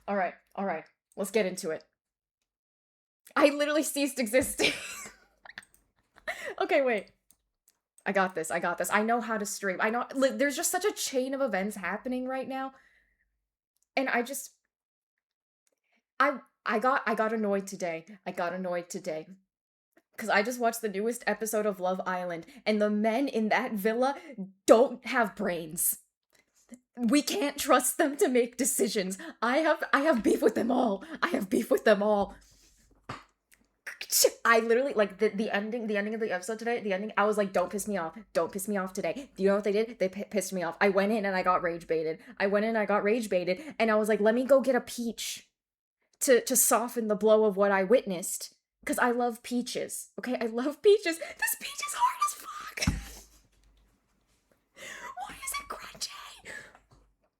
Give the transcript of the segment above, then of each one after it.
Alright. Let's get into it. I literally ceased existing. Okay, wait. I got this. I know how to stream. I know there's just such a chain of events happening right now. And I I got annoyed today. I got annoyed today. Because I just watched the newest episode of Love Island, and the men in that villa don't have brains. We can't trust them to make decisions. I have beef with them all. I have beef with them all. I literally like the ending of the episode today, the ending, I was like, don't piss me off. Don't piss me off today. Do you know what they did? They pissed me off. I went in and I got rage baited. And I was like, let me go get a peach to soften the blow of what I witnessed. Cause I love peaches. Okay? I love peaches. This peach is hard as fuck. Why is it crunchy?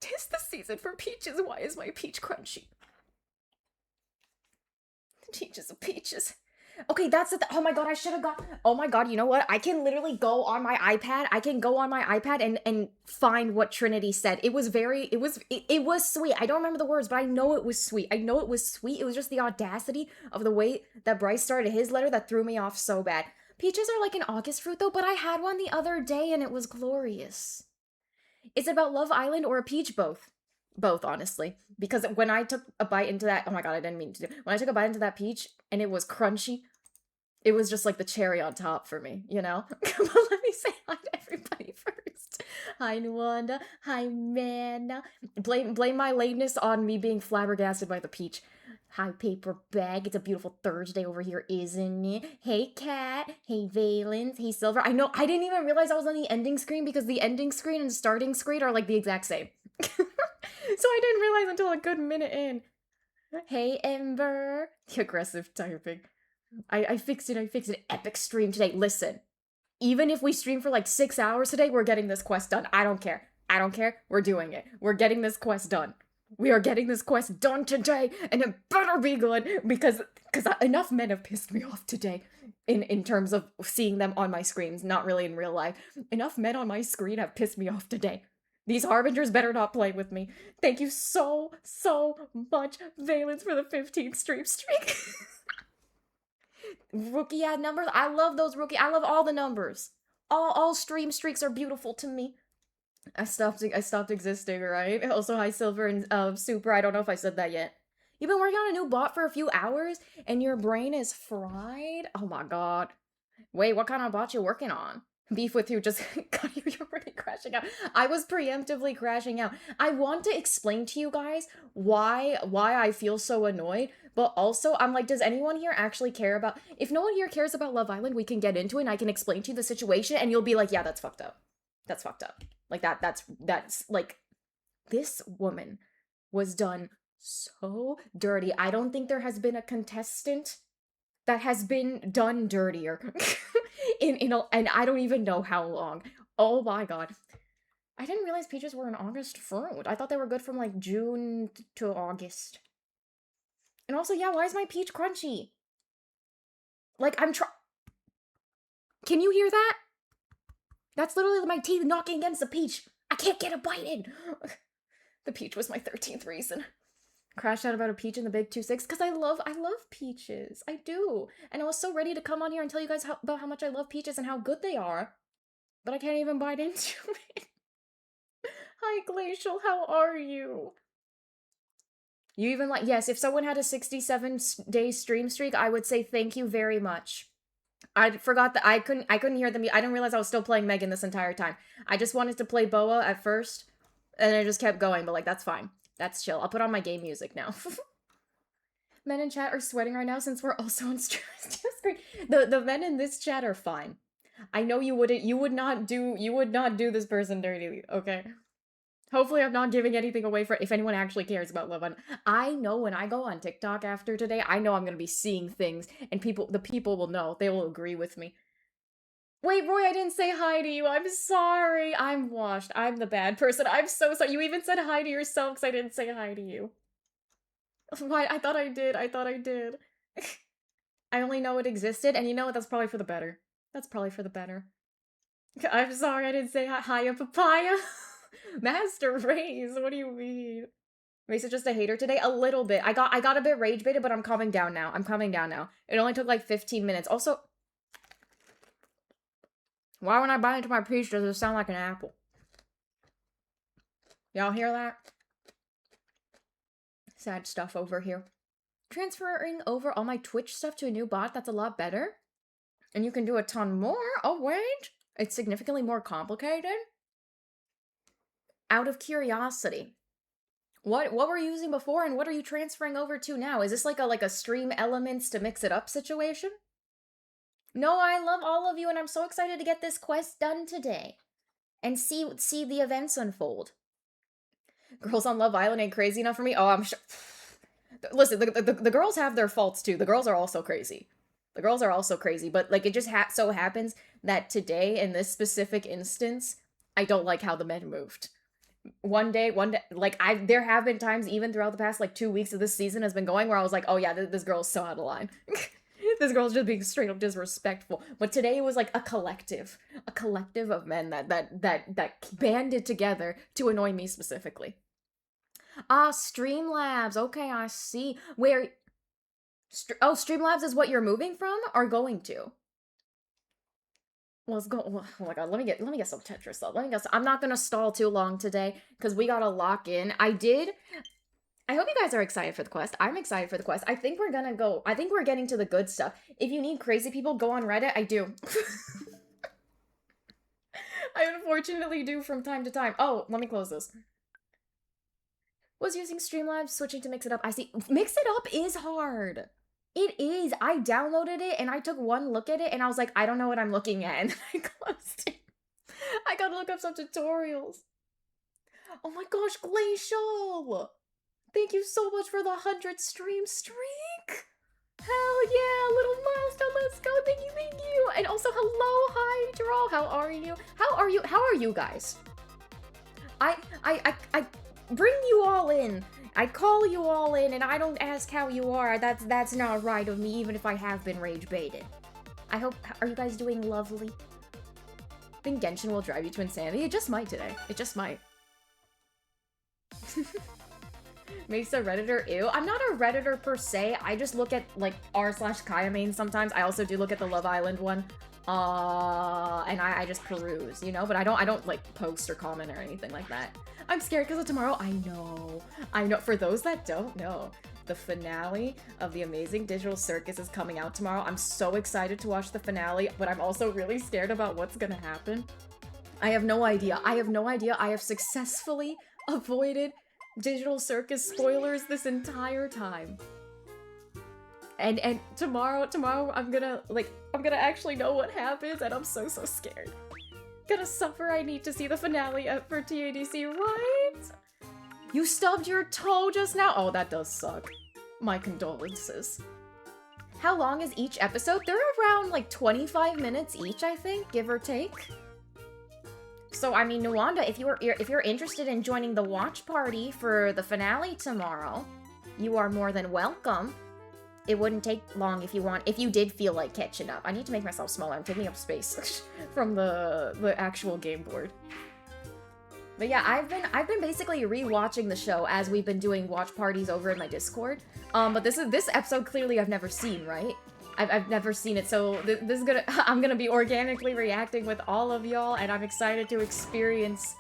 Tis the season for peaches. Why is my peach crunchy? Peaches of peaches. Okay, that's it. Oh my god, I should have got. Oh my god, you know what? I can literally go on my iPad. I can go on my iPad and find what Trinity said. It was sweet. I don't remember the words, but I know it was sweet. I know it was sweet. It was just the audacity of the way that Bryce started his letter that threw me off so bad. Peaches are like an August fruit though, but I had one the other day and it was glorious. Is it about Love Island or a peach? Both. Both, honestly. Because when I took a bite into that, oh my god, I didn't mean to do. When I took a bite into that peach and it was crunchy, it was just like the cherry on top for me, you know? Come on, let me say hi to everybody first. Hi, Nwanda. Hi, Manna. Blame my lateness on me being flabbergasted by the peach. Hi, paper bag. It's a beautiful Thursday over here, isn't it? Hey, Cat. Hey, Valence. Hey, Silver. I know, I didn't even realize I was on the ending screen because the ending screen and starting screen are like the exact same. So I didn't realize until a good minute in. Hey, Ember. The aggressive typing. I fixed it. I fixed it. Epic stream today. Listen, even if we stream for like 6 hours today, we're getting this quest done. I don't care. I don't care. We're doing it. We're getting this quest done. We are getting this quest done today, and it better be good because enough men have pissed me off today. In terms of seeing them on my screens, not really in real life. Enough men on my screen have pissed me off today. These harbingers better not play with me. Thank you so much, Valence, for the 15th stream streak. Rookie ad numbers. I love those rookie. I love all the numbers. All stream streaks are beautiful to me. I stopped existing, right? Also, hi Silver and Super. I don't know if I said that yet. You've been working on a new bot for a few hours and your brain is fried? Oh my god. Wait, what kind of bot you working on? Beef with you, just got you, you're already crashing out. I was preemptively crashing out. I want to explain to you guys why I feel so annoyed, but also I'm like, does anyone here actually care about, if no one here cares about Love Island, we can get into it and I can explain to you the situation and you'll be like, yeah, that's fucked up. That's fucked up. Like that's like, this woman was done so dirty. I don't think there has been a contestant that has been done dirtier and I don't even know how long. Oh my god. I didn't realize peaches were an August fruit. I thought they were good from like June to August. And also, yeah, why is my peach crunchy? Like Can you hear that? That's literally my teeth knocking against the peach. I can't get a bite in. The peach was my 13th reason. Crashed out about a peach in the big 2-6 because I love peaches. I do. And I was so ready to come on here and tell you guys about how much I love peaches and how good they are. But I can't even bite into it. Hi, Glacial, how are you? You even like, yes, if someone had a 67-day stream streak, I would say thank you very much. I forgot that I couldn't hear them. I didn't realize I was still playing Megan this entire time. I just wanted to play Boa at first, and I just kept going, but like, that's fine. That's chill. I'll put on my game music now. Men in chat are sweating right now since we're also on screen. The men in this chat are fine. I know you would not do this person dirty, okay? Hopefully I'm not giving anything away for if anyone actually cares about Love Island. I know when I go on TikTok after today, I know I'm gonna be seeing things and the people will know. They will agree with me. Wait, Roy, I didn't say hi to you. I'm sorry. I'm washed. I'm the bad person. I'm so sorry. You even said hi to yourself because I didn't say hi to you. Why? I thought I did. I thought I did. I only know it existed, and you know what? That's probably for the better. That's probably for the better. I'm sorry I didn't say hi. Hiya, papaya. Master race. What do you mean? Mace's just a hater today? A little bit. I got a bit rage baited, but I'm calming down now. I'm calming down now. It only took like 15 minutes. Also, why when I bite into my peach does it sound like an apple? Y'all hear that? Sad stuff over here. Transferring over all my Twitch stuff to a new bot, that's a lot better. And you can do a ton more? Oh, wait. It's significantly more complicated? Out of curiosity, what were you using before and what are you transferring over to now? Is this like a stream elements to mix it up situation? No, I love all of you and I'm so excited to get this quest done today. And see the events unfold. Girls on Love Island ain't crazy enough for me? Oh, I'm sure. Listen, the girls have their faults too. The girls are also crazy. The girls are also crazy, but like it just so happens that today, in this specific instance, I don't like how the men moved. One day, like there have been times even throughout the past like 2 weeks of this season has been going where I was like, oh yeah, this girl's so out of line. This girl's just being straight up disrespectful. But today it was like a collective of men that banded together to annoy me specifically. Ah, Streamlabs. Okay, I see. Where? Oh, Streamlabs is what you're moving from or going to? Let's go. Oh my god, let me get some Tetris though. I'm not gonna stall too long today because we gotta lock in. I hope you guys are excited for the quest. I'm excited for the quest. I think we're getting to the good stuff. If you need crazy people, go on Reddit. I do. I unfortunately do from time to time. Oh, let me close this. Was using Streamlabs, switching to Mix It Up. I see. Mix It Up is hard. It is. I downloaded it and I took one look at it and I was like, I don't know what I'm looking at. And then I closed it. I gotta look up some tutorials. Oh my gosh, Glacial! Thank you so much for the 100 stream streak! Hell yeah, little milestone, let's go, thank you! And also, hello, hi, Draw, how are you? How are you guys? I bring you all in. I call you all in and I don't ask how you are. That's not right of me, even if I have been rage baited. Are you guys doing lovely? I think Genshin will drive you to insanity. It just might today. It just might. Makes a Redditor ew. I'm not a Redditor per se. I just look at like r/Kaya main sometimes. I also do look at the Love Island one. And I just peruse, you know? But I don't like post or comment or anything like that. I'm scared because of tomorrow. I know. For those that don't know, the finale of The Amazing Digital Circus is coming out tomorrow. I'm so excited to watch the finale, but I'm also really scared about what's gonna happen. I have no idea. I have successfully avoided Digital Circus spoilers this entire time. And tomorrow I'm gonna actually know what happens, and I'm so scared. Gonna suffer. I need to see the finale for TADC, right? You stubbed your toe just now? Oh, that does suck. My condolences. How long is each episode? They're around like 25 minutes each, I think, give or take. So, I mean, Nwanda, if you're interested in joining the watch party for the finale tomorrow, you are more than welcome. It wouldn't take long if you did feel like catching up. I need to make myself smaller. I'm taking up space from the actual game board. But yeah, I've been basically rewatching the show as we've been doing watch parties over in my Discord. But this episode clearly I've never seen, right? I've never seen it, so this is I'm gonna be organically reacting with all of y'all, and I'm excited to experience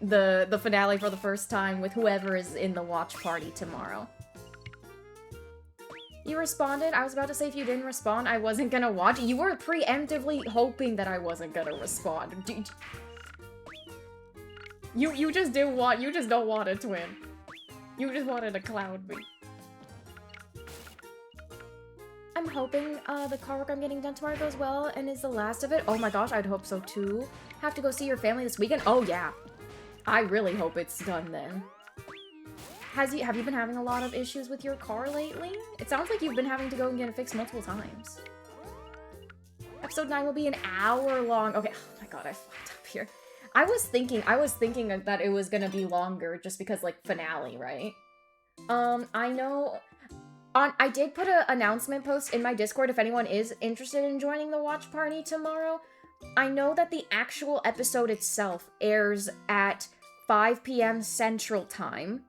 the finale for the first time with whoever is in the watch party tomorrow. You responded? I was about to say if you didn't respond, I wasn't gonna watch. You were preemptively hoping that I wasn't gonna respond. You just don't want it to win. You just wanted to cloud me. I'm hoping the car work I'm getting done tomorrow goes well and is the last of it. Oh my gosh, I'd hope so too. Have to go see your family this weekend? Oh yeah. I really hope it's done then. Have you been having a lot of issues with your car lately? It sounds like you've been having to go and get it fixed multiple times. Episode 9 will be an hour long. Okay, oh my god, I fucked up here. I was thinking that it was gonna be longer just because, like, finale, right? I know... I did put an announcement post in my Discord if anyone is interested in joining the watch party tomorrow. I know that the actual episode itself airs at 5 p.m. Central Time,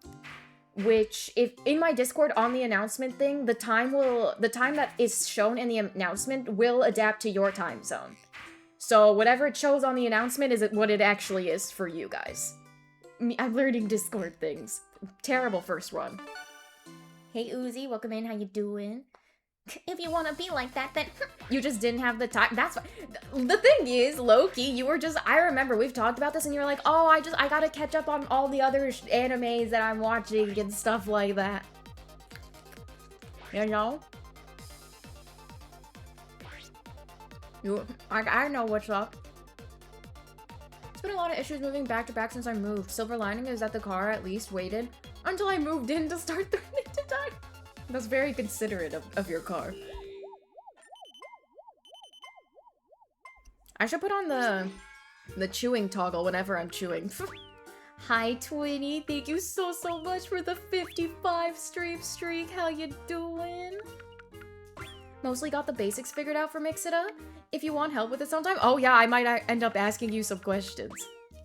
which if in my Discord on the announcement thing, the time that is shown in the announcement will adapt to your time zone. So whatever it shows on the announcement is what it actually is for you guys. I'm learning Discord things. Terrible first run. Hey Uzi, welcome in, how you doing? If you want to be like that, then you just didn't have the time. That's fine. The thing is, Loki, you were just, I remember we've talked about this and you were like, oh, I gotta catch up on all the other animes that I'm watching and stuff like that. You know? I know what's up. It's been a lot of issues moving back to back since I moved. Silver lining is that the car at least waited until I moved in to start threatening to die. That's very considerate of your car. I should put on the chewing toggle whenever I'm chewing. Hi, Twinny. Thank you so much for the 55 streak. How you doing? Mostly got the basics figured out for Mixita. If you want help with it sometime, oh yeah, I might end up asking you some questions.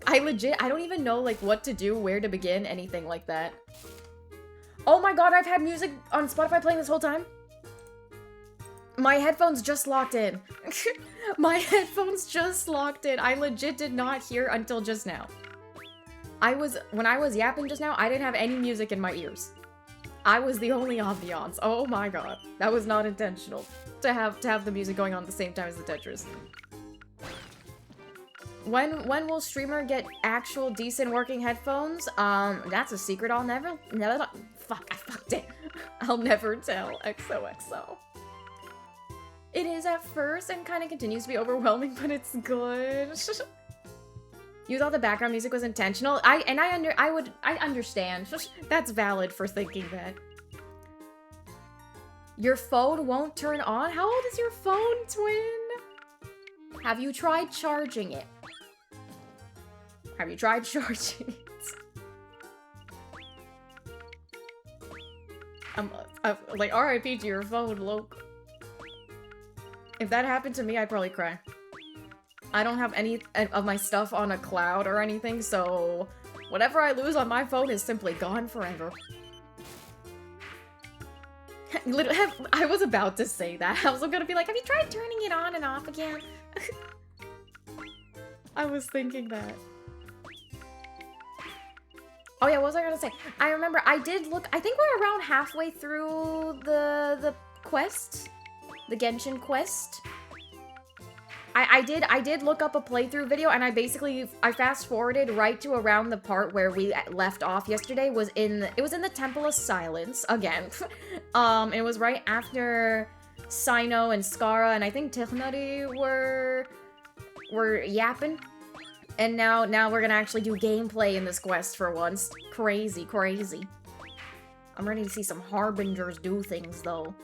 I don't even know like what to do, where to begin, anything like that. Oh my god, I've had music on Spotify playing this whole time. My headphones just locked in. My headphones just locked in. I legit did not hear until just now. When I was yapping just now, I didn't have any music in my ears. I was the only ambiance. Oh my god. That was not intentional. To have the music going on at the same time as the Tetris. When will streamer get actual decent working headphones? That's a secret I'll never fuck, I fucked it. I'll never tell. XOXO. It is at first and kind of continues to be overwhelming, but it's good. You thought the background music was intentional? I understand. That's valid for thinking that. Your phone won't turn on? How old is your phone, Twin? Have you tried charging it? Have you tried charging it? I'm like, RIP to your phone, Loke. If that happened to me, I'd probably cry. I don't have any of my stuff on a cloud or anything, so whatever I lose on my phone is simply gone forever. Literally, I was about to say that. I was gonna be like, have you tried turning it on and off again? I was thinking that. Oh yeah, what was I gonna say? I remember I did look, I think we're around halfway through the quest. The Genshin quest. I did look up a playthrough video and I fast forwarded right to around the part where we left off yesterday. It was in the Temple of Silence again. It was right after Sino and Skara and I think Tichnari were yapping. And now we're gonna actually do gameplay in this quest for once. Crazy. I'm ready to see some harbingers do things though.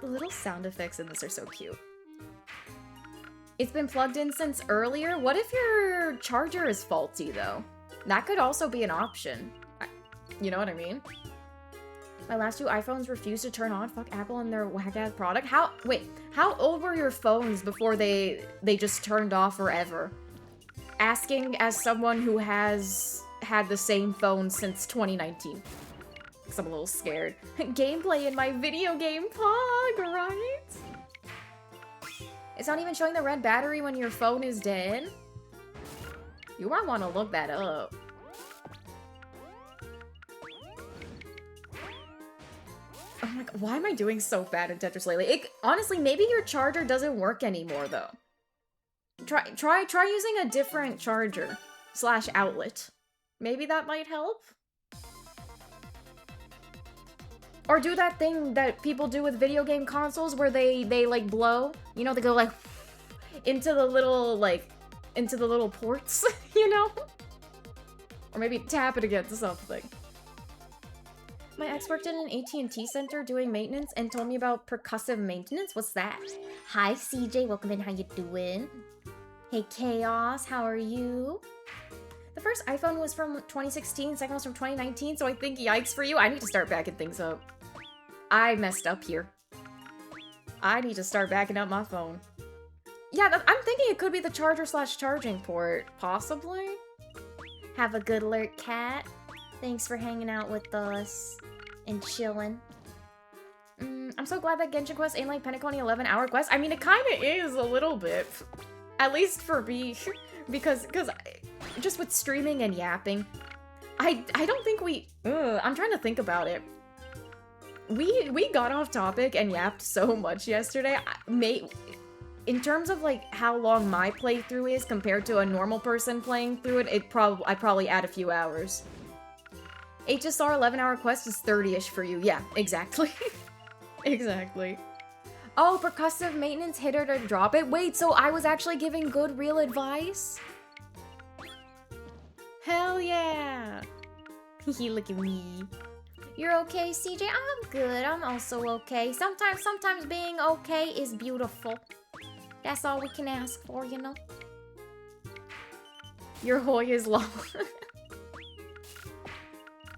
The little sound effects in this are so cute. It's been plugged in since earlier. What if your charger is faulty, though? That could also be an option. You know what I mean? My last two iPhones refused to turn on. Fuck Apple and their whack-ass product. Wait, how old were your phones before they just turned off forever? Asking as someone who has had the same phone since 2019. Because I'm a little scared. Gameplay in my video game pog, right? It's not even showing the red battery when your phone is dead. You might want to look that up. Oh my god, why am I doing so bad in Tetris lately? Honestly, maybe your charger doesn't work anymore, though. Try using a different charger / outlet. Maybe that might help? Or do that thing that people do with video game consoles where they like blow. You know, they go like into the little ports, you know? Or maybe tap it against something. My ex worked in an AT&T center doing maintenance and told me about percussive maintenance. What's that? Hi CJ, welcome in, how you doing? Hey Chaos, how are you? The first iPhone was from 2016, second was from 2019, so I think yikes for you. I need to start backing things up. I messed up here. I need to start backing up my phone. Yeah, I'm thinking it could be the charger / charging port, possibly. Have a good alert, cat. Thanks for hanging out with us and chilling. I'm so glad that Genshin Quest ain't like Penacony 11-hour quest. I mean, it kind of is a little bit. At least for me. because just with streaming and yapping, I don't think we... I'm trying to think about it. We got off topic and yapped so much yesterday. In terms of like how long my playthrough is compared to a normal person playing through it, I probably add a few hours. HSR 11-hour quest is 30-ish for you. Yeah, exactly. Exactly. Oh, percussive maintenance, hit it or drop it? Wait, so I was actually giving good, real advice? Hell yeah! Look at me. You're okay, CJ? I'm good. I'm also okay. Sometimes being okay is beautiful. That's all we can ask for, you know? Your hoy is long.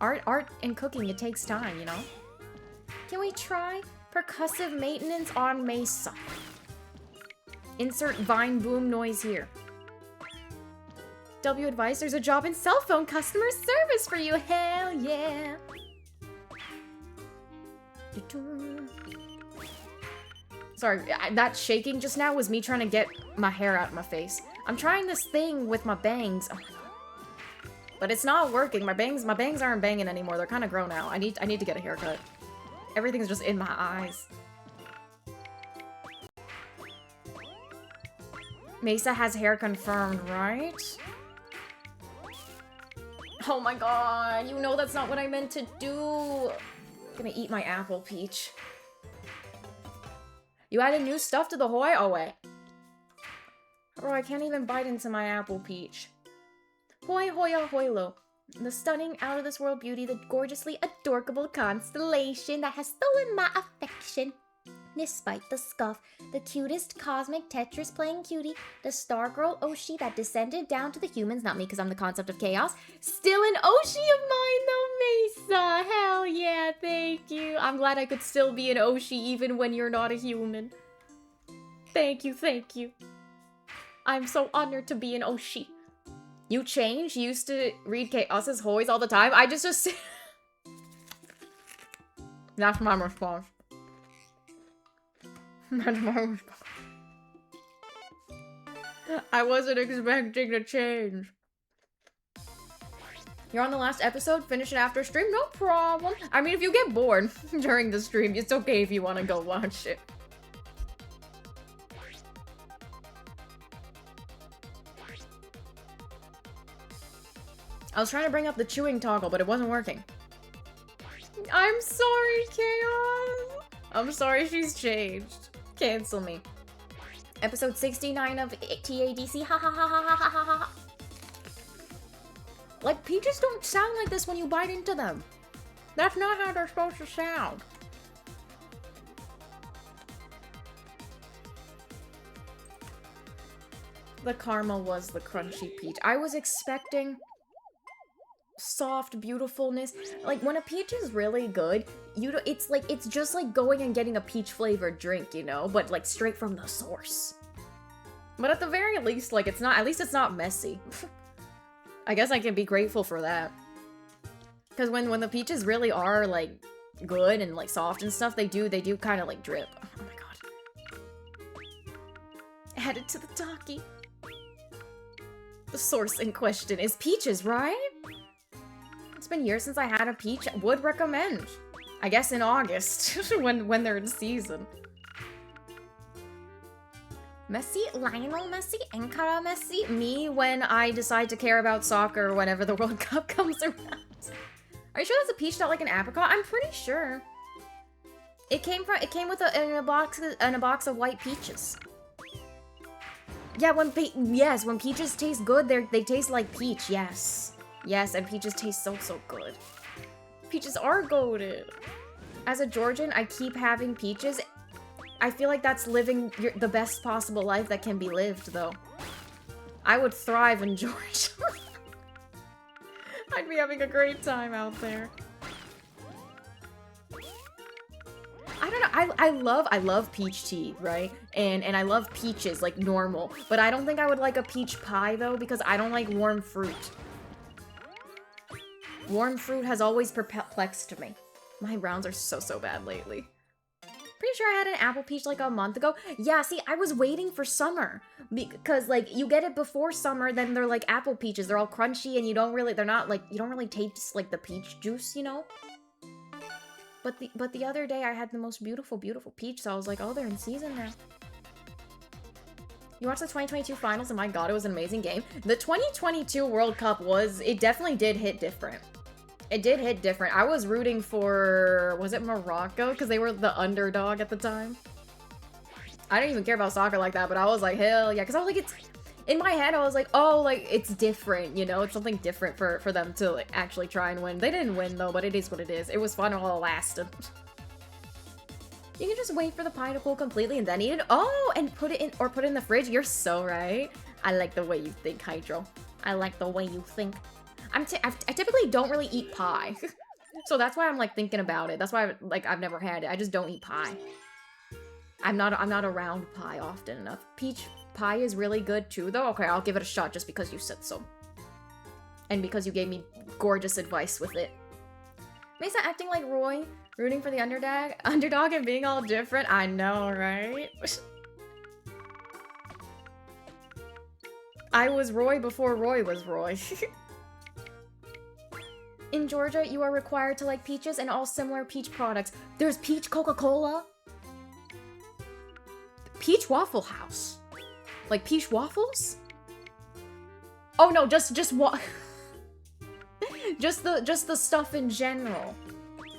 Art and cooking, it takes time, you know? Can we try percussive maintenance on Mesa? Insert vine boom noise here. W advice, there's a job in cell phone customer service for you. Hell yeah. Sorry, that shaking just now was me trying to get my hair out of my face. I'm trying this thing with my bangs. Oh my god. But it's not working. My bangs aren't banging anymore. They're kind of grown out. I need to get a haircut. Everything's just in my eyes. Mesa has hair confirmed, right? Oh my god, you know that's not what I meant to do. I'm gonna eat my apple peach. You added new stuff to the hoy? Oh wait. Bro, I can't even bite into my apple peach. Hoy hoya hoylo. The stunning, out-of-this-world beauty, the gorgeously adorable constellation that has stolen my affection. Despite the scuff, the cutest cosmic Tetris playing cutie, the star girl Oshi that descended down to the humans, not me because I'm the concept of chaos, still an Oshi of mine though, Mesa. Hell yeah, thank you. I'm glad I could still be an Oshi even when you're not a human. Thank you, thank you. I'm so honored to be an Oshi. You changed? You used to read Chaos's hoys all the time? I just That's my response. That's my response. I wasn't expecting to change. You're on the last episode? Finish it after stream? No problem. I mean, if you get bored during the stream, it's okay if you want to go watch it. I was trying to bring up the chewing toggle, but it wasn't working. I'm sorry, Chaos. I'm sorry she's changed. Cancel me. Episode 69 of TADC. Ha ha ha ha ha ha ha ha. Like, peaches don't sound like this when you bite into them. That's not how they're supposed to sound. The caramel was the crunchy peach. I was expecting soft beautifulness. Like, when a peach is really good, it's just like going and getting a peach flavored drink, you know, but like straight from the source. But at the very least, like, at least it's not messy. I guess I can be grateful for that. Because when the peaches really are like good and like soft and stuff, they do kind of like drip. Oh my god. Add it to the talkie. The source in question is peaches, right? It's been years since I had a peach. Would recommend. I guess in August, when they're in season. Messi, Lionel Messi, Ankara Messi. Me when I decide to care about soccer whenever the World Cup comes around. Are you sure that's a peach, not like an apricot? I'm pretty sure. It came with in a box of white peaches. Yeah, when peaches taste good, they taste like peach. Yes. Yes, and peaches taste so good. Peaches are goated. As a Georgian, I keep having peaches. I feel like that's living the best possible life that can be lived, though. I would thrive in Georgia. I'd be having a great time out there. I don't know, I love peach tea, right? And I love peaches, like, normal. But I don't think I would like a peach pie, though, because I don't like warm fruit. Warm fruit has always perplexed me. My rounds are so bad lately. Pretty sure I had an apple peach like a month ago. Yeah, see, I was waiting for summer. Because, like, you get it before summer, then they're like apple peaches. They're all crunchy and you don't really taste, like, the peach juice, you know? But the other day I had the most beautiful peach, so I was like, oh, they're in season now. You watched the 2022 finals, and my god, it was an amazing game. The 2022 World Cup it definitely did hit different. It did hit different. I was rooting for, was it Morocco? Because they were the underdog at the time. I didn't even care about soccer like that, but I was like, hell yeah. Because I was like, in my head, I was like, oh, like, it's different, you know? It's something different for them to, like, actually try and win. They didn't win, though, but it is what it is. It was fun while it lasted. You can just wait for the pie to cool completely and then eat it. Oh, and put it in the fridge. You're so right. I like the way you think, Hydro. I like the way you think. I typically don't really eat pie. So that's why I'm, like, thinking about it. That's why, I've never had it. I just don't eat pie. I'm not around pie often enough. Peach pie is really good, too, though. Okay, I'll give it a shot just because you said so. And because you gave me gorgeous advice with it. Mesa acting like Roy, rooting for the underdog and being all different. I know, right? I was Roy before Roy was Roy. In Georgia, you are required to like peaches and all similar peach products. There's peach Coca-Cola. Peach Waffle House. Like peach waffles? Oh no, just what? Just the stuff in general.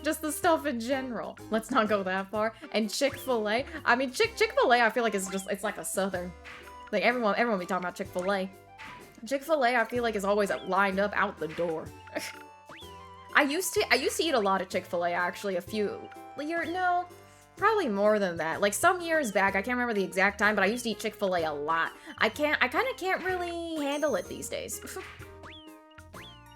Just the stuff in general. Let's not go that far. And Chick-fil-A. I mean, Chick-fil-A, I feel like it's like a southern. Like everyone be talking about Chick-fil-A. Chick-fil-A, I feel like is always lined up out the door. I used to eat a lot of Chick-fil-A actually no, probably more than that. Like some years back, I can't remember the exact time, but I used to eat Chick-fil-A a lot. I kind of can't really handle it these days.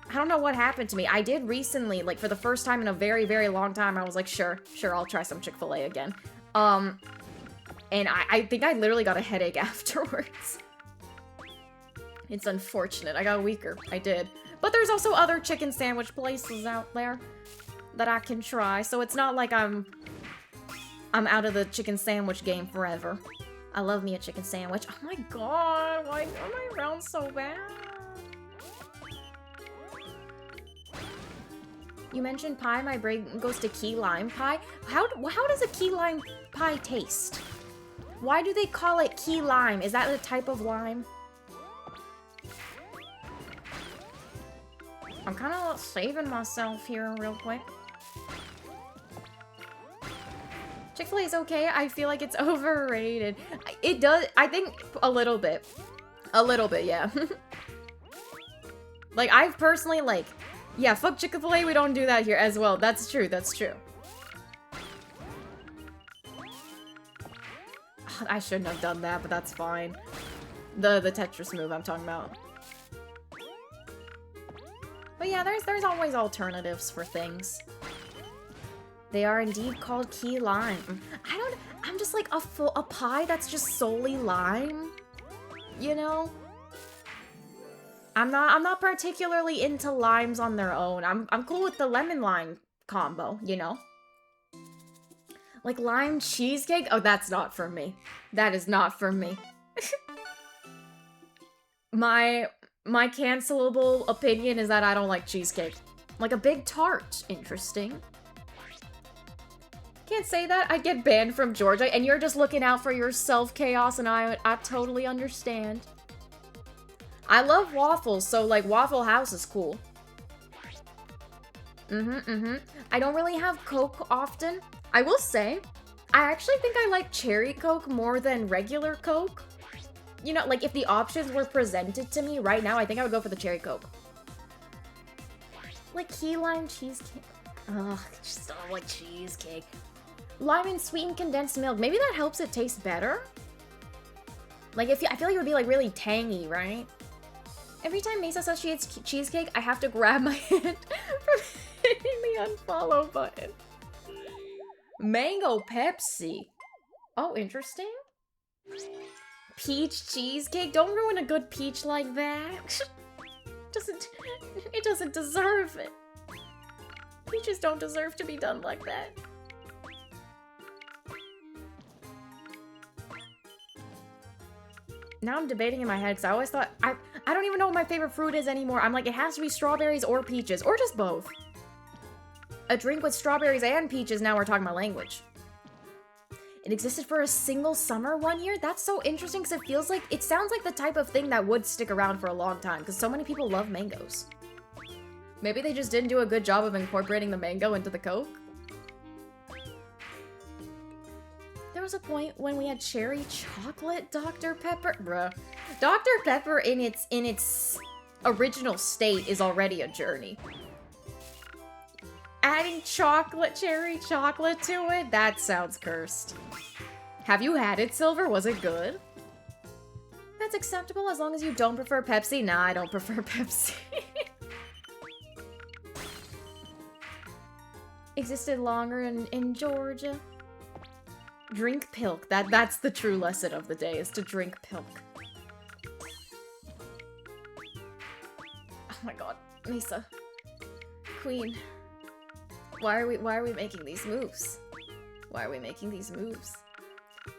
I don't know what happened to me. I did recently, like for the first time in a very long time, I was like, sure, I'll try some Chick-fil-A again. And I think I literally got a headache afterwards. It's unfortunate. I got weaker. I did. But there's also other chicken sandwich places out there that I can try, so it's not like I'm out of the chicken sandwich game forever. I love me a chicken sandwich. Oh my god, why are my rounds so bad? You mentioned pie, my brain goes to key lime pie. How does a key lime pie taste? Why do they call it key lime? Is that a type of lime? I'm kind of saving myself here real quick. Chick-fil-A is okay. I feel like it's overrated. It does, I think a little bit. A little bit, yeah. Like, I've personally, like, yeah, fuck Chick-fil-A, we don't do that here as well. That's true, that's true. I shouldn't have done that, but that's fine. The Tetris move I'm talking about. But yeah, there's always alternatives for things. They are indeed called key lime. I'm just like a pie that's just solely lime, you know? I'm not particularly into limes on their own. I'm cool with the lemon lime combo, you know? Like lime cheesecake? Oh, that's not for me. That is not for me. My cancelable opinion is that I don't like cheesecake. Like a big tart. Interesting. Can't say that. I'd get banned from Georgia, and you're just looking out for yourself, Chaos, and I totally understand. I love waffles, so like Waffle House is cool. I don't really have Coke often. I will say, I actually think I like cherry Coke more than regular Coke. You know, like if the options were presented to me right now, I think I would go for the cherry Coke. Like key lime cheesecake. Ugh, just don't like cheesecake. Lime and sweetened condensed milk. Maybe that helps it taste better. Like I feel like it would be like really tangy, right? Every time Mesa says she eats cheesecake, I have to grab my hand from hitting the unfollow button. Mango Pepsi. Oh, interesting. Peach cheesecake? Don't ruin a good peach like that. It doesn't deserve it. Peaches don't deserve to be done like that. Now I'm debating in my head because I always thought I don't even know what my favorite fruit is anymore. I'm like, it has to be strawberries or peaches or just both. A drink with strawberries and peaches. Now we're talking about language. It existed for a single summer one year? That's so interesting because it sounds like the type of thing that would stick around for a long time because so many people love mangoes. Maybe they just didn't do a good job of incorporating the mango into the Coke. There was a point when we had cherry chocolate Dr. Pepper. Bruh. Dr. Pepper in its original state is already a journey. Adding cherry chocolate to it? That sounds cursed. Have you had it, Silver? Was it good? That's acceptable as long as you don't prefer Pepsi. Nah, I don't prefer Pepsi. Existed longer in Georgia. Drink pilk. That's the true lesson of the day, is to drink pilk. Oh my god. Misa. Queen. Why are we making these moves? Why are we making these moves?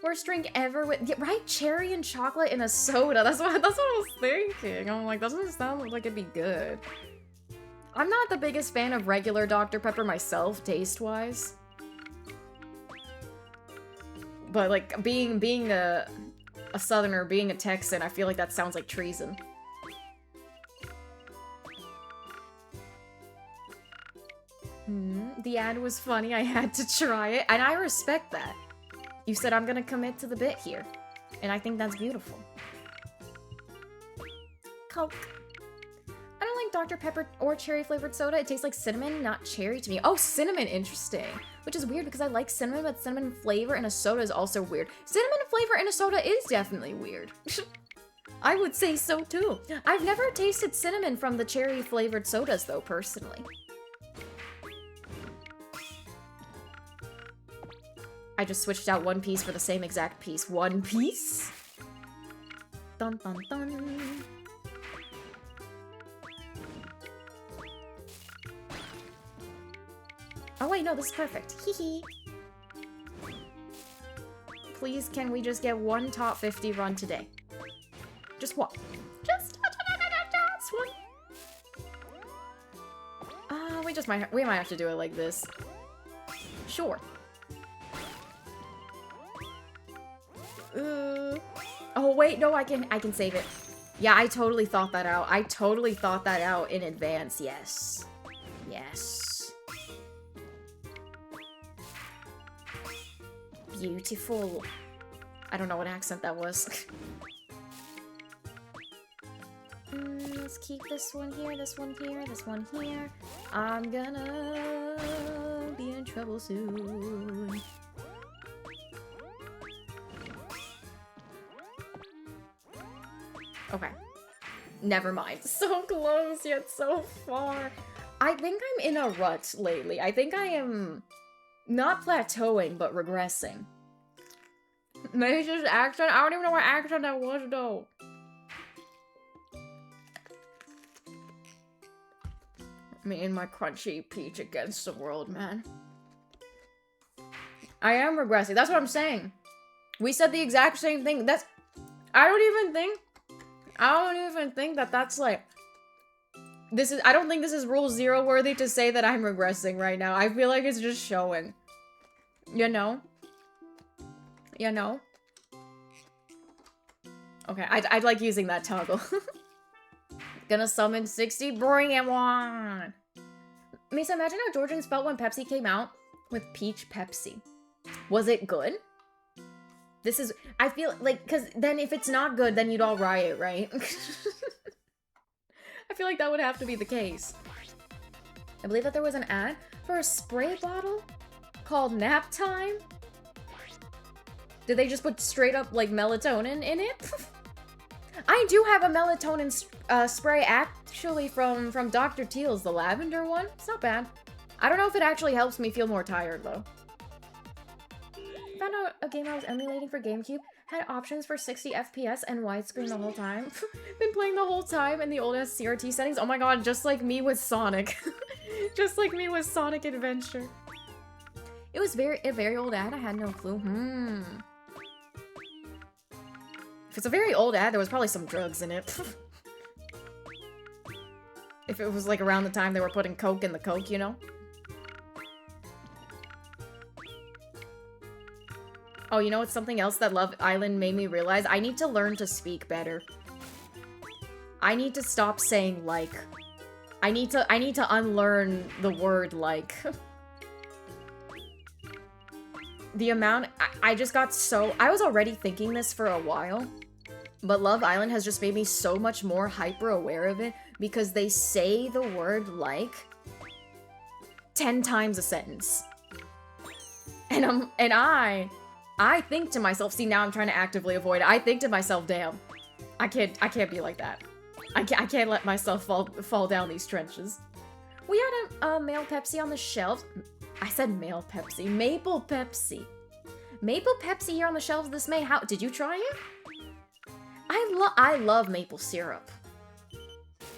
Worst drink ever with— yeah, right? Cherry and chocolate in a soda. That's what I was thinking. I'm like, doesn't sound like it'd be good. I'm not the biggest fan of regular Dr. Pepper myself, taste-wise. But, like, being a Southerner, being a Texan, I feel like that sounds like treason. The ad was funny, I had to try it, and I respect that. You said I'm gonna commit to the bit here, and I think that's beautiful. Coke. I don't like Dr. Pepper or cherry-flavored soda. It tastes like cinnamon, not cherry to me. Oh, cinnamon, interesting. Which is weird because I like cinnamon, but cinnamon flavor in a soda is also weird. Cinnamon flavor in a soda is definitely weird. I would say so, too. I've never tasted cinnamon from the cherry-flavored sodas, though, personally. I just switched out One Piece for the same exact piece. One Piece? Dun dun dun. Oh wait, no, this is perfect. Hee hee. Please, can we just get one top 50 run today? Just one. Just one. We might have to do it like this. Sure. Oh wait, no, I can save it. Yeah, I totally thought that out. I totally thought that out in advance. Yes. Yes. Beautiful. I don't know what accent that was. Let's keep this one here, this one here, this one here. I'm gonna be in trouble soon. Okay. Never mind. So close, yet so far. I think I'm in a rut lately. I think I am not plateauing, but regressing. Maybe it's just accent. I don't even know what accent that was, though. Me and my crunchy peach against the world, man. I am regressing. That's what I'm saying. We said the exact same thing. I don't even think that that's like... I don't think this is Rule 0 worthy to say that I'm regressing right now. I feel like it's just showing. You know? You know? Okay, I'd like using that toggle. Gonna summon 60, bring it on! Misa, imagine how Georgians felt when Pepsi came out with Peach Pepsi. Was it good? I feel like, because then if it's not good, then you'd all riot, right? I feel like that would have to be the case. I believe that there was an ad for a spray bottle called Nap Time. Did they just put straight up, like, melatonin in it? I do have a melatonin spray, actually, from Dr. Teal's, the lavender one. It's not bad. I don't know if it actually helps me feel more tired, though. Found out a game I was emulating for GameCube Had options for 60 FPS and widescreen the whole time. Been playing the whole time in the old ass CRT settings. Oh my god, just like me with Sonic. Just like me with Sonic Adventure. It was a very old ad. I had no clue. If it's a very old ad, there was probably some drugs in it. If it was like around the time they were putting Coke in the Coke, you know? Oh, you know what's something else that Love Island made me realize? I need to learn to speak better. I need to stop saying like. I need to unlearn the word like. The amount I just got so I was already thinking this for a while, but Love Island has just made me so much more hyper aware of it because they say the word like 10 times a sentence. And I think to myself, see now I'm trying to actively avoid it. I think to myself, damn, I can't be like that. I can't let myself fall down these trenches. We had a male Pepsi on the shelves. I said male Pepsi. Maple Pepsi. Maple Pepsi here on the shelves this May. How did you try it? I love maple syrup.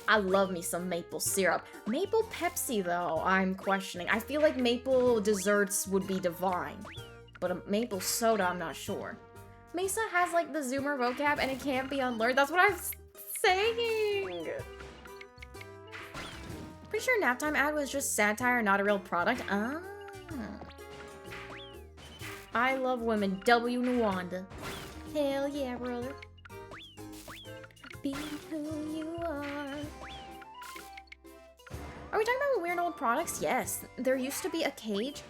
I love me some maple syrup. Maple Pepsi though, I'm questioning. I feel like maple desserts would be divine. But a maple soda, I'm not sure. Mesa has like the Zoomer vocab and it can't be unlearned. That's what I'm saying. Pretty sure Naptime ad was just satire, not a real product. Ah. I love women. W. Nwanda. Hell yeah, brother. Be who you are. Are we talking about weird old products? Yes. There used to be a cage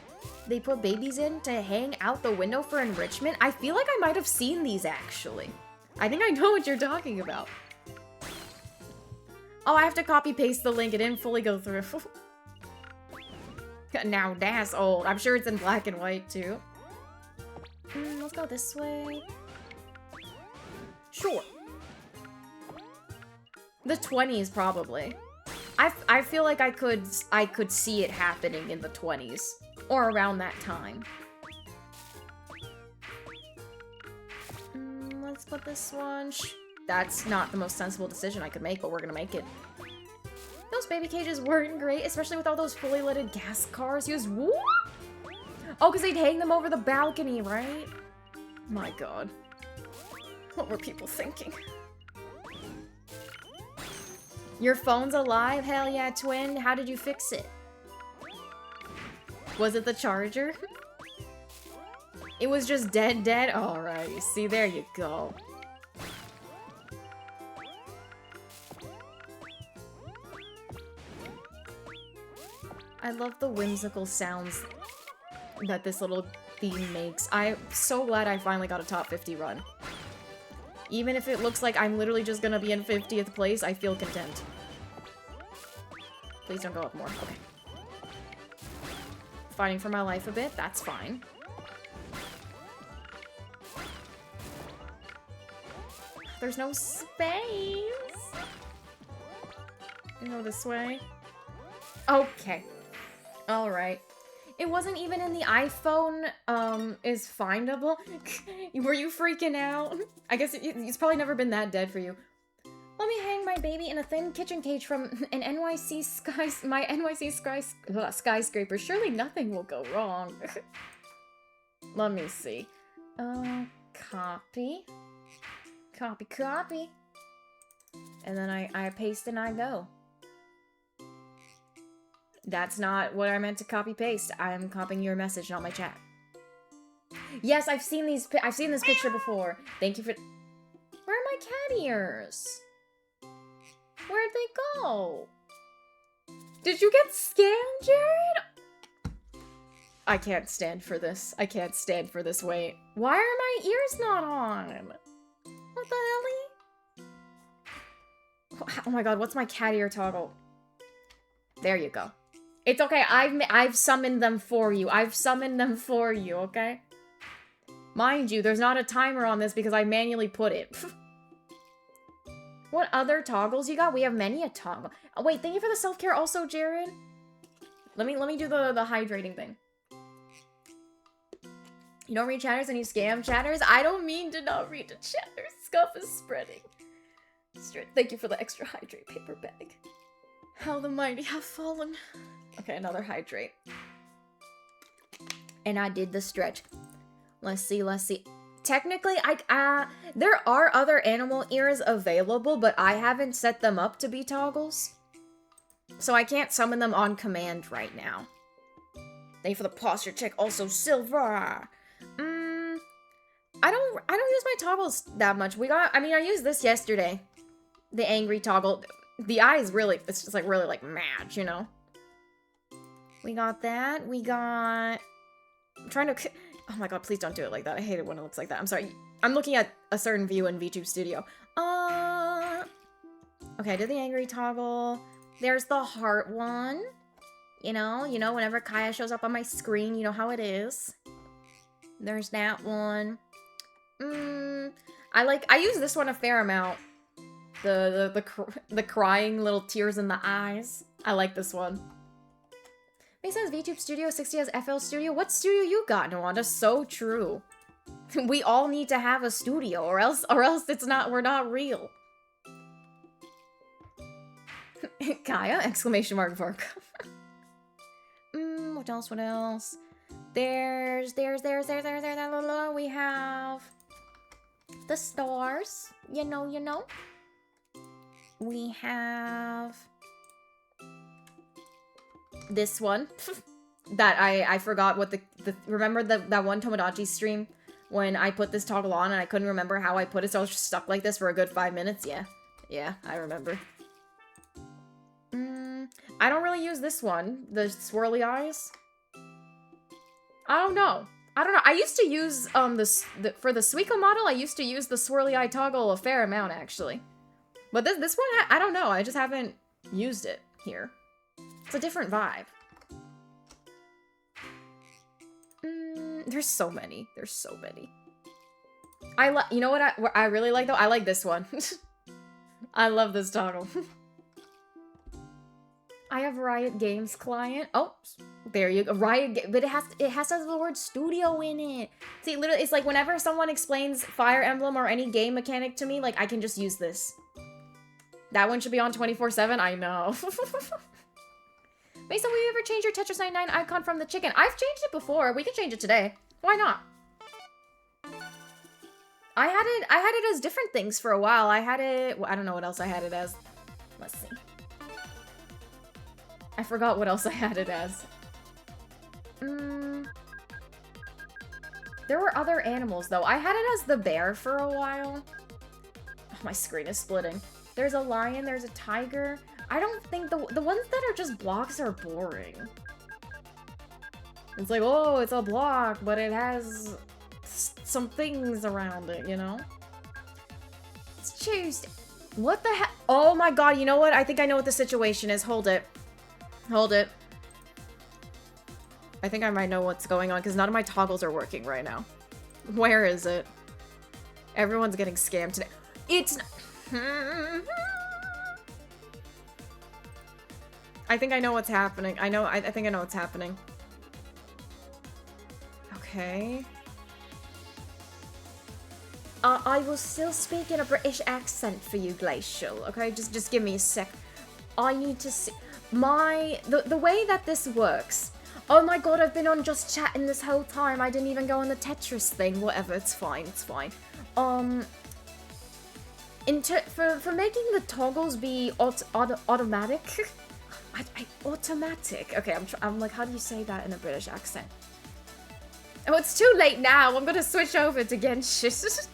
they put babies in to hang out the window for enrichment. I feel like I might have seen these actually. I think I know what you're talking about. Oh, I have to copy paste the link. It didn't fully go through. Now that's old. I'm sure it's in black and white too. Let's go this way. Sure. The 20s probably. I feel like I could see it happening in the 20s or around that time. Let's put this one. That's not the most sensible decision I could make, but we're gonna make it. Those baby cages weren't great, especially with all those fully lighted gas cars used. Woo! Oh, because they'd hang them over the balcony, right? My god. What were people thinking? Your phone's alive? Hell yeah, twin. How did you fix it? Was it the charger? It was just dead. Alright, see, there you go. I love the whimsical sounds that this little theme makes. I'm so glad I finally got a top 50 run. Even if it looks like I'm literally just gonna be in 50th place, I feel content. Please don't go up more. Okay. Fighting for my life a bit, that's fine. There's no space. You go this way. Okay. Alright. It wasn't even in the iPhone, is findable. Were you freaking out? I guess it's probably never been that dead for you. Let me hang my baby in a thin kitchen cage from an my NYC skyscraper. Surely nothing will go wrong. Let me see. Copy. Copy. And then I paste and I go. That's not what I meant to copy paste. I'm copying your message, not my chat. Yes, I've seen this picture before. Thank you for. Where are my cat ears? Where'd they go? Did you get scammed, Jared? I can't stand for this. I can't stand for this. Wait. Why are my ears not on? What the hell? Oh my god, what's my cat ear toggle? There you go. It's okay, I've summoned them for you. I've summoned them for you, okay? Mind you, there's not a timer on this because I manually put it. What other toggles you got? We have many a toggle. Oh, wait, thank you for the self-care also, Jared. Let me do the hydrating thing. You don't read chatters and you scam chatters? I don't mean to not read the chatters. Scuff is spreading. Thank you for the extra hydrate paper bag. How the mighty have fallen. Okay, another hydrate. And I did the stretch. Let's see, let's see. Technically, there are other animal ears available, but I haven't set them up to be toggles. So I can't summon them on command right now. Thank you for the posture check, also silver. I don't use my toggles that much. I used this yesterday. The angry toggle. The eye is really, it's just like really like mad, you know? We got that. We got... I'm trying to... Oh my god, please don't do it like that. I hate it when it looks like that. I'm sorry. I'm looking at a certain view in VTube Studio. Okay, I did the angry toggle. There's the heart one. You know, whenever Kaya shows up on my screen, you know how it is. There's that one. I use this one a fair amount. The crying little tears in the eyes. I like this one. It says VTube Studio, 60 has FL Studio. What studio you got, Nwanda? So true. We all need to have a studio, or else we're not real. Kaya! Exclamation mark Varka. What else? What else? There's, we have the stars. You know. We have this one that I forgot what remember that one Tomodachi stream when I put this toggle on and I couldn't remember how I put it, so I was just stuck like this for a good 5 minutes. Yeah, I remember. I don't really use this one, the swirly eyes. I don't know. I used to use for the Suiko model, I used to use the swirly eye toggle a fair amount actually. But this one, I don't know. I just haven't used it here. It's a different vibe. There's so many. There's so many. You know what I really like though? I like this one. I love this toggle. I have Riot Games client. Oh, there you go. But it has to have the word studio in it. See, literally, it's like whenever someone explains Fire Emblem or any game mechanic to me, like I can just use this. That one should be on 24/7. I know. Mason, will you ever change your Tetris 99 icon from the chicken? I've changed it before. We can change it today. Why not? I had it as different things for a while. I had it... Well, I don't know what else I had it as. Let's see. I forgot what else I had it as. There were other animals, though. I had it as the bear for a while. Oh, my screen is splitting. There's a lion, there's a tiger. I don't think the ones that are just blocks are boring. It's like, oh, it's a block, but it has some things around it, you know? It's Tuesday. What the heck? Oh my god, you know what? I think I know what the situation is. Hold it. Hold it. I think I might know what's going on, because none of my toggles are working right now. Where is it? Everyone's getting scammed today. It's... I think I know what's happening. I think I know what's happening. Okay. I will still speak in a British accent for you, Glacial. Okay, just give me a sec. I need to see the way that this works. Oh my god, I've been on just chatting this whole time. I didn't even go on the Tetris thing. Whatever, it's fine. It's fine. For making the toggles be automatic. Automatic. Okay, I'm like, how do you say that in a British accent? Oh, it's too late now. I'm gonna switch over to Genshin.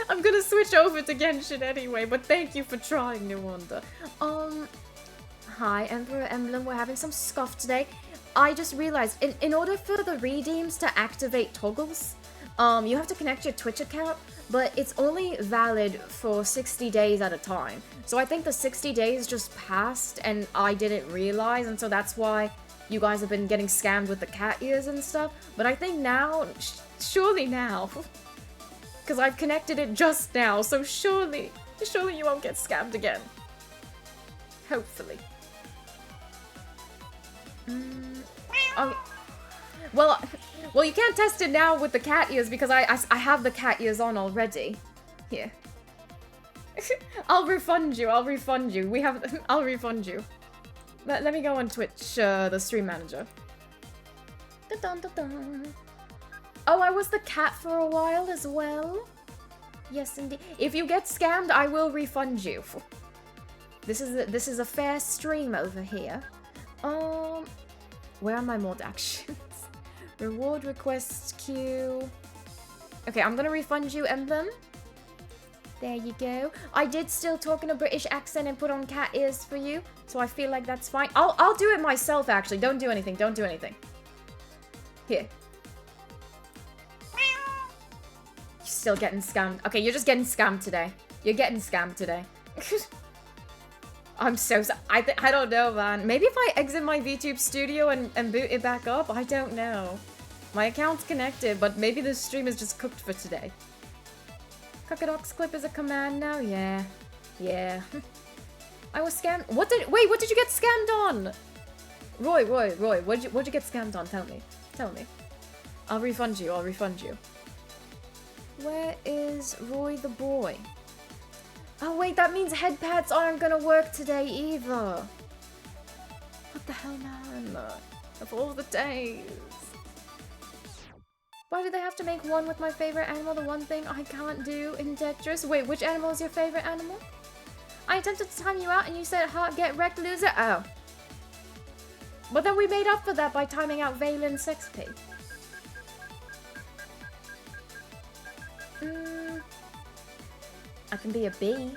I'm gonna switch over to Genshin anyway, but thank you for trying, Nwanda. Hi, Emperor Emblem. We're having some scuff today. I just realized, in order for the redeems to activate toggles, you have to connect your Twitch account, but it's only valid for 60 days at a time. So I think the 60 days just passed and I didn't realize, and so that's why you guys have been getting scammed with the cat ears and stuff. But I think now, surely now, because I've connected it just now, so surely you won't get scammed again. Hopefully. Okay. Well, Well, you can't test it now with the cat ears because I have the cat ears on already. Here. I'll refund you. I'll refund you. I'll refund you. Let me go on Twitch, the stream manager. Dun, dun, dun, dun. Oh, I was the cat for a while as well. Yes, indeed. If you get scammed, I will refund you. This is a fair stream over here. Where are my mod actions? Reward request queue. Okay, I'm gonna refund you, Emblem. There you go. I did still talk in a British accent and put on cat ears for you, so I feel like that's fine. I'll do it myself, actually. Don't do anything. Don't do anything. Here. You're still getting scammed. Okay, you're just getting scammed today. You're getting scammed today. I'm so sorry. I don't know, man. Maybe if I exit my VTube studio and boot it back up? I don't know. My account's connected, but maybe this stream is just cooked for today. Cuckadox clip is a command now? Yeah. Yeah. I was scammed. Wait, what did you get scammed on? Roy, what'd you get scammed on? Tell me. Tell me. I'll refund you. I'll refund you. Where is Roy the boy? Oh wait, that means head pads aren't gonna work today either. What the hell, man? Of all the days. Why do they have to make one with my favorite animal? The one thing I can't do in Tetris. Wait, which animal is your favorite animal? I attempted to time you out and you said heart get wrecked loser. Oh. But then we made up for that by timing out Valen's XP. I can be a bee.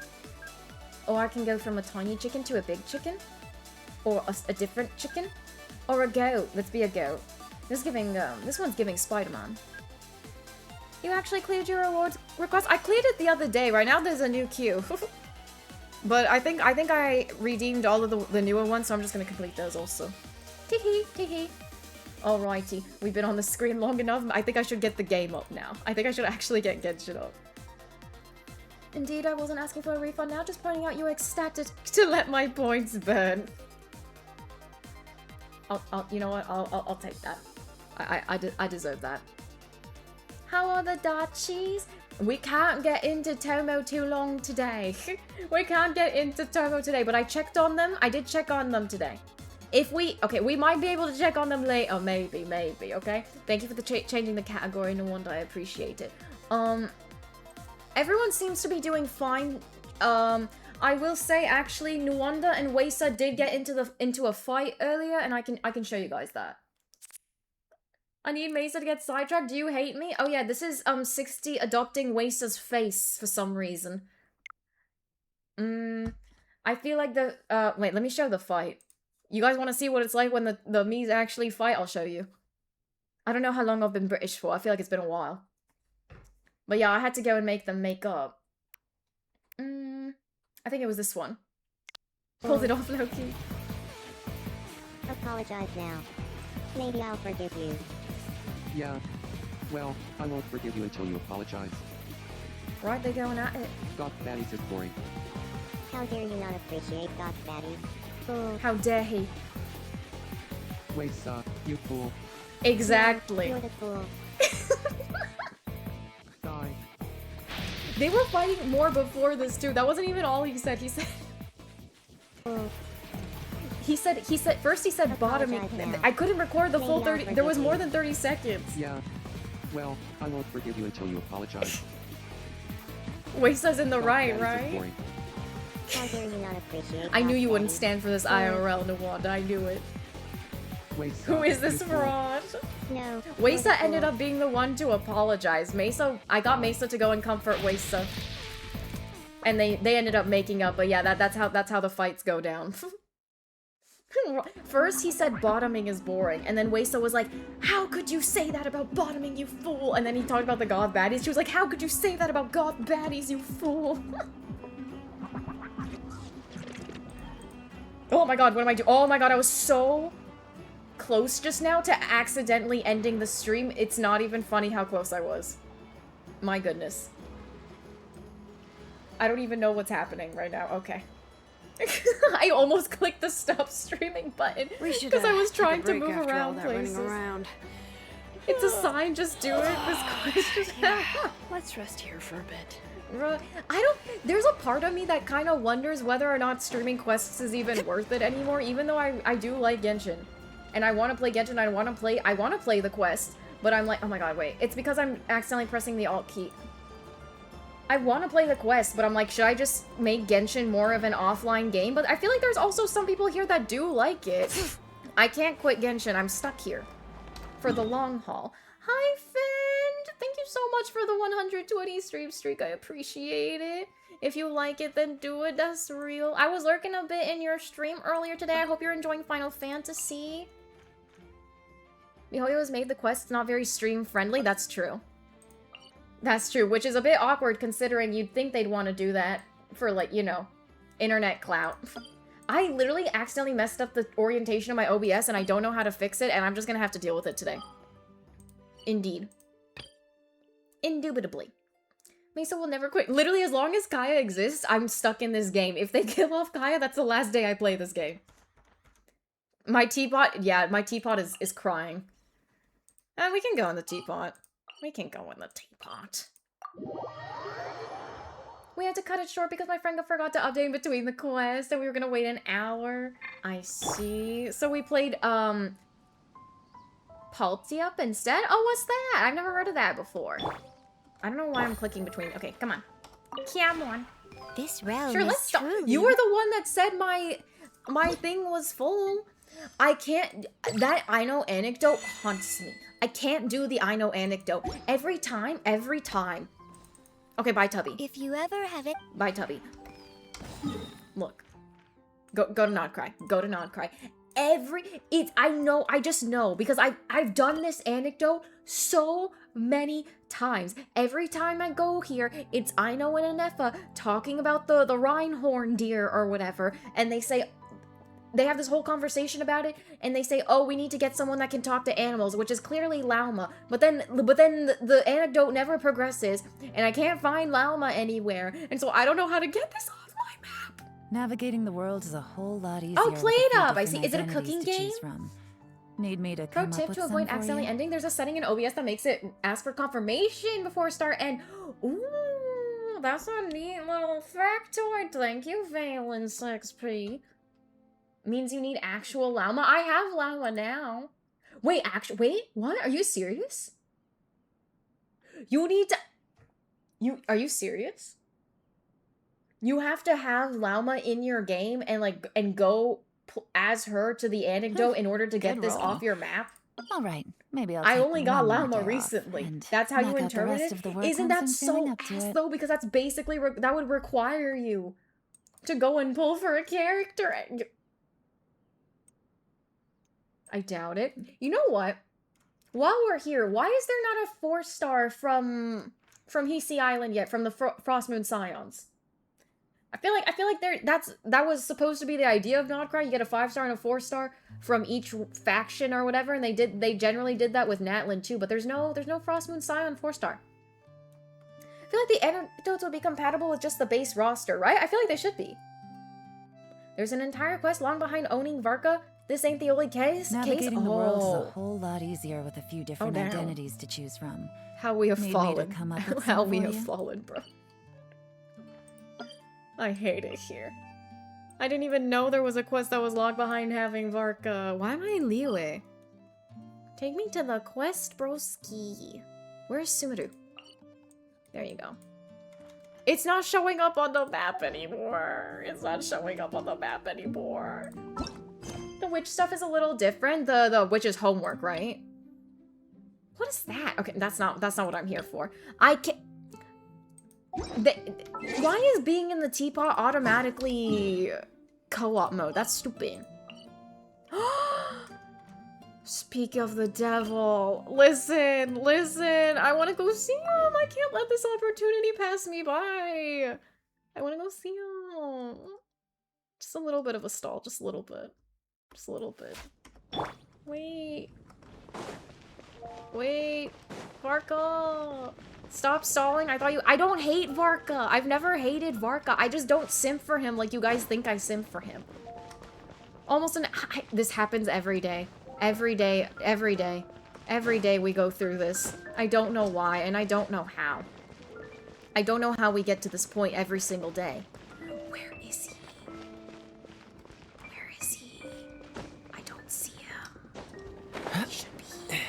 Or I can go from a tiny chicken to a big chicken. Or a different chicken. Or a goat. Let's be a goat. This one's giving Spider-Man. You actually cleared your rewards request? I cleared it the other day. Right now there's a new queue. But I think I redeemed all of the newer ones, so I'm just gonna complete those also. Teehee, teehee. Alrighty, we've been on the screen long enough. I think I should get the game up now. I think I should actually get Genshin up. Indeed, I wasn't asking for a refund now, just pointing out you were ecstatic to let my points burn. You know what? I'll take that. I deserve that. How are the Dachis? We can't get into Tomo too long today. We can't get into Tomo today, but I checked on them. I did check on them today. Okay, we might be able to check on them later. Oh, maybe, okay? Thank you for the changing the category, no wonder, I appreciate it. Everyone seems to be doing fine. I will say, actually, Nuwanda and Weisa did get into a fight earlier, and I can show you guys that. I need Mesa to get sidetracked. Do you hate me? Oh yeah, this is 60 adopting Weisa's face for some reason. I feel like wait, let me show the fight. You guys want to see what it's like when the Miis actually fight? I'll show you. I don't know how long I've been British for. I feel like it's been a while. But yeah, I had to go and make them make up. I think it was this one. Pulled it off, Loki. Apologize now. Maybe I'll forgive you. Yeah. Well, I won't forgive you until you apologize. Right, they're going at it. Goth baddies is boring. How dare you not appreciate goth baddies? Fool. How dare he? Weisa, you fool. Exactly. You're the fool. Die. They were fighting more before this too. That wasn't even all he said. He said... Fool. First he said bottoming. I couldn't record the full 30. There was more than 30 seconds. Yeah. Well, I won't forgive you until you apologize. Weisa's in the Goth right, baddies is right? boring. How dare you not appreciate I knew goth you wouldn't baddies? stand for this IRL, Nuwanda. I knew it. Weisa, Who is this you fool. fraud? No. Weisa ended up being the one to apologize. I got Mesa to go and comfort Weisa. And they ended up making up, but yeah, that's how the fights go down. First he said bottoming is boring, and then Weisa was like, how could you say that about bottoming, you fool? And then he talked about the goth baddies. She was like, how could you say that about goth baddies, you fool? Oh my god, what am I doing? Oh my god, I was so close just now to accidentally ending the stream. It's not even funny how close I was. My goodness. I don't even know what's happening right now. Okay. I almost clicked the stop streaming button because I was trying to move around places. It's a sign, just do it. This question. Let's rest here for a bit. There's a part of me that kind of wonders whether or not streaming quests is even worth it anymore, even though I do like Genshin. And I want to play Genshin, I want to play the quest, but I'm like, oh my god, wait. It's because I'm accidentally pressing the alt key. I want to play the quest, but I'm like, should I just make Genshin more of an offline game? But I feel like there's also some people here that do like it. I can't quit Genshin, I'm stuck here. For the long haul. Hi, Finn! Thank you so much for the 120 stream streak. I appreciate it. If you like it, then do it. That's real. I was lurking a bit in your stream earlier today. I hope you're enjoying Final Fantasy. MiHoYo has made the quests not very stream-friendly. That's true. That's true, which is a bit awkward considering you'd think they'd want to do that for, like, you know, internet clout. I literally accidentally messed up the orientation of my OBS and I don't know how to fix it, and I'm just gonna have to deal with it today. Indeed. Indubitably. Mesa will never quit. Literally, as long as Kaya exists, I'm stuck in this game. If they kill off Kaya, that's the last day I play this game. My teapot, yeah, my teapot is crying. We can go in the teapot. We can go in the teapot. We had to cut it short because my friend forgot to update in between the quests and we were gonna wait an hour. I see. So we played, Paltiup instead? Oh, what's that? I've never heard of that before. I don't know why I'm clicking between. Okay, come on. Come on. This realm Sure, is let's stop. truly... You were the one that said my thing was full. I can't... That I know anecdote haunts me. I can't do the I know anecdote. Every time. Okay, bye, Tubby. If you ever have it... Bye, Tubby. Look. Go to Nod Cry. Go to Nod Cry. I just know, because I've done this anecdote so many times. Every time I go here, it's I know and Anefa talking about the Rhinehorn deer or whatever, and they say, they have this whole conversation about it, and they say, oh, we need to get someone that can talk to animals, which is clearly Lauma. But then the anecdote never progresses, and I can't find Lauma anywhere, and so I don't know how to get this off my map. Navigating the world is a whole lot easier. Oh, with play a it few up. I see. different Is it a identities cooking to game? choose from. Need me to Pro come up tip with to some avoid for accidentally you? ending. There's a setting in OBS that makes it ask for confirmation before start and... Ooh, that's a neat little factoid. Thank you, Valence XP. Means you need actual llama. I have llama now. Wait, what? Are you serious? You need to... Are you serious? You have to have llama in your game and go as her to the anecdote in order to get Good this roll. off your map. All right, maybe I'll. I take only got one more llama day off recently. and That's how you knock out the interpret rest it? of the work Isn't once that I'm so feeling up to ass it. though? Because that's basically that would require you to go and pull for a character. I doubt it. You know what? While we're here, why is there not a 4-star from Hisi Island yet? From the Frost Moon Scions? I feel like that was supposed to be the idea of Nodcry. You get a 5-star and a 4-star from each faction or whatever, and they generally did that with Natlan too. But there's no Frost Moon Scion 4-star. I feel like the anecdotes would be compatible with just the base roster, right? I feel like they should be. There's an entire quest long behind owning Varka. This ain't the only case. Navigating the world is a whole lot easier with a few different damn. identities to choose from. How we have Need me fallen. to come up with How some we for have you? fallen, bro. I hate it here. I didn't even know there was a quest that was locked behind having Varka. Why am I in Liyue? Take me to the quest, broski. Where's Sumeru? There you go. It's not showing up on the map anymore. It's not showing up on the map anymore. The witch stuff is a little different. The witch's homework, right? What is that? Okay, that's not what I'm here for. I can't... Why is being in the teapot automatically co-op mode? That's stupid. Speak of the devil. Listen. I want to go see him. I can't let this opportunity pass me by. I want to go see him. Just a little bit of a stall. Just a little bit. Just a little bit. Wait. Varka. Stop stalling. I don't hate Varka. I've never hated Varka. I just don't simp for him like you guys think I simp for him. This happens every day. Every day. Every day we go through this. I don't know why, and I don't know how. I don't know how we get to this point every single day. Where is he? Where is he? I don't see him. He should be here.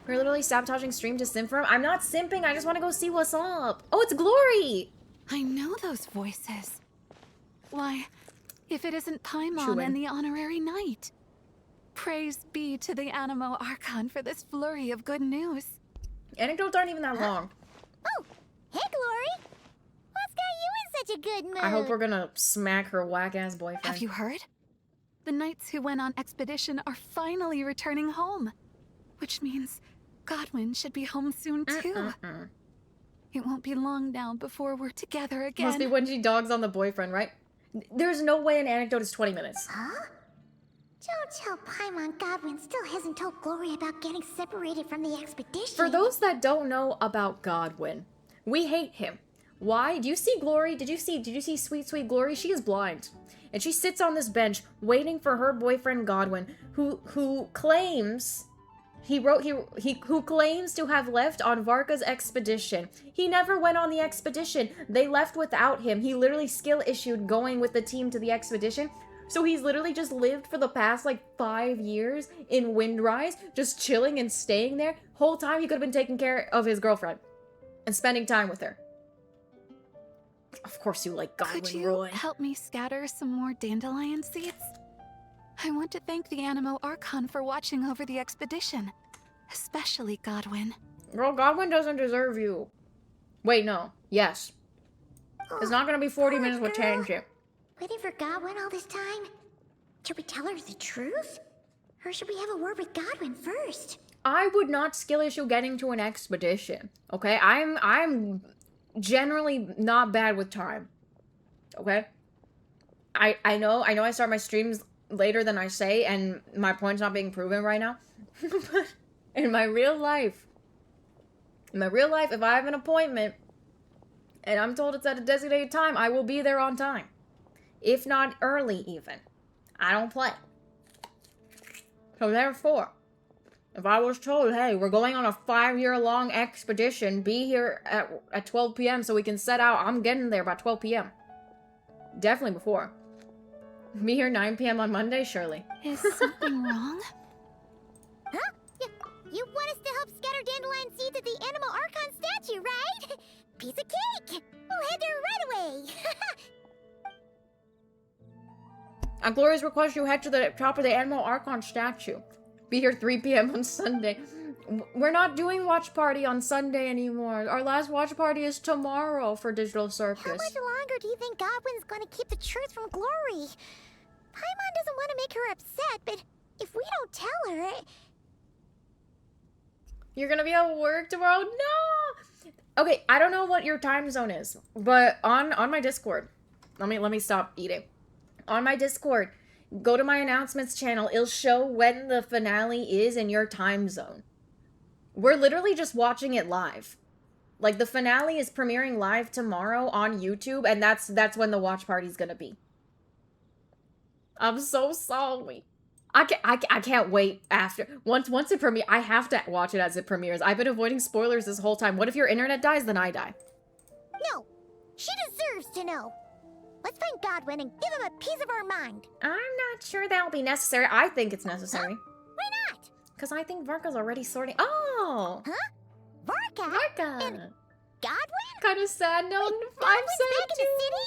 We're literally sabotaging stream to simp for him. I'm not simping, I just want to go see what's up. Oh, it's Glory! I know those voices. Why, if it isn't Paimon Chewing. and the Honorary Knight. Praise be to the Anemo Archon for this flurry of good news. Anecdotes aren't even that long. Oh, hey, Glory. What's got you in such a good mood? I hope we're gonna smack her whack-ass boyfriend. Have you heard? The knights who went on expedition are finally returning home. Which means Godwin should be home soon too. It won't be long now before we're together again. Must be when she dogs on the boyfriend, right? There's no way an anecdote is 20 minutes. Huh? Don't tell Paimon Godwin still hasn't told Glory about getting separated from the expedition. For those that don't know about Godwin, we hate him. Why? Do you see Glory? Did you see sweet, sweet Glory? She is blind. And she sits on this bench waiting for her boyfriend Godwin, who claims who claims to have left on Varka's expedition. He never went on the expedition. They left without him. He literally skill issued going with the team to the expedition. So he's literally just lived for the past, like, 5 years in Windrise, just chilling and staying there. Whole time he could have been taking care of his girlfriend and spending time with her. Of course you like Godwin, Could you Roy. help me scatter some more dandelion seeds? I want to thank the Anemo Archon for watching over the expedition. Especially Godwin. Girl, Godwin doesn't deserve you. Wait, no. Yes. It's not gonna be 40 minutes with tangent. Waiting for Godwin all this time? Should we tell her the truth? Or should we have a word with Godwin first? I would not skill issue getting to an expedition. Okay? I'm generally not bad with time. Okay? I know I start my streams later than I say, and my point's not being proven right now. But in my real life, if I have an appointment and I'm told it's at a designated time, I will be there on time. If not early, even. I don't play. So therefore, if I was told, hey, we're going on a 5-year-long expedition, be here at 12 p.m. so we can set out, I'm getting there by 12 p.m. Definitely before. Be here 9 p.m. on Monday, surely. Is something wrong? Huh? You want us to help scatter dandelion seeds at the Anemo Archon statue, right? Piece of cake! We'll head there right away! At Gloria's request, you head to the top of the Animal Archon statue. Be here 3 p.m. on Sunday. We're not doing watch party on Sunday anymore. Our last watch party is tomorrow for Digital Circus. How much longer do you think Godwin's gonna keep the truth from Glory? Paimon doesn't want to make her upset, but if we don't tell her... You're gonna be at work tomorrow? No! Okay, I don't know what your time zone is, but on my Discord, let me stop eating. On my Discord, go to my announcements channel. It'll show when the finale is in your time zone. We're literally just watching it live. Like, the finale is premiering live tomorrow on YouTube, and that's when the watch party's gonna be. I'm so sorry. I can't wait after. Once it premieres, I have to watch it as it premieres. I've been avoiding spoilers this whole time. What if your internet dies, then I die? No! She deserves to know! Let's find Godwin and give him a piece of our mind! I'm not sure that'll be necessary. I think it's necessary. Why not? Because I think Varka's already sorting. Oh! Huh? Varka? Varka! And Godwin? Kind of sad. No, I'm Godwin's sad back in too. the city?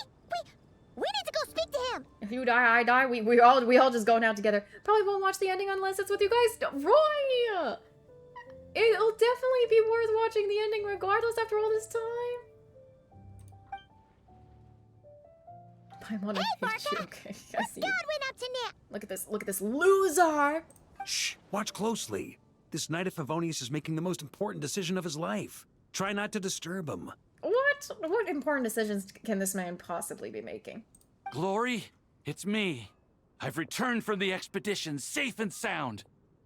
We need to go speak to him! If you die, I die. We all just go now together. Probably won't watch the ending unless it's with you guys. Roy! It'll definitely be worth watching the ending regardless after all this time. Paimon, Hey, I hate you. Varka! Okay, I What's see. Godwin up to now? Look at this loser! Shh, watch closely. This Knight of Favonius is making the most important decision of his life. Try not to disturb him. What important decisions can this man possibly be making? Glory, it's me. I've returned from the expedition safe and sound.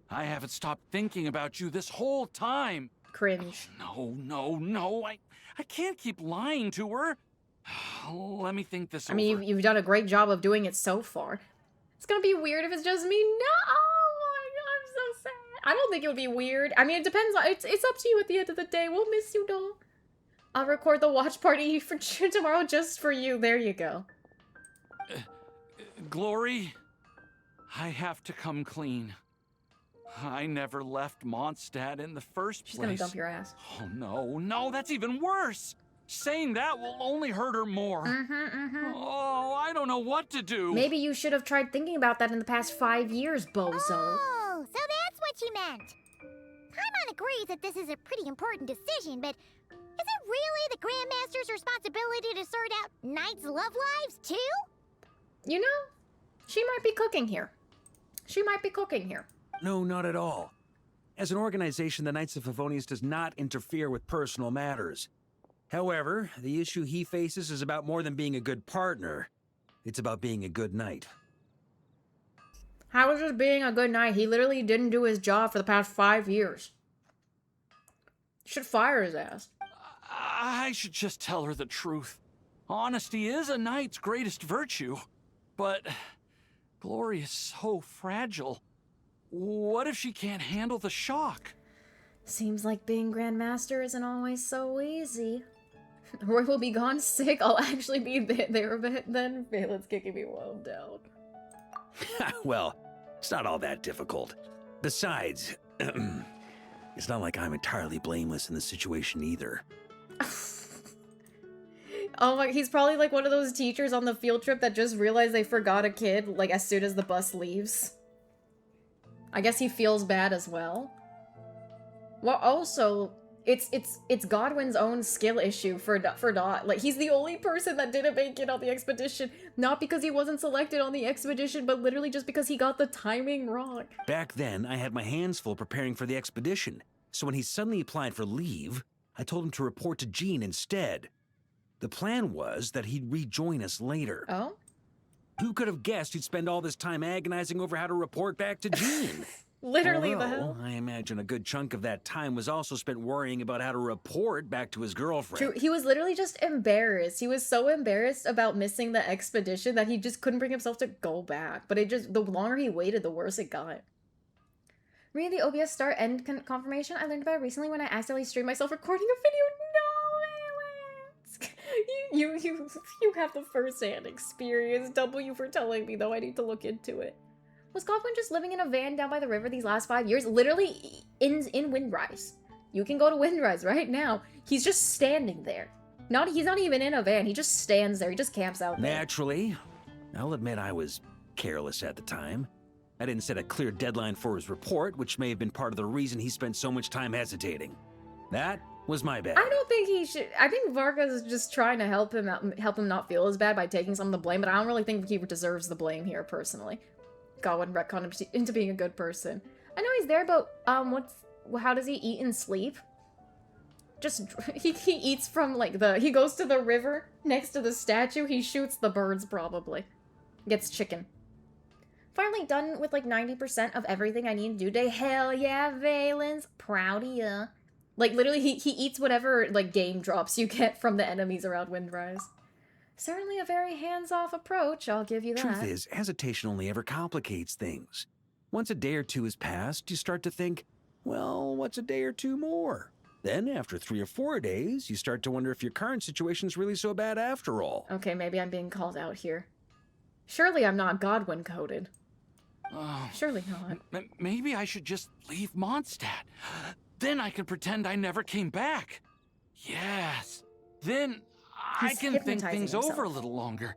I haven't stopped thinking about you this whole time. Cringe. No. I can't keep lying to her. Let me think this I over. mean, you've done a great job of doing it so far. It's gonna be weird if it's just me. No! Oh my god, I'm so sad. I don't think it would be weird. I mean, it depends on, it's up to you at the end of the day. We'll miss you, doll. I'll record the watch party for tomorrow just for you. There you go. Glory, I have to come clean. I never left Mondstadt in the first place. She's gonna dump your ass. Oh, no, that's even worse. Saying that will only hurt her more. Oh, I don't know what to do. Maybe you should have tried thinking about that in the past 5 years, bozo. Oh, so that's what you meant. Paimon agrees that this is a pretty important decision, but is it really the Grandmaster's responsibility to sort out knights' love lives, too? You know, she might be cooking here. She might be cooking here. No, not at all. As an organization, the Knights of Favonius does not interfere with personal matters. However, the issue he faces is about more than being a good partner. It's about being a good knight. How is this being a good knight? He literally didn't do his job for the past 5 years. Should fire his ass. I should just tell her the truth. Honesty is a knight's greatest virtue. But Glory is so fragile. What if she can't handle the shock? Seems like being Grandmaster isn't always so easy. Roy will be gone sick. I'll actually be there a bit then. Valen's kicking me while I'm down. Well, it's not all that difficult. Besides, it's not like I'm entirely blameless in the situation either. Oh my, he's probably like one of those teachers on the field trip that just realized they forgot a kid, like, as soon as the bus leaves. I guess he feels bad as well. Well, also, it's Godwin's own skill issue for Dot. Like, he's the only person that didn't make it on the expedition, not because he wasn't selected on the expedition, but literally just because he got the timing wrong. Back then, I had my hands full preparing for the expedition, so when he suddenly applied for leave, I told him to report to Jean instead. The plan was that he'd rejoin us later. Oh? Who could have guessed he'd spend all this time agonizing over how to report back to Jean? Literally Although, the hell. I imagine a good chunk of that time was also spent worrying about how to report back to his girlfriend. True, he was literally just embarrassed. He was so embarrassed about missing the expedition that he just couldn't bring himself to go back. But the longer he waited, the worse it got. Read the OBS start end confirmation. I learned about it recently when I accidentally streamed myself recording a video. No, Alex! You have the first-hand experience. W for telling me, though. I need to look into it. Was Godwin just living in a van down by the river these last 5 years? Literally in Windrise. You can go to Windrise right now. He's just standing there. He's not even in a van. He just stands there. He just camps out there. Naturally. I'll admit I was careless at the time. I didn't set a clear deadline for his report, which may have been part of the reason he spent so much time hesitating. That was my bad. I don't think he should. I think Varka's just trying to help him out, help him not feel as bad by taking some of the blame, but I don't really think he deserves the blame here, personally. Godwin retconned him into being a good person. I know he's there, but how does he eat and sleep? Just he eats from like he goes to the river next to the statue. He shoots the birds probably. Gets chicken. Finally done with like 90% of everything I need to do today. Hell yeah, Valens, proud of ya. Like literally, he eats whatever like game drops you get from the enemies around Windrise. Certainly a very hands-off approach, I'll give you that. Truth is, hesitation only ever complicates things. Once a day or two has passed, you start to think, well, what's a day or two more? Then, after 3 or 4 days, you start to wonder if your current situation's really so bad after all. Okay, maybe I'm being called out here. Surely I'm not Godwin-coded. Surely not. Maybe I should just leave Mondstadt. Then I can pretend I never came back. Yes. Then I can think things over a little longer.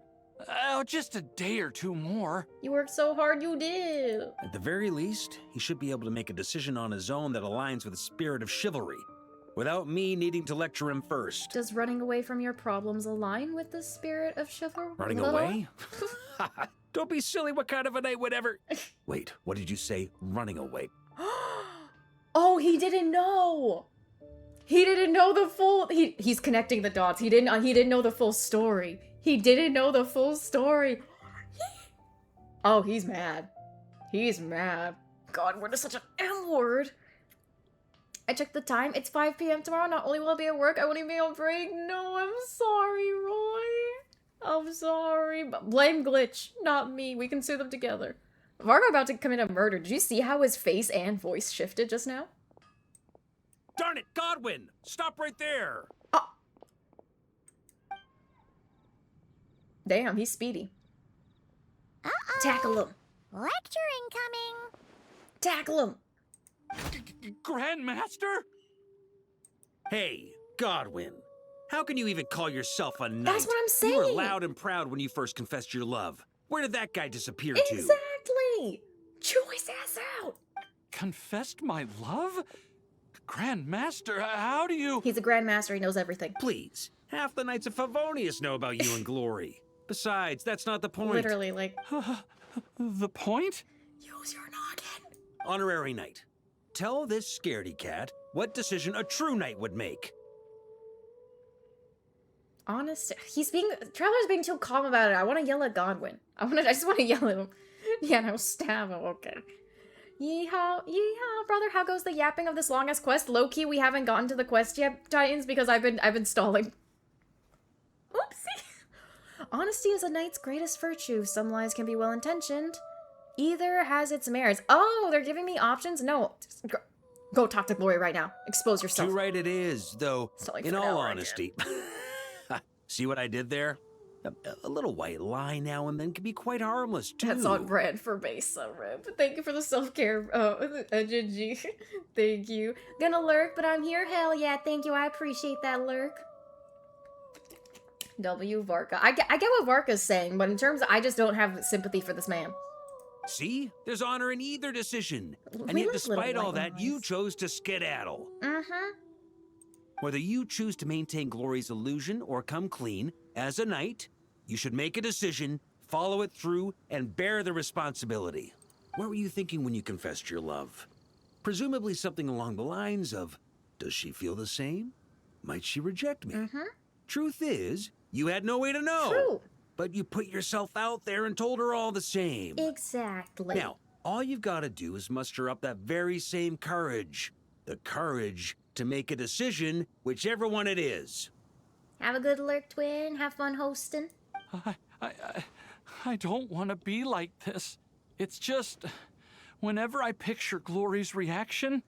Just a day or two more. You worked so hard, you did. At the very least, he should be able to make a decision on his own that aligns with the spirit of chivalry, without me needing to lecture him first. Does running away from your problems align with the spirit of chivalry? Running away? Don't be silly, what kind of a night would ever... Wait, what did you say? Running away? Oh, he didn't know! He didn't know the full... He's connecting the dots. He didn't know the full story. He didn't know the full story. Oh, he's mad. He's mad. God, what is such an M-word? I checked the time. It's 5 p.m. tomorrow. Not only will I be at work, I won't even be on break. No, I'm sorry, Roy. I'm sorry. But blame Glitch, not me. We can sue them together. Varka about to commit a murder. Did you see how his face and voice shifted just now? Darn it, Godwin! Stop right there! Oh. Damn, he's speedy. Uh-oh. Tackle him. Lecture incoming. Tackle him. Grandmaster? Hey, Godwin. How can you even call yourself a knight? That's what I'm saying. You were loud and proud when you first confessed your love. Where did that guy disappear to? Exactly. Chew his ass out. Confessed my love? Grandmaster, how do you... He's a grandmaster. He knows everything. Please. Half the knights of Favonius know about you and Glory. Besides, that's not the point. Literally, like... The point? Use your noggin. Honorary knight. Tell this scaredy cat what decision a true knight would make. Honest, Traveler's being too calm about it. I want to yell at Godwin. I just want to yell at him. Yeah, no, stab him. Okay. Yeehaw, yeehaw, brother. How goes the yapping of this long-ass quest? Low-key, we haven't gotten to the quest yet, Titans, because I've been stalling. Oopsie. Honesty is a knight's greatest virtue. Some lies can be well-intentioned. Either has its merits. Oh, they're giving me options? No. Go talk to Glory right now. Expose yourself. Too right it is, though, Stalling in for an all hour honesty. See what I did there? A little white lie now and then can be quite harmless, too. That's on brand for Mesa, Rip. Thank you for the self-care, GG. Thank you. Gonna lurk, but I'm here. Hell yeah, thank you. I appreciate that lurk. W. Varka. I get what Varka's saying, but in terms of, I just don't have sympathy for this man. See? There's honor in either decision. And We yet, like despite little all white that, you lies. chose to skedaddle. Mm-hmm. Whether you choose to maintain Glory's illusion or come clean, as a knight, you should make a decision, follow it through, and bear the responsibility. What were you thinking when you confessed your love? Presumably something along the lines of, does she feel the same? Might she reject me? Mm-hmm. Truth is, you had no way to know. True. But you put yourself out there and told her all the same. Exactly. Now, all you've got to do is muster up that very same courage. The courage to make a decision, whichever one it is. Have a good lurk, twin. Have fun hosting. I don't want to be like this. It's just, whenever I picture Glory's reaction,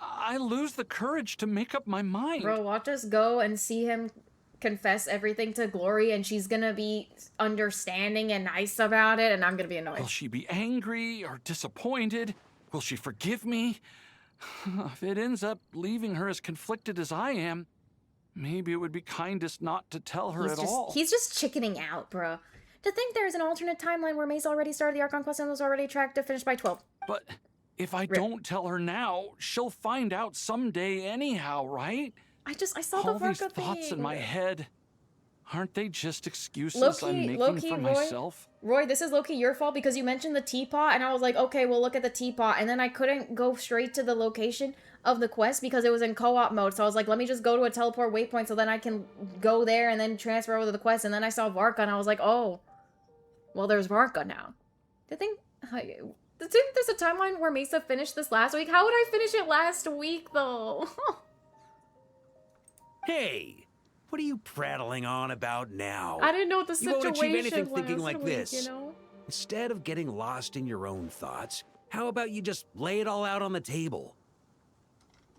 I lose the courage to make up my mind. Bro, watch us go and see him confess everything to Glory, and she's gonna be understanding and nice about it, and I'm gonna be annoyed. Will she be angry or disappointed? Will she forgive me? If it ends up leaving her as conflicted as I am, maybe it would be kindest not to tell her at all. He's just chickening out, bro. To think there's an alternate timeline where Mace already started the Archon quest and was already tracked to finish by 12. But if I don't tell her now, she'll find out someday anyhow, right? I saw All the these Varka thoughts thing. in my head, aren't they just excuses Low-key, I'm making for myself? Roy, this is low-key your fault because you mentioned the teapot, and I was like, okay, we'll look at the teapot, and then I couldn't go straight to the location of the quest because it was in co-op mode, so I was like, let me just go to a teleport waypoint so then I can go there and then transfer over to the quest, and then I saw Varka, and I was like, oh, well, there's Varka now. I think there's a timeline where Mesa finished this last week. How would I finish it last week, though? Hey, what are you prattling on about now? I didn't know what the You won't situation achieve anything thinking last like week, this. you know? Instead of getting lost in your own thoughts, how about you just lay it all out on the table?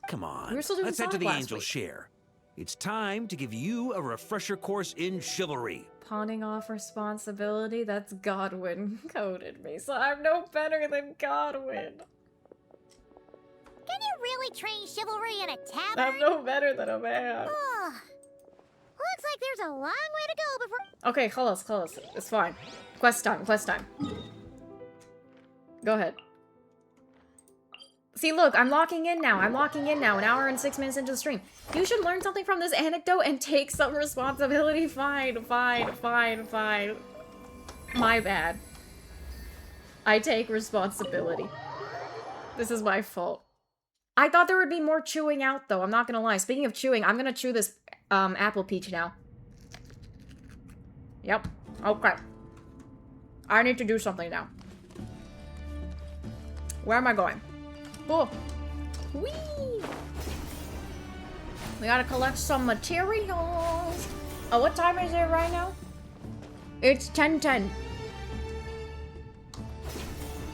Come on, We were still doing let's head to Sonic the last Angel week. Share. It's time to give you a refresher course in chivalry. Pawning off responsibility? That's Godwin coded me, so I'm no better than Godwin. Can you really train chivalry in a tavern? I'm no better than a man. Ugh. Looks like there's a long way to go before... Okay, close. It's fine. Quest time. Go ahead. See, look, I'm locking in now. An hour and 6 minutes into the stream. You should learn something from this anecdote and take some responsibility. Fine. My bad. I take responsibility. This is my fault. I thought there would be more chewing out, though. I'm not gonna lie. Speaking of chewing, I'm gonna chew this apple peach now. Yep. Okay. I need to do something now. Where am I going? Oh. Whee! We gotta collect some materials. Oh, what time is it right now? It's 10:10.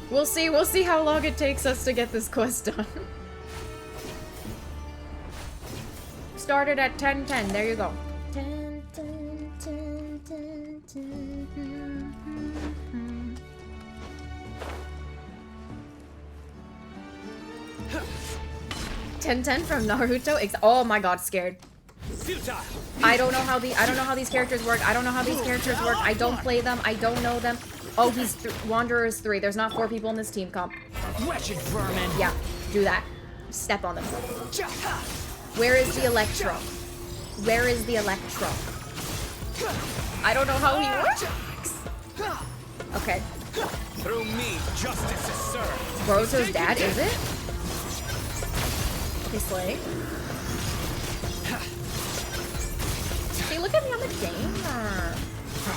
We'll see how long it takes us to get this quest done. Started at 10:10. There you go. 10, 10, 10, 10, 10, 10 from Naruto. Oh my god, scared. I don't know how these characters work. I don't don't play them. I don't know them. Oh, he's Wanderer's 3. There's not 4 people in this team comp. Wretched vermin. Yeah, do that. Step on them. Where is the Electro? Where is the Electro? I don't know how he works. Okay. Through me, justice is served. Boruto's dad, is it? Okay, Slay. See, look at me, I'm a gamer.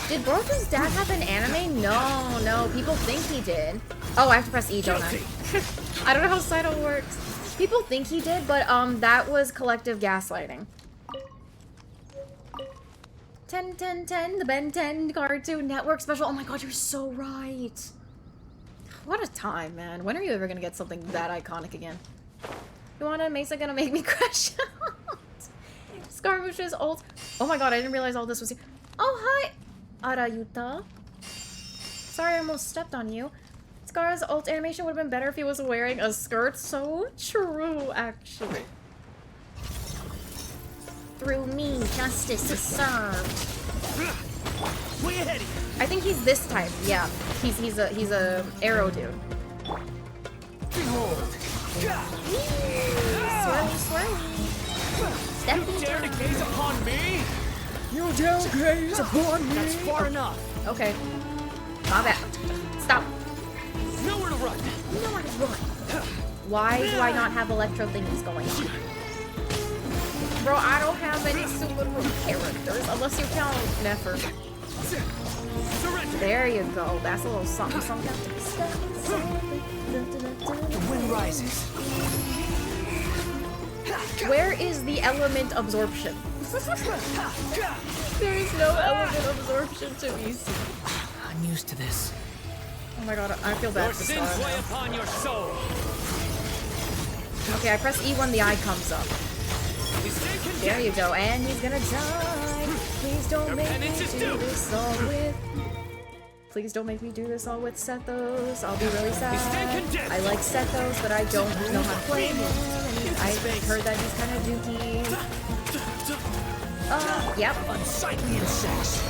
Did Boruto's dad have an anime? No. People think he did. Oh, I have to press E, don't I? I don't know how Saito works. People think he did, but that was collective gaslighting. 10, 10, 10, the Ben 10 Cartoon Network special. Oh my god, you're so right. What a time, man. When are you ever gonna get something that iconic again? You wanna Mesa gonna make me crash out? Scarmush's ult. Oh my god, I didn't realize all this was here. Oh, hi, Arayuta. Sorry, I almost stepped on you. Scar's ult animation would have been better if he was wearing a skirt. So true, actually. Through me, justice is served. I think he's this type. Yeah, he's a arrow dude. Swirly. Stepping. You dare to gaze upon me? You dare gaze upon me? That's far enough. Okay. My bad. Stop. Nowhere to run. Nowhere to run. Why do I not have electro thingies going on? Bro, I don't have any Subaru characters unless you count Nefer. There you go. That's a little something. The wind rises. Where is the element absorption? There is no element absorption to be seen. I'm used to this. Oh my god, I feel bad for Star now. Upon your soul. Okay, I press E when the eye comes up. There you go, and he's gonna die. Please don't make me do this all with... Please don't make me do this all with Sethos. I'll be really sad. I like Sethos, but I don't know how to play him. And I've heard that he's kind of dookie. Yep. Unsightly insects.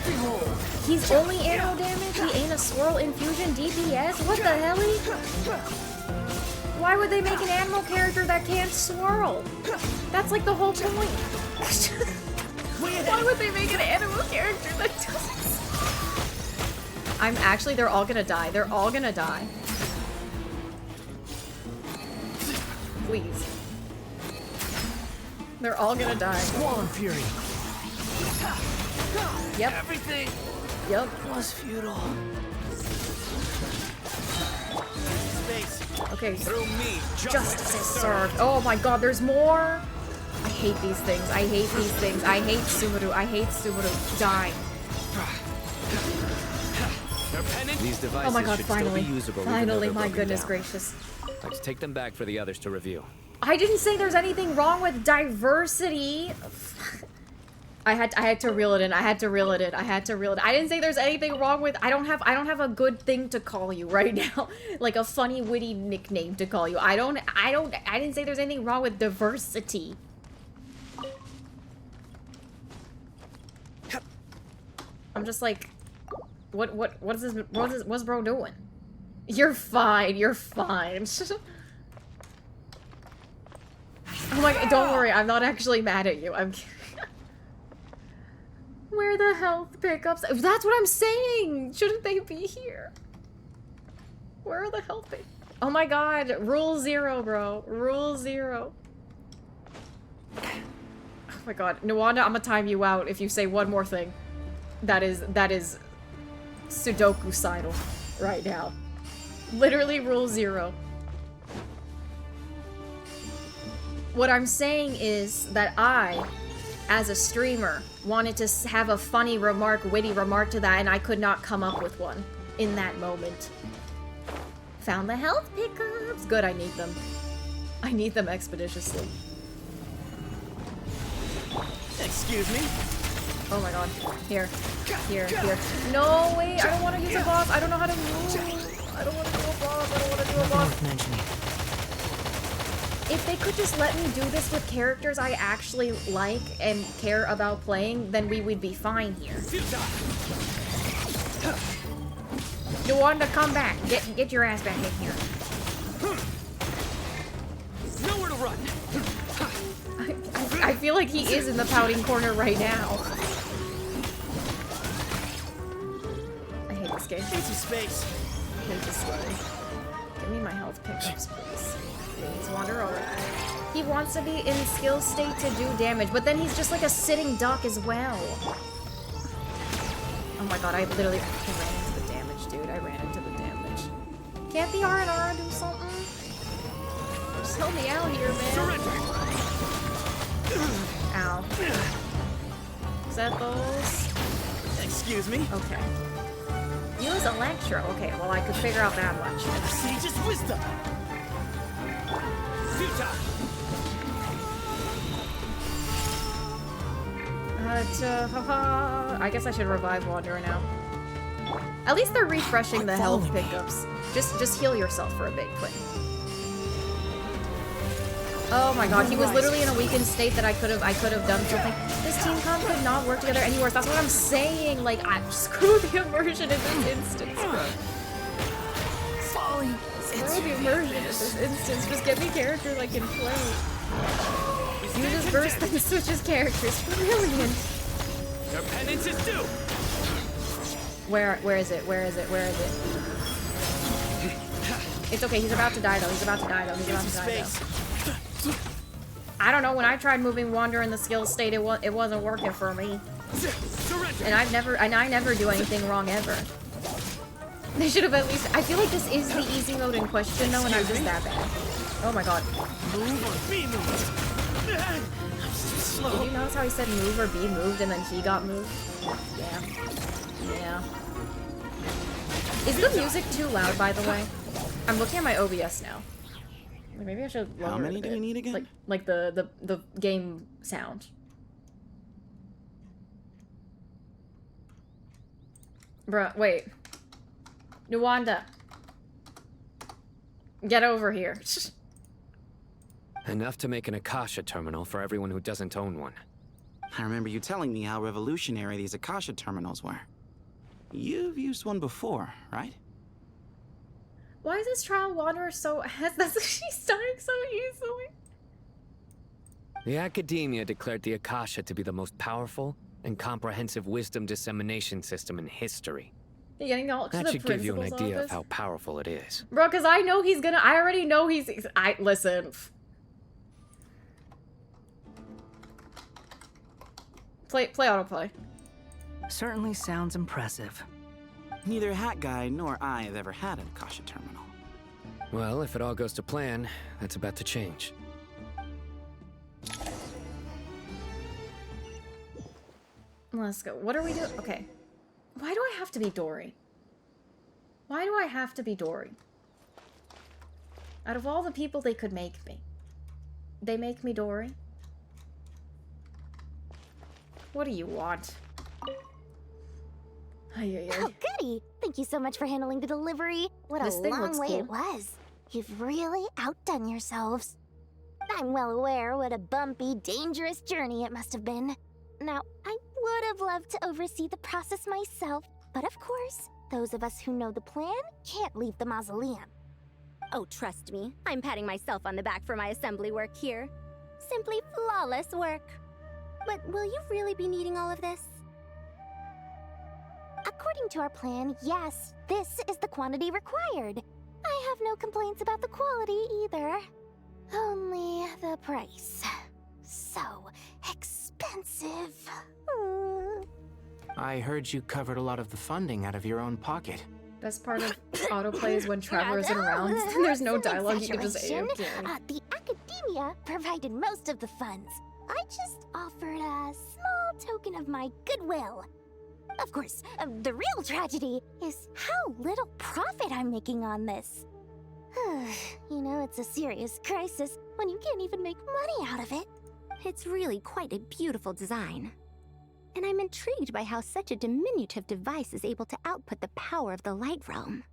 Behold. He's only arrow damage? He ain't a swirl infusion DPS? What the hell? Why would they make an animal character that can't swirl? That's like the whole point. Why would they make an animal character that doesn't swirl? They're all gonna die. They're all gonna die. Please. They're all gonna die. Swollen fury. Yep. Everything. Yep. Was futile. Space. Okay. Through me, Justice is served. Oh my god, there's more. I hate these things. I hate these things. I hate Subaru. I hate Subaru. Die. These devices Oh my god, should finally. still be usable. Finally, my goodness gracious. Let's take them back for the others to review. I didn't say there's anything wrong with diversity. I had to reel it in. I didn't say there's anything wrong with... I don't have a good thing to call you right now. Like a funny, witty nickname to call you. I didn't say there's anything wrong with diversity. I'm just like, what's bro doing? You're fine. Oh my god, don't worry, I'm not actually mad at you. I'm kidding. Where are the health pickups? That's what I'm saying! Shouldn't they be here? Where are the health pickups? Oh my god, rule 0, bro. Rule 0. Oh my god, Nwanda, I'm gonna time you out if you say one more thing. That is Sudoku-sidal right now. Literally rule 0. What I'm saying is that I, as a streamer, wanted to have a funny remark, witty remark to that, and I could not come up with one in that moment. Found the health pickups. Good, I need them. I need them expeditiously. Excuse me? Oh my god. Here. Here. No, wait, I don't want to use a boss. I don't know how to move. I don't want to do a boss. I don't want to do a boss. If they could just let me do this with characters I actually like and care about playing, then we would be fine here. You want to come back. Get your ass back in here. Nowhere to run. I feel like he is in the pouting corner right now. I hate this game. Need some space. I hate this game. Give me my health pickups, please. Please wander over. He wants to be in skill state to do damage, but then he's just like a sitting duck as well. Oh my god, I literally ran into the damage, dude. I ran into the damage. Can't the R&R do something? Just help me out here, man. Surrender. Ow. Is that those? Excuse me? Okay. Use Electro. Okay, well I could figure out that much. Sage's wisdom. I guess I should revive Wanderer now. At least they're refreshing the health pickups. Just heal yourself for a bit, quick. Oh my god, he was literally in a weakened state that I could have done something. This team comp could not work together any worse. That's what I'm saying. Like, screw the immersion in this instance, bro. Falling. Screw the immersion in this instance. Just get me characters I can play. Uses burst and switches characters. Brilliant. Your penance is due. Where is it? Where is it? Where is it? It's okay. He's about to die though. He's about to die though. I don't know. When I tried moving Wander in the skill state, it wasn't working for me. And I never do anything wrong ever. They should have at least. I feel like this is the easy mode in question though, and I'm just that bad. Oh my god. Move or be moved. Did you notice how he said move or be moved and then he got moved? Yeah. Yeah. Is the music too loud, by the way? I'm looking at my OBS now. Maybe I should lower How many it a do bit. we need again? Like the game sound. Bruh, wait. Nuwanda. Get over here. Enough to make an Akasha terminal for everyone who doesn't own one. I remember you telling me how revolutionary these Akasha terminals were. You've used one before, right? Why is this trial Wanderer so... She's dying so easily. The academia declared the Akasha to be the most powerful and comprehensive wisdom dissemination system in history. You're getting all to That the should give you an principal's idea of office? how powerful it is. Bro, because I know he's gonna... I already know he's... Listen. Play autoplay. Certainly sounds impressive. Neither Hat Guy nor I have ever had an Akasha terminal. Well, if it all goes to plan, that's about to change. Let's go. What are we doing? Okay. Why do I have to be Dory? Why do I have to be Dory? Out of all the people they could make me, they make me Dory? What do you want? Oh, goody! Thank you so much for handling the delivery. What This a thing long looks way cool. it was. You've really outdone yourselves. I'm well aware what a bumpy, dangerous journey it must have been. Now, I would have loved to oversee the process myself, but of course, those of us who know the plan can't leave the mausoleum. Oh, trust me, I'm patting myself on the back for my assembly work here. Simply flawless work. But will you really be needing all of this? According to our plan, yes, this is the quantity required. I have no complaints about the quality either. Only the price. So expensive. I heard you covered a lot of the funding out of your own pocket. Best part of autoplay is when Trevor isn't around. There's no dialogue, you can just AFK. The academia provided most of the funds. I just offered a small token of my goodwill. Of course, the real tragedy is how little profit I'm making on this. You know, it's a serious crisis when you can't even make money out of it. It's really quite a beautiful design. And I'm intrigued by how such a diminutive device is able to output the power of the Light Realm.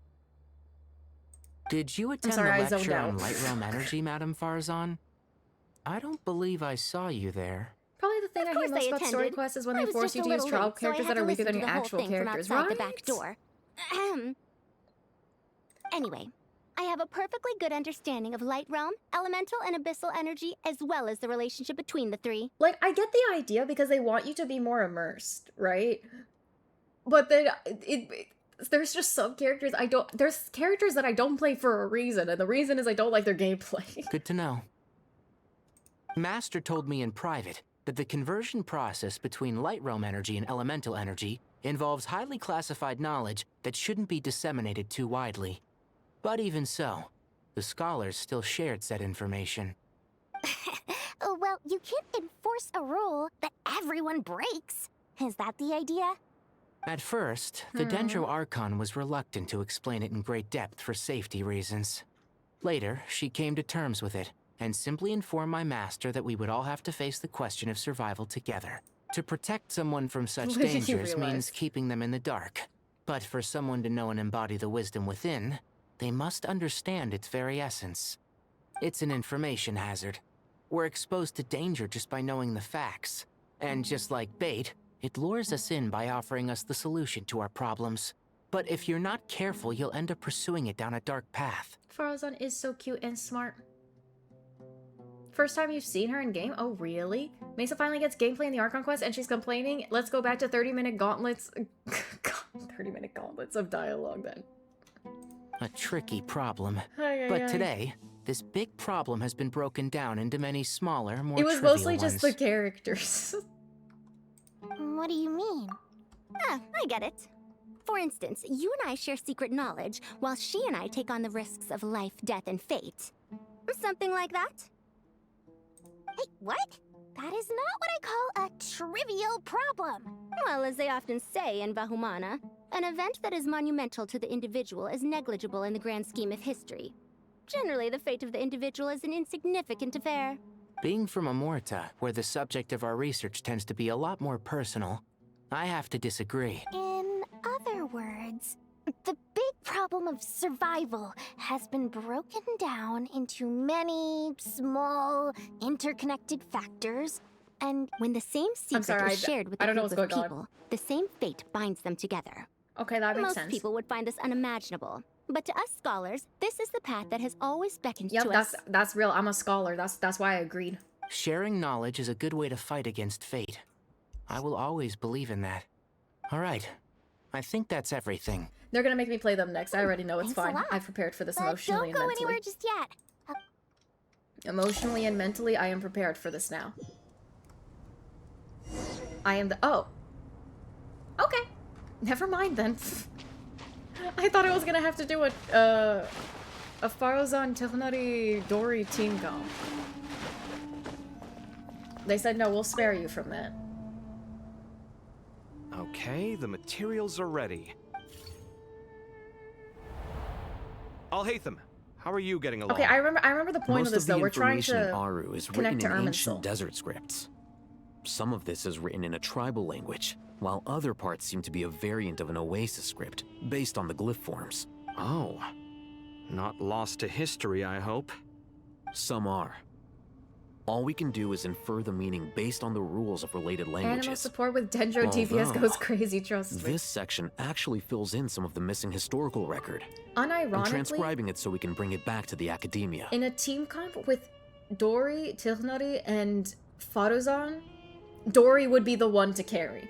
Did you attend sorry, I the zoned lecture on out. Light Realm Energy, Madame Farazan? I don't believe I saw you there. Probably the thing I hate course most I about story attended. quests is when I they was force just you a to use little trial late, so I characters had that are to weaker listen than to your the whole actual thing from characters, outside right? the back door. Ahem. Anyway, I have a perfectly good understanding of Light Realm, Elemental, and Abyssal energy, as well as the relationship between the three. Like, I get the idea because they want you to be more immersed, right? But then there's just some characters there's characters that I don't play for a reason, and the reason is I don't like their gameplay. Good to know. Master told me in private that the conversion process between Light Realm energy and Elemental energy involves highly classified knowledge that shouldn't be disseminated too widely. But even so, the scholars still shared said information. Well, you can't enforce a rule that everyone breaks. Is that the idea? At first, the Dendro Archon was reluctant to explain it in great depth for safety reasons. Later, she came to terms with it, and simply informed my master that we would all have to face the question of survival together. To protect someone from such What did you dangers realize? means keeping them in the dark. But for someone to know and embody the wisdom within, they must understand its very essence. It's an information hazard. We're exposed to danger just by knowing the facts. And just like bait, it lures us in by offering us the solution to our problems. But if you're not careful, you'll end up pursuing it down a dark path. Farazan is so cute and smart. First time you've seen her in game? Oh, really? Mesa finally gets gameplay in the Archon quest and she's complaining. Let's go back to 30-minute gauntlets. 30-minute gauntlets of dialogue then. A tricky problem. Ay, ay, But ay. today, this big problem has been broken down into many smaller, more It was trivial mostly just ones. the characters. What do you mean? Ah, I get it. For instance, you and I share secret knowledge, while she and I take on the risks of life, death, and fate. Something like that? Hey, what? That is not what I call a trivial problem. Well, as they often say in Vahumana, an event that is monumental to the individual is negligible in the grand scheme of history. Generally, the fate of the individual is an insignificant affair. Being from Amorta, where the subject of our research tends to be a lot more personal, I have to disagree. In other words, the big problem of survival has been broken down into many small, interconnected factors, and when the same secret sorry, is shared with I a don't know group what's of going on. people, the same fate binds them together. Okay, that makes Most sense. people would find this unimaginable, but to us scholars, this is the path that has always beckoned Yep, to that's us. that's real. I'm a scholar. That's why I agreed. Sharing knowledge is a good way to fight against fate. I will always believe in that. All right. I think that's everything. They're gonna make me play them next. I already know it's Thanks a fine. lot. I've prepared for this but emotionally don't and go mentally. anywhere just yet. Emotionally and mentally, I am prepared for this now. I am the- oh. Okay. Never mind then. I thought I was gonna have to do a Farazan Tilnari Dori team comp. They said no, we'll spare you from that. Okay, the materials are ready. Alhaitham, how are you getting along? Okay, I remember the point Most of this though. the We're trying information in to Aru is connect written to in Irminsul. ancient desert scripts. Some of this is written in a tribal language, while other parts seem to be a variant of an Oasis script, based on the glyph forms. Oh. Not lost to history, I hope. Some are. All we can do is infer the meaning based on the rules of related Animal languages. support with Dendro DPS Although, goes crazy, trust me. This section actually fills in some of the missing historical record. I'm Unironically, transcribing it so we can bring it back to the academia. in a team comp with Dori, Tilnari, and Farazan, Dori would be the one to carry.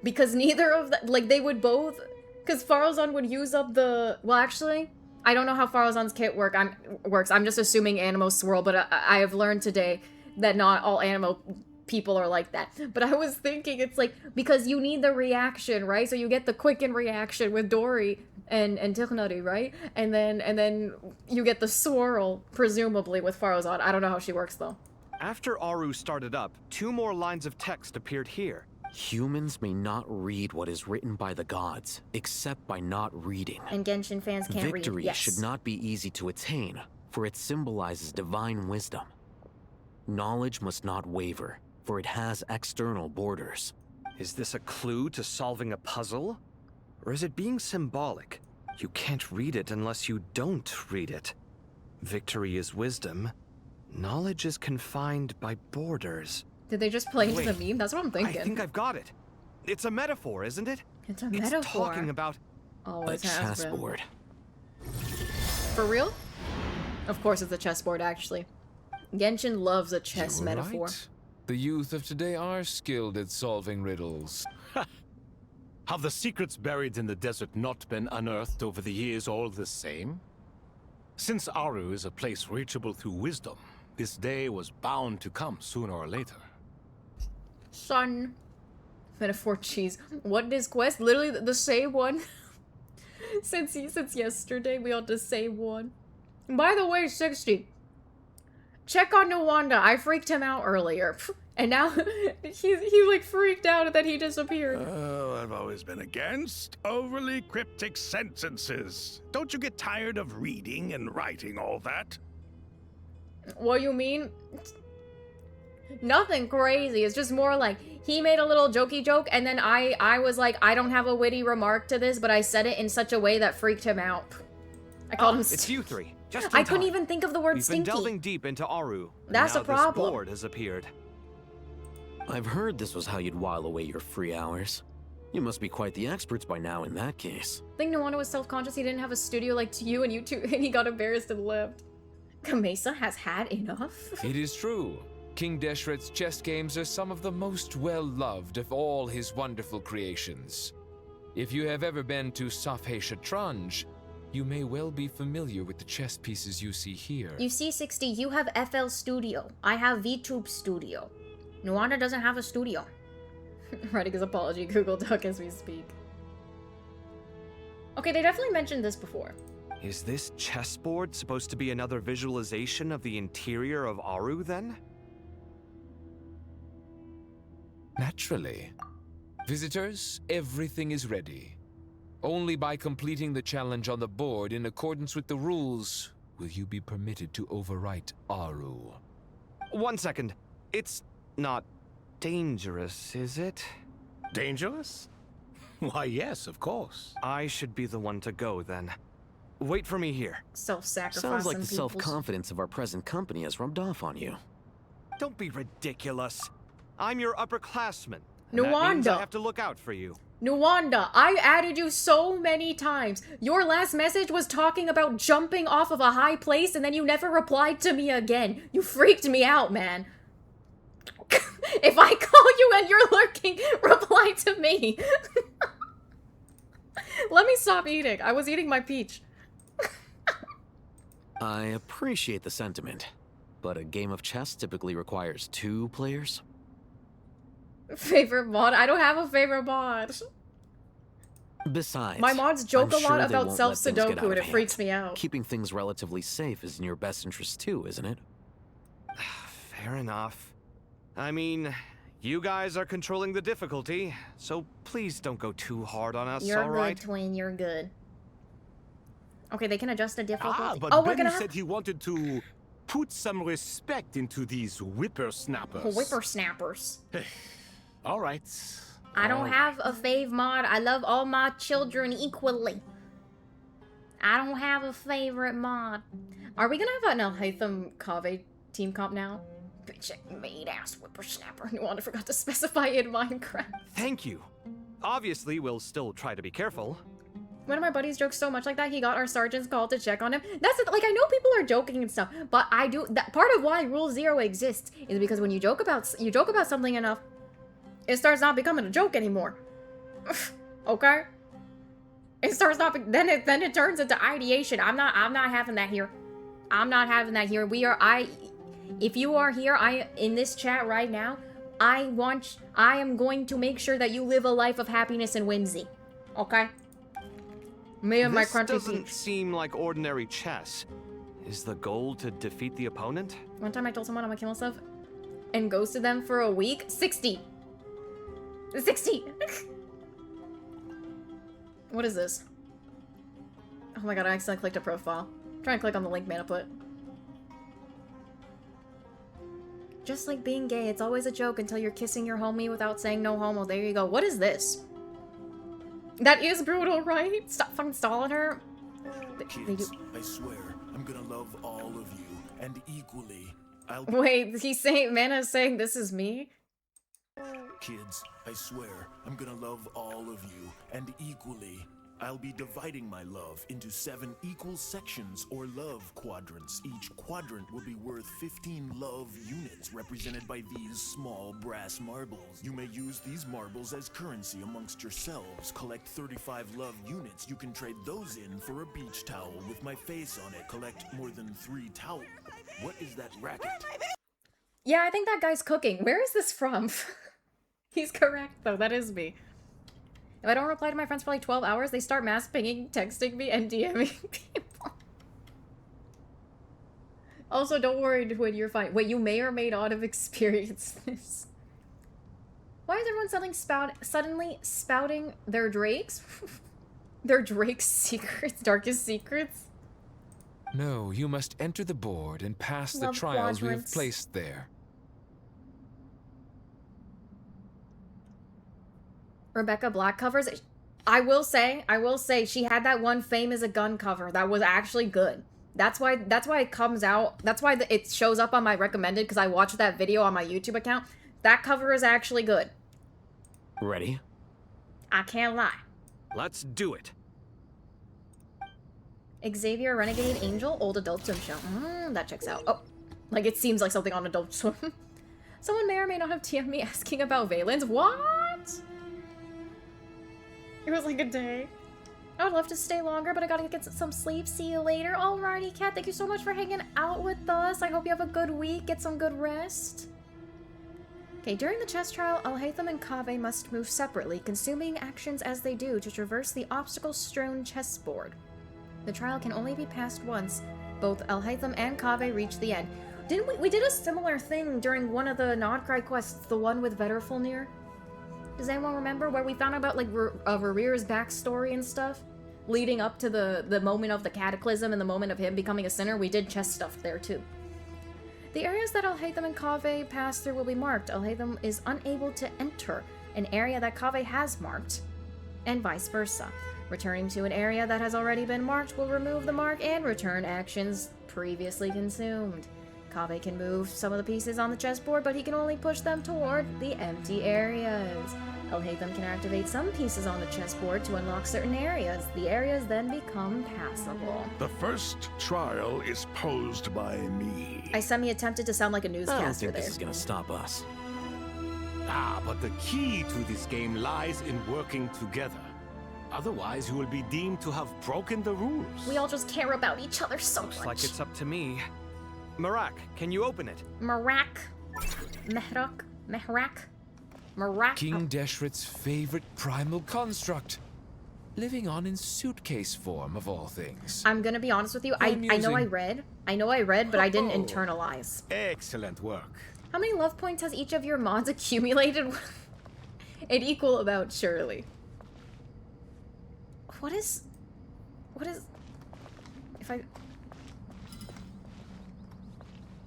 Because neither of them, like, they would both, because Farazan would use up the, well, actually, I don't know how Farazan's kit works. I'm just assuming Animo Swirl, but I have learned today that not all Animo people are like that. But I was thinking, it's like, because you need the reaction, right? So you get the quicken reaction with Dori and Tilnari, right? And then you get the swirl, presumably, with Farazan. I don't know how she works, though. After Aru started up, 2 more lines of text appeared here. Humans may not read what is written by the gods, except by not reading. And Genshin fans can't read. Victory Yes. should not be easy to attain, for it symbolizes divine wisdom. Knowledge must not waver, for it has external borders. Is this a clue to solving a puzzle? Or is it being symbolic? You can't read it unless you don't read it. Victory is wisdom. Knowledge is confined by borders. Did they just play into the meme? That's what I'm thinking. I think I've got it. It's a metaphor, isn't it? It's a metaphor. It's talking about Always a has been. chessboard. For real? Of course it's a chessboard, actually. Genshin loves a chess You were metaphor. right. The youth of today are skilled at solving riddles. Have the secrets buried in the desert not been unearthed over the years all the same? Since Aru is a place reachable through wisdom, this day was bound to come sooner or later. Son. Metaphor cheese. What is quest? Literally the same one. since yesterday, we had the same one. By the way, 60. Check on Nwanda. I freaked him out earlier. And now he like freaked out and then he disappeared. Oh, I've always been against overly cryptic sentences. Don't you get tired of reading and writing all that? What you mean? Nothing crazy. It's just more like he made a little jokey joke and then I was like, I don't have a witty remark to this, but I said it in such a way that freaked him out. I called him It's you three. Just I couldn't even think of the word We've stinky. been delving deep into Aru. That's now a problem. This board has appeared. I've heard this was how you'd while away your free hours. You must be quite the experts by now in that case. I think Nwanda was self-conscious he didn't have a studio like you and you two, and he got embarrassed and left. Kamesa has had enough? It is true. King Deshret's chess games are some of the most well-loved of all his wonderful creations. If you have ever been to Safhe Shatranj, you may well be familiar with the chess pieces you see here. You see, 60, you have FL Studio. I have VTube Studio. Nwanda doesn't have a studio. Writing his apology, Google Doc as we speak. Okay, they definitely mentioned this before. Is this chessboard supposed to be another visualization of the interior of Aru, then? Naturally. Visitors, everything is ready. Only by completing the challenge on the board in accordance with the rules will you be permitted to overwrite Aru. 1 second. It's not dangerous, is it? Dangerous? Why, yes, of course. I should be the one to go, then. Wait for me here. Self-sacrificing Sounds like the peoples. self-confidence of our present company has rubbed off on you. Don't be ridiculous. I'm your upperclassman. And that means I Nwanda. have to look out for you. Nwanda, I added you so many times. Your last message was talking about jumping off of a high place and then you never replied to me again. You freaked me out, man. If I call you and you're lurking, reply to me. Let me stop eating. I was eating my peach. I appreciate the sentiment, but a game of chess typically requires 2 players. Favorite mod? I don't have a favorite mod. Besides, My mods joke I'm a lot sure they about won't let things get self-Sudoku out and of it hand. freaks me out. Keeping things relatively safe is in your best interest too, isn't it? Fair enough. I mean, you guys are controlling the difficulty, so please don't go too hard on us, You're all good, right? twin. You're good. Okay, they can adjust the difficulty. But Oh, we're Ben gonna said he wanted to put some respect into these whippersnappers. have whippersnappers. All right. I don't have a fave mod. I love all my children equally. I don't have a favorite mod. Are we gonna have an Alhaitham Kaveh team comp now? Bitch, made ass whippersnapper. Nwanda forgot to specify in Minecraft. Thank you. Obviously, we'll still try to be careful. One of my buddies joked so much like that, he got our sergeants called to check on him. That's it. Like, I know people are joking and stuff, but I do that. Part of why Rule 0 exists is because when you joke about something enough, it starts not becoming a joke anymore. Okay? It starts not. Then it turns into ideation. I'm not having that here. I'm not having that here. If you are here, in this chat right now, I am going to make sure that you live a life of happiness and whimsy. Okay? Me and my crunchy This doesn't peach. seem like ordinary chess. Is the goal to defeat the opponent? One time I told someone I'm gonna kill myself and ghosted them for a week. 60. 16! What is this? Oh my god, I accidentally clicked a profile. I'm trying to click on the link Mana put. Just like being gay, it's always a joke until you're kissing your homie without saying no homo. There you go. What is this? That is brutal, right? Stop fucking stalling her. Kids, I swear, I'm gonna love all of you, and equally, I'll... Wait, he's saying, Mana is saying this is me? Kids, I swear, I'm gonna love all of you, and equally, I'll be dividing my love into 7 equal sections or love quadrants. Each quadrant will be worth 15 love units represented by these small brass marbles. You may use these marbles as currency amongst yourselves. Collect 35 love units. You can trade those in for a beach towel with my face on it. Collect more than 3 towels. What is that racket? Yeah, I think that guy's cooking. Where is this from? He's correct, though. That is me. If I don't reply to my friends for like 12 hours, they start mass pinging, texting me, and DMing people. Also, don't worry when you're fine. Wait, you may or may not have experienced this. Why is everyone suddenly spouting their drakes? Their drake's secrets? Darkest secrets? No, you must enter the board and pass the trials we have placed there. Rebecca Black covers. I will say, she had that one Fame is a Gun cover that was actually good. That's why it comes out. That's why it shows up on my recommended, because I watched that video on my YouTube account. That cover is actually good. Ready? I can't lie. Let's do it. Xavier Renegade Angel, old Adult Swim show. That checks out. Oh, like it seems like something on Adult Swim. Someone may or may not have TM'd me asking about Valens. What? It was like a day. I would love to stay longer, but I gotta get some sleep. See you later. Alrighty, Kat. Thank you so much for hanging out with us. I hope you have a good week. Get some good rest. Okay, during the chess trial, Alhaitham and Kaveh must move separately, consuming actions as they do to traverse the obstacle-strewn chessboard. The trial can only be passed once. Both Alhaitham and Kaveh reach the end. Didn't we did a similar thing during one of the Nodcry quests, the one with Vedderfulnir? Does anyone remember where we found out about like Varir's backstory and stuff? Leading up to the moment of the cataclysm and the moment of him becoming a sinner, we did chess stuff there too. The areas that Alhaitham and Kaveh pass through will be marked. Alhaitham is unable to enter an area that Kaveh has marked, and vice versa. Returning to an area that has already been marked will remove the mark and return actions previously consumed. Kaveh can move some of the pieces on the chessboard, but he can only push them toward the empty areas. Alhaitham can activate some pieces on the chessboard to unlock certain areas. The areas then become passable. The first trial is posed by me. I semi-attempted to sound like a newscaster I don't think there. this is gonna stop us. But the key to this game lies in working together. Otherwise, you will be deemed to have broken the rules. We all just care about each other so much. Looks like it's up to me. Marak, can you open it? Mehrak. King Deshret's favorite primal construct. Living on in suitcase form, of all things. I'm gonna be honest with you, I know I read, but I didn't internalize. Excellent work. How many love points has each of your mods accumulated? An equal amount, surely. What is... If I...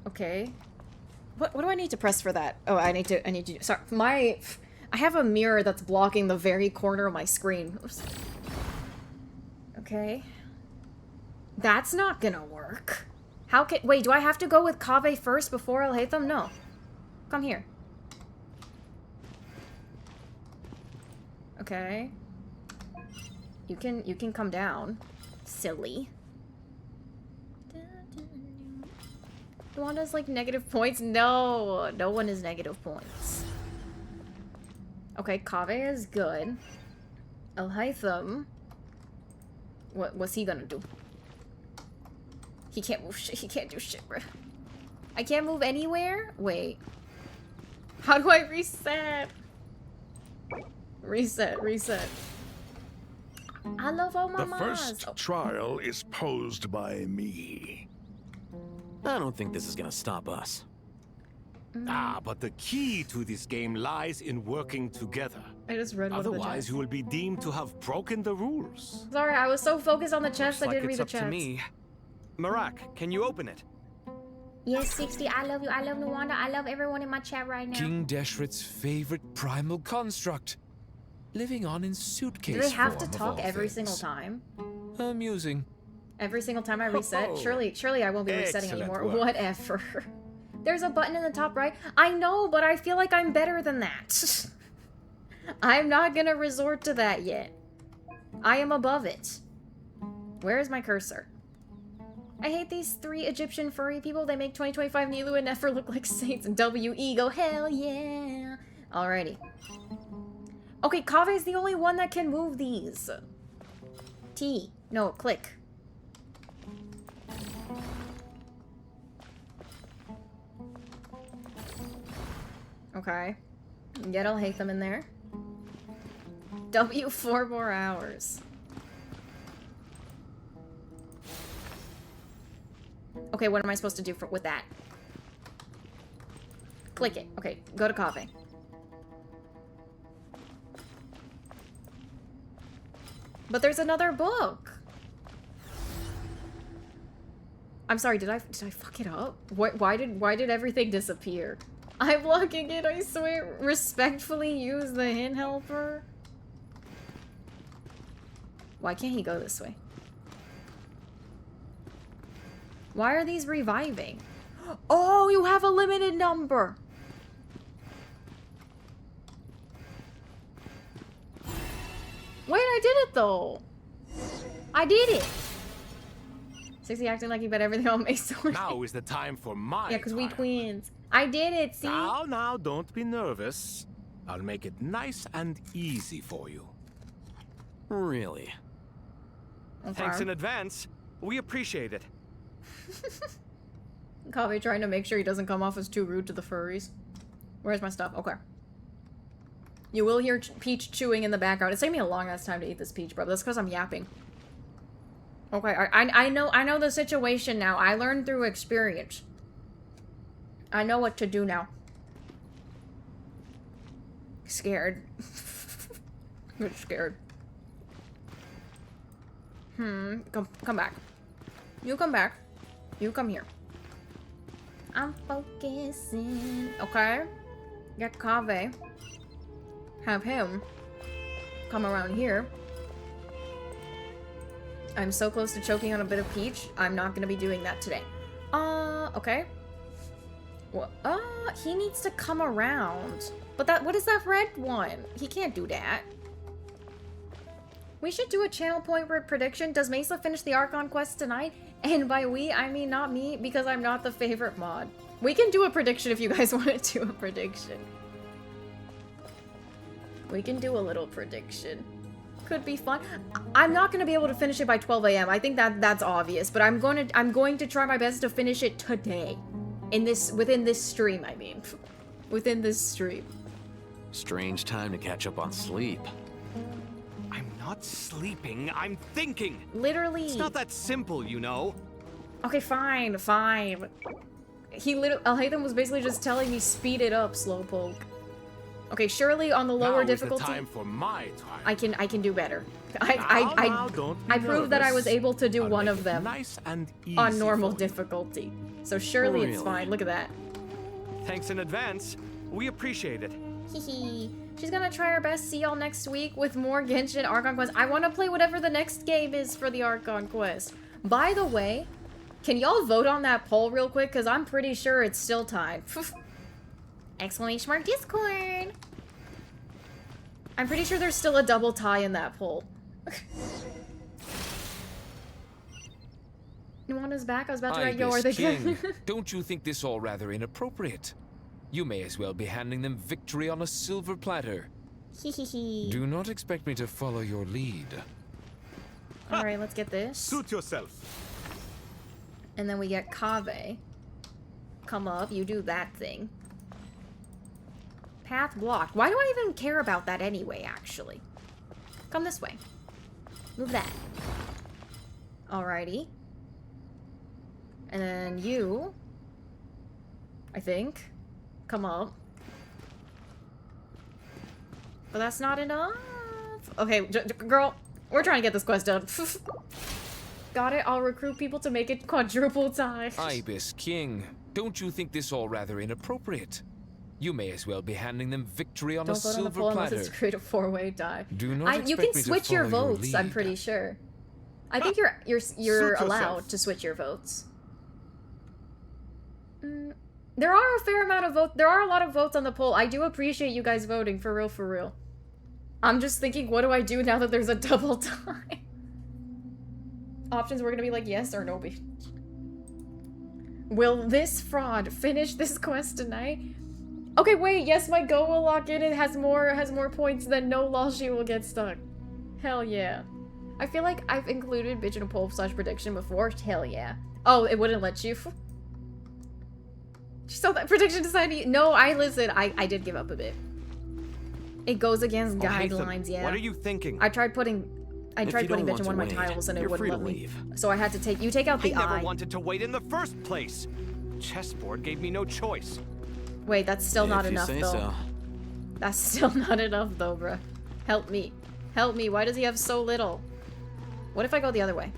Okay. What do I need to press for that? Oh, I need to... Sorry, I have a mirror that's blocking the very corner of my screen. Oops. Okay. That's not gonna work. How can... Wait, do I have to go with Kaveh first before Alhaitham? No. Come here. Okay. You can come down. Silly. Wanda's like negative points? No, no one is negative points. Okay, Kaveh is good. Alhaitham. What's he gonna do? He can't move shit. He can't do shit, bro. I can't move anywhere? Wait. How do I reset? Reset. I love all my mods. The first trial is posed by me. I don't think this is gonna stop us. But the key to this game lies in working together. I just read one of the Otherwise, chats. you will be deemed to have broken the rules. Sorry, I was so focused on the chest I Looks didn't like read it's the up to chats. me. Marak, can you open it? Yes, 60. I love you. I love Nwanda. I love everyone in my chat right now. King Deshret's favorite primal construct. Living on in suitcase Do they have to form, of talk all every things. single time? Amusing. Every single time I reset? Oh, Surely I won't be resetting excellent anymore. work. Whatever. There's a button in the top right. I know, but I feel like I'm better than that. I'm not gonna resort to that yet. I am above it. Where is my cursor? I hate these 3 Egyptian furry people. They make 2025 Nilu and Nefer look like saints. And W.E. go, hell yeah. Alrighty. Okay, Kave's the only one that can move these. T. No, click. Okay. Yet I'll hate them in there. W 4 more hours. Okay, what am I supposed to do with that? Click it. Okay, go to Kave. But there's another book. I'm sorry, did I fuck it up? Why did everything disappear? I'm locking it, I swear. Respectfully use the hint helper. Why can't he go this way? Why are these reviving? Oh, you have a limited number. Wait, I did it though. I did it. 60 acting like you bet everything on Mace. Now is the time for my Yeah, because we triumph. twins. I did it, see? Now, don't be nervous. I'll make it nice and easy for you. Really? Okay. Thanks in advance. We appreciate it. Kave trying to make sure he doesn't come off as too rude to the furries. Where's my stuff? Okay. You will hear Peach chewing in the background. It's taking me a long ass time to eat this peach, bro. That's because I'm yapping. Okay, I know the situation now. I learned through experience. I know what to do now. Scared. I'm scared. Come back. You come back. You come here. I'm focusing. Okay. Get Kave. Have him come around here. I'm so close to choking on a bit of peach. I'm not gonna be doing that today. Okay. Well, he needs to come around. But what is that red one? He can't do that. We should do a channel point prediction. Does Mesa finish the Archon quest tonight? And by we, I mean not me, because I'm not the favorite mod. We can do a prediction if you guys want to do a prediction. We can do a little prediction. Could be fun. I'm not gonna be able to finish it by 12 a.m. I think that's obvious, but I'm going to try my best to finish it today. Within this stream, I mean. Within this stream. Strange time to catch up on sleep. I'm not sleeping, I'm thinking. Literally. It's not that simple, you know. Okay, fine. Alhaitham was basically just telling me speed it up, Slowpoke. Okay, surely on the lower difficulty, Now is the time for my time. I can do better. Don't be I proved that I was nervous. able to do I'll one make of it them nice and easy on normal for you. difficulty. So surely it's Really? fine. Look at that. Thanks in advance. We appreciate it. Hehe. She's gonna try her best. See y'all next week with more Genshin Archon Quest. I want to play whatever the next game is for the Archon Quest. By the way, can y'all vote on that poll real quick? Because I'm pretty sure it's still tied. Exclamation mark Discord. I'm pretty sure there's still a double tie in that poll. Nwanda's back. I was about to write, yo, are they King, good? don't you think this all rather inappropriate? You may as well be handing them victory on a silver platter. Hehehe. Do not expect me to follow your lead. Alright, let's get this. Suit yourself. And then we get Kave. Come up, you do that thing. Path blocked. Why do I even care about that anyway, actually? Come this way. Move that. Alrighty. And then you... I think. come up. But that's not enough. Okay, girl, we're trying to get this quest done. Got it, I'll recruit people to make it quadruple time. Ibis King, don't you think this all rather inappropriate? You may as well be handing them victory on a Don't vote on the silver poll platter. unless it's create a 4-way die. Do not you expect can me to switch your follow your votes, I'm lead. pretty sure. I think you're Suit allowed yourself. to switch your votes. There are a fair amount of votes. There are a lot of votes on the poll. I do appreciate you guys voting, for real, for real. I'm just thinking, what do I do now that there's a double tie? Options were gonna be like yes or no. Will this fraud finish this quest tonight? Okay, wait, yes, my go will lock in. It has more points than no lol, she will get stuck. Hell yeah. I feel like I've included bitch in a poll / prediction before. Hell yeah. Oh, it wouldn't let you. So that prediction society. No, listen, I did give up a bit. It goes against guidelines, yeah. What are you thinking? I tried putting bitch in one of my wait, tiles and it you're wouldn't free to let me. leave. So I had to take out the I never I. wanted to wait in the first place. Chessboard gave me no choice. Wait, that's still not If you enough say though. so. That's still not enough though, bruh. Help me. Help me. Why does he have so little? What if I go the other way?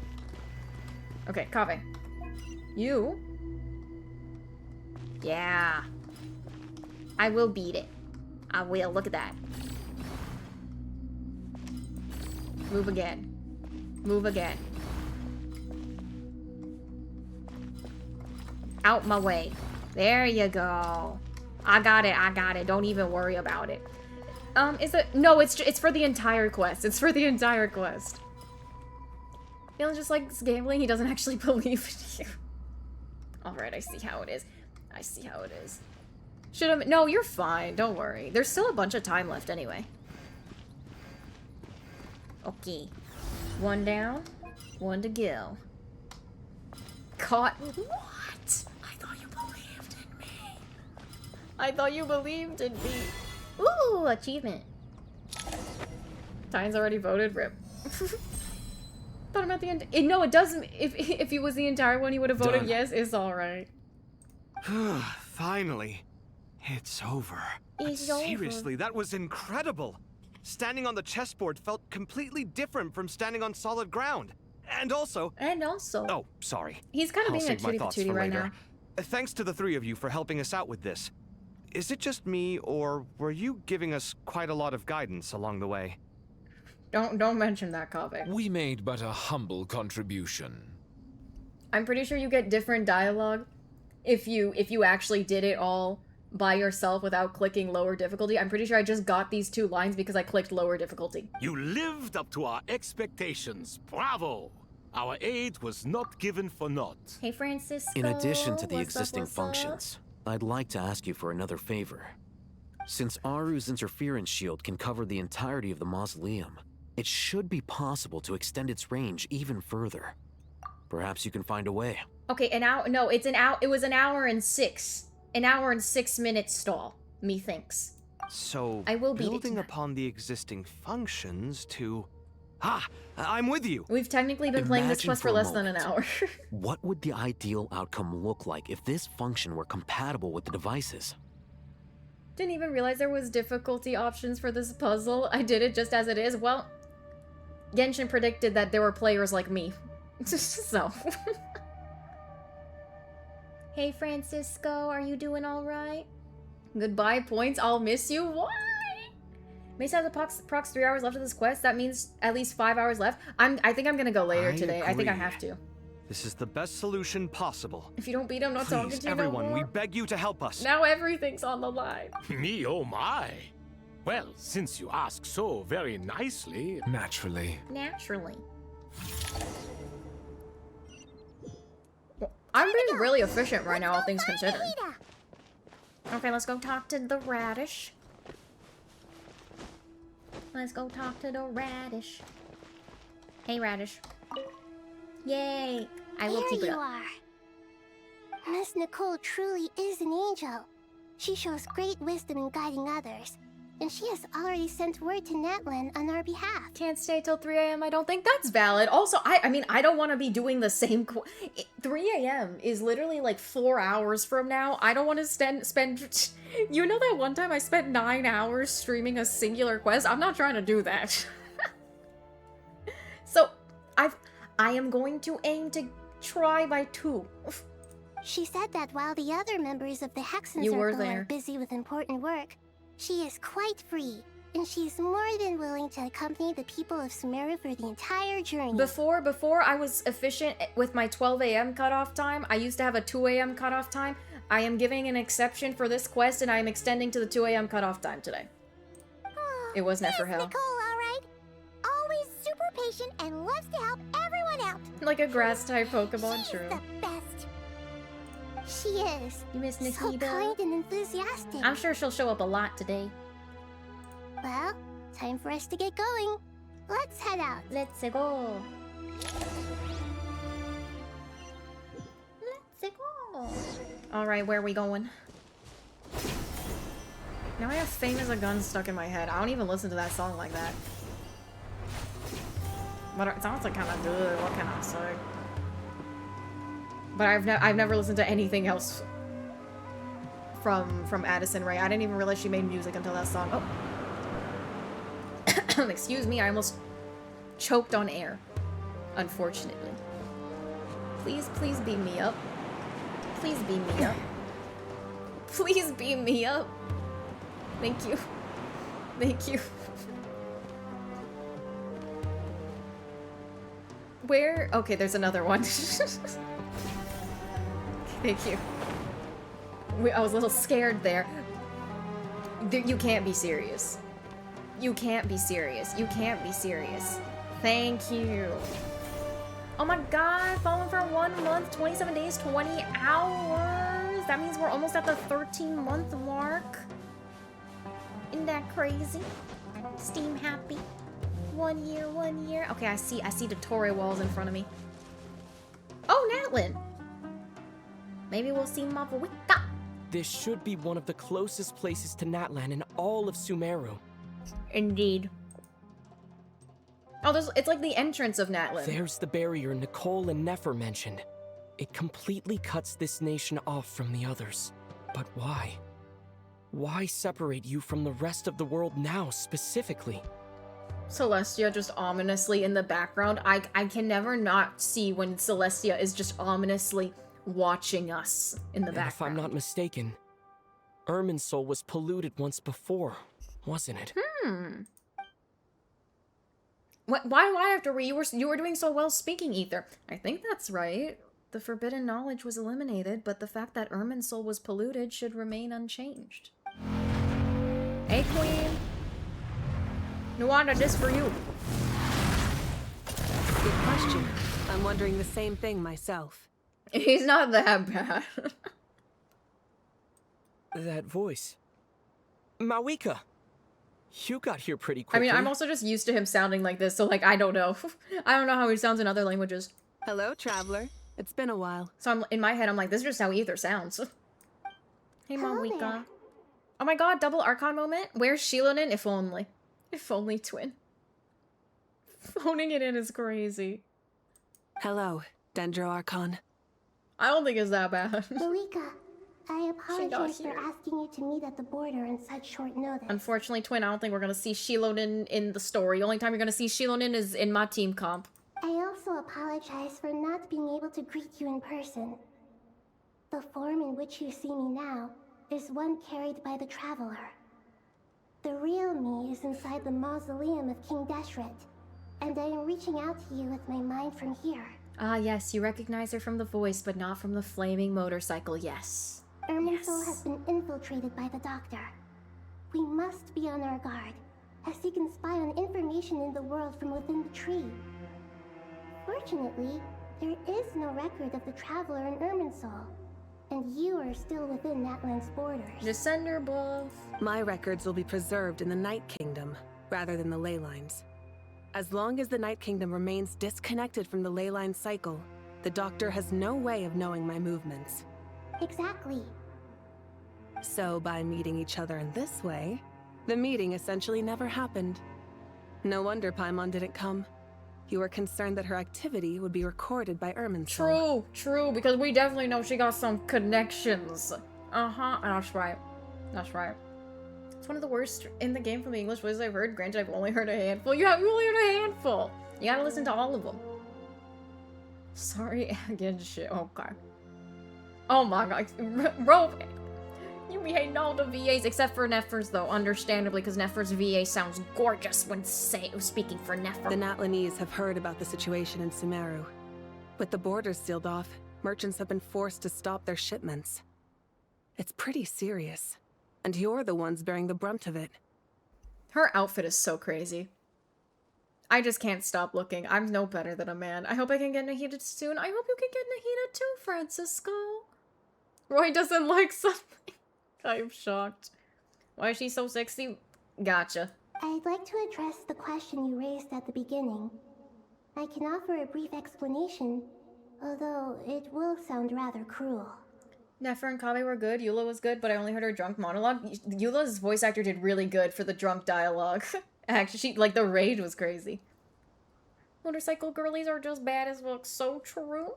Okay, Kave. You. Yeah. I will beat it. I will. Look at that. Move again. Move again. Out my way. There you go. I got it. I got it. Don't even worry about it. Is it? No, it's for the entire quest. It's for the entire quest. Feeling just like gambling. He doesn't actually believe in you. Alright, I see how it is. I see how it is. Should've... No, you're fine. Don't worry. There's still a bunch of time left anyway. Okay. One down. One to go. Caught... What? I thought you believed in me. I thought you believed in me. Ooh, achievement. Tyne's already voted. Rip. Thought I'm at the end. No, it doesn't. If he was the entire one, he would have voted Done. yes. It's all right. Finally. It's over. It's Seriously, that was incredible. Standing on the chessboard felt completely different from standing on solid ground. And also... Oh, sorry. He's kind of I'll being a save my cutie thoughts patootie for right later. now. Thanks to the three of you for helping us out with this. Is it just me, or were you giving us quite a lot of guidance along the way? Don't mention that, Kave. We made but a humble contribution. I'm pretty sure you get different dialogue if you actually did it all by yourself without clicking lower difficulty. I'm pretty sure I just got these 2 lines because I clicked lower difficulty. You lived up to our expectations. Bravo! Our aid was not given for naught. Hey, Francisco. In addition to the What's up, existing what's up? functions, I'd like to ask you for another favor. Since Aru's interference shield can cover the entirety of the mausoleum, it should be possible to extend its range even further. Perhaps you can find a way. Okay, an hour. No, it's an hour. It was an hour and 6. An hour and 6 minutes stall. Methinks. So, I will beat it building tonight. upon the existing functions to... I'm with you. We've technically been playing this Imagine quest for a less than an moment. hour. What would the ideal outcome look like if this function were compatible with the devices? Didn't even realize there was difficulty options for this puzzle. I did it just as it is. Well, Genshin predicted that there were players like me. So. Hey, Francisco, are you doing all right? Goodbye, points. I'll miss you. Why? Mesa has approx 3 hours left of this quest. That means at least 5 hours left. I think I'm gonna go later today. I think I agree. have to. This is the best solution possible. If you don't beat him, I'm not talking Please, to you everyone, no more. we beg you to help us. Now everything's on the line. Me, oh my. Well, since you ask so very nicely... Naturally. Naturally. I'm being really efficient right now, all things considered. Okay, let's go talk to the radish. Let's go talk to the radish. Hey, radish. Yay! I will keep it Here you up. are. Miss Nicole truly is an angel. She shows great wisdom in guiding others. and she has already sent word to Natlan on our behalf. Can't stay till 3 a.m. I don't think that's valid. Also, I mean, I don't want to be doing the same 3 a.m. is literally like 4 hours from now. I don't want to spend... You know that one time I spent 9 hours streaming a singular quest? I'm not trying to do that. So, I am going to aim to try by 2. She said that while the other members of the Hexen Circle are busy with important work, she is quite free, and she's more than willing to accompany the people of Sumeru for the entire journey. Before I was efficient with my 12 a.m. cutoff time, I used to have a 2 a.m. cutoff time. I am giving an exception for this quest, and I am extending to the 2 a.m. cutoff time today. It was Nefer Hell. Nicole, alright? Always super patient and loves to help everyone out. Like a grass-type Pokemon, She's true. the best. She is. You miss Nikita? So kind and enthusiastic. I'm sure she'll show up a lot today. Well, time for us to get going. Let's head out. Let's go. Let's go. Alright, where are we going? Now I have Fame as a Gun stuck in my head. I don't even listen to that song like that. But it sounds like kind of good. What can I say? But I've never listened to anything else from Addison Rae. I didn't even realize she made music until that song. Oh. Excuse me, I almost choked on air. Unfortunately. Please, please beam me up. Please beam me up. Please beam me up. Thank you. Thank you. Where? Okay, there's another one. Thank you. I was a little scared there. You can't be serious. You can't be serious. You can't be serious. Thank you. Oh my god, falling for 1 month, 27 days, 20 hours. That means we're almost at the 13-month mark. Isn't that crazy? Steam happy. 1 year, 1 year. Okay, I see the Torre walls in front of me. Oh, Natlan. Maybe we'll see Mavawika. This should be one of the closest places to Natlan in all of Sumeru. Indeed. Oh, it's like the entrance of Natlan. There's the barrier Nicole and Nefer mentioned. It completely cuts this nation off from the others. But why? Why separate you from the rest of the world now, specifically? Celestia just ominously in the background. I can never not see when Celestia is just ominously watching us in the background. If I'm not mistaken, Irminsul was polluted once before, wasn't it? Why after you were doing so well speaking Ether? I think that's right. The forbidden knowledge was eliminated, but the fact that Irminsul was polluted should remain unchanged. Hey, Queen. Nuanda, this for you. Good question. I'm wondering the same thing myself. He's not that bad. That voice. Mawika! You got here pretty quickly. I mean, I'm also just used to him sounding like this, so like, I don't know. I don't know how he sounds in other languages. Hello, traveler. It's been a while. So in my head, I'm like, this is just how Ether sounds. Hey, Mawika. Oh my god, double Archon moment? Where's Shilonin? If only. If only twin. Phoning it in is crazy. Hello, Dendro Archon. I don't think it's that bad. Mawika, I apologize for asking you to meet at the border on such short notice. Unfortunately, twin, I don't think we're gonna see Shilonin in the story. The only time you're gonna see Shilonin is in my team comp. I also apologize for not being able to greet you in person. The form in which you see me now is one carried by the Traveler. The real me is inside the mausoleum of King Deshret, and I am reaching out to you with my mind from here. Ah, yes, you recognize her from the voice, but not from the flaming motorcycle, yes. Irminsul has been infiltrated by the Doctor. We must be on our guard, as he can spy on information in the world from within the tree. Fortunately, there is no record of the Traveler in Irminsul, and you are still within Natlan's borders. Descender buff. My records will be preserved in the Night Kingdom, rather than the ley lines. As long as the Night Kingdom remains disconnected from the ley line cycle, the Doctor has no way of knowing my movements. Exactly. So by meeting each other in this way, The meeting essentially never happened. No wonder Paimon didn't come. You were concerned that her activity would be recorded by Irminsul. True, because we definitely know she got some connections. That's right. That's right. It's one of the worst in the game from the English voices I've heard. Granted, I've only heard a handful. You only heard a handful. You gotta listen to all of them. Sorry, again, shit. Okay. Oh my god. Bro, you be hating all the VAs except for Nefer's, though, understandably, because Nefer's VA sounds gorgeous when speaking for Nefer. The Natlanese have heard about the situation in Sumeru. With the borders sealed off, merchants have been forced to stop their shipments. It's pretty serious. And you're the ones bearing the brunt of it. Her outfit is so crazy. I just can't stop looking. I'm no better than a man. I hope I can get Nahida soon. I hope you can get Nahida too, Francisco. Roy doesn't like something. I'm shocked. Why is she so sexy? Gotcha. I'd like to address the question you raised at the beginning. I can offer a brief explanation, although it will sound rather cruel. Nefer and Kabe were good, Eula was good, but I only heard her drunk monologue. Eula's voice actor did really good for the drunk dialogue. Actually, like, the rage was crazy. Motorcycle girlies are just bad as fuck. So true.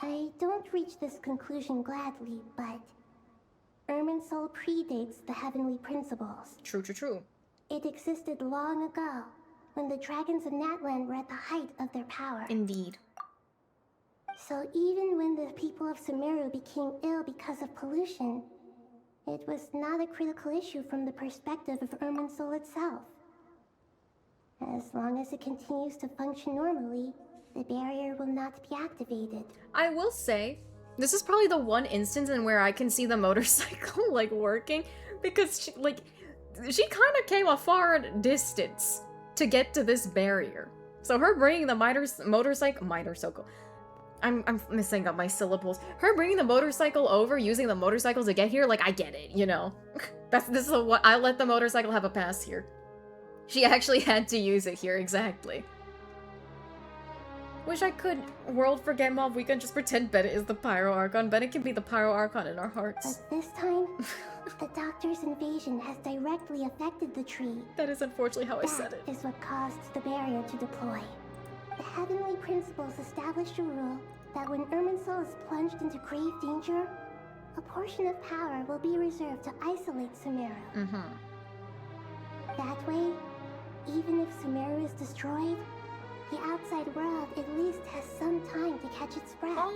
I don't reach this conclusion gladly, but Irminsul predates the heavenly principles. True. It existed long ago, when the dragons of Natlan were at the height of their power. Indeed. So even when the people of Sumeru became ill because of pollution, it was not a critical issue from the perspective of Irminsul itself. As long as it continues to function normally, the barrier will not be activated. I will say, this is probably the one instance in where I can see the motorcycle, like, working, because, she kind of came a far distance to get to this barrier. So her bringing the motorcycle, I'm messing up my syllables. Her bringing the motorcycle over, using the motorcycle to get here, like, I get it, you know? This is what I let the motorcycle have a pass here. She actually had to use it here, exactly. Wish I could world forget Mob Weekend, just pretend Bennett is the Pyro Archon. Bennett can be the Pyro Archon in our hearts. But this time, the Doctor's invasion has directly affected the tree. That is unfortunately how I said it. That is what caused the barrier to deploy. The heavenly principles established a rule that when Irminsul is plunged into grave danger, a portion of power will be reserved to isolate Sumeru. That way, even if Sumeru is destroyed, the outside world at least has some time to catch its breath.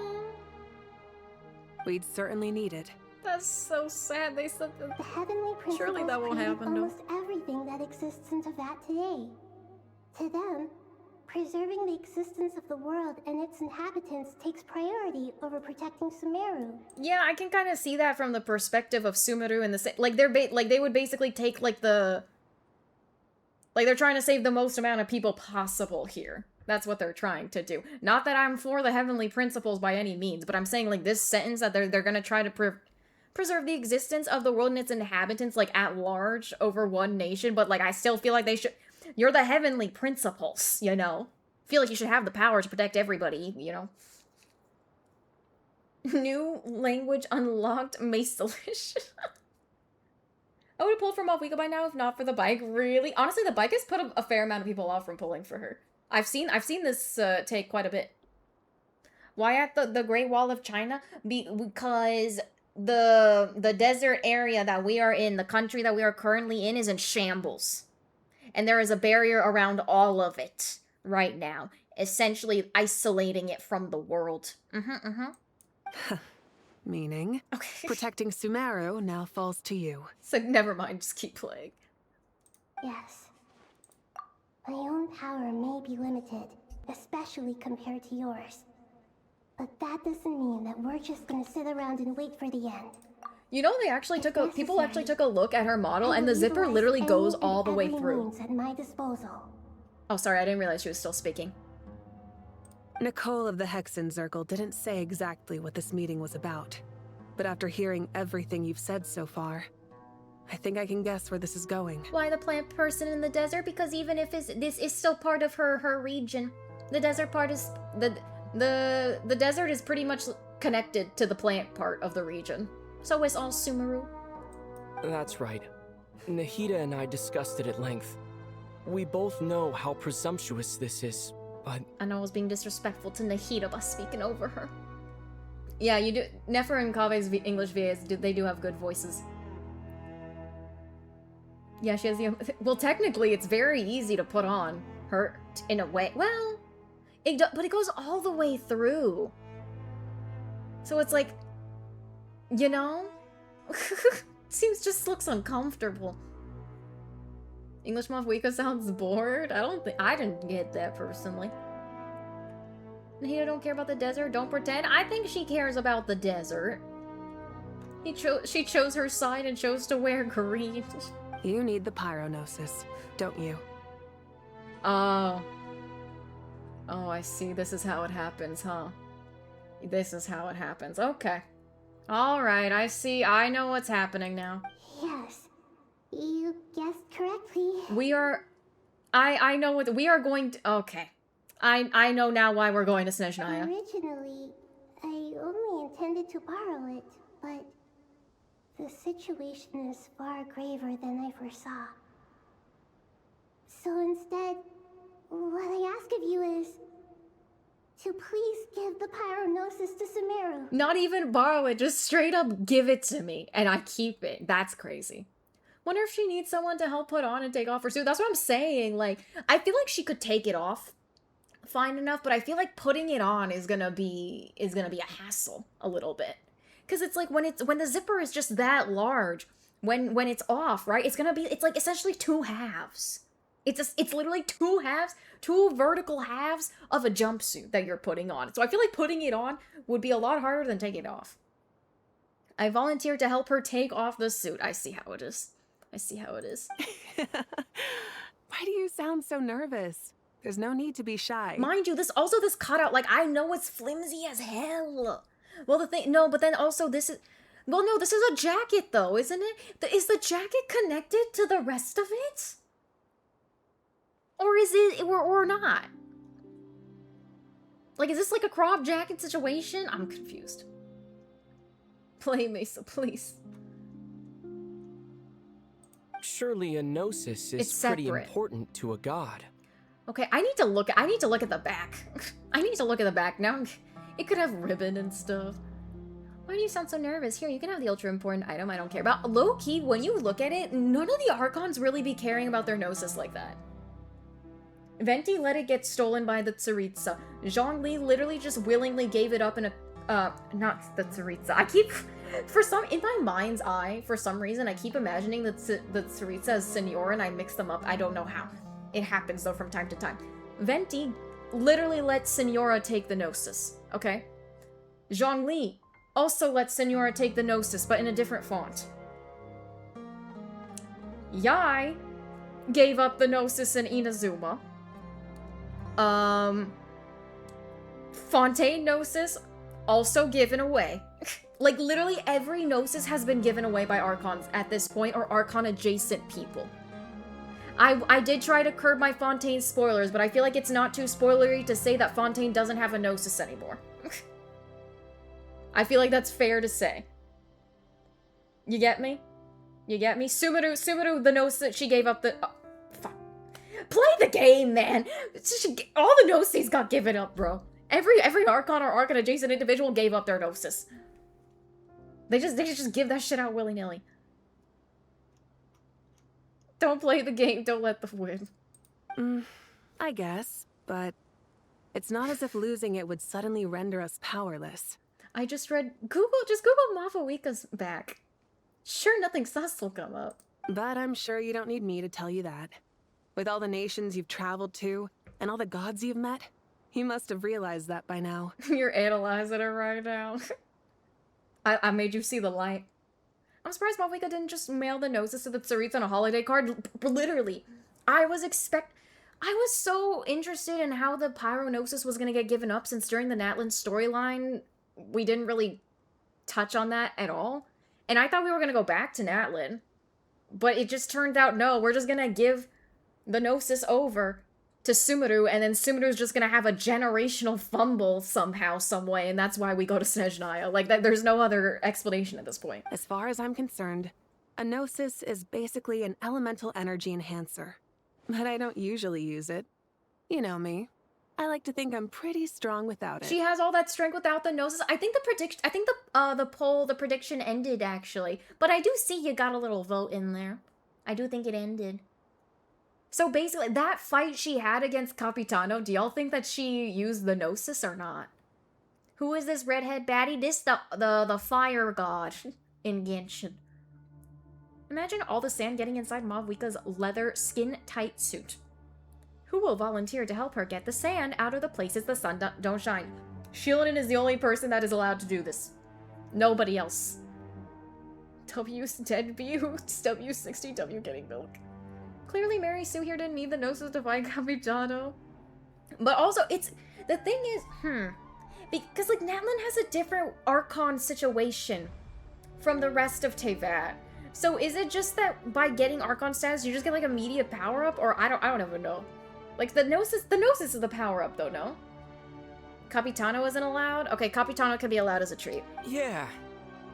We'd certainly need it. That's so sad. They said that. The heavenly principles Surely that won't happen, though. almost everything that exists in Teyvat today. To them, preserving the existence of the world and its inhabitants takes priority over protecting Sumeru. Yeah, I can kind of see that from the perspective of Sumeru and the like. They would basically take like the. Like, they're trying to save the most amount of people possible here. That's what they're trying to do. Not that I'm for the heavenly principles by any means, but I'm saying, like, this sentence that they're gonna try to preserve the existence of the world and its inhabitants, like, at large over one nation, but, like, I still feel like they should... You're the heavenly principles, you know? I feel like you should have the power to protect everybody, you know? New language unlocked, Maestelish. I would have pulled from Malvika by now if not for the bike. Really? Honestly, the bike has put a fair amount of people off from pulling for her. I've seen this take quite a bit. Why at the Great Wall of China? Because the desert area that we are in, the country that we are currently in, is in shambles. And there is a barrier around all of it right now, essentially isolating it from the world. Meaning, protecting Sumeru now falls to you. So never mind, just keep playing. Yes. My own power may be limited, especially compared to yours. But that doesn't mean that we're just gonna sit around and wait for the end. You know, they actually people actually took a look at her model, and the zipper literally goes all the way through. At my disposal. Oh, sorry, I didn't realize she was still speaking. Nicole of the Hexen Circle didn't say exactly what this meeting was about. But after hearing everything you've said so far, I think I can guess where this is going. Why the plant person in the desert? Because even if this is still part of her region, the desert part is... The desert is pretty much connected to the plant part of the region. So is all Sumeru. That's right. Nahida and I discussed it at length. We both know how presumptuous this is, but... I know I was being disrespectful to Nahida by speaking over her. Yeah, you do. Nefer and Kave's English VAs, they do have good voices. Yeah, she has the... Well, technically, it's very easy to put on her in a way. Well, but it goes all the way through. So it's like, you know? Just looks uncomfortable. English Mafwika sounds bored? I didn't get that personally. Nahida don't care about the desert? Don't pretend? I think she cares about the desert. She chose her side and chose to wear green. You need the pyronosis, don't you? Oh. Oh, I see. This is how it happens, huh? This is how it happens. Okay. Alright, I see. I know what's happening now. Yes. You guessed correctly. We are... I know what... We are going to... Okay. I know now why we're going to Snezhnaya. Originally, I only intended to borrow it, but the situation is far graver than I foresaw. So instead, what I ask of you is to please give the pyronosis to Sumeru. Not even borrow it, just straight up give it to me, and I keep it. That's crazy. Wonder if she needs someone to help put on and take off her suit. That's what I'm saying. Like, I feel like she could take it off fine enough, but I feel like putting it on is gonna be a hassle a little bit. Cause it's like when the zipper is just that large, when it's off, right? It's like essentially two halves. It's literally two halves, two vertical halves of a jumpsuit that you're putting on. So I feel like putting it on would be a lot harder than taking it off. I volunteered to help her take off the suit. I see how it is. I see how it is. Why do you sound so nervous? There's no need to be shy. Mind you, this cutout, like, I know it's flimsy as hell. Well, no, but then also this is... Well, no, this is a jacket, though, isn't it? Is the jacket connected to the rest of it? Or is it... Or not? Like, is this like a crop jacket situation? I'm confused. Play Mesa, please. Surely a gnosis is pretty important to a god. Okay, I need to look at the back. I need to look at the back now. It could have ribbon and stuff. Why do you sound so nervous? Here, you can have the ultra important item I don't care about. Low-key, when you look at it, none of the Archons really be caring about their gnosis like that. Venti let it get stolen by the Tsaritsa. Zhongli literally just willingly gave it up in a... not the Tsaritsa. I keep... in my mind's eye, for some reason, I keep imagining the Tsaritsa as Senor and I mix them up. I don't know how. It happens, though, from time to time. Venti literally let Senora take the Gnosis, okay? Zhongli also let Senora take the Gnosis, but in a different font. Yai gave up the Gnosis in Inazuma. Fontaine Gnosis also given away. Like, literally every Gnosis has been given away by Archons at this point, or Archon-adjacent people. I did try to curb my Fontaine spoilers, but I feel like it's not too spoilery to say that Fontaine doesn't have a Gnosis anymore. I feel like that's fair to say. You get me? You get me? Sumeru, the Gnosis, she gave up the... Oh, fuck. Play the game, man! All the Gnosis got given up, bro. Every Archon or Archon-adjacent individual gave up their Gnosis. They just give that shit out willy-nilly. Don't play the game, don't let them win. I guess, but it's not as if losing it would suddenly render us powerless. I just read... Google Mafawika's back. Sure, nothing sus will come up. But I'm sure you don't need me to tell you that. With all the nations you've traveled to, and all the gods you've met, you must have realized that by now. You're analyzing it right now. I made you see the light. I'm surprised Mafwika didn't just mail the Gnosis to the Tsaritsa on a holiday card. Literally. I was so interested in how the Pyronosis was gonna get given up, since during the Natlan storyline, we didn't really touch on that at all. And I thought we were gonna go back to Natlan. But it just turned out, no, we're just gonna give the Gnosis over to Sumeru, and then Sumeru's just gonna have a generational fumble somehow, some way, and that's why we go to Snezhnaya. Like, there's no other explanation at this point. As far as I'm concerned, A gnosis is basically an elemental energy enhancer, but I don't usually use it. You know me. I like to think I'm pretty strong without it. She has all that strength without the gnosis. I think the prediction ended actually. But I do see you got a little vote in there. I do think it ended. So basically, that fight she had against Capitano, do y'all think that she used the gnosis or not? Who is this redhead baddie? This the fire god in Genshin. Imagine all the sand getting inside Mavwika's leather skin-tight suit. Who will volunteer to help her get the sand out of the places the sun don't shine? Shieldon is the only person that is allowed to do this. Nobody else. W10B, who's W60W getting milk? Clearly Mary Sue here didn't need the gnosis to find Capitano. But also, the thing is, because like Natlin has a different Archon situation from the rest of Teyvat. So is it just that by getting Archon status, you just get like immediate power-up? Or I don't even know. Like the Gnosis is the power-up though, no? Capitano isn't allowed? Okay, Capitano can be allowed as a treat. Yeah,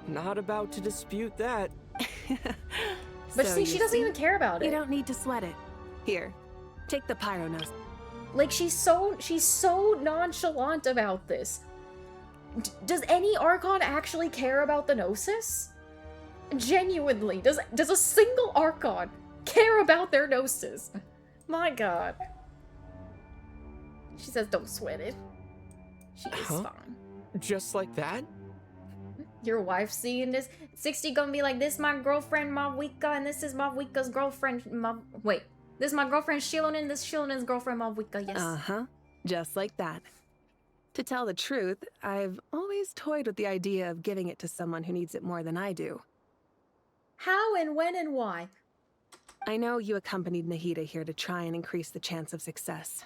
not about to dispute that. But see, she doesn't even care about it. You don't need to sweat it. Here, take the Pyronos. Like, she's so nonchalant about this. Does any Archon actually care about the Gnosis? Genuinely, does a single Archon care about their Gnosis? My god. She says don't sweat it. She is fine. Just like that? Your wife seeing this? 60 gonna be like, this my girlfriend Mavwika, and this is Mavwika's girlfriend wait. This is my girlfriend Shilonin, this Shilonen's girlfriend Mavwika, yes. Uh-huh. Just like that. To tell the truth, I've always toyed with the idea of giving it to someone who needs it more than I do. How and when and why? I know you accompanied Nahida here to try and increase the chance of success.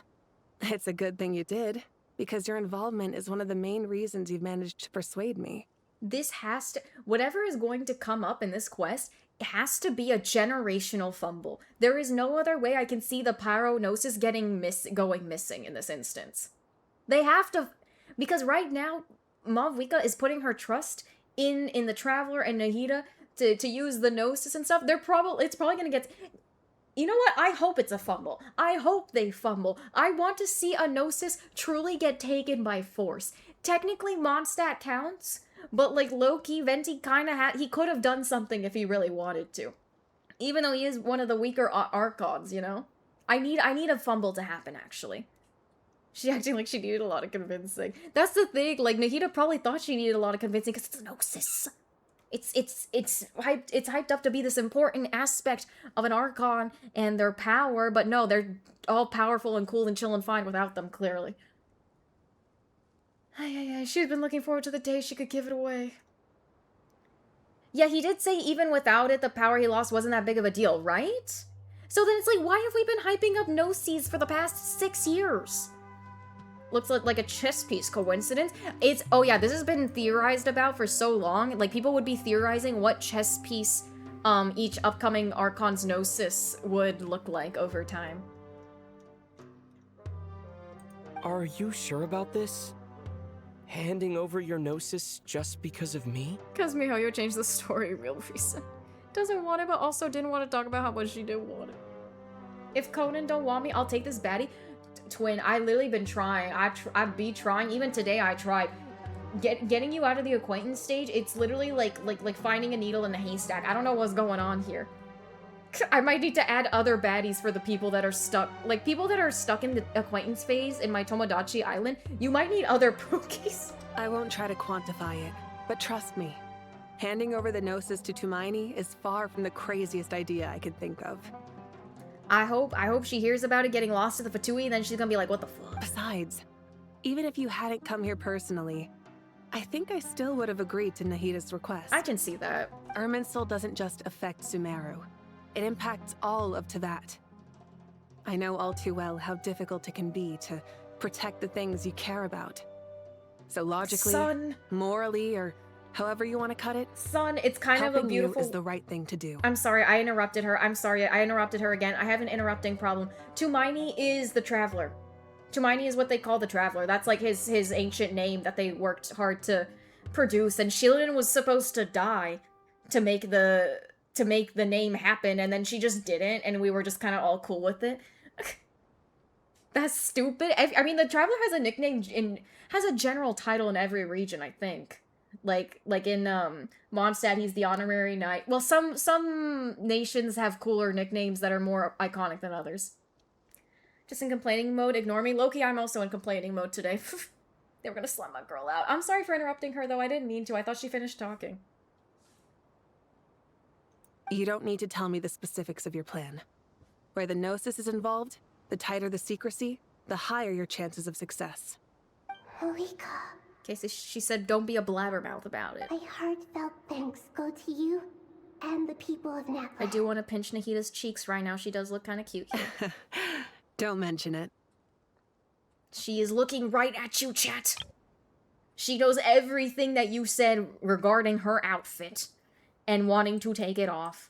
It's a good thing you did, because your involvement is one of the main reasons you've managed to persuade me. This has to, whatever is going to come up in this quest, it has to be a generational fumble. There is no other way I can see the Pyronosis going missing in this instance. They have to, because right now, Mavwika is putting her trust in the Traveler and Nahida to use the Gnosis and stuff. It's probably gonna get, you know what? I hope it's a fumble. I hope they fumble. I want to see a Gnosis truly get taken by force. Technically, Mondstadt counts, but like low-key, Venti he could have done something if he really wanted to. Even though he is one of the weaker Archons, you know? I need a fumble to happen, actually. She acting like she needed a lot of convincing. That's the thing, like, Nahida probably thought she needed a lot of convincing because it's a Gnosis. It's hyped up to be this important aspect of an Archon and their power, but no, they're all powerful and cool and chill and fine without them, clearly. She's been looking forward to the day she could give it away. Yeah, he did say even without it, the power he lost wasn't that big of a deal, right? So then it's like, why have we been hyping up Gnosis for the past 6 years? Looks like a chess piece. Coincidence? Oh yeah, this has been theorized about for so long. Like, people would be theorizing what chess piece each upcoming Archon's Gnosis would look like over time. Are you sure about this? Handing over your Gnosis just because of me? Because Mihoyo changed the story real recent. Doesn't want it, but also didn't want to talk about how much she did want it. If Conan don't want me, I'll take this baddie. Twin, I literally been trying. I've been trying. Even today, I tried. Getting you out of the acquaintance stage, it's literally like finding a needle in a haystack. I don't know what's going on here. I might need to add other baddies for the people that are stuck. Like, people that are stuck in the acquaintance phase in my Tomodachi Island, you might need other Pookies. I won't try to quantify it, but trust me. Handing over the Gnosis to Tumaini is far from the craziest idea I could think of. I hope she hears about it getting lost to the Fatui, and then she's gonna be like, what the fuck? Besides, even if you hadn't come here personally, I think I still would have agreed to Nahida's request. I can see that. Irminsul doesn't just affect Sumeru. It impacts all of Teyvat. I know all too well how difficult it can be to protect the things you care about. So logically, morally, or however you want to cut it, it's kind of a beautiful... Helping you is the right thing to do. I'm sorry, I interrupted her. I'm sorry, I interrupted her again. I have an interrupting problem. Tumaini is the Traveler. Tumaini is what they call the Traveler. That's like his ancient name that they worked hard to produce. And Shilin was supposed to die to make the to make the name happen, and then she just didn't, and we were just kind of all cool with it. That's stupid. I mean, the Traveler has a nickname has a general title in every region, I think. Like in Mondstadt, he's the honorary knight. Well, some nations have cooler nicknames that are more iconic than others. Just in complaining mode, ignore me. Loki, I'm also in complaining mode today. They were gonna slam my girl out. I'm sorry for interrupting her, though. I didn't mean to. I thought she finished talking. You don't need to tell me the specifics of your plan. Where the Gnosis is involved, the tighter the secrecy, the higher your chances of success. Marika. Okay, so she said don't be a blabbermouth about it. My heartfelt thanks go to you and the people of Napa. I do want to pinch Nahita's cheeks right now. She does look kind of cute here. Don't mention it. She is looking right at you, chat. She knows everything that you said regarding her outfit and wanting to take it off.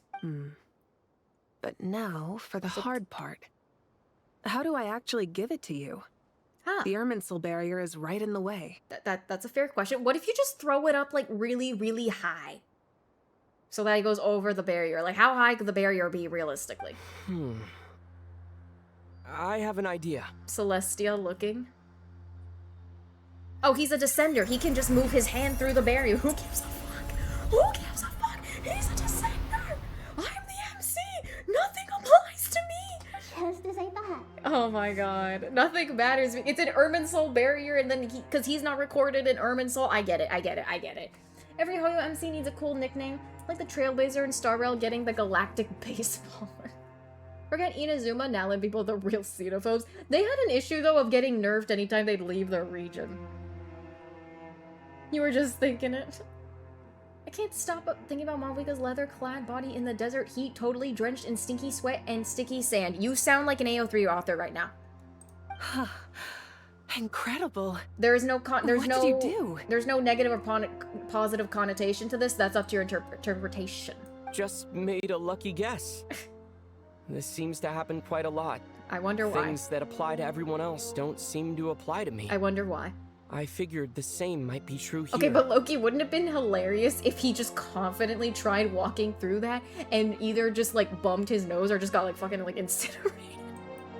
But now for the hard part. How do I actually give it to you? The Irminsul barrier is right in the way. That's a fair question. What if you just throw it up, like, really, really high? So that it goes over the barrier. Like, how high could the barrier be, realistically? I have an idea. Celestia looking. Oh, he's a descender. He can just move his hand through the barrier. Who gives a fuck? Who gives a fuck? He's a descender! I'm the MC! Nothing applies to me! Just as I thought. Oh my god. Nothing matters. It's an Irminsul barrier, and then because he's not recorded in Irminsul, I get it. Every Hoyo MC needs a cool nickname, like the Trailblazer and Star Rail getting the Galactic Baseballer. Forget Inazuma, Nalin people, the real xenophobes. They had an issue, though, of getting nerfed anytime they'd leave their region. You were just thinking it. I can't stop thinking about Malvika's leather-clad body in the desert heat, totally drenched in stinky sweat and sticky sand. You sound like an AO3 author right now. Incredible. There's no What did you do? There's no negative or positive connotation to this. That's up to your interpretation. Just made a lucky guess. This seems to happen quite a lot. I wonder why. Things that apply to everyone else don't seem to apply to me. I wonder why. I figured the same might be true here. Okay, but Loki, wouldn't it have been hilarious if he just confidently tried walking through that and either just, like, bumped his nose or just got, like, fucking, like, incinerated?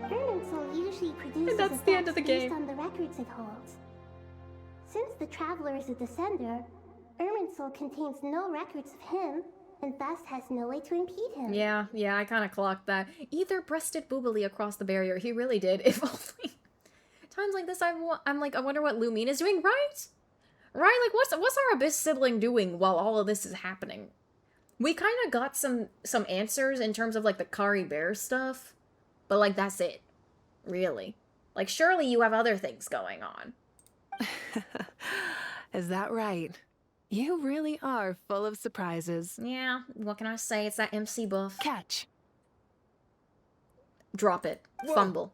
Irminsul usually produces And that's the end of the effects game. based on the records it holds. Since the Traveler is a descender, Irminsul contains no records of him, and thus has no way to impede him. Yeah, I kind of clocked that. Either breasted boobily across the barrier. He really did. If only. Times like this, I'm like, I wonder what Lumine is doing, right? Right? Like, what's our Abyss sibling doing while all of this is happening? We kind of got some answers in terms of, like, the Kari Bear stuff, but, like, that's it. Really. Like, surely you have other things going on. Is that right? You really are full of surprises. Yeah, what can I say? It's that MC buff. Catch. Drop it. Whoa. Fumble.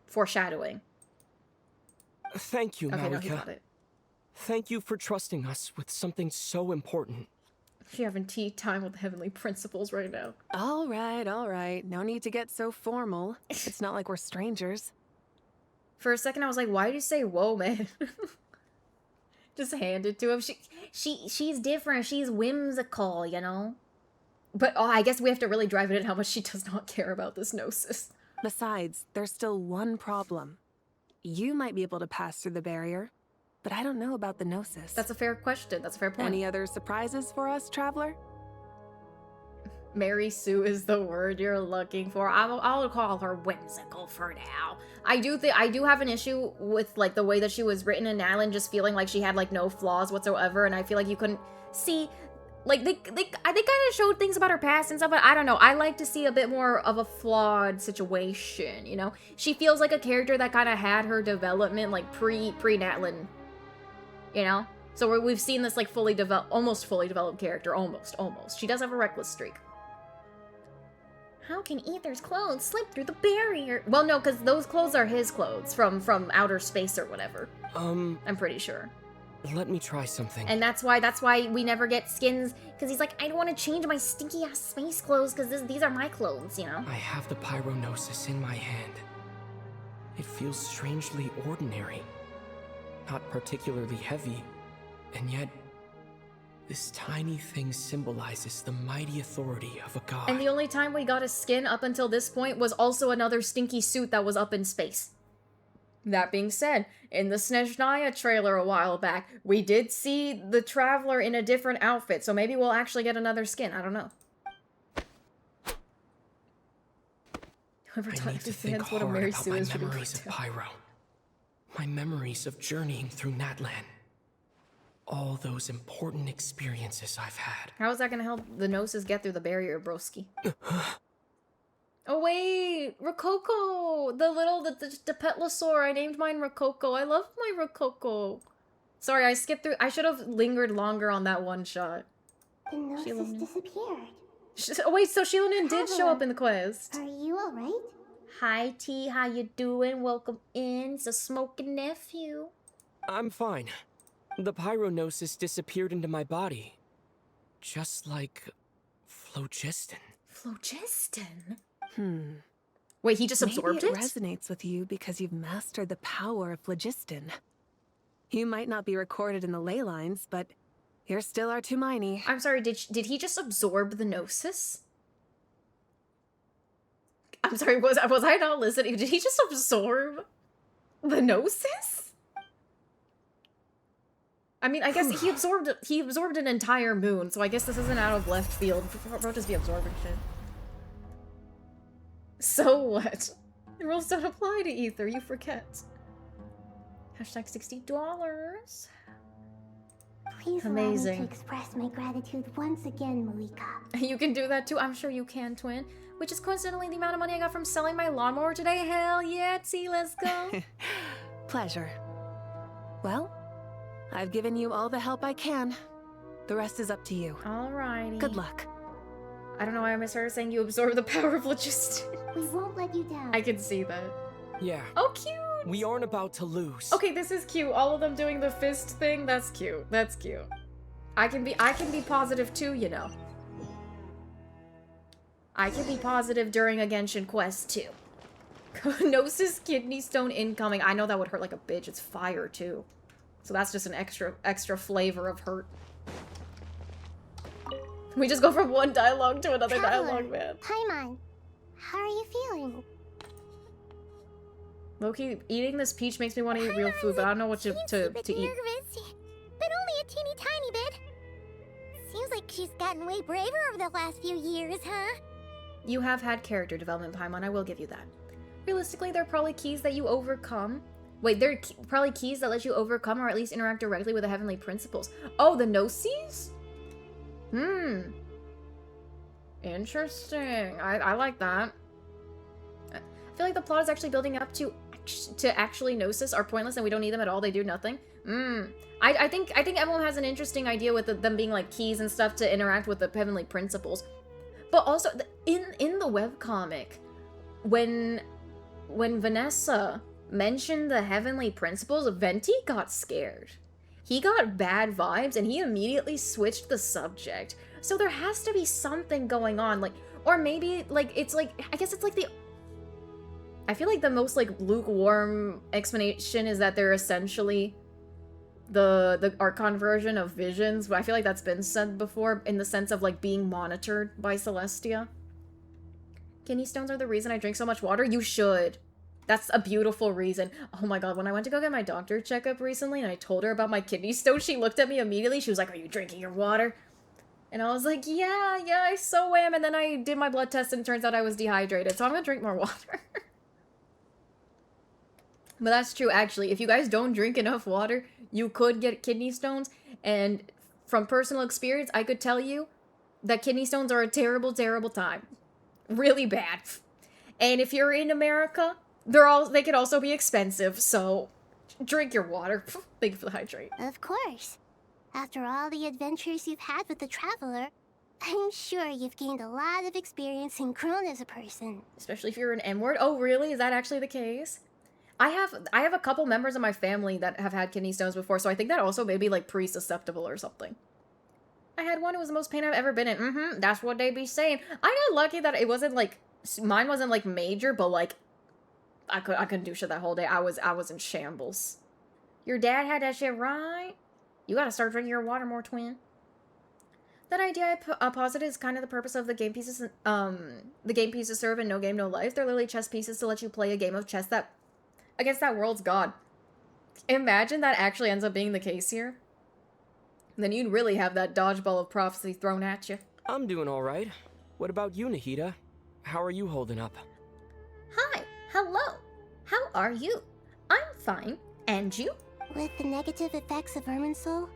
Foreshadowing. Thank you, Okay, no, he Malika. got it. Thank you for trusting us with something so important. You're having tea time with the Heavenly Principles right now. All right. No need to get so formal. It's not like we're strangers. For a second, I was like, why did you say whoa, man? Just hand it to him. She's different. She's whimsical, you know? But, oh, I guess we have to really drive it in how much she does not care about this Gnosis. Besides, there's still one problem. You might be able to pass through the barrier, but I don't know about the Gnosis. That's a fair question. That's a fair point. Any other surprises for us, Traveler? Mary Sue is the word you're looking for. I'll call her whimsical for now. I do have an issue with, like, the way that she was written in Alan, just feeling like she had, like, no flaws whatsoever, and I feel like you couldn't see, like, they kind of showed things about her past and stuff, but I don't know. I like to see a bit more of a flawed situation, you know? She feels like a character that kind of had her development, like, pre-Natlin, you know? So we've seen this, like, almost fully developed character, almost. She does have a reckless streak. How can Ether's clothes slip through the barrier? Well, no, because those clothes are his clothes from outer space or whatever. I'm pretty sure. Let me try something. And that's why we never get skins, because he's like, I don't want to change my stinky-ass space clothes, because these are my clothes, you know? I have the Pyronosis in my hand. It feels strangely ordinary. Not particularly heavy, and yet This tiny thing symbolizes the mighty authority of a god. And the only time we got a skin up until this point was also another stinky suit that was up in space. That being said, in the Snezhnaya trailer a while back, we did see the Traveler in a different outfit, so maybe we'll actually get another skin. I don't know. Whoever I taught need to you think fans what a hard Mary about Sue my is should be memories of put down. Pyro. My memories of journeying through Natlan. All those important experiences I've had. How is that gonna help the Gnosis get through the barrier, broski? Oh wait, Rococo! The Petlosaur. I named mine Rococo. I love my Rococo. Sorry, I skipped through. I should have lingered longer on that one shot. The Gnosis disappeared. Oh wait, so Sheilanin did show up in the quest. Are you alright? Hi T, how you doing? Welcome in. It's a smoking nephew. I'm fine. The Pyronosis disappeared into my body. Just like phlogiston. Phlogiston? Wait, he just absorbed Maybe it? resonates with you because you've mastered the power of phlogiston. You might not be recorded in the ley lines, but you're still our Tumaini. I'm sorry, did he just absorb the Gnosis? I'm sorry, was I not listening? Did he just absorb the Gnosis? I mean, I guess he absorbed an entire moon, so I guess this isn't out of left field. Bro, just be absorbing shit. So what? The rules don't apply to Ether, you forget. Hashtag $60. Please Amazing. allow me to express my gratitude once again, Malika. You can do that too. I'm sure you can, twin. Which is coincidentally the amount of money I got from selling my lawnmower today. Hell yeah, T, let's go. Pleasure. Well, I've given you all the help I can. The rest is up to you. Alrighty. Good luck. I don't know why I misheard saying you absorb the power of logistics. We won't let you down. I can see that. Yeah. Oh, cute! We aren't about to lose. Okay, this is cute. All of them doing the fist thing. That's cute. That's cute. I can be positive too, you know. I can be positive during a Genshin quest too. Gnosis kidney stone incoming. I know that would hurt like a bitch. It's fire too. So that's just an extra flavor of hurt. We just go from one dialogue to another dialogue, man. Paimon, how are you feeling? Loki, eating this peach makes me want to eat real food, but I don't know what to eat. Nervous, but only a teeny tiny bit. Seems like she's gotten way braver over the last few years, huh? You have had character development, Paimon, I will give you that. Realistically, there are probably keys that you overcome. Wait, there are probably keys that let you overcome or at least interact directly with the heavenly principles. Oh, the Gnosis? Interesting. I like that. I feel like the plot is actually building up to actually Gnosis are pointless and we don't need them at all. They do nothing. I think everyone has an interesting idea with them being like keys and stuff to interact with the heavenly principles. But also in the webcomic, when Vanessa mentioned the heavenly principles, Venti got scared. He got bad vibes and he immediately switched the subject. So there has to be something going on, like, or maybe like it's like, I guess it's like I feel like the most like lukewarm explanation is that they're essentially the Archon version of visions, but I feel like that's been said before in the sense of like being monitored by Celestia. Kidney stones are the reason I drink so much water? You should. That's a beautiful reason. Oh my god, when I went to go get my doctor checkup recently and I told her about my kidney stone, she looked at me immediately. She was like, "Are you drinking your water?" And I was like, yeah, I so am. And then I did my blood test and it turns out I was dehydrated. So I'm gonna drink more water. But that's true, actually. If you guys don't drink enough water, you could get kidney stones. And from personal experience, I could tell you that kidney stones are a terrible, terrible time. Really bad. And if you're in America, they could also be expensive. So drink your water. Thank you for the hydrate. Of course. After all the adventures you've had with the Traveler, I'm sure you've gained a lot of experience and grown as a person. Especially if you're an M-word. Oh, really? Is that actually the case? I have a couple members of my family that have had kidney stones before, so I think that also may be like pre-susceptible or something. I had one who was the most pain I've ever been in. That's what they be saying. I got lucky that it wasn't like, mine wasn't like major, but like, I couldn't do shit that whole day. I was in shambles. Your dad had that shit right? You gotta start drinking your water more, twin. That idea I posited is kind of the purpose of the game pieces. The game pieces serve in No Game No Life. They're literally chess pieces to let you play a game of chess that against that world's god. Imagine that actually ends up being the case here. Then you'd really have that dodgeball of prophecy thrown at you. I'm doing all right. What about you, Nahida? How are you holding up? Hi, hello. How are you? I'm fine. And you? With the negative effects of Irminsul,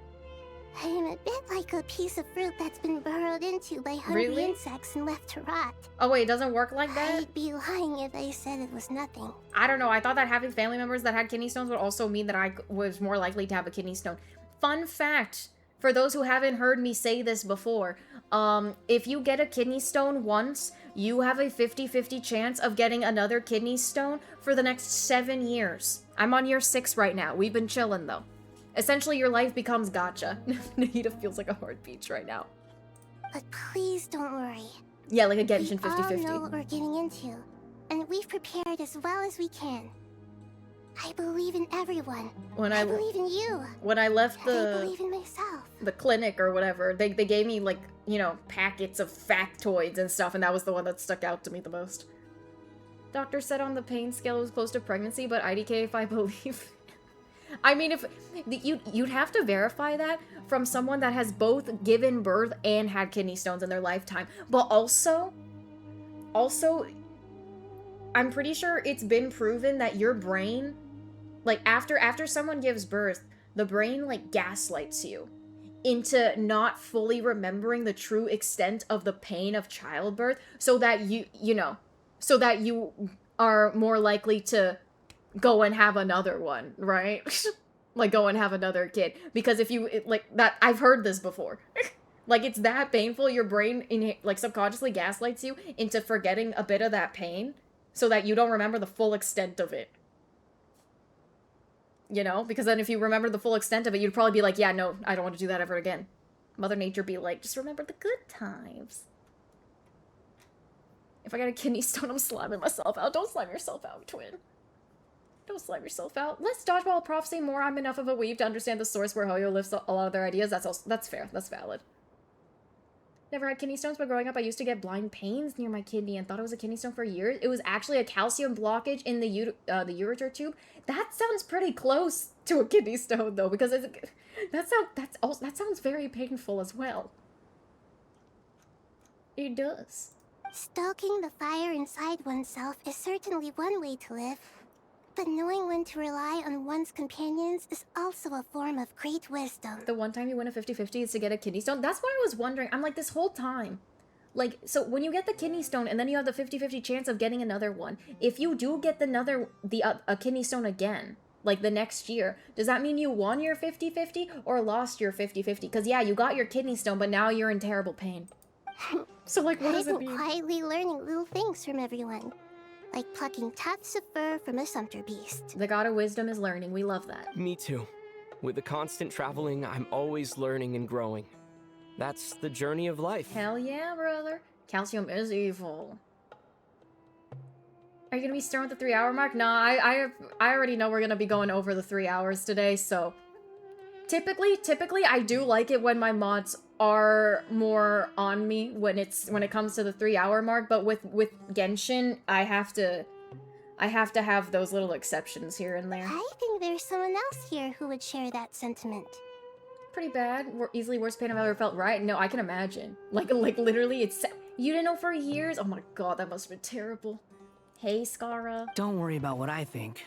I am a bit like a piece of fruit that's been burrowed into by hungry insects and left to rot. Oh wait, it doesn't work like that? I'd be lying if I said it was nothing. I don't know, I thought that having family members that had kidney stones would also mean that I was more likely to have a kidney stone. Fun fact, for those who haven't heard me say this before, if you get a kidney stone once, you have a 50-50 chance of getting another kidney stone for the next 7 years. I'm on year 6 right now. We've been chilling though. Essentially, your life becomes gacha. Nahida feels like a heartbeat right now. But please don't worry. Yeah, like a Genshin 50-50. We all know what we're getting into, and we've prepared as well as we can. I believe in everyone. I believe in you. When I left I believe in myself. the clinic or whatever, they gave me like, you know, packets of factoids and stuff, and that was the one that stuck out to me the most. Doctor said on the pain scale it was close to pregnancy, but IDK if I believe. I mean, if you'd have to verify that from someone that has both given birth and had kidney stones in their lifetime. But also, I'm pretty sure it's been proven that your brain, like after someone gives birth, the brain like gaslights you into not fully remembering the true extent of the pain of childbirth, so that so that you are more likely to go and have another one, right? Like go and have another kid, because if you like that, I've heard this before. Like it's that painful, your brain like subconsciously gaslights you into forgetting a bit of that pain so that you don't remember the full extent of it. You know, because then if you remember the full extent of it, you'd probably be like, yeah, no, I don't want to do that ever again. Mother Nature be like, just remember the good times. If I got a kidney stone, I'm slamming myself out. Don't slime yourself out, twin. Don't slime yourself out. Let's dodgeball prophecy more. I'm enough of a weeb to understand the source where Hoyo lifts a lot of their ideas. That's fair. That's valid. Never had kidney stones, but growing up I used to get blind pains near my kidney and thought it was a kidney stone for years. It was actually a calcium blockage in the ureter tube. That sounds pretty close to a kidney stone though, because that sounds very painful as well. It does. Stoking the fire inside oneself is certainly one way to live. But knowing when to rely on one's companions is also a form of great wisdom. The one time you win a 50-50 is to get a kidney stone. That's what I was wondering. I'm like, this whole time. Like, so when you get the kidney stone and then you have the 50-50 chance of getting another one, if you do get a kidney stone again, like the next year, does that mean you won your 50-50 or lost your 50-50? Because yeah, you got your kidney stone, but now you're in terrible pain. So like, what does it mean? I've been quietly learning little things from everyone. Like plucking tufts of fur from a sumpter beast. The god of wisdom is learning. We love that. Me too. With the constant traveling, I'm always learning and growing. That's the journey of life. Hell yeah, brother. Calcium is evil. Are you gonna be starting with the 3-hour mark? Nah, I already know we're gonna be going over the 3 hours today, so... Typically, I do like it when my mods are more on me when it comes to the 3-hour mark, but with Genshin, I have to have those little exceptions here and there. I think there's someone else here who would share that sentiment. Pretty bad. Easily worst pain I've ever felt, right? No, I can imagine. Like literally, you didn't know for years? Oh my god, that must have been terrible. Hey, Skara. Don't worry about what I think.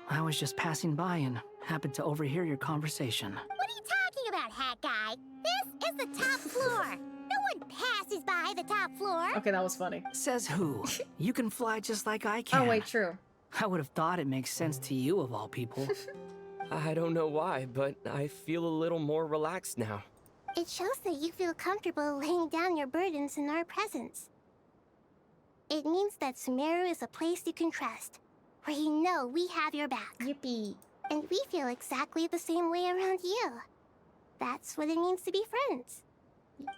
I was just passing by and happened to overhear your conversation. What are you talking about, hat guy? This is the top floor. No one passes by the top floor. Okay, that was funny. Says who? You can fly just like I can. Oh wait, true. I would have thought it makes sense to you of all people. I don't know why, but I feel a little more relaxed now. It shows that you feel comfortable laying down your burdens in our presence. It means that Sumeru is a place you can trust, where you know we have your back. Yippee. And we feel exactly the same way around you. That's what it means to be friends.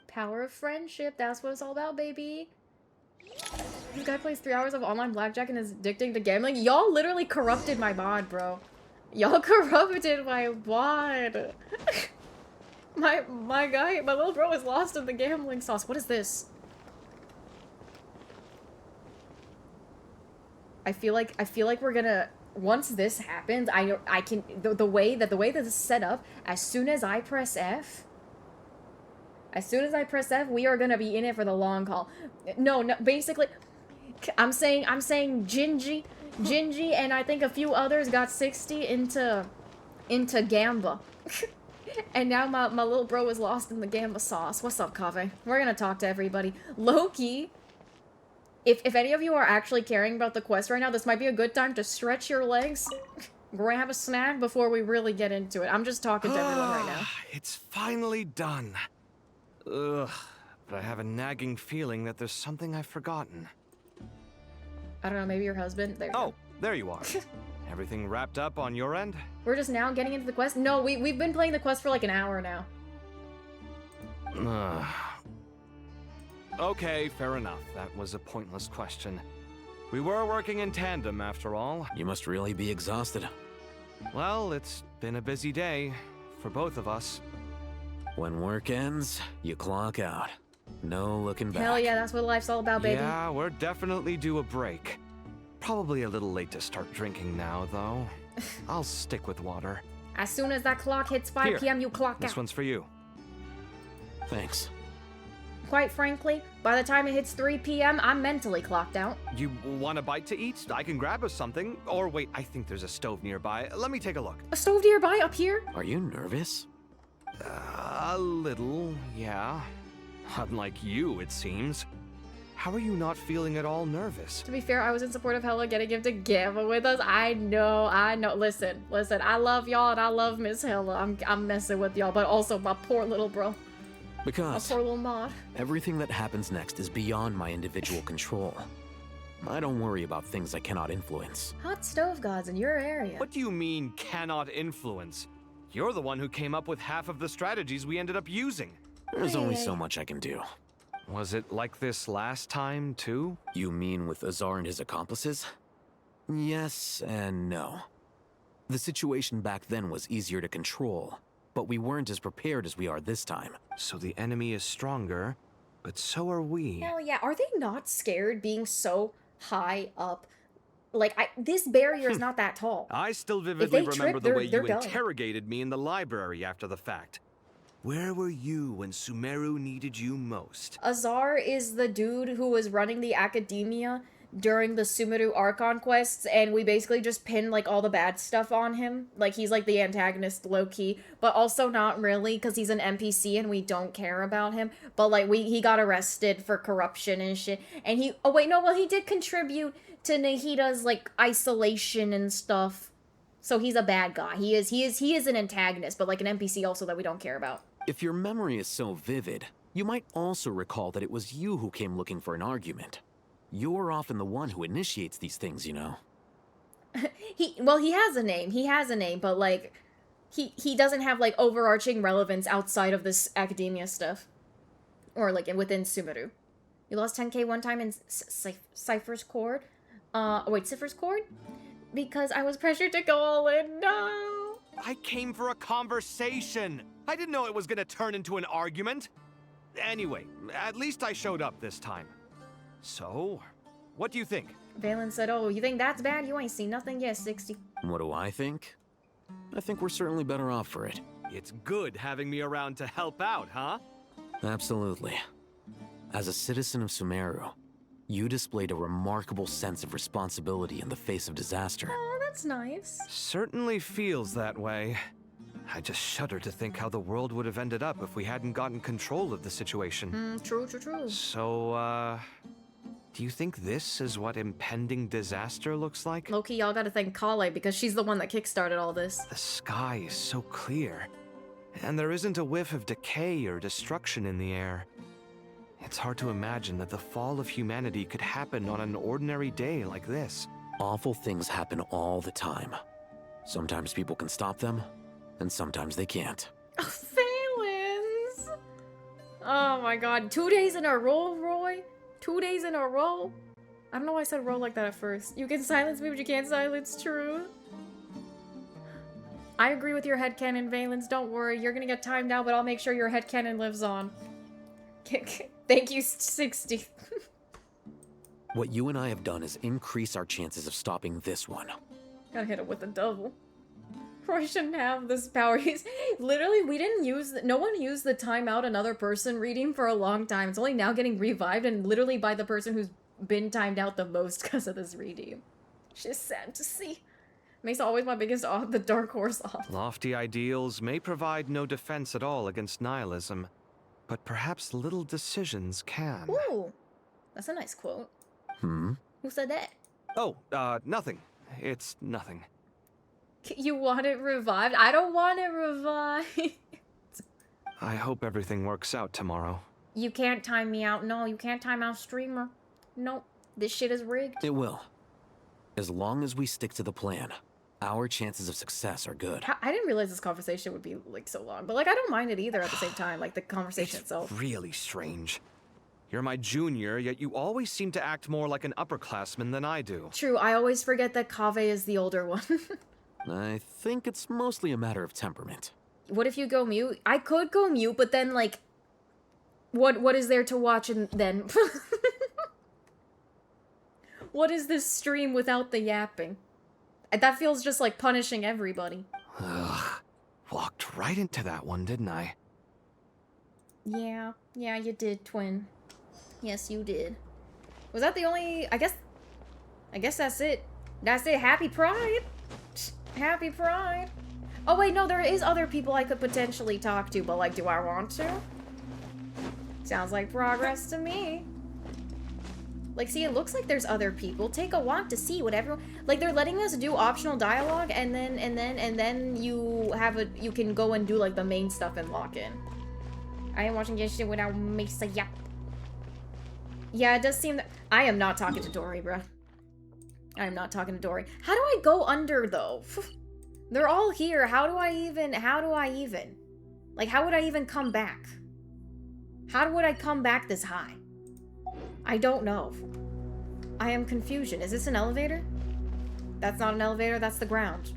Power of friendship, that's what it's all about, baby. This guy plays 3 hours of online blackjack and is addicting to gambling. Y'all literally corrupted my mod, bro. Y'all corrupted my mod. My guy, my little bro is lost in the gambling sauce. What is this? I feel like we're gonna, once this happens, I can, the way that this is set up, as soon as I press F, we are gonna be in it for the long haul. No, basically, I'm saying Gingy, and I think a few others got 60 into Gamba. And now my little bro is lost in the Gamba sauce. What's up, Kave? We're gonna talk to everybody. Loki, if any of you are actually caring about the quest right now, this might be a good time to stretch your legs, grab a snack before we really get into it. I'm just talking to everyone right now. It's finally done. Ugh, but I have a nagging feeling that there's something I've forgotten. I don't know, maybe your husband? There you go. There you are. Everything wrapped up on your end? We're just now getting into the quest? No, we've been playing the quest for like an hour now. Okay, fair enough. That was a pointless question. We were working in tandem, after all. You must really be exhausted. Well, it's been a busy day for both of us. When work ends, you clock out. No looking back. Hell yeah, that's what life's all about, baby. Yeah, we're definitely due a break. Probably a little late to start drinking now, though. I'll stick with water. As soon as that clock hits 5 p.m., you clock out. This one's for you. Thanks. Quite frankly, by the time it hits 3 p.m., I'm mentally clocked out. You want a bite to eat? I can grab us something. Or wait, I think there's a stove nearby. Let me take a look. A stove nearby up here? Are you nervous? A little, yeah. Unlike you, it seems. How are you not feeling at all nervous? To be fair, I was in support of Hella getting him to Gamma with us. I know. Listen, I love y'all and I love Miss Hella. I'm messing with y'all, but also my poor little bro. Because my poor little mod. Everything that happens next is beyond my individual control. I don't worry about things I cannot influence. Hot stove gods in your area. What do you mean, cannot influence? You're the one who came up with half of the strategies we ended up using. There's only so much I can do. Was it like this last time, too? You mean with Azar and his accomplices? Yes and no. The situation back then was easier to control, but we weren't as prepared as we are this time. So the enemy is stronger, but so are we. Hell yeah, are they not scared being so high up? Like, this barrier is not that tall. I still vividly remember the way you interrogated me in the library after the fact. Where were you when Sumeru needed you most? Azar is the dude who was running the academia during the Sumeru Archon quests, and we basically just pinned, like, all the bad stuff on him. Like, he's, like, the antagonist low-key, but also not really, because he's an NPC and we don't care about him. But, like, he got arrested for corruption and shit, and he did contribute to Nahida's, like, isolation and stuff. So he's a bad guy. He is an antagonist, but, like, an NPC also that we don't care about. If your memory is so vivid, you might also recall that it was you who came looking for an argument. You're often the one who initiates these things, you know. He has a name, but, like, he doesn't have, like, overarching relevance outside of this academia stuff. Or, like, within Sumeru. You lost 10k one time in Cypher's Chord? Cypher's Chord? Because I was pressured to go all in. No! I came for a conversation. I didn't know it was gonna turn into an argument. Anyway, at least I showed up this time. So, what do you think? Valen said, oh, you think that's bad? You ain't seen nothing yet, 60. What do I think? I think we're certainly better off for it. It's good having me around to help out, huh? Absolutely. As a citizen of Sumeru, you displayed a remarkable sense of responsibility in the face of disaster. Oh, that's nice. Certainly feels that way. I just shudder to think how the world would have ended up if we hadn't gotten control of the situation. True. So, do you think this is what impending disaster looks like? Loki, y'all gotta thank Kale because she's the one that kickstarted all this. The sky is so clear, and there isn't a whiff of decay or destruction in the air. It's hard to imagine that the fall of humanity could happen on an ordinary day like this. Awful things happen all the time. Sometimes people can stop them, and sometimes they can't. Phalens! Oh my god, 2 days in a row, Roy? 2 days in a row? I don't know why I said roll like that at first. You can silence me, but you can't silence truth. I agree with your headcanon, Valence. Don't worry, you're gonna get timed out, but I'll make sure your headcanon lives on. Thank you, 60. What you and I have done is increase our chances of stopping this one. Gotta hit him with a double. I shouldn't have this power. He's literally, we didn't use, no one used the timeout another person reading for a long time. It's only now getting revived, and literally by the person who's been timed out the most because of this redeem. It's just sad to see. Makes always my biggest the dark horse off. Lofty ideals may provide no defense at all against nihilism, but perhaps little decisions can. Ooh, that's a nice quote. Hmm? Who said that? Oh, nothing. It's nothing. You want it revived? I don't want it revived. I hope everything works out tomorrow. You can't time me out. No, you can't time out streamer. Nope. This shit is rigged. It will. As long as we stick to the plan, our chances of success are good. I didn't realize this conversation would be, like, so long. But, like, I don't mind it either at the same time. Like, the conversation itself. Really strange. You're my junior, yet you always seem to act more like an upperclassman than I do. True, I always forget that Kaveh is the older one. I think it's mostly a matter of temperament. What if you go mute? I could go mute, but then, like, what is there to watch and then? What is this stream without the yapping? That feels just like punishing everybody. Ugh. Walked right into that one, didn't I? Yeah, you did, twin. Yes, you did. Was that the only... I guess that's it. That's it. Happy Pride! Happy Pride! Oh wait, no, there is other people I could potentially talk to, but, like, do I want to? Sounds like progress to me. Like, see, it looks like there's other people. Take a walk to see what everyone... Like, they're letting us do optional dialogue, and then you have a... You can go and do, like, the main stuff and lock in. I am watching Genshin without Mesa, yep. Yeah, it does seem that... I am not talking to Dory, bruh. I am not talking to Dory. How do I go under, though? They're all here. How do I even... Like, how would I even come back? How would I come back this high? I don't know. I am confusion. Is this an elevator? That's not an elevator, that's the ground.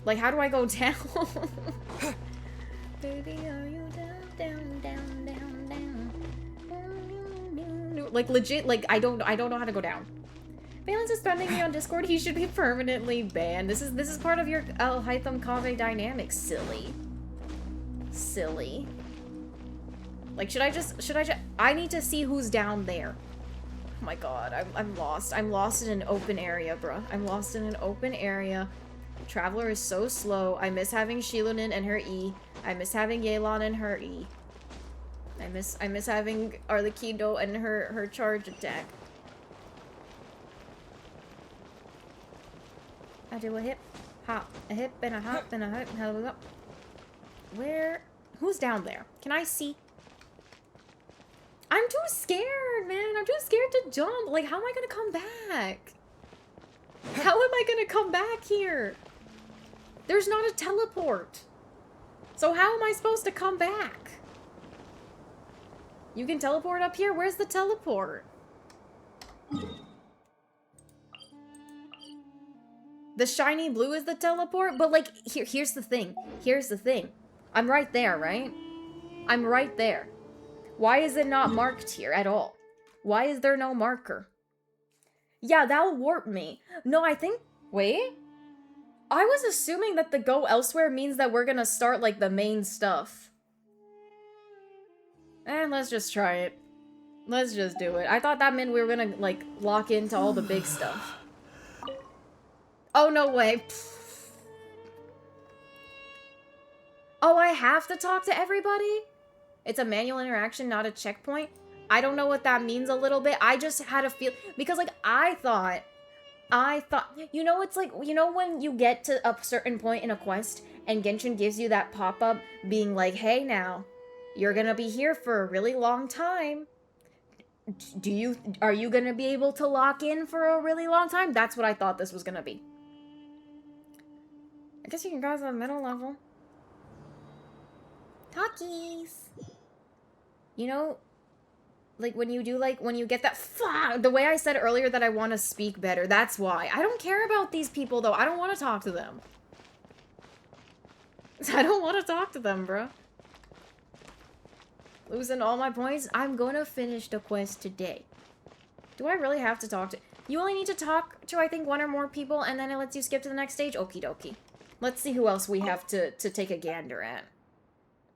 Like, how do I go down? Baby, are you down, down, down, down, down? Like, legit, like, I don't know how to go down. Valence is threatening me on Discord. He should be permanently banned. This is part of your Hytham Kaveh dynamics, silly. Silly. Like, should I just, I need to see who's down there. Oh my god, I'm lost. I'm lost in an open area, bruh. I'm lost in an open area. Traveler is so slow. I miss having Shilunin and her E. I miss having Yelan and her E. I miss having Arlecchino and her charge attack. I do a hip, hop, a hip, and a hop, and a hop, and a hop. Where? Who's down there? Can I see? I'm too scared, man. I'm too scared to jump. Like, how am I gonna come back? How am I gonna come back here? There's not a teleport. So how am I supposed to come back? You can teleport up here? Where's the teleport? The shiny blue is the teleport? But, like, here's the thing. Here's the thing. I'm right there, right? I'm right there. Why is it not marked here at all? Why is there no marker? Yeah, that'll warp me. No, I think... Wait? I was assuming that the go elsewhere means that we're gonna start, like, the main stuff. Let's just try it. Let's just do it. I thought that meant we were gonna, like, lock into all the big stuff. Oh, no way. Oh, I have to talk to everybody? It's a manual interaction, not a checkpoint? I don't know what that means a little bit. I just had a feel... Because, like, I thought... You know, it's like... You know when you get to a certain point in a quest, and Genshin gives you that pop-up being like, hey, now, you're gonna be here for a really long time. Are you gonna be able to lock in for a really long time? That's what I thought this was gonna be. I guess you can go to the middle level. Talkies! You know, Like, when you do, like, when you get that, fuck, the way I said earlier that I want to speak better, that's why. I don't care about these people, though. I don't want to talk to them. I don't want to talk to them, bro. Losing all my points? I'm gonna finish the quest today. Do I really have to talk to... You only need to talk to, I think, 1 or more people, and then it lets you skip to the next stage? Okie dokie. Let's see who else we have to take a gander at.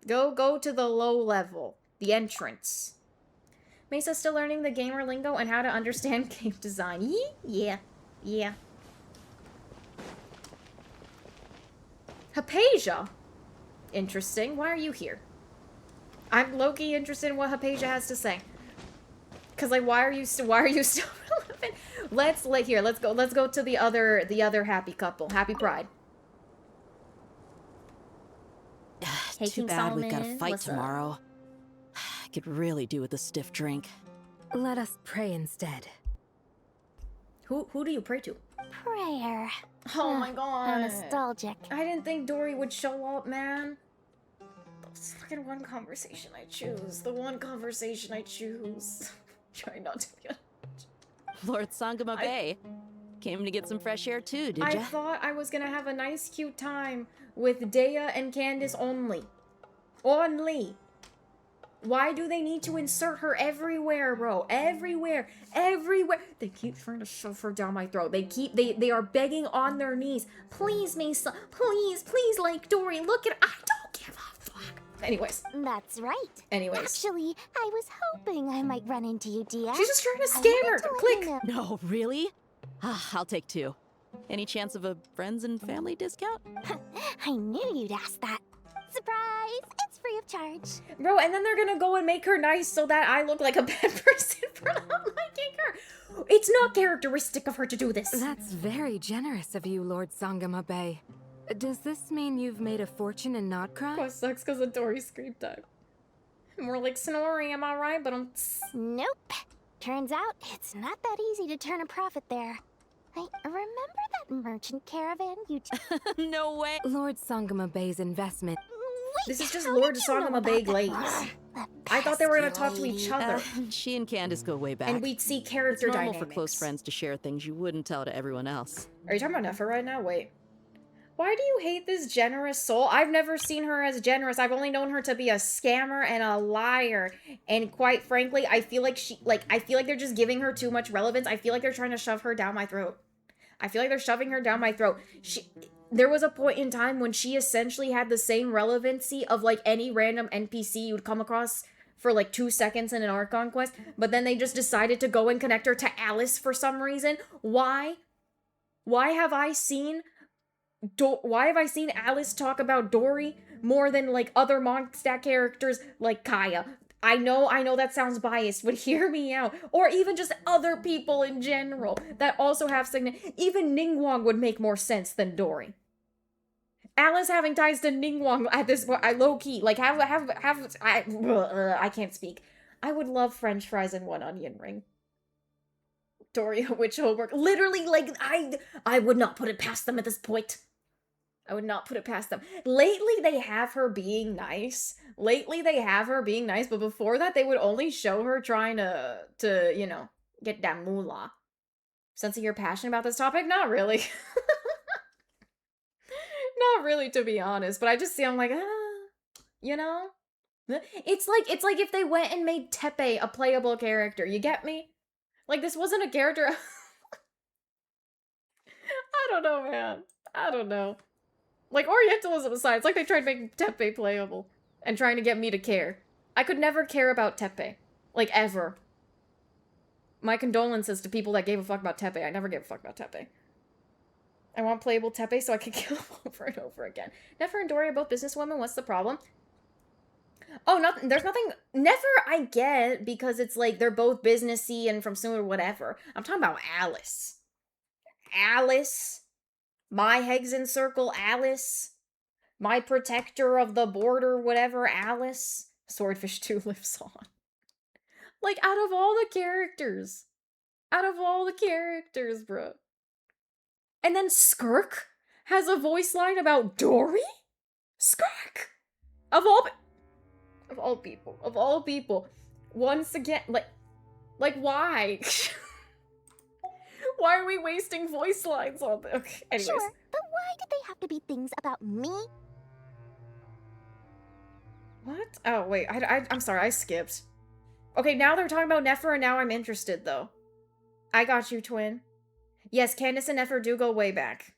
Go to the low level. The entrance. Mesa's still learning the gamer lingo and how to understand game design. Yeah. Hypatia? Interesting. Why are you here? I'm low-key interested in what Hypatia has to say. Cause like, why are you still relevant? Let's go to the other happy couple. Happy Pride. Hey, Too King bad Solomon, we've got a fight what's up? tomorrow. I could really do with a stiff drink. Let us pray instead. Who do you pray to? Prayer. Oh my god. How nostalgic. I didn't think Dory would show up, man. That's fucking one conversation I choose. The one conversation I choose. Try not to be Lord Sangama Bay. Came to get some fresh air too, did I ya? thought I was gonna have a nice cute time with Dea and Candace only. Only. Why do they need to insert her everywhere, bro? Everywhere. They keep trying to shove her down my throat. They are begging on their knees. Please, Mesa. Please, like Dory. Look at, I don't give a fuck. Anyways. That's right. Anyways. Actually, I was hoping I might run into you, Dia. She's just trying to scam her. Click. No, really? I'll take 2. Any chance of a friends and family discount? I knew you'd ask that. Surprise! It's free of charge. Bro, and then they're gonna go and make her nice so that I look like a bad person for not liking her. It's not characteristic of her to do this. That's very generous of you, Lord Sangama Bay. Does this mean you've made a fortune in not crime? Quest sucks because of Dory's scream time. More like snoring, am I right? But Nope. Turns out it's not that easy to turn a profit there. I remember that merchant caravan you No way. Lord Sangama Bay's investment. This is just Lord Sangama Bay Glaze. I thought they were gonna talk to each other. She and Candace go way back. And we'd see character it's normal dynamics. for close friends to share things you wouldn't tell to everyone else. Are you talking about Nefer right now? Wait. Why do you hate this generous soul? I've never seen her as generous. I've only known her to be a scammer and a liar. And quite frankly, I feel like they're just giving her too much relevance. I feel like they're trying to shove her down my throat. I feel like they're shoving her down my throat. There was a point in time when she essentially had the same relevancy of like any random NPC you'd come across for like 2 seconds in an Archon quest, but then they just decided to go and connect her to Alice for some reason. Why? Why have I seen Alice talk about Dory more than like other Mondstadt characters like Kaya? I know that sounds biased, but hear me out. Or even just other people in general that also have significant. Even Ningguang would make more sense than Dory. Alice having ties to Ningguang at this point, I low-key, like, I can't speak. I would love French fries and 1 onion ring. Dory, a witch homework. Literally, like, I would not put it past them at this point. I would not put it past them. Lately, they have her being nice. But before that, they would only show her trying to you know, get that moolah. Sense that you're passionate about this topic? Not really. Not really, to be honest. But I just see, I'm like, you know? It's like if they went and made Tepe a playable character. You get me? Like, this wasn't a character. I don't know, man. I don't know. Like, Orientalism aside, it's like they tried making Tepe playable and trying to get me to care. I could never care about Tepe. Like, ever. My condolences to people that gave a fuck about Tepe. I never gave a fuck about Tepe. I want playable Tepe so I can kill him over and over again. Nefer and Dory are both businesswomen. What's the problem? Oh, nothing. There's nothing. Nefer, I get, because it's like they're both businessy and from somewhere, whatever. I'm talking about Alice. Alice. My Hexen Circle, Alice. My protector of the border, whatever, Alice. Swordfish 2 lives on. Like, out of all the characters. Bro. And then Skirk has a voice line about Dory? Skirk! Of all people. Once again, like why? Why are we wasting voice lines on this? Okay, anyways. Sure, but why did they have to be things about me? What? Oh, wait, I'm sorry, I skipped. Okay, now they're talking about Nefer, and now I'm interested, though. I got you, twin. Yes, Candace and Nefer do go way back.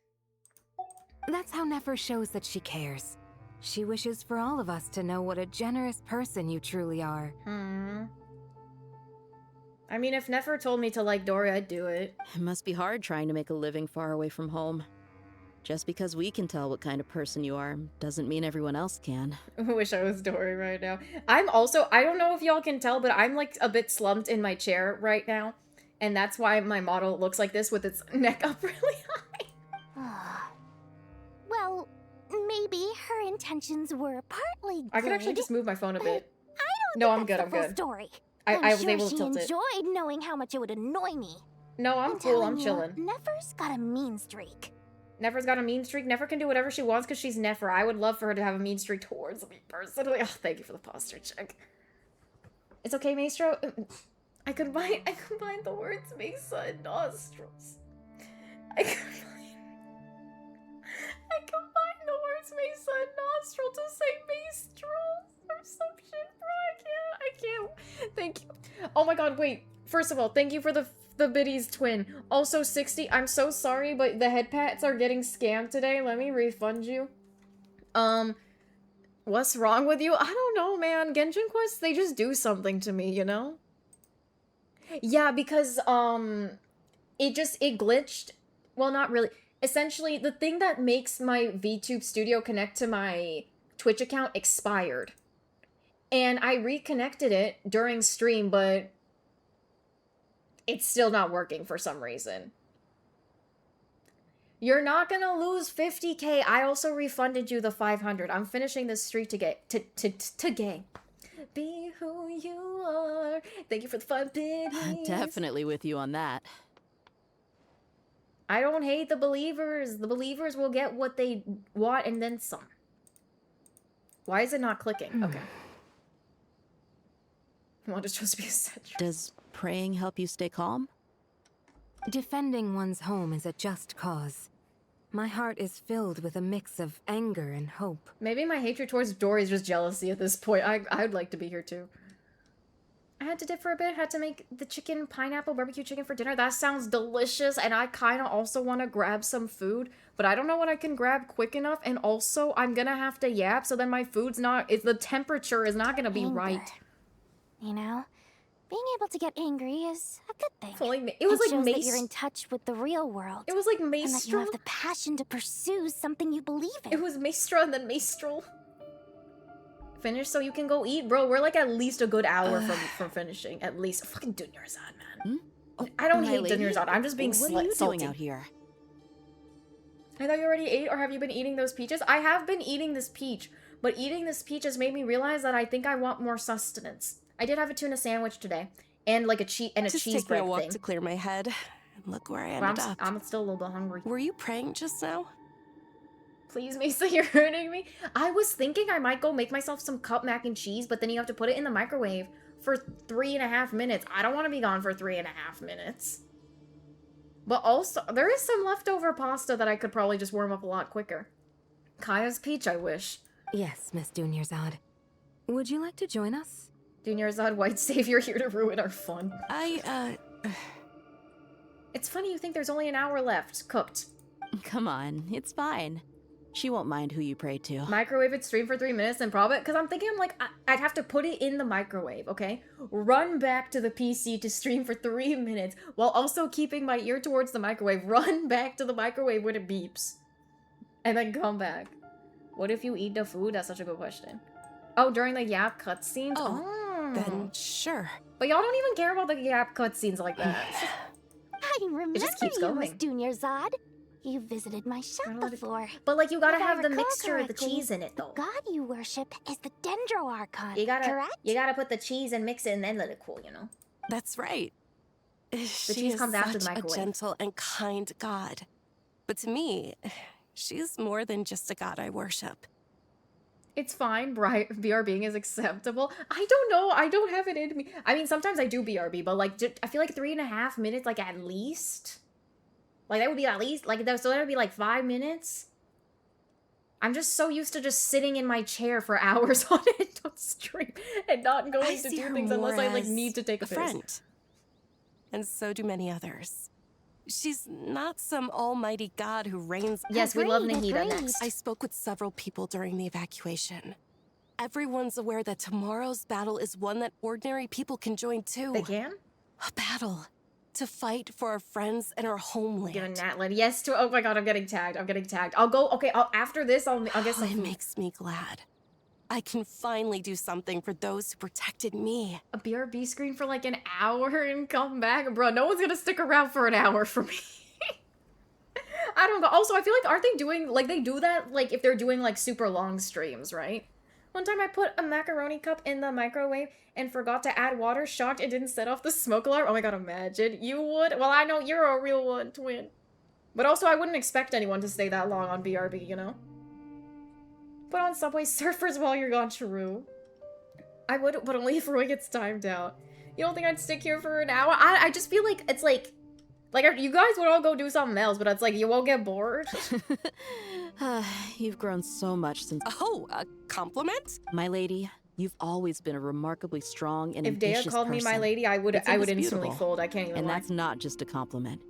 That's how Nefer shows that she cares. She wishes for all of us to know what a generous person you truly are. I mean, if Nefer told me to like Dory, I'd do it. It must be hard trying to make a living far away from home. Just because we can tell what kind of person you are doesn't mean everyone else can. I wish I was Dory right now. I'm also, I don't know if y'all can tell, but I'm like a bit slumped in my chair right now. And that's why my model looks like this with its neck up really high. Well, maybe her intentions were partly good. I could actually just move my phone a bit. I don't No, think I'm good, that's I'm the full good. story. I was sure able to she tilt it. enjoyed knowing how much it would annoy me. No, I'm cool, I'm chilling. Nefer's got a mean streak. Nefer's got a mean streak. Nefer can do whatever she wants because she's Nefer. I would love for her to have a mean streak towards me personally. Oh, thank you for the posture check. It's okay, Maestro. I combined the words Mesa and nostrils. I combined the words Mesa and nostril to say Maestrals or some shit, bro. I can't. Thank you. Oh my god, wait. First of all, thank you for the biddies twin. Also 60, I'm so sorry, but the head pats are getting scammed today. Let me refund you. What's wrong with you? I don't know, man. Genshin quests, they just do something to me, you know? Yeah, because, it glitched. Well, not really. Essentially, the thing that makes my VTube Studio connect to my Twitch account expired. And I reconnected it during stream, but it's still not working for some reason. You're not gonna lose 50k. I also refunded you the 500. I'm finishing this streak to gay. Be who you are. Thank you for the 5 biddies. Definitely with you on that. I don't hate the believers. The believers will get what they want and then some. Why is it not clicking? Okay. Well, it's supposed to be a central. Does praying help you stay calm? Defending one's home is a just cause. My heart is filled with a mix of anger and hope. Maybe my hatred towards Dory is just jealousy at this point. I'd like to be here too. I had to dip for a bit, had to make the chicken pineapple barbecue chicken for dinner. That sounds delicious, and I kind of also want to grab some food, but I don't know what I can grab quick enough, and also I'm gonna have to yap, so then my food's not, the temperature is not gonna be right. You know, being able to get angry is a good thing. It was like shows that Mace. you're in touch with the real world. It was like And that you Maestral. have the passion to pursue something you believe in. It was Maestra and then Maestral. Finish so you can go eat, bro. We're like at least a good hour from finishing. At least. Fucking Dunyarzad, man. I don't hate Dunyarzad. I'm just being What are you salty. doing out here? I thought you already ate, or have you been eating those peaches? I have been eating this peach, but eating this peach has made me realize that I think I want more sustenance. I did have a tuna sandwich today, and like a cheese Just cheese taking bread a walk thing. to clear my head. And look where I Well, ended up. I'm still a little bit hungry. Were you praying just now? Please, Mesa, you're hurting me. I was thinking I might go make myself some cup mac and cheese, but then you have to put it in the microwave for 3.5 minutes. I don't want to be gone for 3.5 minutes. But also, there is some leftover pasta that I could probably just warm up a lot quicker. Kaya's peach, I wish. Yes, Miss Dunyarzad. Would you like to join us? Dunyarzad, white savior here to ruin our fun. It's funny you think there's only an hour left, cooked. Come on, it's fine. She won't mind who you pray to. Microwave it, stream for 3 minutes, and prob it. Because I'm thinking, I'd have to put it in the microwave, okay? Run back to the PC to stream for 3 minutes, while also keeping my ear towards the microwave. Run back to the microwave when it beeps. And then come back. What if you eat the food? That's such a good question. Oh, during the Yap cutscenes? Oh. Then sure. But y'all don't even care about the Yap cutscenes like that. I remember just keeps you, Miss going. Dunyarzad. You visited my shop before. But like, you gotta If I have the recall mixture of the correctly, cheese in it, though. The god you worship is the Dendro Archon, You gotta correct? put the cheese and mix it and then let it cool, you know? That's right. She cheese is comes after the such microwave. a gentle and kind god. But to me, she's more than just a god I worship. It's fine. BRBing is acceptable. I don't know. I don't have it in me. I mean, sometimes I do BRB, but like, I feel like 3.5 minutes, like at least. Like that would be at least like that. So that would be like 5 minutes. I'm just so used to just sitting in my chair for hours on it on stream and not going to do things unless I like need to take a piss. friend. And so do many others. She's not some almighty god who reigns. Yes, we love Nahida next. I spoke with several people during the evacuation. Everyone's aware that tomorrow's battle is one that ordinary people can join too. They can? A battle to fight for our friends and our homeland. Get a Natlan. Yes, to oh my god, I'm getting tagged. I'm getting tagged. I'll go. Okay, after this, I'll get some. It makes me glad. I can finally do something for those who protected me. A BRB screen for like an hour and come back? Bro, no one's gonna stick around for an hour for me. I don't know. Also, I feel like, aren't they doing, like, they do that, like, if they're doing, like, super long streams, right? One time I put a macaroni cup in the microwave and forgot to add water. Shocked it didn't set off the smoke alarm. Oh my god, imagine. You would? Well, I know you're a real one, twin. But also, I wouldn't expect anyone to stay that long on BRB, you know? Put on Subway Surfers while you're gone, true. I would, but only if Roy gets timed out. You don't think I'd stick here for an hour? I just feel like it's like you guys would all go do something else, but it's like you won't get bored. You've grown so much since— Oh, a compliment? My lady, you've always been a remarkably strong and If Dea ambitious called me my person. lady, I would It's instantly indisputable. fold. I can't even And lie. that's not just a compliment.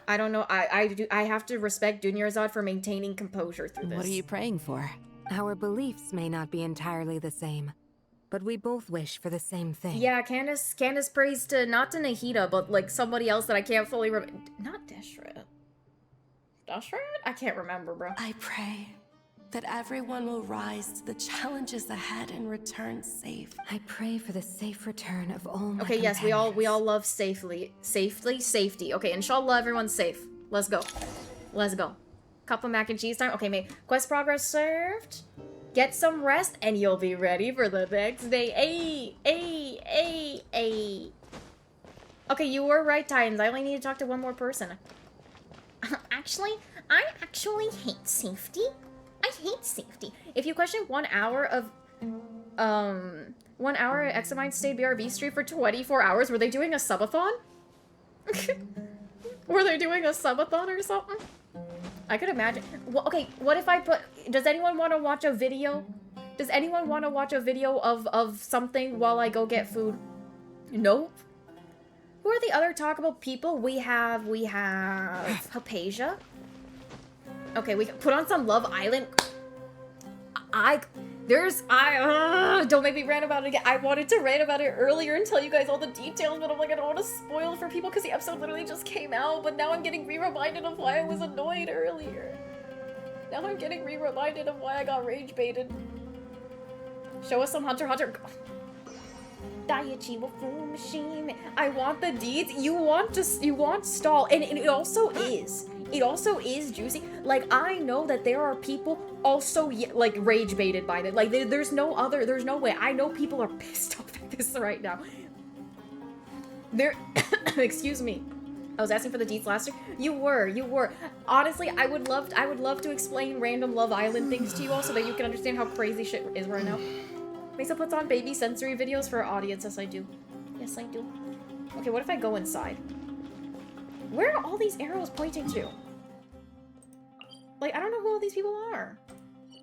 I don't know. I have to respect Dunyarzad for maintaining composure through this. What are you praying for? Our beliefs may not be entirely the same, but we both wish for the same thing. Yeah, Candace prays to, not to Nahida, but like somebody else that I can't fully remember. Not Deshret. Deshret? I can't remember, bro. I pray that everyone will rise to the challenges ahead and return safe. I pray for the safe return of all my Okay, yes, we all love safety. Okay, inshallah everyone's safe. Let's go. Let's go. Cup of mac and cheese time. Okay, mate. Quest progress served. Get some rest and you'll be ready for the next day. Okay, you were right, Titans. I only need to talk to one more person. Actually, I actually hate safety. I hate safety. If you question 1 hour of 1 hour at Examine stayed BRB Street for 24 hours, were they doing a subathon? Were they doing a subathon or something? I could imagine. Well, okay, what if I put... Does anyone want to watch a video? Does anyone want to watch a video of something while I go get food? Nope. Who are the other talkable people? We have Hypatia. Okay, we can put on some Love Island. Don't make me rant about it again. I wanted to rant about it earlier and tell you guys all the details, but I'm like, I don't want to spoil it for people because the episode literally just came out, but now I'm getting re-reminded of why I was annoyed earlier. Now I'm getting re-reminded of why I got rage baited. Show us some Hunter x Hunter. Daiichi wa Fumashime. I want the deeds. You want stall, and it also is. It also is juicy. Like, I know that there are people also, like, rage baited by it. Like, there's no way. I know people are pissed off at this right now. Excuse me. I was asking for the deets last year. You were. Honestly, I would love to explain random Love Island things to you all so that you can understand how crazy shit is right now. Mesa puts on baby sensory videos for our audience. Yes, I do. Yes, I do. Okay, what if I go inside? Where are all these arrows pointing to? Like, I don't know who all these people are.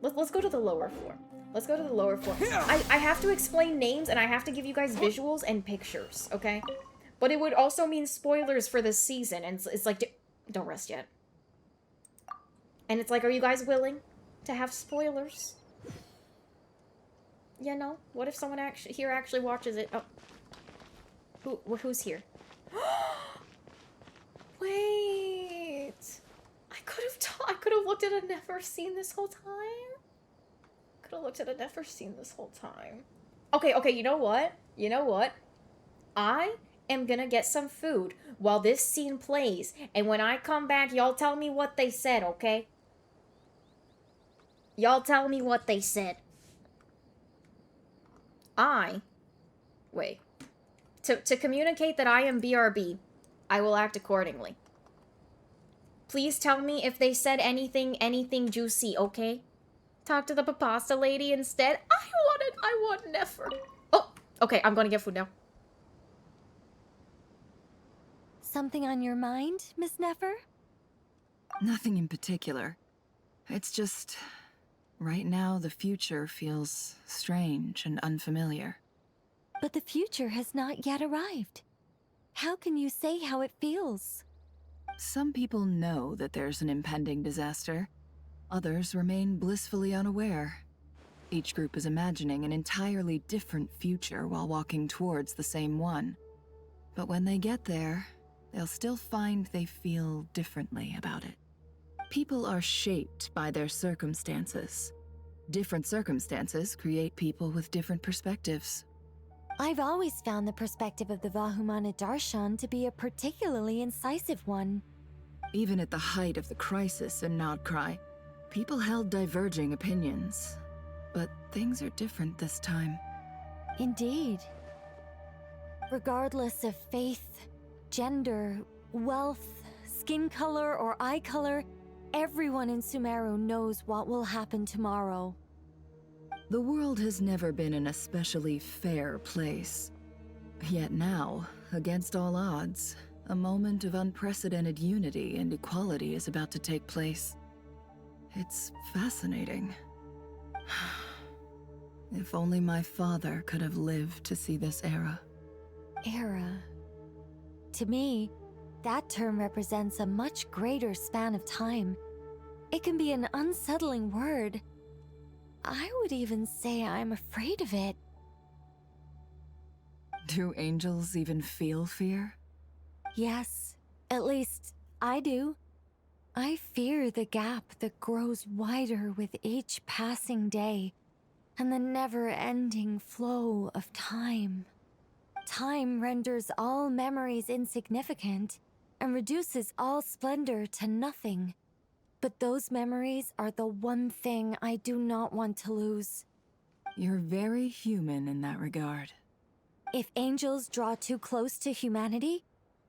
Let's go to the lower floor. Let's go to the lower floor. I have to explain names and I have to give you guys visuals and pictures, okay? But it would also mean spoilers for this season, and it's like, don't rest yet. And it's like, are you guys willing to have spoilers? Yeah, no? What if someone actually watches it? Oh. Who's here? Wait. I could have looked at a never seen this whole time. Okay, you know what? I am gonna get some food while this scene plays, and when I come back, y'all tell me what they said, okay? Y'all tell me what they said. To communicate that I am BRB, I will act accordingly. Please tell me if they said anything juicy, okay? Talk to the papasta lady instead. I want Nefer. Oh, okay, I'm gonna get food now. Something on your mind, Miss Nefer? Nothing in particular. It's just... right now, the future feels strange and unfamiliar. But the future has not yet arrived. How can you say how it feels? Some people know that there's an impending disaster. Others remain blissfully unaware. Each group is imagining an entirely different future while walking towards the same one. But when they get there, they'll still find they feel differently about it. People are shaped by their circumstances. Different circumstances create people with different perspectives. I've always found the perspective of the Vahumana Darshan to be a particularly incisive one. Even at the height of the crisis in Nodcry, people held diverging opinions. But things are different this time. Indeed. Regardless of faith, gender, wealth, skin color, or eye color, everyone in Sumeru knows what will happen tomorrow. The world has never been an especially fair place. Yet now, against all odds, a moment of unprecedented unity and equality is about to take place. It's fascinating. If only my father could have lived to see this era. Era. To me, that term represents a much greater span of time. It can be an unsettling word. I would even say I'm afraid of it. Do angels even feel fear? Yes, at least I do. I fear the gap that grows wider with each passing day, and the never-ending flow of time. Time renders all memories insignificant, and reduces all splendor to nothing. But those memories are the one thing I do not want to lose. You're very human in that regard. If angels draw too close to humanity,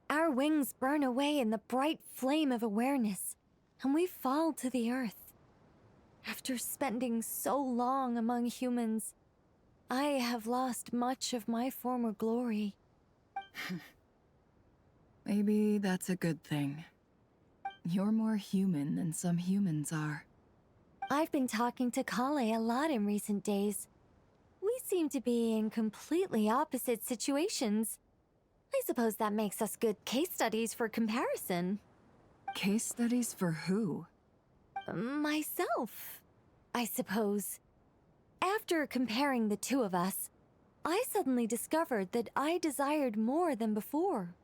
our wings burn away in the bright flame of awareness, and we fall to the earth. After spending so long among humans, I have lost much of my former glory. Maybe that's a good thing. You're more human than some humans are. I've been talking to Kale a lot in recent days. We seem to be in completely opposite situations. I suppose that makes us good case studies for comparison. Case studies for who? Myself, I suppose. After comparing the two of us, I suddenly discovered that I desired more than before.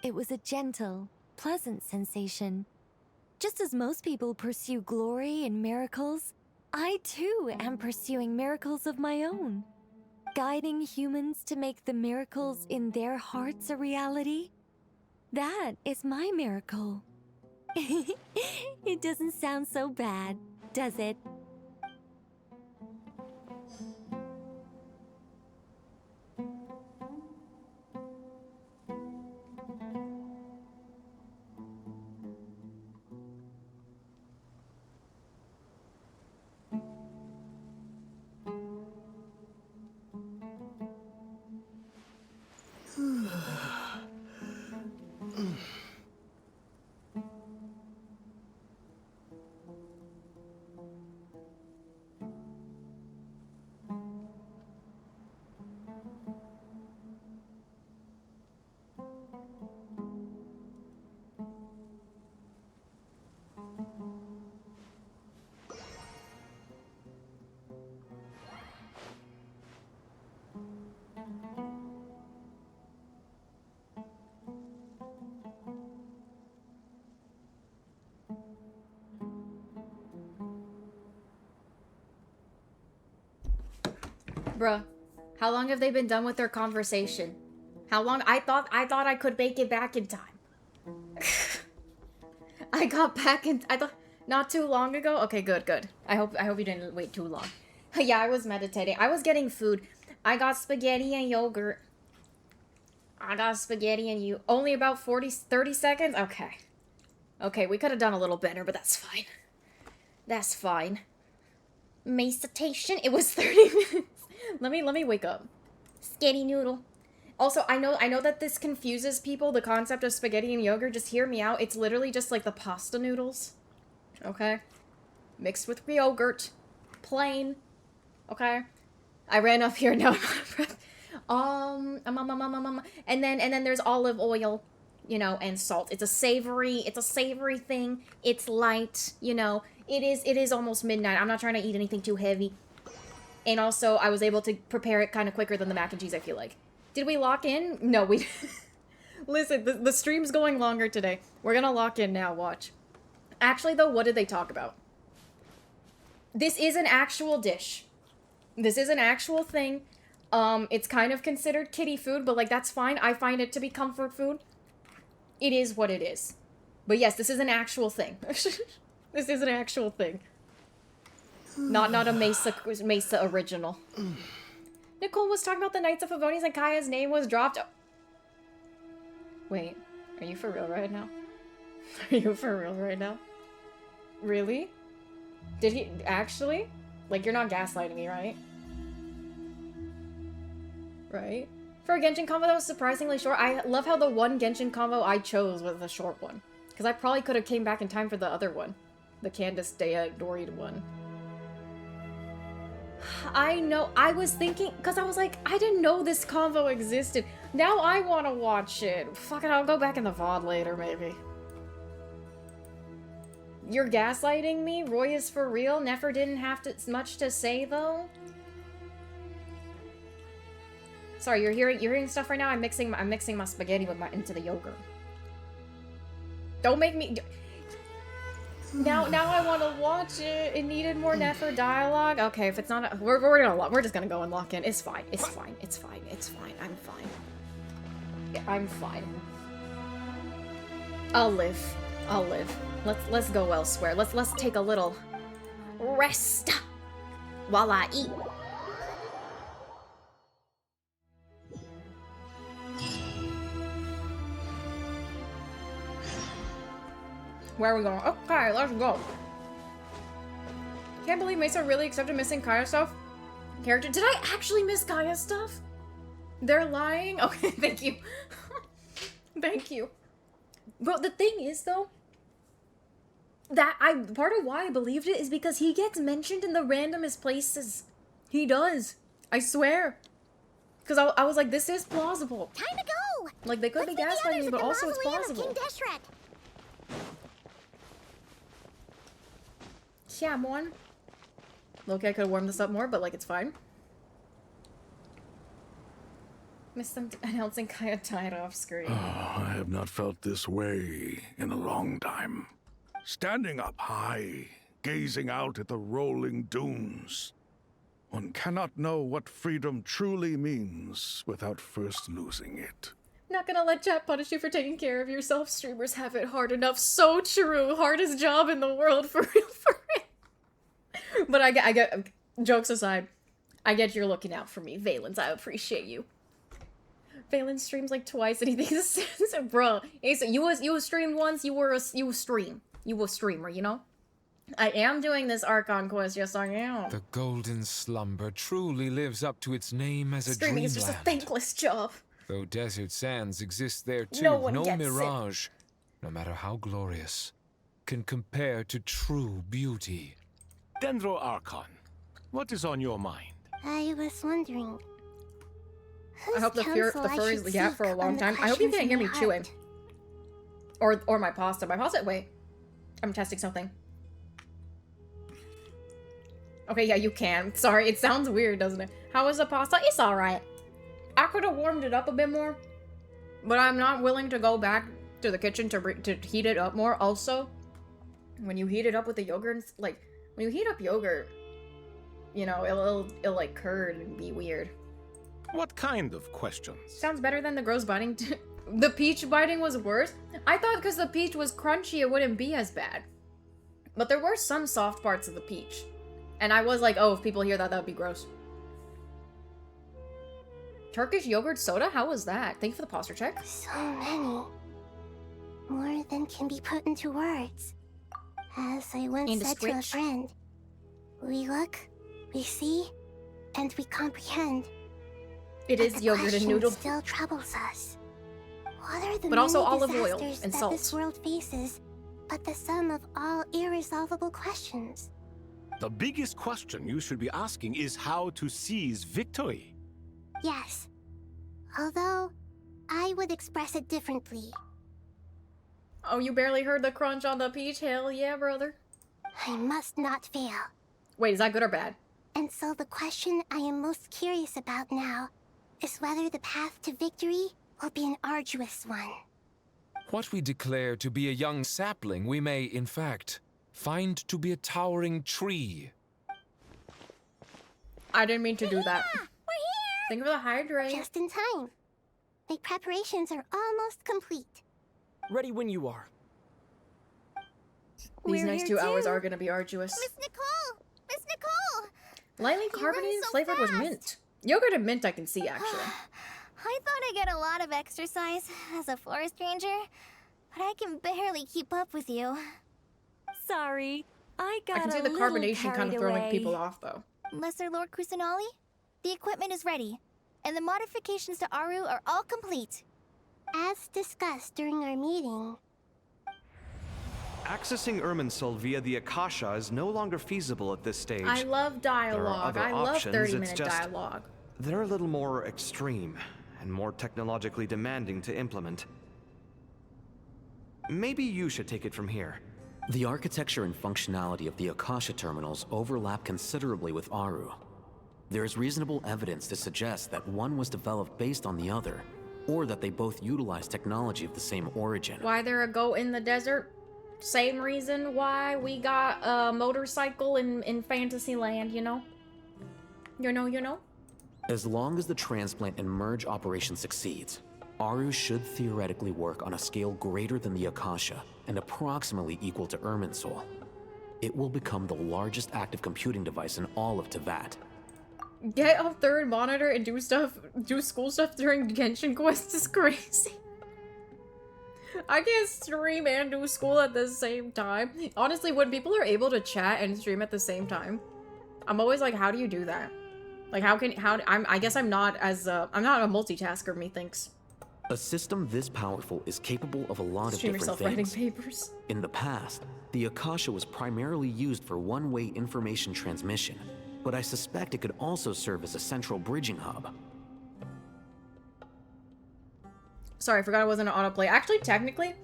It was a gentle, pleasant sensation. Just as most people pursue glory and miracles, I too am pursuing miracles of my own. Guiding humans to make the miracles in their hearts a reality. That is my miracle. It doesn't sound so bad, does it? Bruh, how long have they been done with their conversation? How long? I thought I could make it back in time. I got back in. I thought not too long ago. Okay, good. I hope you didn't wait too long. Yeah, I was meditating. I was getting food. I got spaghetti and yogurt. You only about 30 seconds. Okay, we could have done a little better, but that's fine. Macetation. It was 30 minutes. Let me wake up. Spaghetti noodle. Also, I know that this confuses people, the concept of spaghetti and yogurt. Just hear me out. It's literally just like the pasta noodles. Okay? Mixed with yogurt. Plain. Okay? I ran up here, now I'm out of breath. And then there's olive oil, you know, and salt. It's a savory thing. It's light, you know. It is almost midnight. I'm not trying to eat anything too heavy. And also, I was able to prepare it kind of quicker than the mac and cheese, I feel like. Did we lock in? No, we... Listen, the stream's going longer today. We're gonna lock in now, watch. Actually, though, what did they talk about? This is an actual dish. This is an actual thing. It's kind of considered kiddie food, but, like, that's fine. I find it to be comfort food. It is what it is. But yes, this is an actual thing. This is an actual thing. Not a Mesa original. Nicole was talking about the Knights of Favonius and Kaya's name was dropped. Wait, are you for real right now? Are you for real right now? Really? Did he actually? Like, you're not gaslighting me, right? Right? For a Genshin combo that was surprisingly short, I love how the one Genshin combo I chose was the short one. Because I probably could have came back in time for the other one. The Candace Dea Doried one. I know, I was thinking, because I was like, I didn't know this combo existed. Now I want to watch it. Fuck it, I'll go back in the VOD later, maybe. You're gaslighting me? Roy is for real? Nefer didn't have much to say, though? Sorry, you're hearing stuff right now? I'm mixing my spaghetti into the yogurt. Don't make me... Now I want to watch it. It needed more Nefer dialogue. Okay, if it's not, we're just gonna go and lock in. It's fine. It's fine. It's fine. It's fine. I'm fine. Yeah, I'm fine. I'll live. I'll live. Let's go elsewhere. Let's take a little rest while I eat. Where are we going? Okay, let's go. Can't believe Mesa really accepted missing Kaya stuff. Character, did I actually miss Kaya stuff? They're lying? Okay, thank you. Thank you. But the thing is, though, that part of why I believed it is because he gets mentioned in the randomest places. He does. I swear. Because I was like, this is plausible. Time to go! Like, they could be gaslighting me, but also it's plausible. Yeah, one. Okay, I could have warmed this up more, but, like, it's fine. Missed them announcing Kaya died off screen. Oh, I have not felt this way in a long time. Standing up high, gazing out at the rolling dunes. One cannot know what freedom truly means without first losing it. Not gonna let chat punish you for taking care of yourself. Streamers have it hard enough. So true. Hardest job in the world, for real, for real. But I get, jokes aside, I get you're looking out for me. Valens, I appreciate you. Valens streams like twice and he thinks it's bruh. Asa, you streamed once, you a streamer, you know? I am doing this Archon quest, yes I am. The golden slumber truly lives up to its name as a Streaming dreamland. is just a thankless job. Though desert sands exist there too, No one no gets mirage, no matter how glorious, can compare to true beauty. Dendro Archon, what is on your mind? I was wondering. I hope the furries gap for a long time. I hope you can't hear me chewing. Or my pasta. My pasta, wait. I'm testing something. Okay, yeah, you can. Sorry, it sounds weird, doesn't it? How is the pasta? It's alright. I could have warmed it up a bit more. But I'm not willing to go back to the kitchen to heat it up more. Also, when you heat it up with the yogurt, like, when you heat up yogurt, you know, it'll like curd and be weird. What kind of questions? Sounds better than the gross biting. The peach biting was worse? I thought because the peach was crunchy, it wouldn't be as bad. But there were some soft parts of the peach. And I was like, oh, if people hear that, that would be gross. Turkish yogurt soda? How was that? Thank you for the posture check. So many. More than can be put into words. As I once said to a friend, we look We see, and we comprehend. It But is the yogurt and question noodle. still troubles us. What are the But also many olive oil disasters and that salt. this world faces, but the sum of all irresolvable questions? The biggest question you should be asking is how to seize victory. Yes. Although, I would express it differently. Oh, you barely heard the crunch on the peach. Hell yeah, brother. I must not fail. Wait, is that good or bad? And so the question I am most curious about now is whether the path to victory will be an arduous one. What we declare to be a young sapling, we may, in fact, find to be a towering tree. I didn't mean to do that. We're here! Think of the hydrate. Just in time. The preparations are almost complete. Ready when you are. These We're next here 2 hours too. are gonna be arduous. Miss Nicole! Miss Nicole! Lightly You carbonated run so flavored was fast. mint. Yogurt and mint I can see, actually. I thought I'd get a lot of exercise as a forest ranger, but I can barely keep up with you. Sorry, I got I can see a the little carbonation kind carried of throwing away. people off, though. Lesser Lord Kusanali, the equipment is ready, and the modifications to Aru are all complete. As discussed during our meeting, Accessing Irminsul via the Akasha is no longer feasible at this stage. I love dialogue. other I love options, 30-minute it's just- dialogue. They're a little more extreme and more technologically demanding to implement. Maybe you should take it from here. The architecture and functionality of the Akasha terminals overlap considerably with Aru. There is reasonable evidence to suggest that one was developed based on the other, or that they both utilize technology of the same origin. Why there a goat in the desert? Same reason why we got a motorcycle in Fantasyland, you know? You know? As long as the transplant and merge operation succeeds, Aru should theoretically work on a scale greater than the Akasha and approximately equal to Irminsul. It will become the largest active computing device in all of Teyvat. Get a 3rd monitor and do school stuff during Genshin quests is crazy. I can't stream and do school at the same time. Honestly, when people are able to chat and stream at the same time, I'm always like, how do you do that? Like, I guess I'm not I'm not a multitasker, methinks. A system this powerful is capable of a lot Stream of different yourself writing things. papers. In the past, the Akasha was primarily used for one-way information transmission, but I suspect it could also serve as a central bridging hub. Sorry, I forgot I wasn't on autoplay. Actually, technically,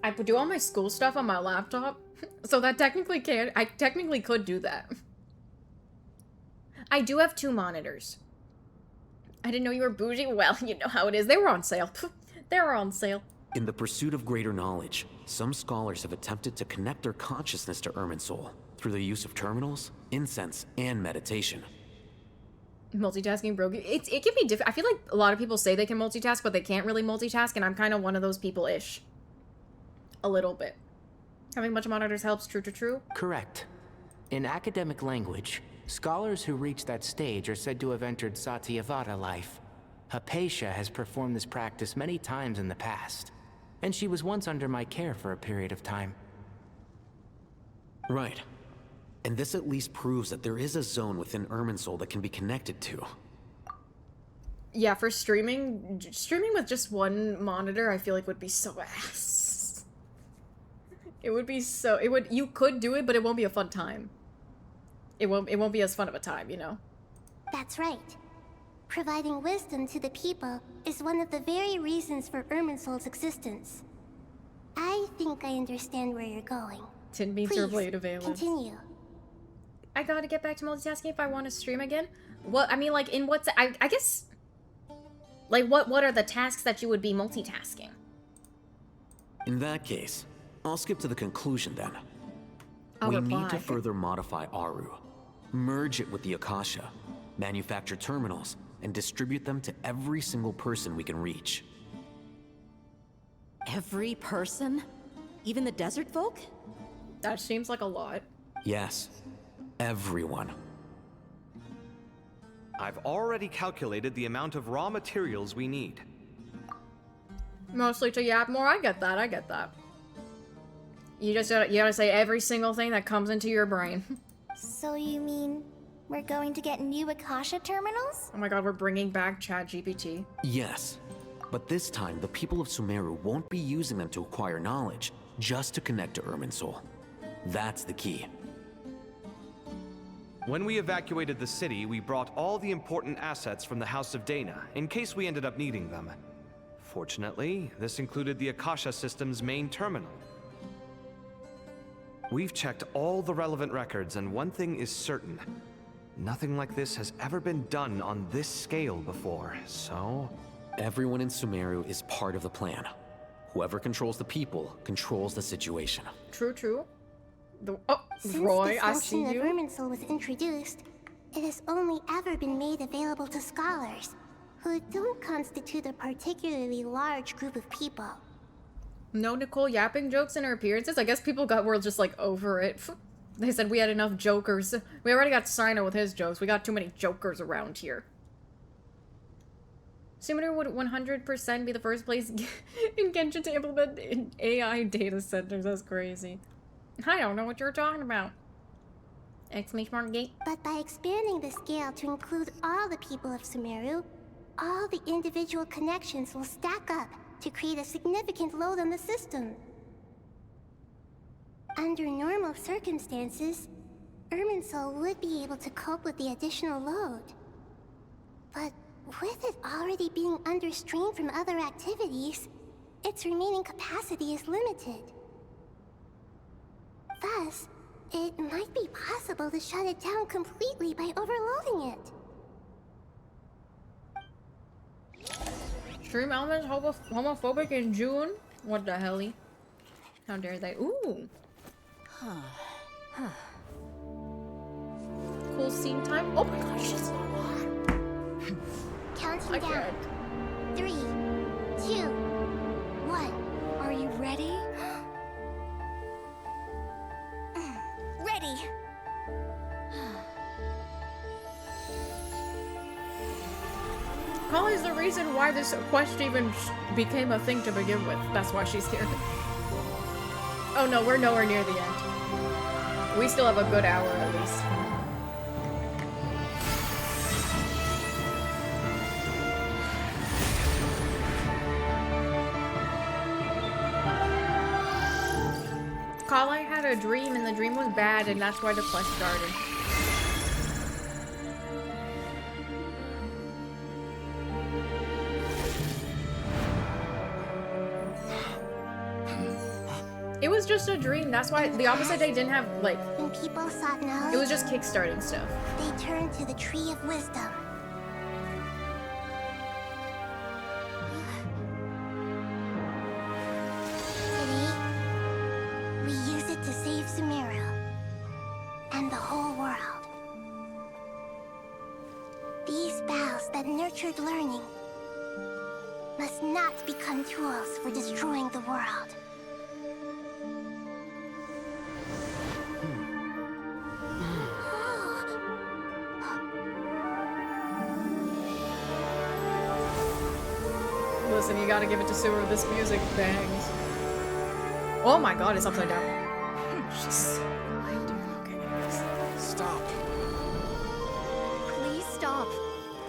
I could do all my school stuff on my laptop, so that I technically could do that. I do have 2 monitors. I didn't know you were bougie. Well, you know how it is. They were on sale. They were on sale. In the pursuit of greater knowledge, some scholars have attempted to connect their consciousness to Irminsul through the use of terminals, incense, and meditation. Multitasking broke. It can be different. I feel like a lot of people say they can multitask, but they can't really multitask, and I'm kind of one of those people-ish. A little bit. Having a bunch of monitors helps, true. Correct. In academic language, scholars who reach that stage are said to have entered Satyavada life. Hypatia has performed this practice many times in the past, and she was once under my care for a period of time. Right. And this at least proves that there is a zone within Irminsul that can be connected to. Yeah, for streaming with just one monitor, I feel like would be so ass. It would be so, you could do it, but it won't be a fun time. It won't be as fun of a time, you know? that's right. Providing wisdom to the people is one of the very reasons for Irminsul's existence. I think I understand where you're going. Didn't mean to replay it available. Continue. I gotta get back to multitasking if I want to stream again. What I mean, like, in what's I guess, like, what are the tasks that you would be multitasking? In that case, I'll skip to the conclusion then. I'll we reply. need to further modify Aru, merge it with the Akasha, manufacture terminals, and distribute them to every single person we can reach. Every person? Even the desert folk? That seems like a lot. Yes, everyone. I've already calculated the amount of raw materials we need. Mostly to yap more. I get that. You gotta say every single thing that comes into your brain. So you mean We're going to get new Akasha terminals? Oh my god, we're bringing back ChatGPT. Yes, but this time the people of Sumeru won't be using them to acquire knowledge, just to connect to Irminsul. That's the key. When we evacuated the city, we brought all the important assets from the House of Dana, in case we ended up needing them. Fortunately, this included the Akasha system's main terminal. We've checked all the relevant records, and one thing is certain. Nothing like this has ever been done on this scale before, so... Everyone in Sumeru is part of the plan. Whoever controls the people controls the situation. True. Since Roy, this I see function you. of Irminsul was introduced, it has only ever been made available to scholars, who don't constitute a particularly large group of people. No Nicole yapping jokes in her appearances? I guess people were just like over it. They said we had enough jokers. We already got Sino with his jokes. We got too many jokers around here. Sumeru would 100% be the first place in Genshin to implement AI data centers. That's crazy. I don't know what you're talking about. Exclamation gate. But by expanding the scale to include all the people of Sumeru, all the individual connections will stack up to create a significant load on the system. Under normal circumstances, Irminsul would be able to cope with the additional load. But with it already being under strain from other activities, its remaining capacity is limited. Thus, it might be possible to shut it down completely by overloading it. Stream elements homophobic in June? What the helly? How dare they? Ooh. Cool scene time. Oh my gosh, she's so hot. Counting down. 3, 2, 1. Are you ready? Ready. Kali is the reason why this quest even became a thing to begin with. That's why she's here. Oh no, we're nowhere near the end. We still have a good hour at least. Kali had a dream and the dream was bad and that's why the quest started. It was just a dream. That's why the opposite day didn't have, like... When people sought knowledge, it was just kickstarting stuff. they turned to the Tree of Wisdom. Today, we use it to save Sumeru and the whole world. These boughs that nurtured learning must not become tools for destroying the world. Listen, you gotta give it to Sewer. This music bangs. Oh my god, it's upside down. She's... Stop. Please stop.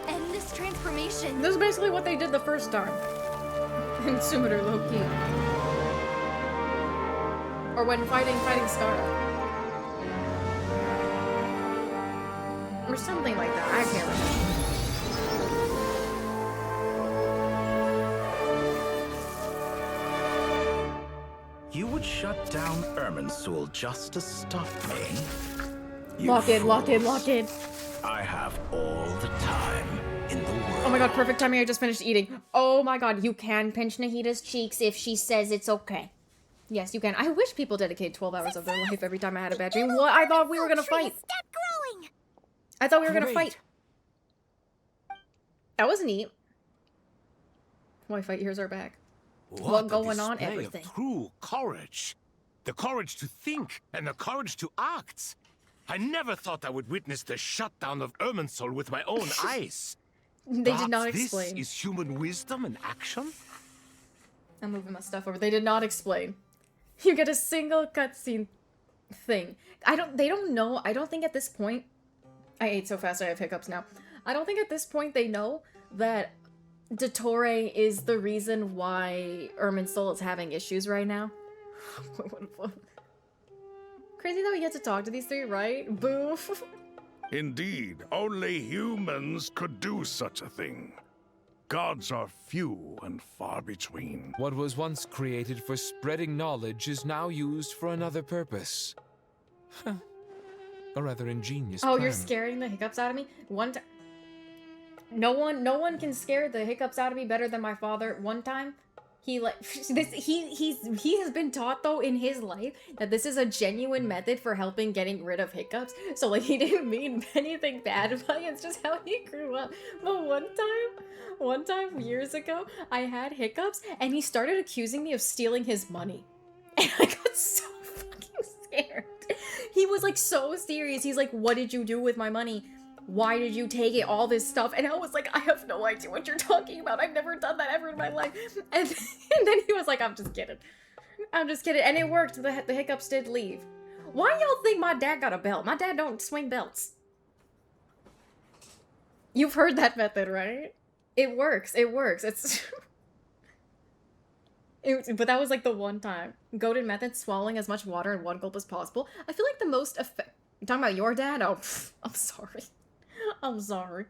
End this transformation. This is basically what they did the first time. In Sumeru, low-key. Or when fighting Skara. Or something like that. I can't remember. You would shut down Irminsul just to stop me? Lock in. I have all the time in the world. Oh my god, perfect timing. I just finished eating. Oh my god, you can pinch Nahida's cheeks if she says it's okay. Yes, you can. I wish people dedicated 12 hours of their life every time I had a bad dream. What? I thought we were gonna fight. Stop growing! I thought we were gonna fight. That was neat. Wi-Fi ears are back. What going on? Display Everything. Of true courage. The courage to think and the courage to act. I never thought I would witness the shutdown of Irminsul with my own eyes. They did not Perhaps explain. This is human wisdom in action? I'm moving my stuff over. They did not explain. You get a single cutscene thing. They don't know. I don't think at this point I ate so fast I have hiccups now. I don't think at this point they know that Dottore is the reason why Irminsul is having issues right now. Crazy that we get to talk to these three, right? Boof. Indeed, only humans could do such a thing. Gods are few and far between. What was once created for spreading knowledge is now used for another purpose. Huh. A rather ingenious Oh, plan. you're scaring the hiccups out of me? One time. No one can scare the hiccups out of me better than my father. One time, he has been taught though in his life that this is a genuine method for helping getting rid of hiccups. So like he didn't mean anything bad by it. It's just how he grew up. But one time years ago, I had hiccups and he started accusing me of stealing his money. And I got so fucking scared. He was like so serious. He's like, "What did you do with my money? Why did you take it? All this stuff." And I was like, "I have no idea what you're talking about. I've never done that ever in my life." And then he was like, "I'm just kidding. I'm just kidding." And it worked. The hiccups did leave. Why y'all think my dad got a belt? My dad don't swing belts. You've heard that method, right? It works. It works. But that was like the one time. Goated method, swallowing as much water in one gulp as possible. I feel like the most You talking about your dad? Oh, I'm sorry. I'm sorry.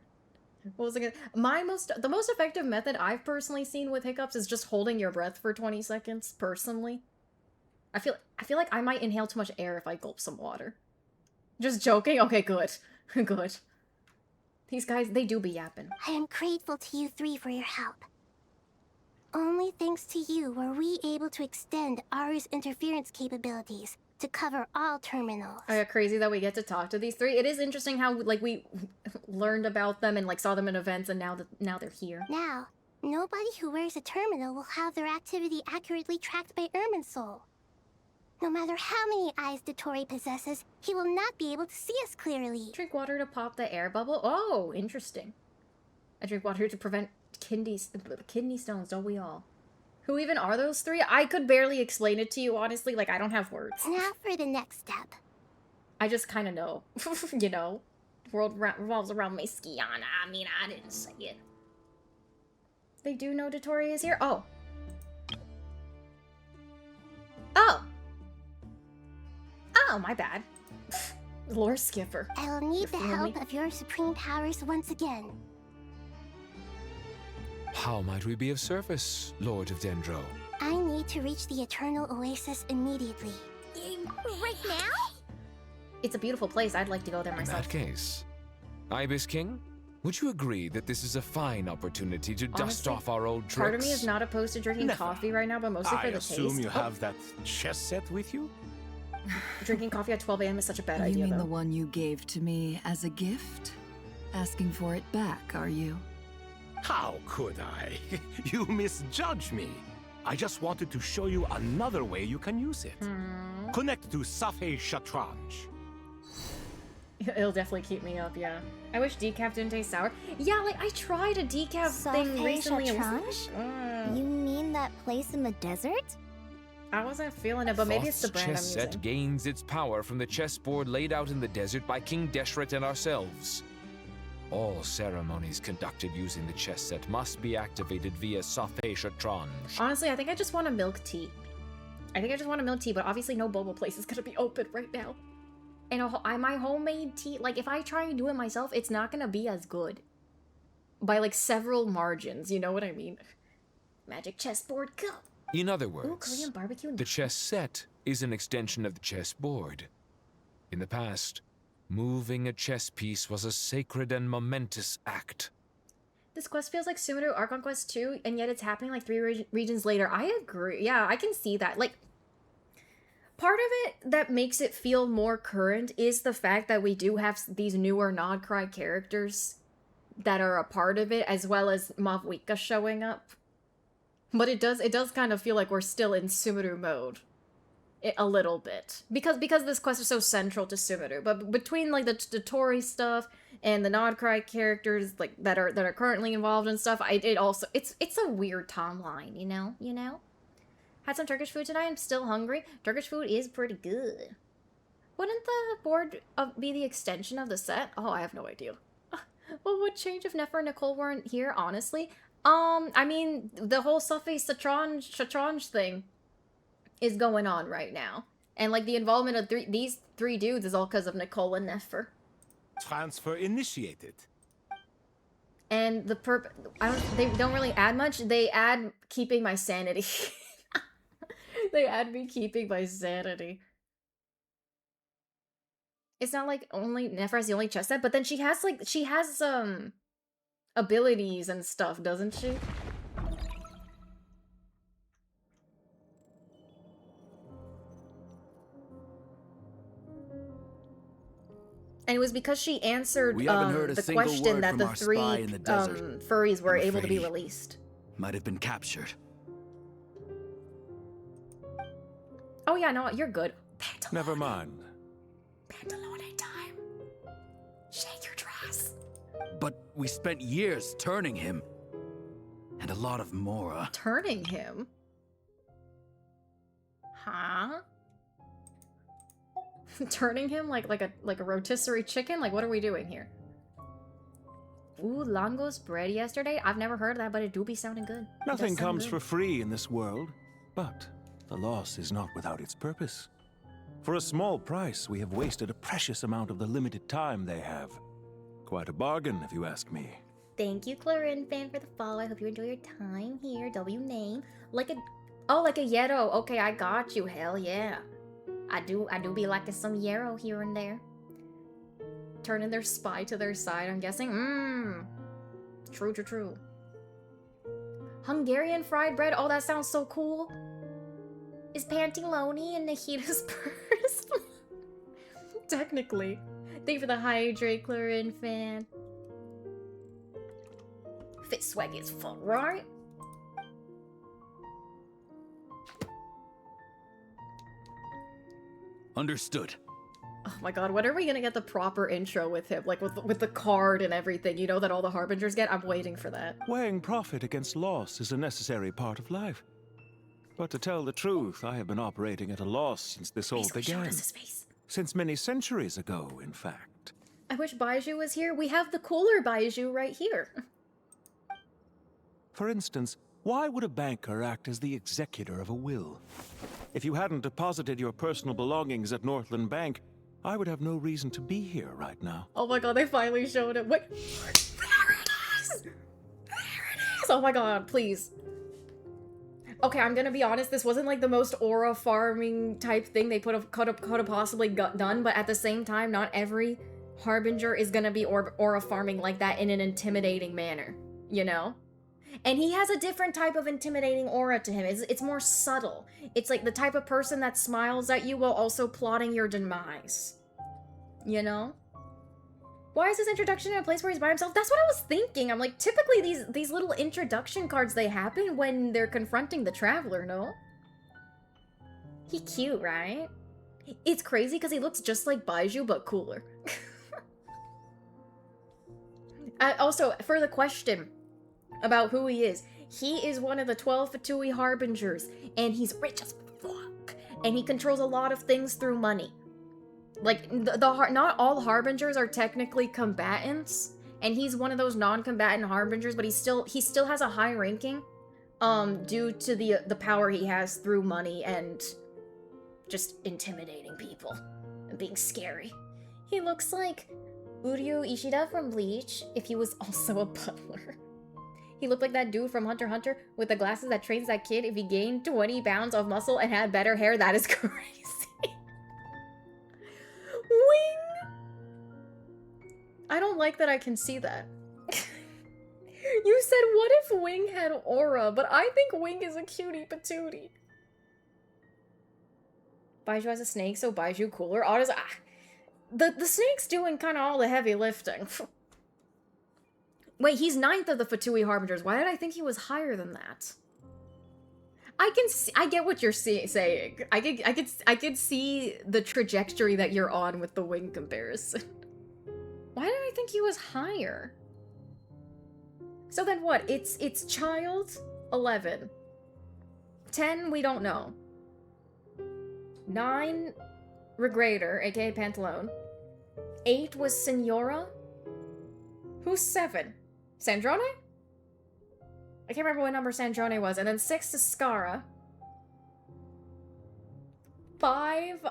What was it? The most effective method I've personally seen with hiccups is just holding your breath for 20 seconds, personally. I feel like I might inhale too much air if I gulp some water. Just joking? Okay, good. Good. These guys, they do be yapping. I am grateful to you three for your help. Only thanks to you were we able to extend Aru's interference capabilities to cover all terminals. Crazy that we get to talk to these three. It is interesting how like we learned about them and like saw them in events, and now they're here. Now, nobody who wears a terminal will have their activity accurately tracked by Irminsul. No matter how many eyes Dottore possesses, he will not be able to see us clearly. Drink water to pop the air bubble? Oh, interesting. I drink water to prevent kidney stones, don't we all? Who even are those three? I could barely explain it to you, honestly. Like, I don't have words. Now for the next step. I just kind of know. You know? The world revolves around my Skiana. I mean, I didn't say it. They do know Dottore is here? Oh. Oh! Oh, my bad. Lore skipper. I will need the help of your supreme powers once again. How might we be of service, Lord of Dendro? I need to reach the Eternal Oasis immediately. Right now? It's a beautiful place. I'd like to go there myself. In that case, Ibis King, would you agree that this is a fine opportunity to dust off our old tricks? Part of me is not opposed to drinking coffee right now, but mostly for the taste. I assume you have that chess set with you? Drinking coffee at 12 a.m. is such a bad idea, You mean though. the one you gave to me as a gift? Asking for it back, are you? How could I? You misjudge me. I just wanted to show you another way you can use it. Connect to Safei Shatranj. It'll definitely keep me up, yeah. I wish decaf didn't taste sour. Yeah, like, I tried a decaf thing recently. You mean that place in the desert? I wasn't feeling it, but maybe it's the brand I'm chess using. set gains its power from the chessboard laid out in the desert by King Deshret and ourselves. All ceremonies conducted using the chess set must be activated via Safei Shatranj. Honestly, I think I just want a milk tea. But obviously no boba place is gonna be open right now. And my homemade tea, like, if I try and do it myself, it's not gonna be as good. By, like, several margins, you know what I mean? Magic chessboard cup. In other words, Ooh, Korean barbecue. the chess set is an extension of the chessboard. In the past, moving a chess piece was a sacred and momentous act. This quest feels like Sumeru Archon Quest 2, and yet it's happening like 3 regions later. I agree. Yeah, I can see that. Like, part of it that makes it feel more current is the fact that we do have these newer Nodcry characters that are a part of it, as well as Mavwika showing up. But it does kind of feel like we're still in Sumeru mode. A little bit. Because this quest is so central to Sumeru. But between, like, the Tori stuff and the Nodcry characters, like, that are currently involved and stuff, it's a weird timeline, you know? Had some Turkish food tonight. I'm still hungry. Turkish food is pretty good. Wouldn't the board be the extension of the set? Oh, I have no idea. What would change if Nefer and Nicole weren't here, honestly? I mean, the whole Safi Shatranj thing is going on right now. And, like, the involvement of these three dudes is all because of Nicole and Nefer. Transfer initiated. And the they don't really add much. They add keeping my sanity. They add me keeping my sanity. It's not like only Nefer has the only chess set, but then she has abilities and stuff, doesn't she? And it was because she answered the question that the three furries were able to be released. Might have been captured. Oh yeah, no, you're good. Never mind. Pantalone time. Shake your dress. But we spent years turning him. And a lot of Mora. Turning him? Huh? Turning him like a rotisserie chicken? Like, what are we doing here? Ooh, Langos bread yesterday? I've never heard of that, but it do be sounding good. Nothing comes for free in this world, but the loss is not without its purpose. For a small price, we have wasted a precious amount of the limited time they have. Quite a bargain, if you ask me. Thank you, Clarin fan, for the follow. I hope you enjoy your time here. W name. Like a Yero. Okay, I got you. Hell yeah. I do be liking some Yarrow here and there. Turning their spy to their side, I'm guessing. True. Hungarian fried bread. Oh, that sounds so cool. Is Pantalone in Nahita's purse? Technically. Thank you for the hydrate, Clarin fan. Fit swaggy as fuck, right? Understood. Oh my god, when are we gonna get the proper intro with him? Like with the card and everything, you know, that all the Harbingers get? I'm waiting for that. Weighing profit against loss is a necessary part of life. But to tell the truth, I have been operating at a loss since this all began. Since many centuries ago, in fact. I wish Baiju was here. We have the cooler Baiju right here. For instance, why would a banker act as the executor of a will? If you hadn't deposited your personal belongings at Northland Bank, I would have no reason to be here right now. Oh my god, they finally showed it. Wait. There it is! There it is! Oh my god, please. Okay, I'm gonna be honest, this wasn't like the most aura farming type thing they could have possibly done, but at the same time, not every Harbinger is gonna be aura farming like that in an intimidating manner, you know? And he has a different type of intimidating aura to him. It's more subtle. It's like the type of person that smiles at you while also plotting your demise. You know? Why is this introduction in a place where he's by himself? That's what I was thinking. I'm like, typically these little introduction cards, they happen when they're confronting the Traveler, no? He cute, right? It's crazy because he looks just like Baiju, but cooler. Also, for the question about who he is one of the 12 Fatui Harbingers, and he's rich as fuck, and he controls a lot of things through money. Like, not all Harbingers are technically combatants, and he's one of those non-combatant Harbingers, but he still has a high ranking, due to the power he has through money and just intimidating people and being scary. He looks like Uryu Ishida from Bleach if he was also a butler. He looked like that dude from Hunter x Hunter with the glasses that trains that kid if he gained 20 pounds of muscle and had better hair. That is crazy. Wing! I don't like that I can see that. You said, what if Wing had aura? But I think Wing is a cutie patootie. Baiju has a snake, so Baiju cooler. The snake's doing kind of all the heavy lifting. Wait, he's 9th of the Fatui Harbingers. Why did I think he was higher than that? I get what you're saying. I could see the trajectory that you're on with the Wing comparison. Why did I think he was higher? So then what? It's child 11. 10 we don't know. 9 Regrader, aka Pantalone. 8 was Senora. Who's 7? Sandrone? I can't remember what number Sandrone was. And then 6 is Scara. 5...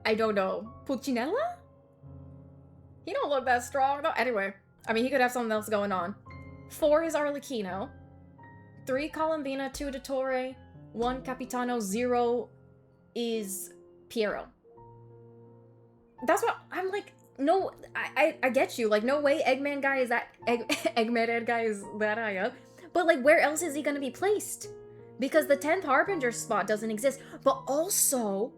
I don't know. Pulcinella? He don't look that strong, though. Anyway, I mean, he could have something else going on. 4 is Arlecchino. 3 Colombina, 2 Dottore, 1 Capitano, 0 is Piero. That's what I'm like. No, I get you. Like, no way Eggman guy is that Eggman Ed guy is that high up. But like, where else is he gonna be placed? Because the 10th Harbinger spot doesn't exist. But also,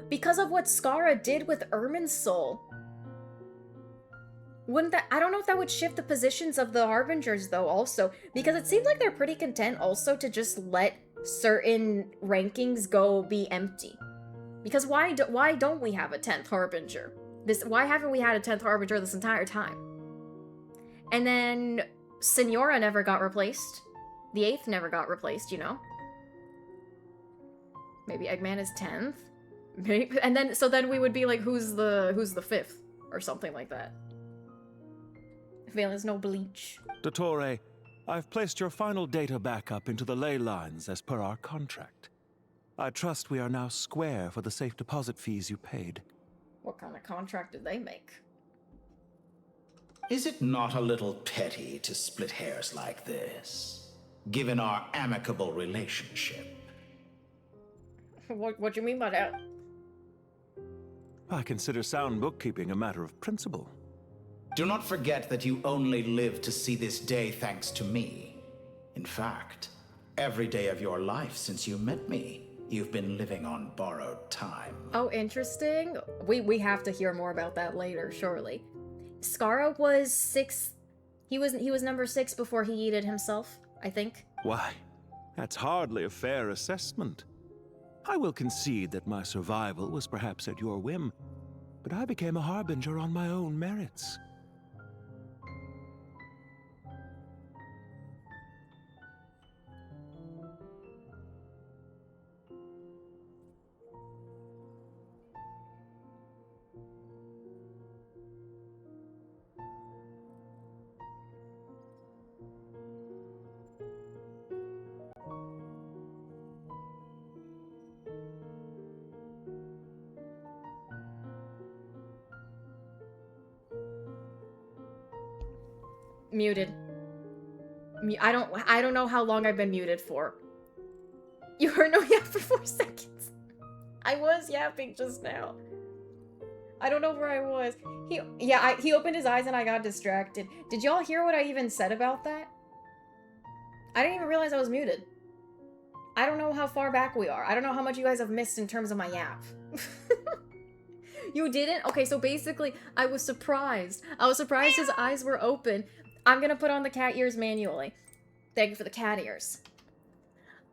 because of what Scara did with Irminsul, wouldn't that? I don't know if that would shift the positions of the Harbingers though. Also, because it seems like they're pretty content also to just let certain rankings go be empty. Because why don't we have a 10th Harbinger? Why haven't we had a 10th Harbinger this entire time? And then Senora never got replaced. The 8th never got replaced, you know? Maybe Eggman is 10th? Maybe, and then, so then we would be like, who's the 5th? Or something like that. Vale no bleach. Dottore, I've placed your final data backup into the ley lines as per our contract. I trust we are now square for the safe deposit fees you paid. What kind of contract did they make? Is it not a little petty to split hairs like this, given our amicable relationship? What do you mean by that? I consider sound bookkeeping a matter of principle. Do not forget that you only live to see this day thanks to me. In fact, every day of your life since you met me, you've been living on borrowed time. Oh, interesting. We have to hear more about that later, surely. Scara was 6th. He was number 6 before he yeeted himself, I think. Why, that's hardly a fair assessment. I will concede that my survival was perhaps at your whim, but I became a harbinger on my own merits. Muted. I don't know how long I've been muted for. You heard no yap for 4 seconds. I was yapping just now. I don't know where I was. He opened his eyes and I got distracted. Did y'all hear what I even said about that? I didn't even realize I was muted. I don't know how far back we are. I don't know how much you guys have missed in terms of my yap. You didn't? Okay, so basically, I was surprised. I was surprised his eyes were open. I'm gonna put on the cat ears manually. Thank you for the cat ears.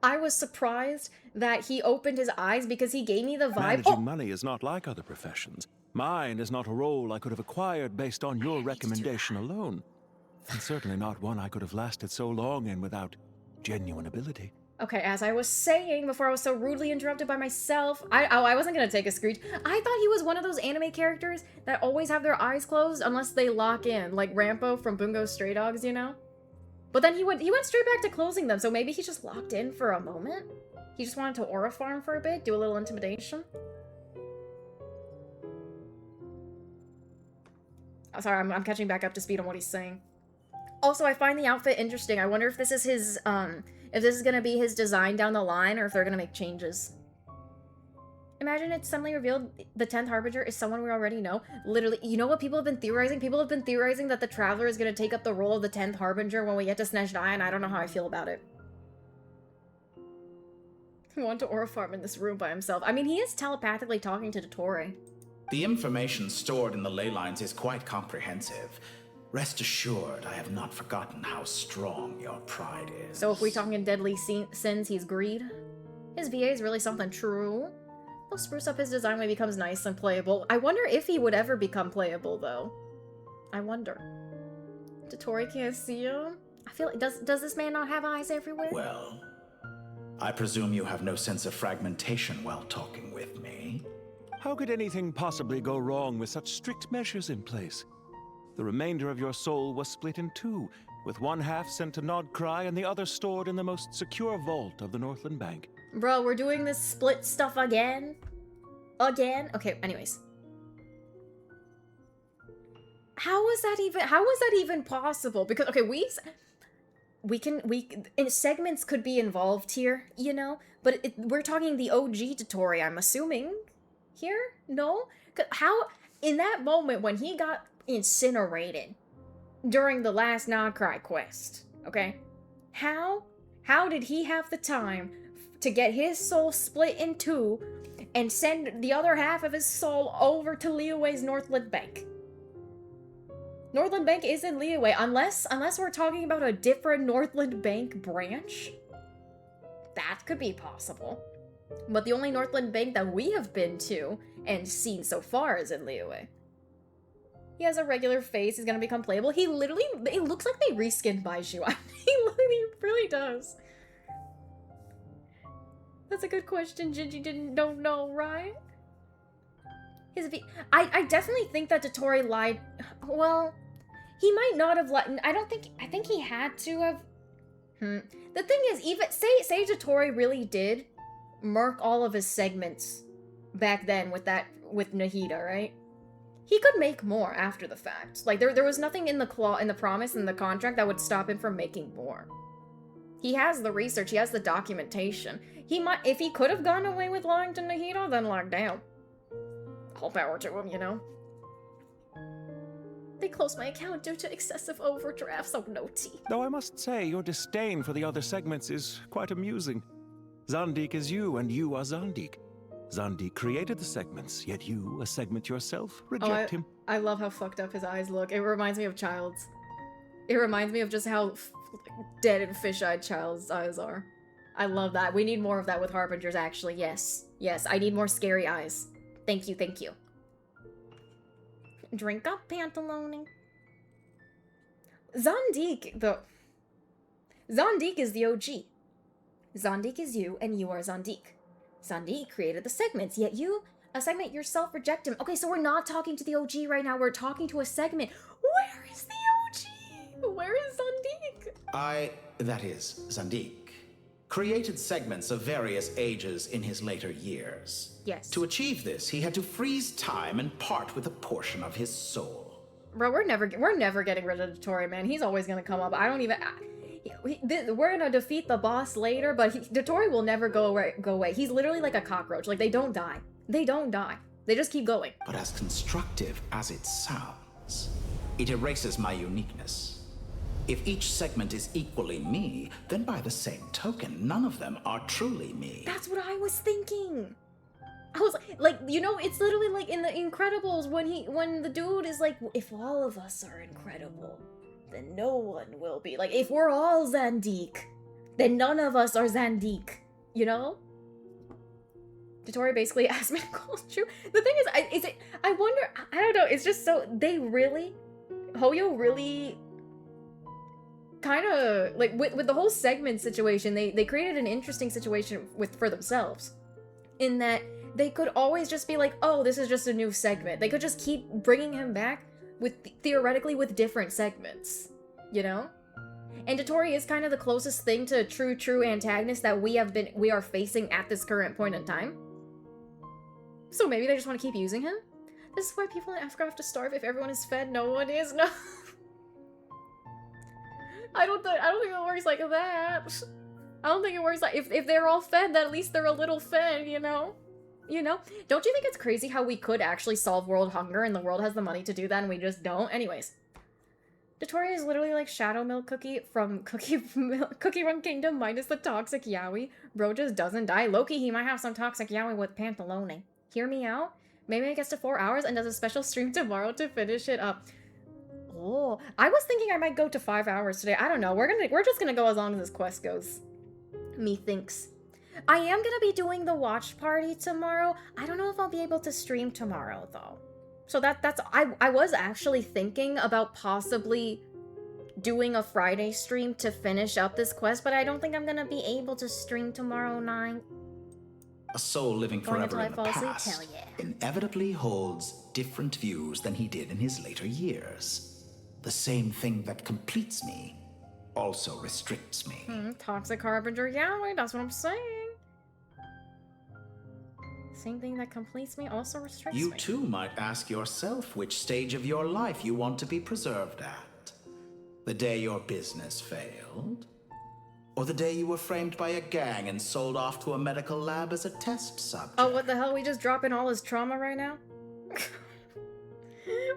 I was surprised that he opened his eyes because he gave me the vibe. Managing money is not like other professions. Mine is not a role I could have acquired based on your recommendation alone. And certainly not one I could have lasted so long in without genuine ability. Okay, as I was saying before I was so rudely interrupted by myself, I wasn't gonna take a screech. I thought he was one of those anime characters that always have their eyes closed unless they lock in, like Rampo from Bungo Stray Dogs, you know? But then he went straight back to closing them, so maybe he just locked in for a moment? He just wanted to aura farm for a bit, do a little intimidation? Oh, sorry, I'm catching back up to speed on what he's saying. Also, I find the outfit interesting. I wonder if this is his, if this is gonna be his design down the line, or if they're gonna make changes. Imagine it's suddenly revealed the 10th Harbinger is someone we already know. Literally, you know what people have been theorizing? People have been theorizing that the Traveler is gonna take up the role of the 10th Harbinger when we get to Snezhnaya, and I don't know how I feel about it. He wanted to aura farm in this room by himself. I mean, he is telepathically talking to Dottore. The information stored in the ley lines is quite comprehensive. Rest assured, I have not forgotten how strong your pride is. So if we talking deadly sins, he's greed? His VA is really something true. He'll spruce up his design when he becomes nice and playable. I wonder if he would ever become playable, though. I wonder. Dottore can't see him? I feel like, does this man not have eyes everywhere? Well, I presume you have no sense of fragmentation while talking with me. How could anything possibly go wrong with such strict measures in place? The remainder of your soul was split in two, with one half sent to Nodcry and the other stored in the most secure vault of the Northland Bank. Bro, we're doing this split stuff again? Again? Okay, anyways. How was that even possible? Because, okay, and segments could be involved here, you know? But we're talking the OG Totori, I'm assuming, here? No? How, in that moment when he got incinerated during the last Nodcry quest, okay? How did he have the time to get his soul split in two and send the other half of his soul over to Liyue's Northland Bank? Northland Bank is in Liyue, unless we're talking about a different Northland Bank branch. That could be possible. But the only Northland Bank that we have been to and seen so far is in Liyue. He has a regular face, he's gonna become playable. He literally, it looks like they reskinned Baiju. He really does. That's a good question, Gingy don't know, right? I definitely think that Totori lied. Well, he might not have lied. I think he had to have. The thing is, even say Totori really did murk all of his segments back then with Nahida, right? He could make more after the fact. Like there was nothing in the promise and the contract that would stop him from making more. He has the research, he has the documentation. He might, if he could have gone away with lying to Nahida, then locked down. All power to him, you know? They closed my account due to excessive overdrafts, oh no tea. Though I must say, your disdain for the other segments is quite amusing. Zandik is you, and you are Zandik. Zandik created the segments, yet you, a segment yourself, reject him. I love how fucked up his eyes look. It reminds me of Child's. It reminds me of just how dead and fish-eyed Child's eyes are. I love that. We need more of that with Harbingers, actually. Yes. Yes, I need more scary eyes. Thank you, thank you. Drink up, Pantalone. Zandik is the OG. Zandik is you, and you are Zandik. Zandik created the segments, yet you, a segment yourself, reject him. Okay, so we're not talking to the OG right now, we're talking to a segment. Where is the OG? Where is Zandik? That is, Zandik, created segments of various ages in his later years. Yes. To achieve this, he had to freeze time and part with a portion of his soul. Bro, we're never getting rid of Dotori, man. He's always gonna come up. I don't even... we're gonna defeat the boss later, but Dotori will never go away. He's literally like a cockroach. Like, they don't die. They don't die. They just keep going. But as constructive as it sounds, it erases my uniqueness. If each segment is equally me, then by the same token, none of them are truly me. That's what I was thinking. I was like, you know, it's literally like in The Incredibles when the dude is like, if all of us are incredible, then no one will be. Like, if we're all Zandik, then none of us are Zandik, you know? Dotori basically asked me to call it true. The thing is, I wonder, I don't know, it's just so, Hoyo really kind of, like, with the whole segment situation, they created an interesting situation for themselves. In that, they could always just be like, oh, this is just a new segment. They could just keep bringing him back theoretically with different segments, you know? And Dotori is kind of the closest thing to a true antagonist that we are facing at this current point in time. So maybe they just want to keep using him? This is why people in Africa have to starve. If everyone is fed, no one is. No. I don't think it works like that. I don't think it works like, if they're all fed, then at least they're a little fed, you know? You know? Don't you think it's crazy how we could actually solve world hunger and the world has the money to do that and we just don't? Anyways. Dotori is literally like Shadow Milk Cookie from Cookie Run Kingdom minus the toxic yaoi. Bro just doesn't die. Loki, he might have some toxic yaoi with Pantalone. Hear me out? Maybe it gets to 4 hours and does a special stream tomorrow to finish it up. Oh, I was thinking I might go to 5 hours today. I don't know. We're just gonna go as long as this quest goes. Methinks. I am gonna be doing the watch party tomorrow. I don't know if I'll be able to stream tomorrow though. So I was actually thinking about possibly doing a Friday stream to finish up this quest, but I don't think I'm gonna be able to stream tomorrow night. A soul living Going forever until in I the fall asleep? past Hell yeah. inevitably holds different views than he did in his later years. The same thing that completes me also restricts me. Toxic Harbinger, yeah, wait, that's what I'm saying. Same thing that completes me also restricts You me. too might ask yourself which stage of your life you want to be preserved at. The day your business failed? Or the day you were framed by a gang and sold off to a medical lab as a test subject? Oh, what the hell? We just dropping all his trauma right now?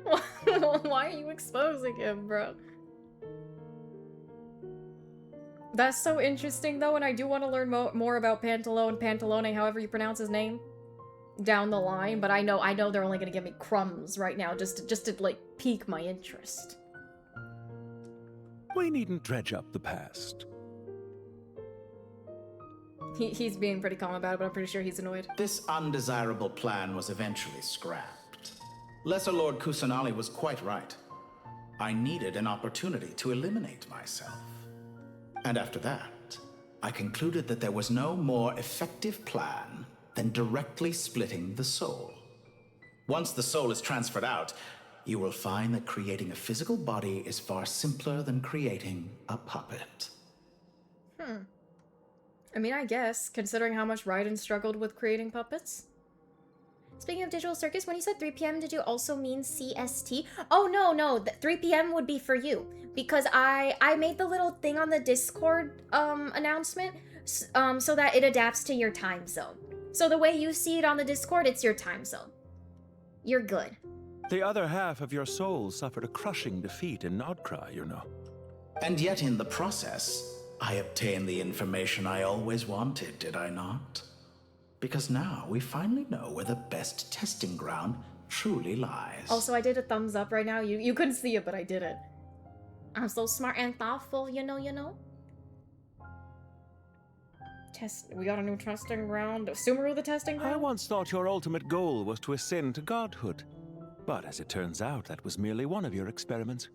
Why are you exposing him, bro? That's so interesting, though, and I do want to learn more about Pantalone, however you pronounce his name, down the line. But I know they're only gonna give me crumbs right now, just to like pique my interest. We needn't dredge up the past. He's being pretty calm about it, but I'm pretty sure he's annoyed. This undesirable plan was eventually scrapped. Lesser Lord Kusanali was quite right. I needed an opportunity to eliminate myself. And after that, I concluded that there was no more effective plan than directly splitting the soul. Once the soul is transferred out, you will find that creating a physical body is far simpler than creating a puppet. I mean, I guess, considering how much Raiden struggled with creating puppets. Speaking of digital circus, when you said 3 p.m., did you also mean CST? Oh, no, 3 p.m. would be for you. Because I made the little thing on the Discord announcement so that it adapts to your time zone. So the way you see it on the Discord, it's your time zone. You're good. The other half of your soul suffered a crushing defeat in Nodcry, you know. And yet in the process, I obtained the information I always wanted, did I not? Because now we finally know where the best testing ground truly lies. Also, I did a thumbs up right now. You couldn't see it, but I did it. I'm so smart and thoughtful, you know? We got a new testing ground. Sumeru the testing ground? I once thought your ultimate goal was to ascend to godhood. But as it turns out, that was merely one of your experiments.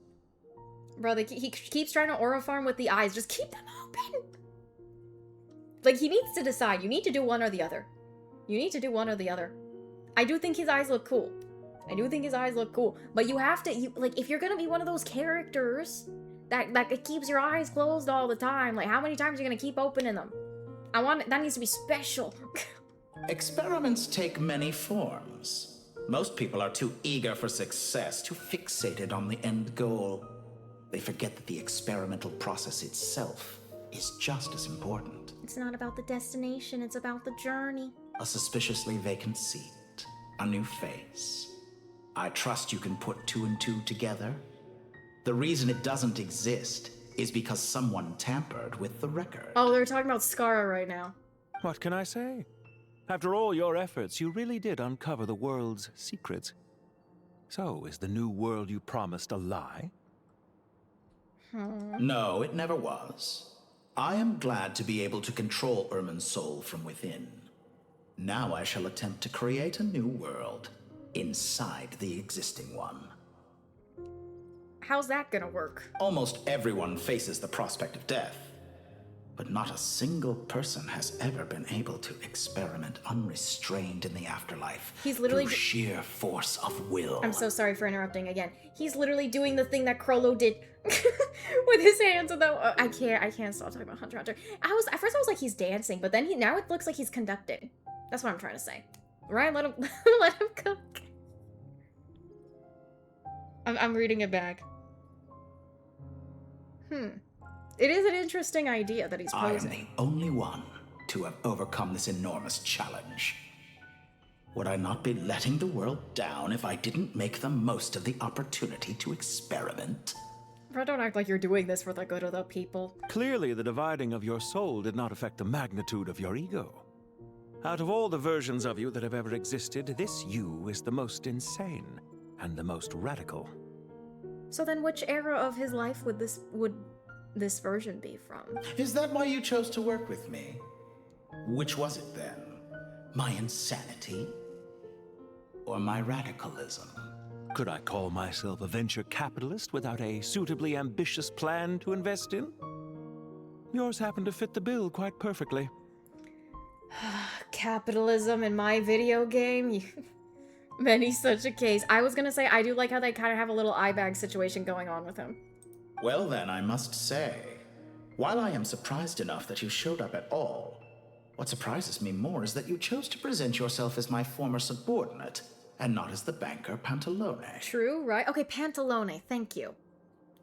Bro, he keeps trying to aura farm with the eyes. Just keep them open! Like, he needs to decide. You need to do one or the other. You need to do one or the other. I do think his eyes look cool. But you have to, like, if you're gonna be one of those characters that keeps your eyes closed all the time, like, how many times are you gonna keep opening them? That needs to be special. Experiments take many forms. Most people are too eager for success, too fixated on the end goal. They forget that the experimental process itself is just as important. It's not about the destination, it's about the journey. A suspiciously vacant seat, a new face. I trust you can put 2 and 2 together. The reason it doesn't exist is because someone tampered with the record. Oh, they're talking about Skara right now. What can I say? After all your efforts, you really did uncover the world's secrets. So, is the new world you promised a lie? No, it never was. I am glad to be able to control Irmin's soul from within. Now I shall attempt to create a new world inside the existing one. How's that gonna work? Almost everyone faces the prospect of death, but not a single person has ever been able to experiment unrestrained in the afterlife. He's literally through sheer force of will. I'm so sorry for interrupting again. He's literally doing the thing that Crollo did with his hands. And I can't stop talking about Hunter x Hunter. At first I was like he's dancing, but then now it looks like he's conducting. That's what I'm trying to say. Right? Let him let him cook. I'm reading it back. It is an interesting idea that he's posing. I am the only one to have overcome this enormous challenge. Would I not be letting the world down if I didn't make the most of the opportunity to experiment? Bro, don't act like you're doing this for the good of the people. Clearly, the dividing of your soul did not affect the magnitude of your ego. Out of all the versions of you that have ever existed, this you is the most insane and the most radical. So then which era of his life would this version be from? Is that why you chose to work with me? Which was it then? My insanity? Or my radicalism? Could I call myself a venture capitalist without a suitably ambitious plan to invest in? Yours happened to fit the bill quite perfectly. Capitalism in my video game? Many such a case. I was gonna say, I do like how they kind of have a little eye bag situation going on with him. Well then, I must say, while I am surprised enough that you showed up at all, what surprises me more is that you chose to present yourself as my former subordinate, and not as the banker Pantalone. True, right? Okay, Pantalone, thank you.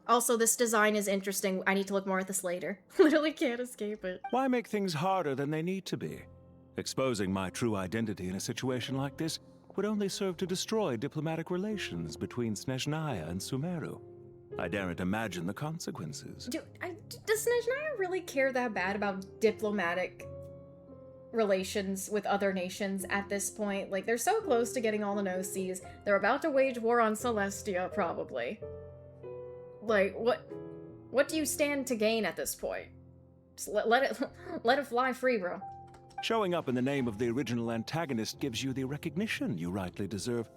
Also, this design is interesting. I need to look more at this later. Literally can't escape it. Why make things harder than they need to be? Exposing my true identity in a situation like this would only serve to destroy diplomatic relations between Snezhnaya and Sumeru. I daren't imagine the consequences. Does Snezhnaya really care that bad about diplomatic relations with other nations at this point? Like, they're so close to getting all the no-seas. They're about to wage war on Celestia, probably. Like, what do you stand to gain at this point? Just let it fly free, bro. Showing up in the name of the original antagonist gives you the recognition you rightly deserve,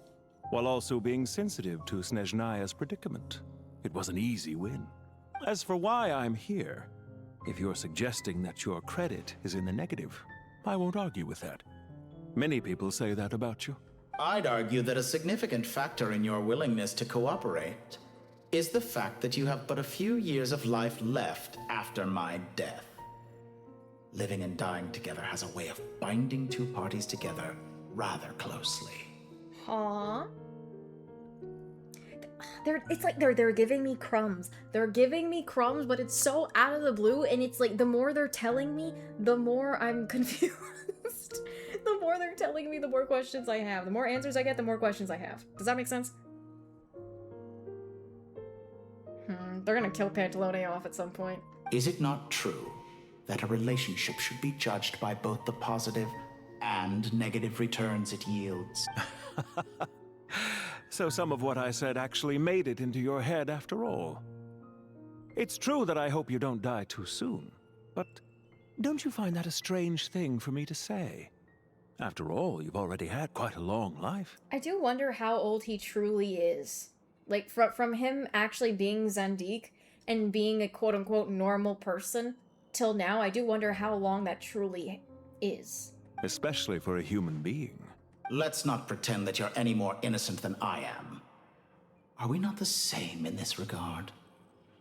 while also being sensitive to Snezhnaya's predicament. It was an easy win. As for why I'm here, if you're suggesting that your credit is in the negative, I won't argue with that. Many people say that about you. I'd argue that a significant factor in your willingness to cooperate is the fact that you have but a few years of life left after my death. Living and dying together has a way of binding two parties together rather closely. Huh? It's like they're giving me crumbs. They're giving me crumbs, but it's so out of the blue, and it's like the more they're telling me, the more I'm confused. The more they're telling me, the more questions I have. The more answers I get, the more questions I have. Does that make sense? They're gonna kill Pantalone off at some point. Is it not true that a relationship should be judged by both the positive and negative returns it yields? So some of what I said actually made it into your head after all. It's true that I hope you don't die too soon, but don't you find that a strange thing for me to say? After all, you've already had quite a long life. I do wonder how old he truly is. Like, from him actually being Zandik and being a quote-unquote normal person till now, I do wonder how long that truly is. Especially for a human being. Let's not pretend that you're any more innocent than I am. Are we not the same in this regard?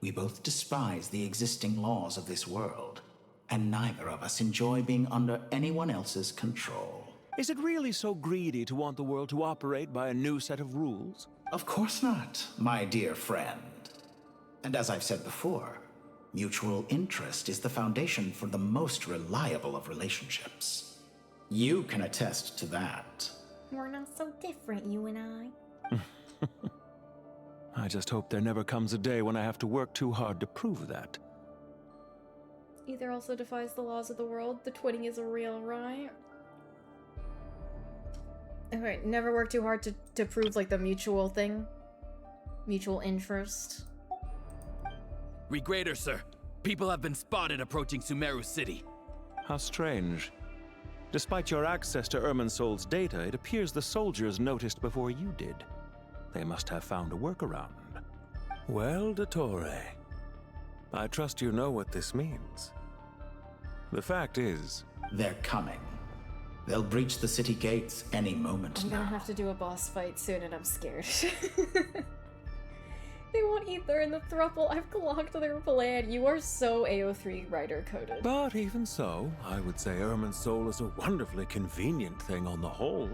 We both despise the existing laws of this world, and neither of us enjoy being under anyone else's control. Is it really so greedy to want the world to operate by a new set of rules? Of course not, my dear friend. And as I've said before, mutual interest is the foundation for the most reliable of relationships. You can attest to that. We're not so different, you and I. I just hope there never comes a day when I have to work too hard to prove that. Either also defies the laws of the world. The twinning is a real, right? Okay, never work too hard to prove, like, the mutual thing. Mutual interest. Read greater, sir. People have been spotted approaching Sumeru City. How strange. Despite your access to Irminsol's data, it appears the soldiers noticed before you did. They must have found a workaround. Well, Dottore, I trust you know what this means. The fact is... They're coming. They'll breach the city gates any moment I'm gonna have to do a boss fight soon, and I'm scared. They won't Ether in the thruple. I've clocked their plan. You are so AO3 writer coded. But even so, I would say Irminsol is a wonderfully convenient thing on the whole.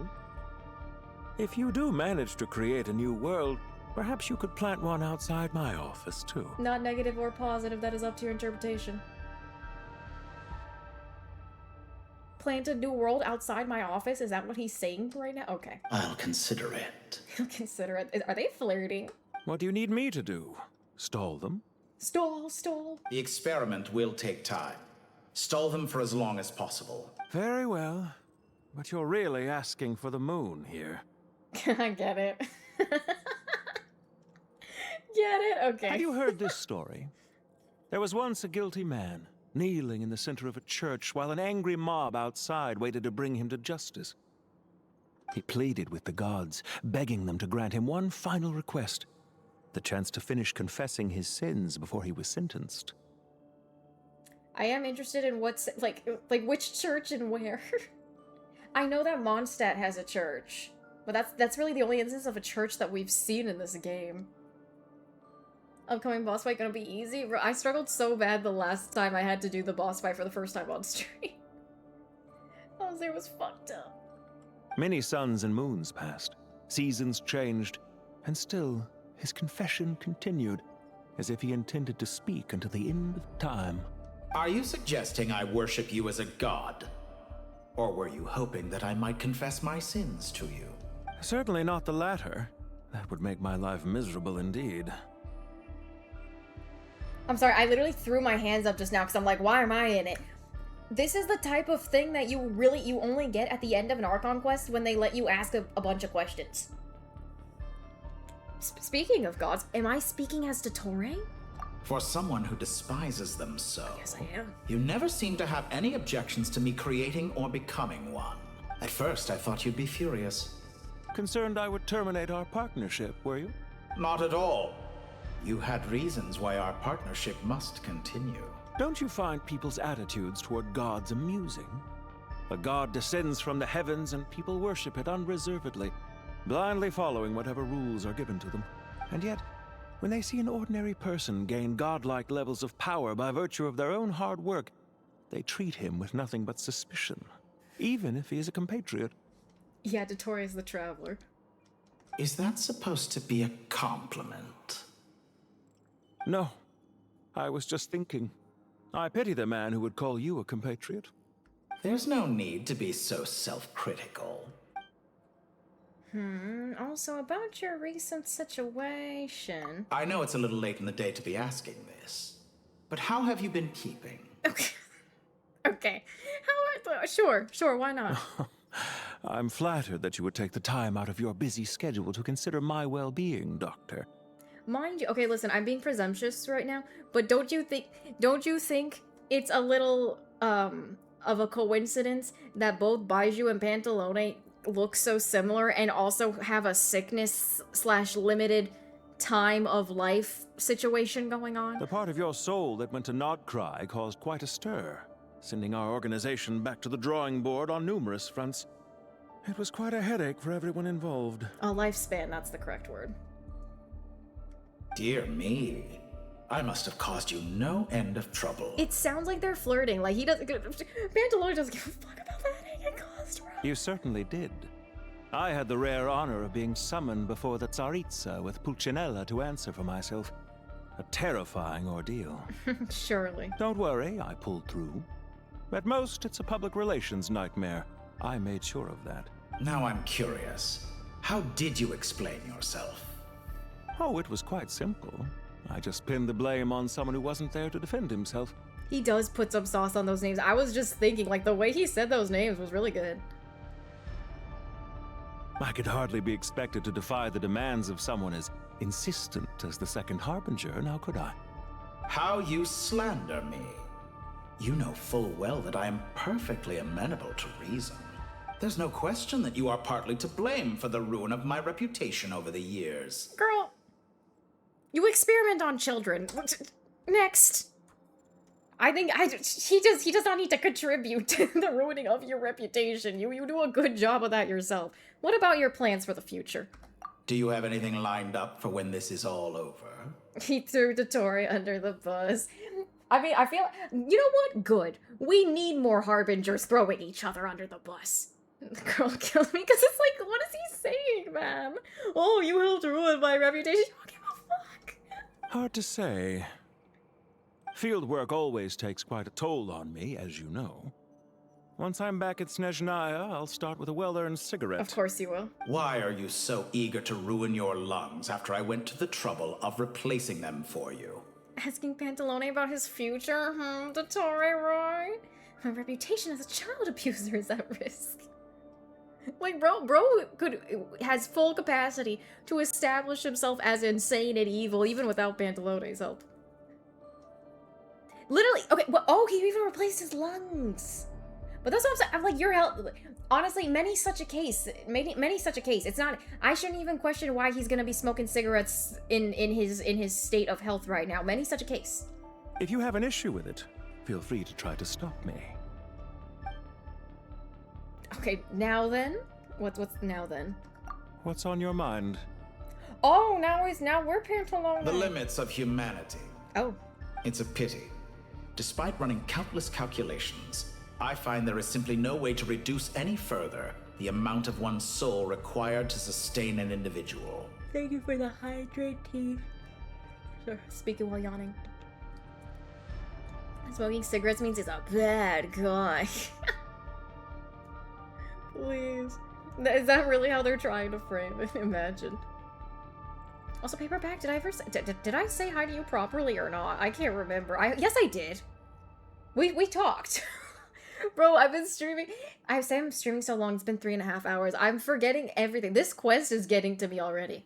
If you do manage to create a new world, perhaps you could plant one outside my office, too. Not negative or positive, that is up to your interpretation. Plant a new world outside my office? Is that what he's saying right now? Okay. I'll consider it. He'll consider it. Are they flirting? What do you need me to do? Stall them? Stall. The experiment will take time. Stall them for as long as possible. Very well. But you're really asking for the moon here. I get it. Get it? Okay. Have you heard this story? There was once a guilty man, kneeling in the center of a church while an angry mob outside waited to bring him to justice. He pleaded with the gods, begging them to grant him one final request, the chance to finish confessing his sins before he was sentenced. I am interested in what's, like which church and where. I know that Mondstadt has a church, but that's really the only instance of a church that we've seen in this game. Upcoming boss fight gonna be easy? I struggled so bad the last time I had to do the boss fight for the first time on stream. It was fucked up. Many suns and moons passed, seasons changed, and still his confession continued, as if he intended to speak until the end of time. Are you suggesting I worship you as a god? Or were you hoping that I might confess my sins to you? Certainly not the latter. That would make my life miserable indeed. I'm sorry, I literally threw my hands up just now because I'm like, why am I in it? This is the type of thing that you only get at the end of an Archon quest when they let you ask a bunch of questions. Speaking of gods, am I speaking as Dottore? For someone who despises them so, Yes, I am. You never seem to have any objections to me creating or becoming one. At first, I thought you'd be furious. Concerned I would terminate our partnership, were you? Not at all. You had reasons why our partnership must continue. Don't you find people's attitudes toward gods amusing? A god descends from the heavens and people worship it unreservedly, blindly following whatever rules are given to them. And yet, when they see an ordinary person gain godlike levels of power by virtue of their own hard work, they treat him with nothing but suspicion, even if he is a compatriot. Yeah, Dottore is the traveler. Is that supposed to be a compliment? No. I was just thinking. I pity the man who would call you a compatriot. There's no need to be so self-critical. Also about your recent situation. I know it's a little late in the day to be asking this, but how have you been keeping? Okay. Sure, why not? I'm flattered that you would take the time out of your busy schedule to consider my well-being, Doctor. Mind you, okay, listen, I'm being presumptuous right now, but don't you think it's a little, of a coincidence that both Baiju and Pantalone look so similar and also have a sickness/limited time of life situation going on? The part of your soul that went to Nodcry caused quite a stir, sending our organization back to the drawing board on numerous fronts. It was quite a headache for everyone involved. A lifespan, that's the correct word. Dear me. I must have caused you no end of trouble. It sounds like they're flirting. Like, he doesn't... Pantalone doesn't give a fuck about that. He get caused around. You certainly did. I had the rare honor of being summoned before the Tsaritsa with Pulcinella to answer for myself. A terrifying ordeal. Surely. Don't worry, I pulled through. At most, it's a public relations nightmare. I made sure of that. Now I'm curious. How did you explain yourself? Oh, it was quite simple. I just pinned the blame on someone who wasn't there to defend himself. He does put some sauce on those names. I was just thinking, like, the way he said those names was really good. I could hardly be expected to defy the demands of someone as insistent as the Second Harbinger, now could I? How you slander me. You know full well that I am perfectly amenable to reason. There's no question that you are partly to blame for the ruin of my reputation over the years. Girl, you experiment on children. Next. I think he does not need to contribute to the ruining of your reputation. You do a good job of that yourself. What about your plans for the future? Do you have anything lined up for when this is all over? He threw Dottore under the bus. I mean, I feel... You know what? Good. We need more Harbingers throwing each other under the bus. The girl killed me because it's like, what is he saying, man? Oh, you helped ruin my reputation. You don't give a fuck. Hard to say. Field work always takes quite a toll on me, as you know. Once I'm back at Snezhnaya, I'll start with a well-earned cigarette. Of course you will. Why are you so eager to ruin your lungs after I went to the trouble of replacing them for you? Asking Pantalone about his future? Dottore, right? My reputation as a child abuser is at risk. Like, bro has full capacity to establish himself as insane and evil, even without Pantalone's help. Literally, okay, well, oh, he even replaced his lungs. But that's what I'm saying. I'm like, your health. Honestly, many such a case. It's not. I shouldn't even question why he's gonna be smoking cigarettes in his state of health right now. Many such a case. If you have an issue with it, feel free to try to stop me. Okay, now then? What's now then? What's on your mind? Oh, now we're Pantalone. The limits of humanity. Oh. It's a pity. Despite running countless calculations, I find there is simply no way to reduce any further the amount of one's soul required to sustain an individual. Thank you for the hydrate tea. Sure, speaking while yawning. Smoking cigarettes means he's a bad guy. Please. Is that really how they're trying to frame it? Imagine. Also, Paperback, did I ever say, did I say hi to you properly or not? I can't remember. Yes, I did. We talked. Bro, I've been streaming. I say I'm streaming so long, it's been 3.5 hours. I'm forgetting everything. This quest is getting to me already.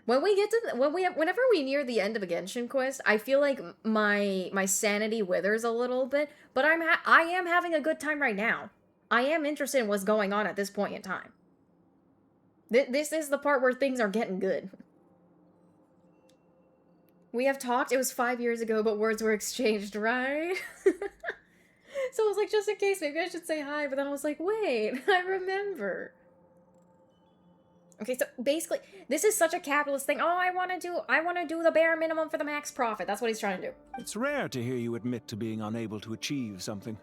When we get to whenever we near the end of a Genshin quest, I feel like my sanity withers a little bit, but I am having a good time right now. I am interested in what's going on at this point in time. This is the part where things are getting good. We have talked, it was 5 years ago, but words were exchanged, right? So I was like, just in case, maybe I should say hi, but then I was like, wait, I remember. Okay, so basically, this is such a capitalist thing. Oh, I want to do the bare minimum for the max profit. That's what he's trying to do. It's rare to hear you admit to being unable to achieve something.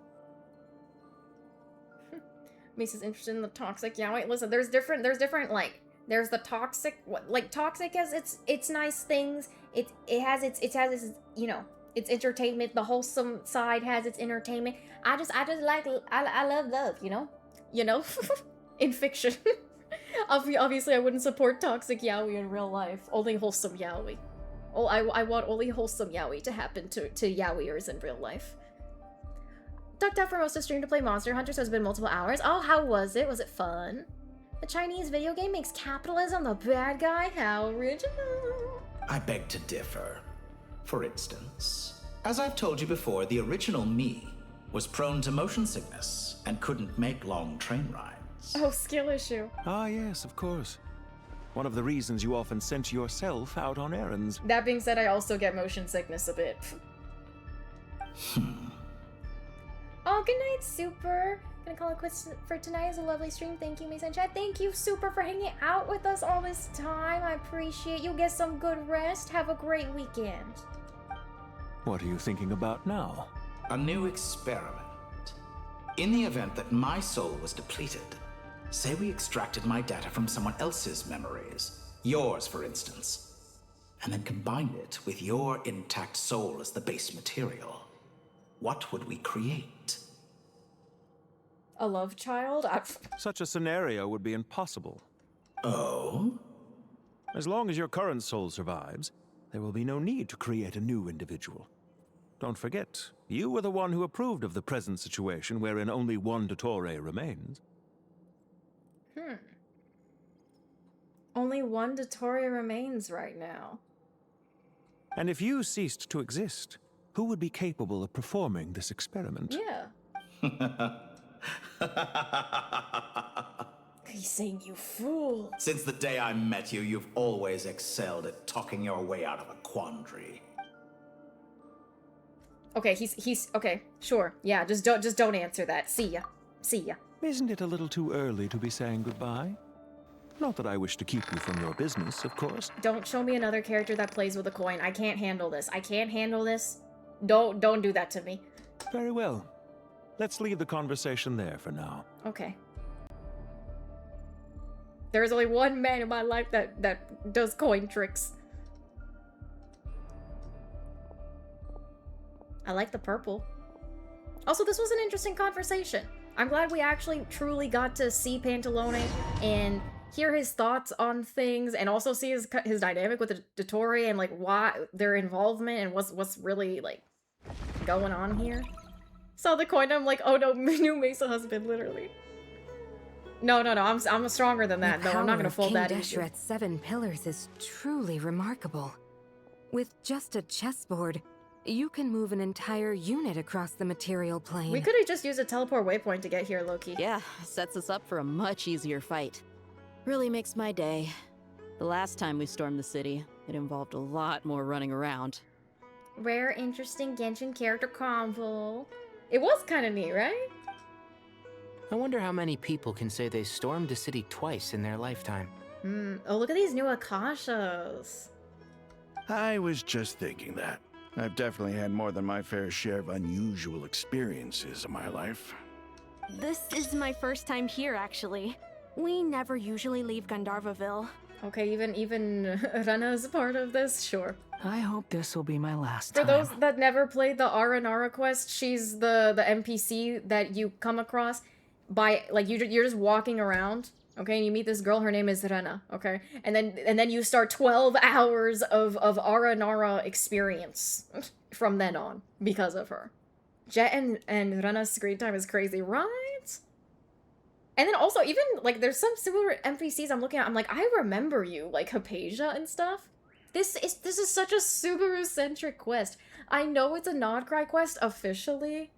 Mace is interested in the toxic. Yeah, wait, listen, there's different, like, there's the toxic, toxic has its nice things. It has its, you know, its entertainment. The wholesome side has its entertainment. I just like, I love love, you know, in fiction. Obviously, I wouldn't support toxic yaoi in real life. Only wholesome yaoi. Oh, I want only wholesome yaoi to happen to yaoiers in real life. Ducked out for most of stream to play Monster Hunter, so it's been multiple hours. Oh, how was it? Was it fun? The Chinese video game makes capitalism the bad guy? How original. I beg to differ. For instance, as I've told you before, the original me was prone to motion sickness and couldn't make long train rides. Oh, skill issue. Ah, yes, of course. One of the reasons you often sent yourself out on errands. That being said, I also get motion sickness a bit. Oh, good night, Super. Gonna call it quits for tonight. It was a lovely stream. Thank you, Mason Chat. Thank you, Super, for hanging out with us all this time. I appreciate you. Get some good rest. Have a great weekend. What are you thinking about now? A new experiment. In the event that my soul was depleted, say we extracted my data from someone else's memories, yours for instance, and then combined it with your intact soul as the base material, what would we create? A love child? Such a scenario would be impossible. Oh? As long as your current soul survives, there will be no need to create a new individual. Don't forget, you were the one who approved of the present situation wherein only one Dottore remains. Only one Dottore remains right now. And if you ceased to exist, who would be capable of performing this experiment? Yeah. He's saying, you fool. Since the day I met you, you've always excelled at talking your way out of a quandary. Okay, he's okay, sure. Yeah, just don't answer that. See ya. See ya. Isn't it a little too early to be saying goodbye? Not that I wish to keep you from your business, of course. Don't show me another character that plays with a coin. I can't handle this. I can't handle this. Don't do that to me. Very well. Let's leave the conversation there for now. Okay. There is only one man in my life that does coin tricks. I like the purple. Also, this was an interesting conversation. I'm glad we actually truly got to see Pantalone and hear his thoughts on things, and also see his dynamic with the Dottore and like why their involvement and what's really like going on here. Saw the coin, I'm like, oh no, new Mesa husband, literally. No, I'm stronger than that, though. I'm not gonna fold that easy. The power of King Deshret's 7 pillars is truly remarkable. With just a chessboard, you can move an entire unit across the material plane. We could have just used a teleport waypoint to get here, Loki. Yeah, sets us up for a much easier fight. Really makes my day. The last time we stormed the city, it involved a lot more running around. Rare, interesting Genshin character convo. It was kind of neat, right? I wonder how many people can say they stormed a city twice in their lifetime. Oh, look at these new Akashas. I was just thinking that. I've definitely had more than my fair share of unusual experiences in my life. This is my first time here, actually. We never usually leave Gandharvaville. Okay, even Rena's part of this? Sure. I hope this will be my last For time. those that never played the Aranara quest, she's the NPC that you come across by, like, you're just walking around, okay, and you meet this girl, her name is Rena, okay? And then you start 12 hours of Aranara experience from then on, because of her. Jet and Rena's screen time is crazy, right? And then also, even, like, there's some similar NPCs I'm looking at, I'm like, I remember you, like, Hypatia and stuff. This is such a Subaru-centric quest. I know it's a Nodcry quest officially,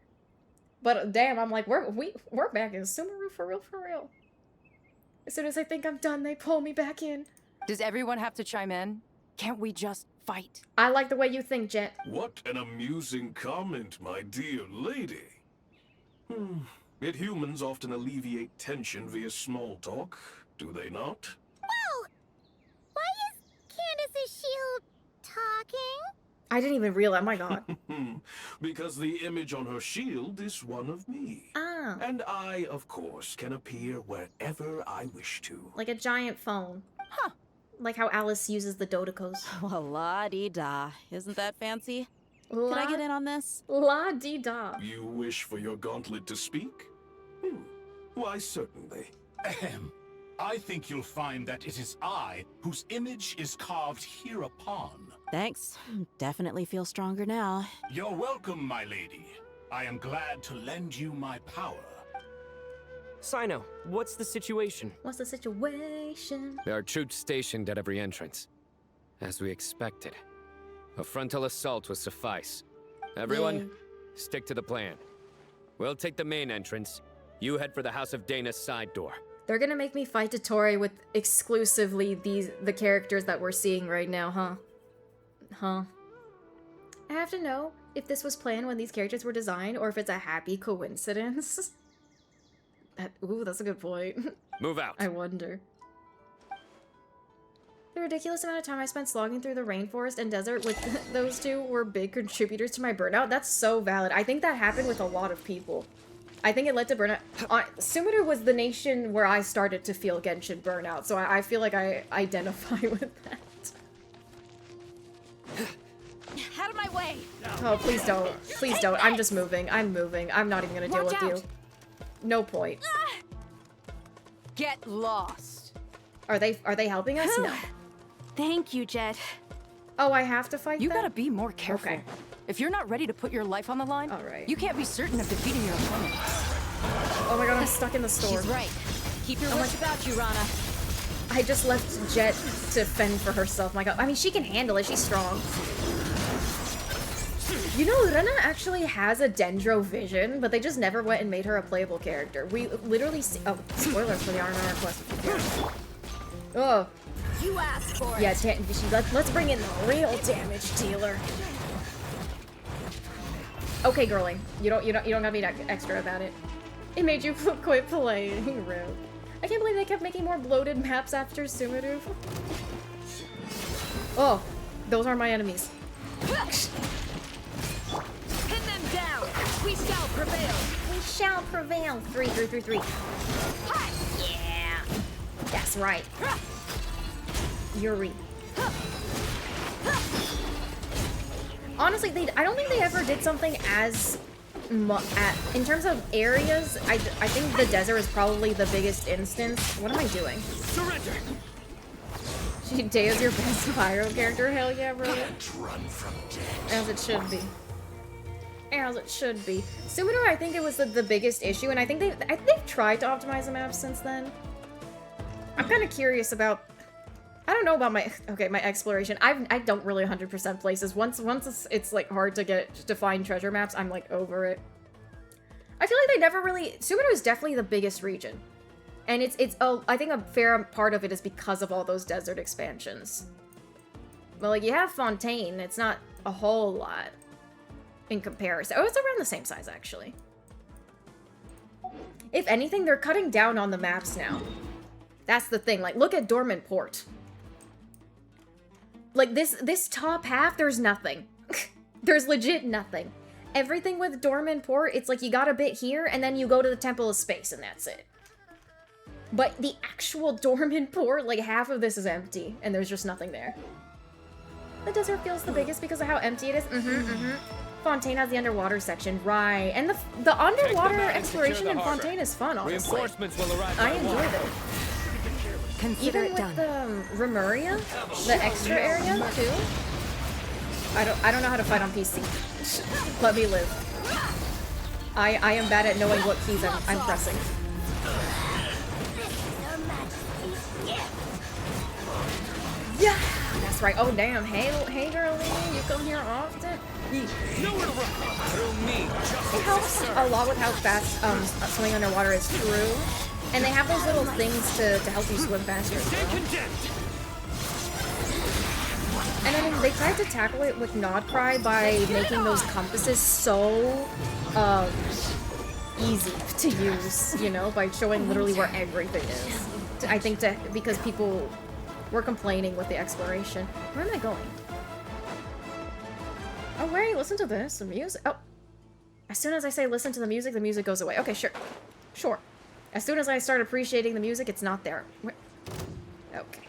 but damn, I'm like, we're back in Subaru for real. As soon as I think I'm done, they pull me back in. Does everyone have to chime in? Can't we just fight? I like the way you think, Jet. What an amusing comment, my dear lady. Yet humans often alleviate tension via small talk, do they not? Whoa! Why is Candace's shield talking? I didn't even realize, oh my god. Because the image on her shield is one of me. Ah. And I, of course, can appear wherever I wish to. Like a giant phone. Huh. Like how Alice uses the Dodicos. Well, la-dee-da. Isn't that fancy? Can I get in on this? La-dee-da. You wish for your gauntlet to speak? Why, certainly. Ahem. I think you'll find that it is I whose image is carved hereupon. Thanks. Definitely feel stronger now. You're welcome, my lady. I am glad to lend you my power. Sino, what's the situation? What's the situation? There are troops stationed at every entrance. As we expected. A frontal assault will suffice. Everyone, stick to the plan. We'll take the main entrance. You head for the House of Dana's side door. They're gonna make me fight Totori with exclusively the characters that we're seeing right now, huh? Huh. I have to know if this was planned when these characters were designed, or if it's a happy coincidence. Ooh, that's a good point. Move out. I wonder. The ridiculous amount of time I spent slogging through the rainforest and desert with those two were big contributors to my burnout. That's so valid. I think that happened with a lot of people. I think it led to burnout. Sumeru was the nation where I started to feel Genshin burnout, so I feel like I identify with that. Out of my way! Oh, please don't. Please don't. I'm just moving. I'm moving. I'm not even gonna deal with you. No point. Get lost. Are they helping us? No. Thank you, Jet. Oh, I have to fight You them? gotta be more careful. Okay. If you're not ready to put your life on the line, you can't be certain of defeating your opponent. Oh my god, I'm stuck in the store. She's right. Keep your wits about you, Rana. I just left Jet to fend for herself. My god. I mean, she can handle it. She's strong. You know, Rena actually has a Dendro vision, but they just never went and made her a playable character. We literally see— oh, spoilers for the Arnara quest. Oh. You asked for it. Yeah, let's bring in the real damage dealer. Okay, girlie. You don't gotta be extra about it. It made you quit playing. Rude. I can't believe they kept making more bloated maps after Sumeru. Oh, those are my enemies. Pin them down. We shall prevail. We shall prevail. 3, 3, 3, 3. Yeah. That's right. Yuri. Honestly, I don't think they ever did something as in terms of areas. I think the desert is probably the biggest instance. What am I doing? Surrender. Dea's your best pyro character. Hell yeah, bro. Run from death. As it should be. As it should be. Sumeru, I think it was the biggest issue, and I think they've tried to optimize the map since then. I'm kind of curious about. I don't know about my exploration. I don't really 100% places. Once it's like hard to find treasure maps, I'm like over it. I feel like they never really. Sumeru is definitely the biggest region, and I think a fair part of it is because of all those desert expansions. Well, like you have Fontaine, it's not a whole lot in comparison. Oh, it's around the same size actually. If anything, they're cutting down on the maps now. That's the thing. Like, look at Dormant Port. Like, this top half, there's nothing. There's legit nothing. Everything with Dormant Port, it's like you got a bit here, and then you go to the Temple of Space, and that's it. But the actual Dormant Port, like, half of this is empty, and there's just nothing there. The desert feels the biggest because of how empty it is. Fontaine has the underwater section, right. And the underwater exploration in Fontaine is fun, honestly. Reinforcements will arrive. I enjoyed it. Consider Even it with done. the Remuria, the extra area, too. I don't know how to fight on PC. Let me live. I am bad at knowing what keys I'm pressing. Yeah! That's right. Oh, damn. Hey, girlie. You come here often? It helps a lot with how fast swimming underwater is true. And they have those little things to help you swim faster as well. And I mean, they tried to tackle it with Nodcry by making those compasses so easy to use, you know, by showing literally where everything is. I think because people were complaining with the exploration. Where am I going? Oh, wait, listen to this. The music. Oh. As soon as I say listen to the music goes away. Okay, sure. Sure. As soon as I start appreciating the music, it's not there. Where? Okay.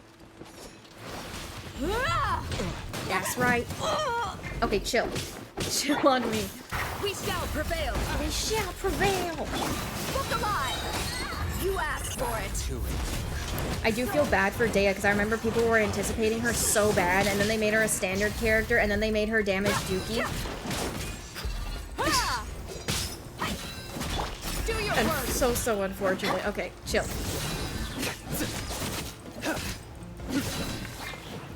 That's right. Okay, chill. Chill on me. We shall prevail. We shall prevail. Look alive. You asked for it. I do feel bad for Dea because I remember people were anticipating her so bad, and then they made her a standard character, and then they made her damage Dookie. Do your And work. so unfortunate. Okay, chill.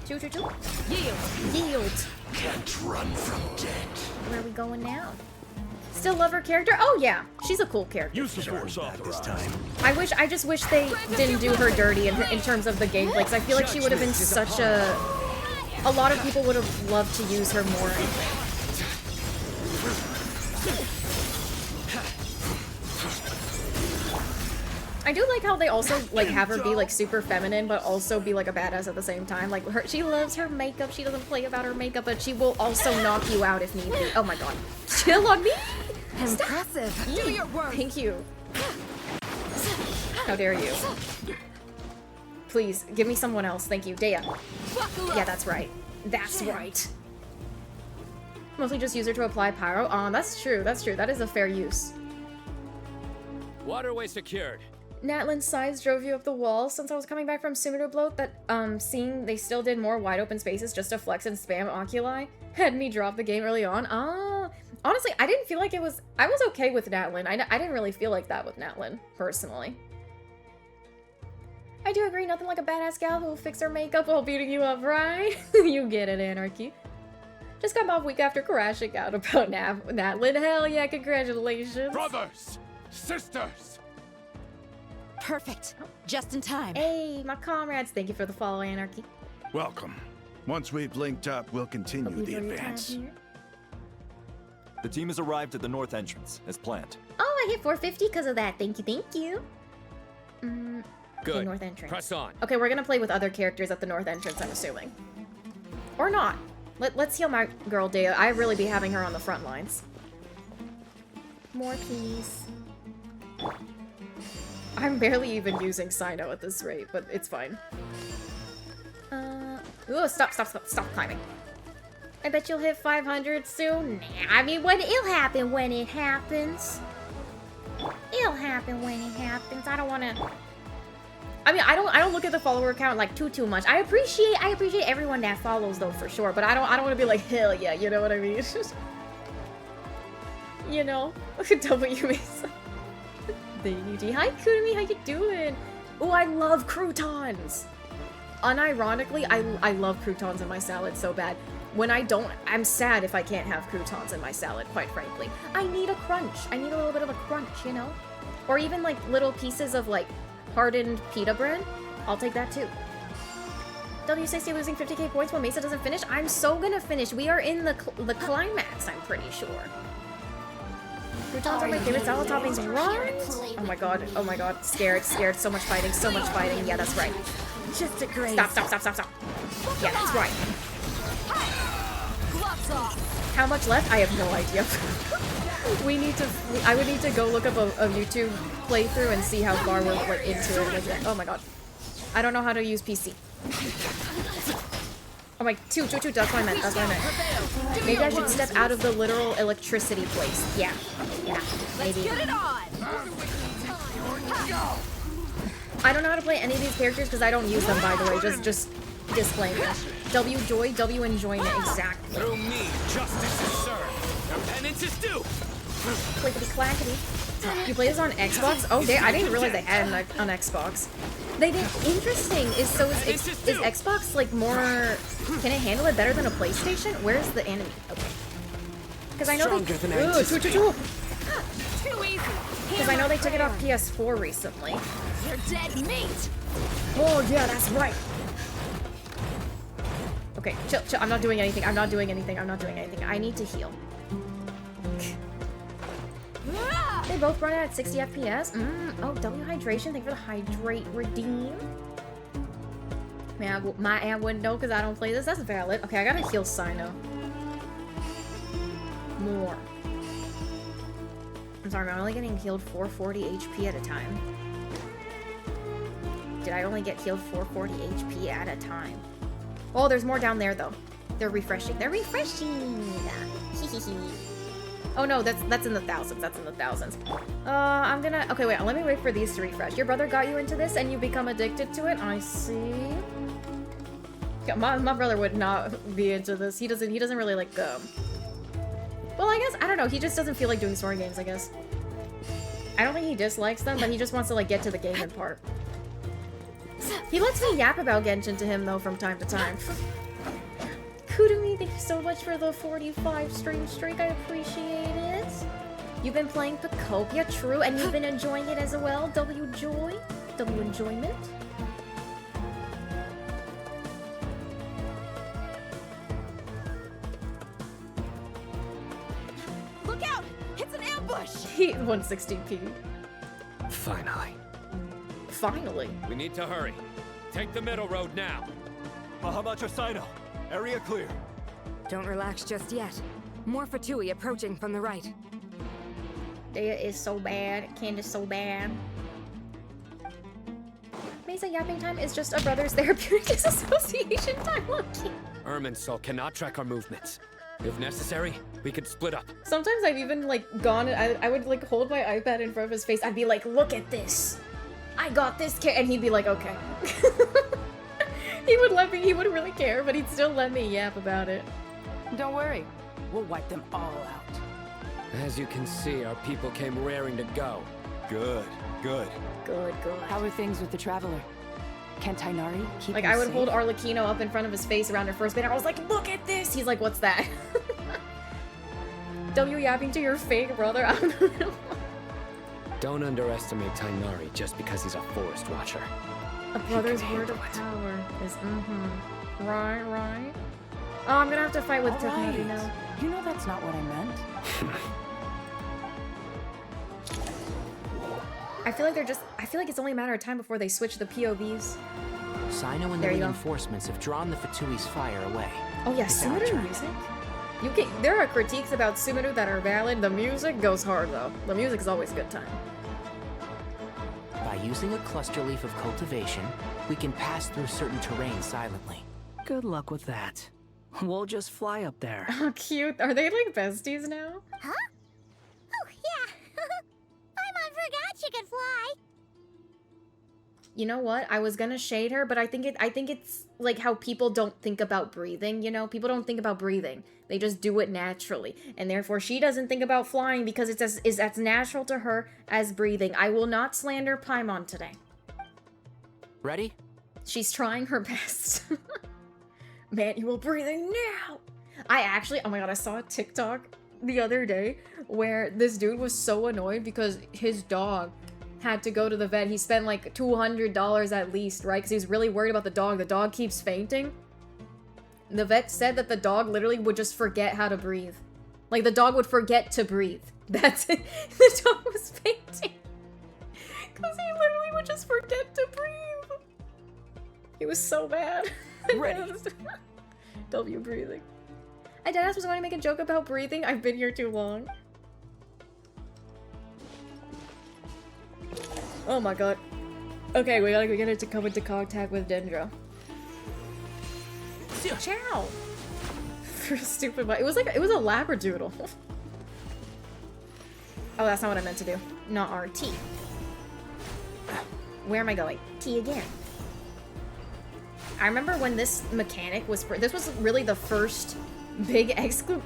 Choo. Yield. Can't run from death. Where are we going now? Still love her character? Oh yeah, she's a cool character. Use the force off this time. I just wish they didn't do her dirty in terms of the gameplay, because I feel like she would have been such a lot of people would have loved to use her more, I think. I do like how they also like have her be like super feminine, but also be like a badass at the same time. Like she loves her makeup. She doesn't play about her makeup, but she will also knock you out if need be. Oh my god! Chill on me. Impressive. Do your work. Thank you. How dare you? Please give me someone else. Thank you, Dea. Yeah, that's right. That's right. Mostly just use her to apply pyro. Oh, that's true. That's true. That is a fair use. Waterway secured. Natlin's size drove you up the wall. Since I was coming back from Sumiter Bloat, that seeing they still did more wide open spaces just to flex and spam oculi had me drop the game early on. Ah, honestly, I didn't feel like it was. I was okay with Natlin. I didn't really feel like that with Natlin personally. I do agree. Nothing like a badass gal who will fix her makeup while beating you up, right? You get it, Anarchy. Just got off week after crashing out about Natlin. Hell yeah, congratulations. Brothers, sisters. Perfect. Just in time. Hey, my comrades. Thank you for the follow, Anarchy. Welcome. Once we've linked up, we'll continue the advance. The team has arrived at the north entrance, as planned. Oh, I hit 450 because of that. Thank you. Good. Okay, north entrance. Press on. Okay, we're gonna play with other characters at the north entrance, I'm assuming. Or not. Let's heal my girl, Dea. I really be having her on the front lines. More, please. I'm barely even using Sino at this rate, but it's fine. Ooh, stop climbing. I bet you'll hit 500 soon. Nah, I mean, it'll happen when it happens. It'll happen when it happens. I don't wanna... I mean, I don't look at the follower count like too much. I appreciate everyone that follows though, for sure, but I don't want to be like, hell yeah, you know what I mean? You know? W Miss. Hi Kumi, how you doing? Oh, I love croutons. Unironically, I love croutons in my salad so bad. When I don't, I'm sad if I can't have croutons in my salad, quite frankly. I need a crunch. I need a little bit of a crunch, you know? Or even like little pieces of like hardened pita bread. I'll take that too. W60 losing 50k points while Mesa doesn't finish? I'm so gonna finish. We are in the climax, I'm pretty sure. Croutons are my favorite salad toppings. What? Oh my god. Scared. So much fighting. Yeah, that's right. Just a grace. Stop. Yeah, that's right. How much left? I have no idea. I would need to go look up a YouTube playthrough and see how far we're like into it. Like, oh my god. I don't know how to use PC. Oh my, two, that's what I meant. Maybe I should step out of the literal electricity place. Yeah, maybe. Get it on. I don't know how to play any of these characters because I don't use them, by the way. Just disclaimer. W joy, W enjoyment, exactly. Through me, justice is served. Your penance is due. Clickety clackety. You play this on Xbox? Oh, I didn't realize they had it on Xbox. They did. Interesting. Is Xbox like more? Can it handle it better than a PlayStation? Where's the enemy? Okay. Because I know they. Too easy. Because I know they took it off PS4 recently. You're dead meat. Oh yeah, that's right. Okay, chill. I'm not doing anything. I need to heal. They both run at 60 FPS. Oh, W hydration. Thank you for the hydrate redeem. Man, my aunt wouldn't know because I don't play this. That's valid. Okay, I gotta heal Sino. More. I'm sorry, I'm only getting healed 440 HP at a time. Did I only get healed 440 HP at a time? Oh, there's more down there though. They're refreshing. Oh no, that's in the thousands. I'm gonna. Okay, wait. Let me wait for these to refresh. Your brother got you into this, and you become addicted to it. I see. Yeah, my brother would not be into this. He doesn't really like. Well, I guess I don't know. He just doesn't feel like doing story games. I guess. I don't think he dislikes them, but he just wants to like get to the gaming part. He lets me yap about Genshin to him though from time to time. Kudumi, thank you so much for the 45 stream streak. I appreciate it. You've been playing Pacopia, true, and you've been enjoying it as well. W enjoyment. Look out! It's an ambush. 160p. Finally. We need to hurry. Take the middle road now. How or Sino? Area clear. Don't relax just yet. More Fatui approaching from the right. Dea is so bad. Candace so bad. Mesa yapping time is just a brother's therapeutic disassociation time. Lucky. Irminsul cannot track our movements. If necessary, we could split up. Sometimes I've even like gone. I would like hold my iPad in front of his face. I'd be like, "Look at this. I got this kid," and he'd be like, "Okay." He would let me. He wouldn't really care, but he'd still let me yap about it. Don't worry, we'll wipe them all out. As you can see, our people came raring to go. Good. How are things with the Traveler? Can Tainari keep Like, him I would safe? hold Arlecchino up in front of his face around her first banner. I was like, "Look at this!" He's like, "What's that?" W yapping to your fake brother? I don't know. Don't underestimate Tainari just because he's a forest watcher. A brother's word of power is Right. Oh, I'm gonna have to fight with Tainari now. You know that's not what I meant. I feel like it's only a matter of time before they switch the POVs. Sino and the reinforcements have drawn the Fatui's fire away. Oh yeah, It's our Sumeru turn. music? There are critiques about Sumeru that are valid. The music goes hard though. The music is always good time. By using a cluster leaf of cultivation, we can pass through certain terrain silently. Good luck with that. We'll just fly up there. Oh, cute. Are they like besties now? Huh? Oh, yeah. Paimon forgot she could fly. You know what? I was gonna shade her, but I think it's like how people don't think about breathing, you know? People don't think about breathing. They just do it naturally. And therefore she doesn't think about flying because it's as natural to her as breathing. I will not slander Paimon today. Ready? She's trying her best. Manual breathing now! Oh my god, I saw a TikTok the other day where this dude was so annoyed because his dog had to go to the vet. He spent like $200 at least, right? Because he was really worried about the dog. The dog keeps fainting. The vet said that the dog literally would just forget how to breathe. Like, the dog would forget to breathe That's it. The dog was fainting. Because he literally would just forget to breathe. It was so bad. Ready. W breathing. I deadass was going to make a joke about breathing. I've been here too long. Oh my god. Okay, we gotta to come into contact with Dendro. Ciao! For stupid, but it was a labradoodle. Oh, that's not what I meant to do. Not R, T. Where am I going? T again. I remember when this mechanic was this was really the first big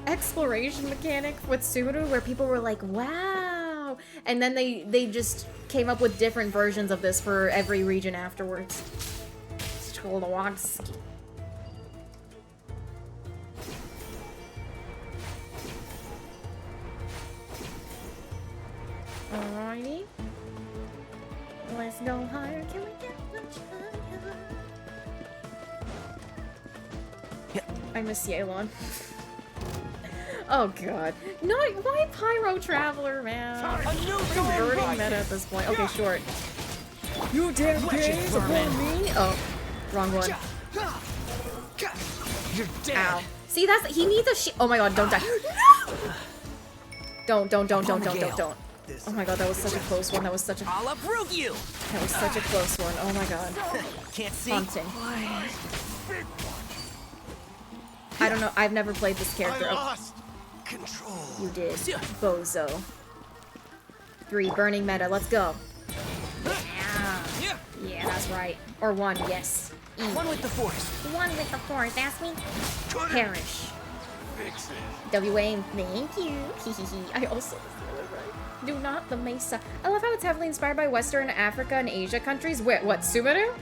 exploration mechanic with Subaru where people were like, wow! And then they just came up with different versions of this for every region afterwards. Cholowski. Alrighty. Let's go higher. Can we get much higher? Yeah. I miss Yelan. Oh god. No, why Pyro Traveler, man? Converting meta at this point. Okay, short. You damn gaze upon me? Oh, wrong one. You're dead. Ow. See, he needs a oh my god, don't die. Don't. Oh my god, that was such a close one. That was such a I'll uproot you. That was such a close one. Oh my god. Can't see. Haunting. I don't know. I've never played this character. I lost control. You did. Bozo. 3, burning meta. Let's go. Yeah, that's right. Or 1, yes. E. 1 with the force. 1 with the force. Ask me. Perish. Fix it. W-A, thank you. I also do not the Mesa. I love how it's heavily inspired by Western Africa and Asia countries. Wait, what? Subaru?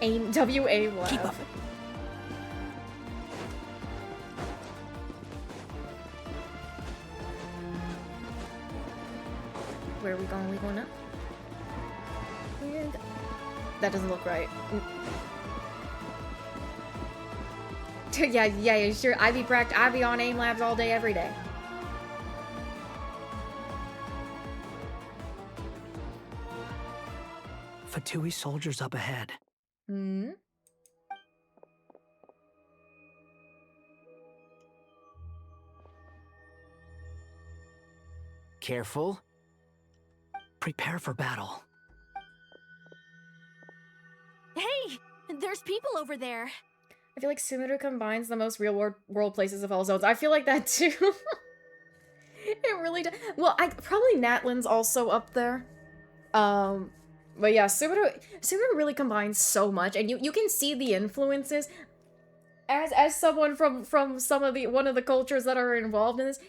Aim W-A love. Keep up. Where are we going? Are we going up? That doesn't look right. yeah, sure. I be on aim labs all day, every day. Fatui soldiers up ahead. Hmm. Careful. Prepare for battle. Hey! There's people over there. I feel like Subaru combines the most real world places of all zones. I feel like that too. It really does. Well, probably Natlan's also up there. But yeah, Subaru really combines so much, and you can see the influences. As someone from some of one of the cultures that are involved in this,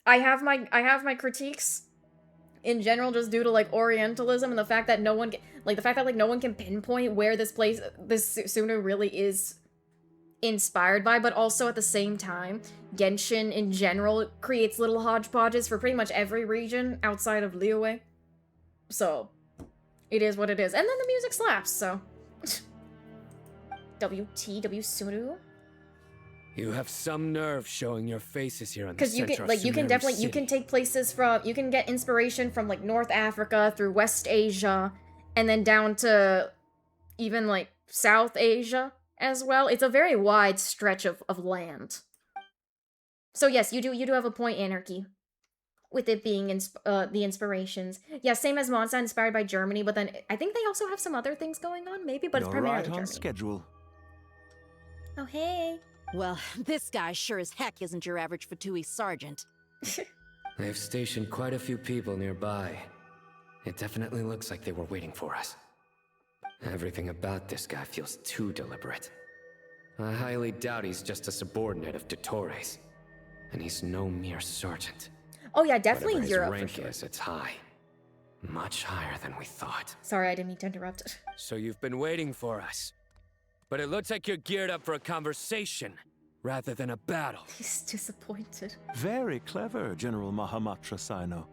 I have my critiques in general just due to like Orientalism and the fact that no one can pinpoint where this Subaru really is inspired by, but also at the same time, Genshin in general creates little hodgepodges for pretty much every region outside of Liyue. So, it is what it is. And then the music slaps, so. WTW Subaru? You have some nerve showing your faces here on the Because you can definitely you can take places from, you can get inspiration from like North Africa through West Asia and then down to even like South Asia as well. It's a very wide stretch of land. So yes, you do have a point, Anarchy, with it being the inspirations. Yeah, same as Monza, inspired by Germany, but then I think they also have some other things going on, maybe, but it's primarily right on Germany. schedule. Oh, hey. Well, this guy sure as heck isn't your average Fatui sergeant. They've stationed quite a few people nearby. It definitely looks like they were waiting for us. Everything about this guy feels too deliberate. I highly doubt he's just a subordinate of Dottores. And he's no mere sergeant. Oh yeah, definitely Whatever Europe his for rank sure. is, it's high. Much higher than we thought. Sorry, I didn't mean to interrupt. So you've been waiting for us. But it looks like you're geared up for a conversation, rather than a battle. He's disappointed. Very clever, General Mahamatra Sino.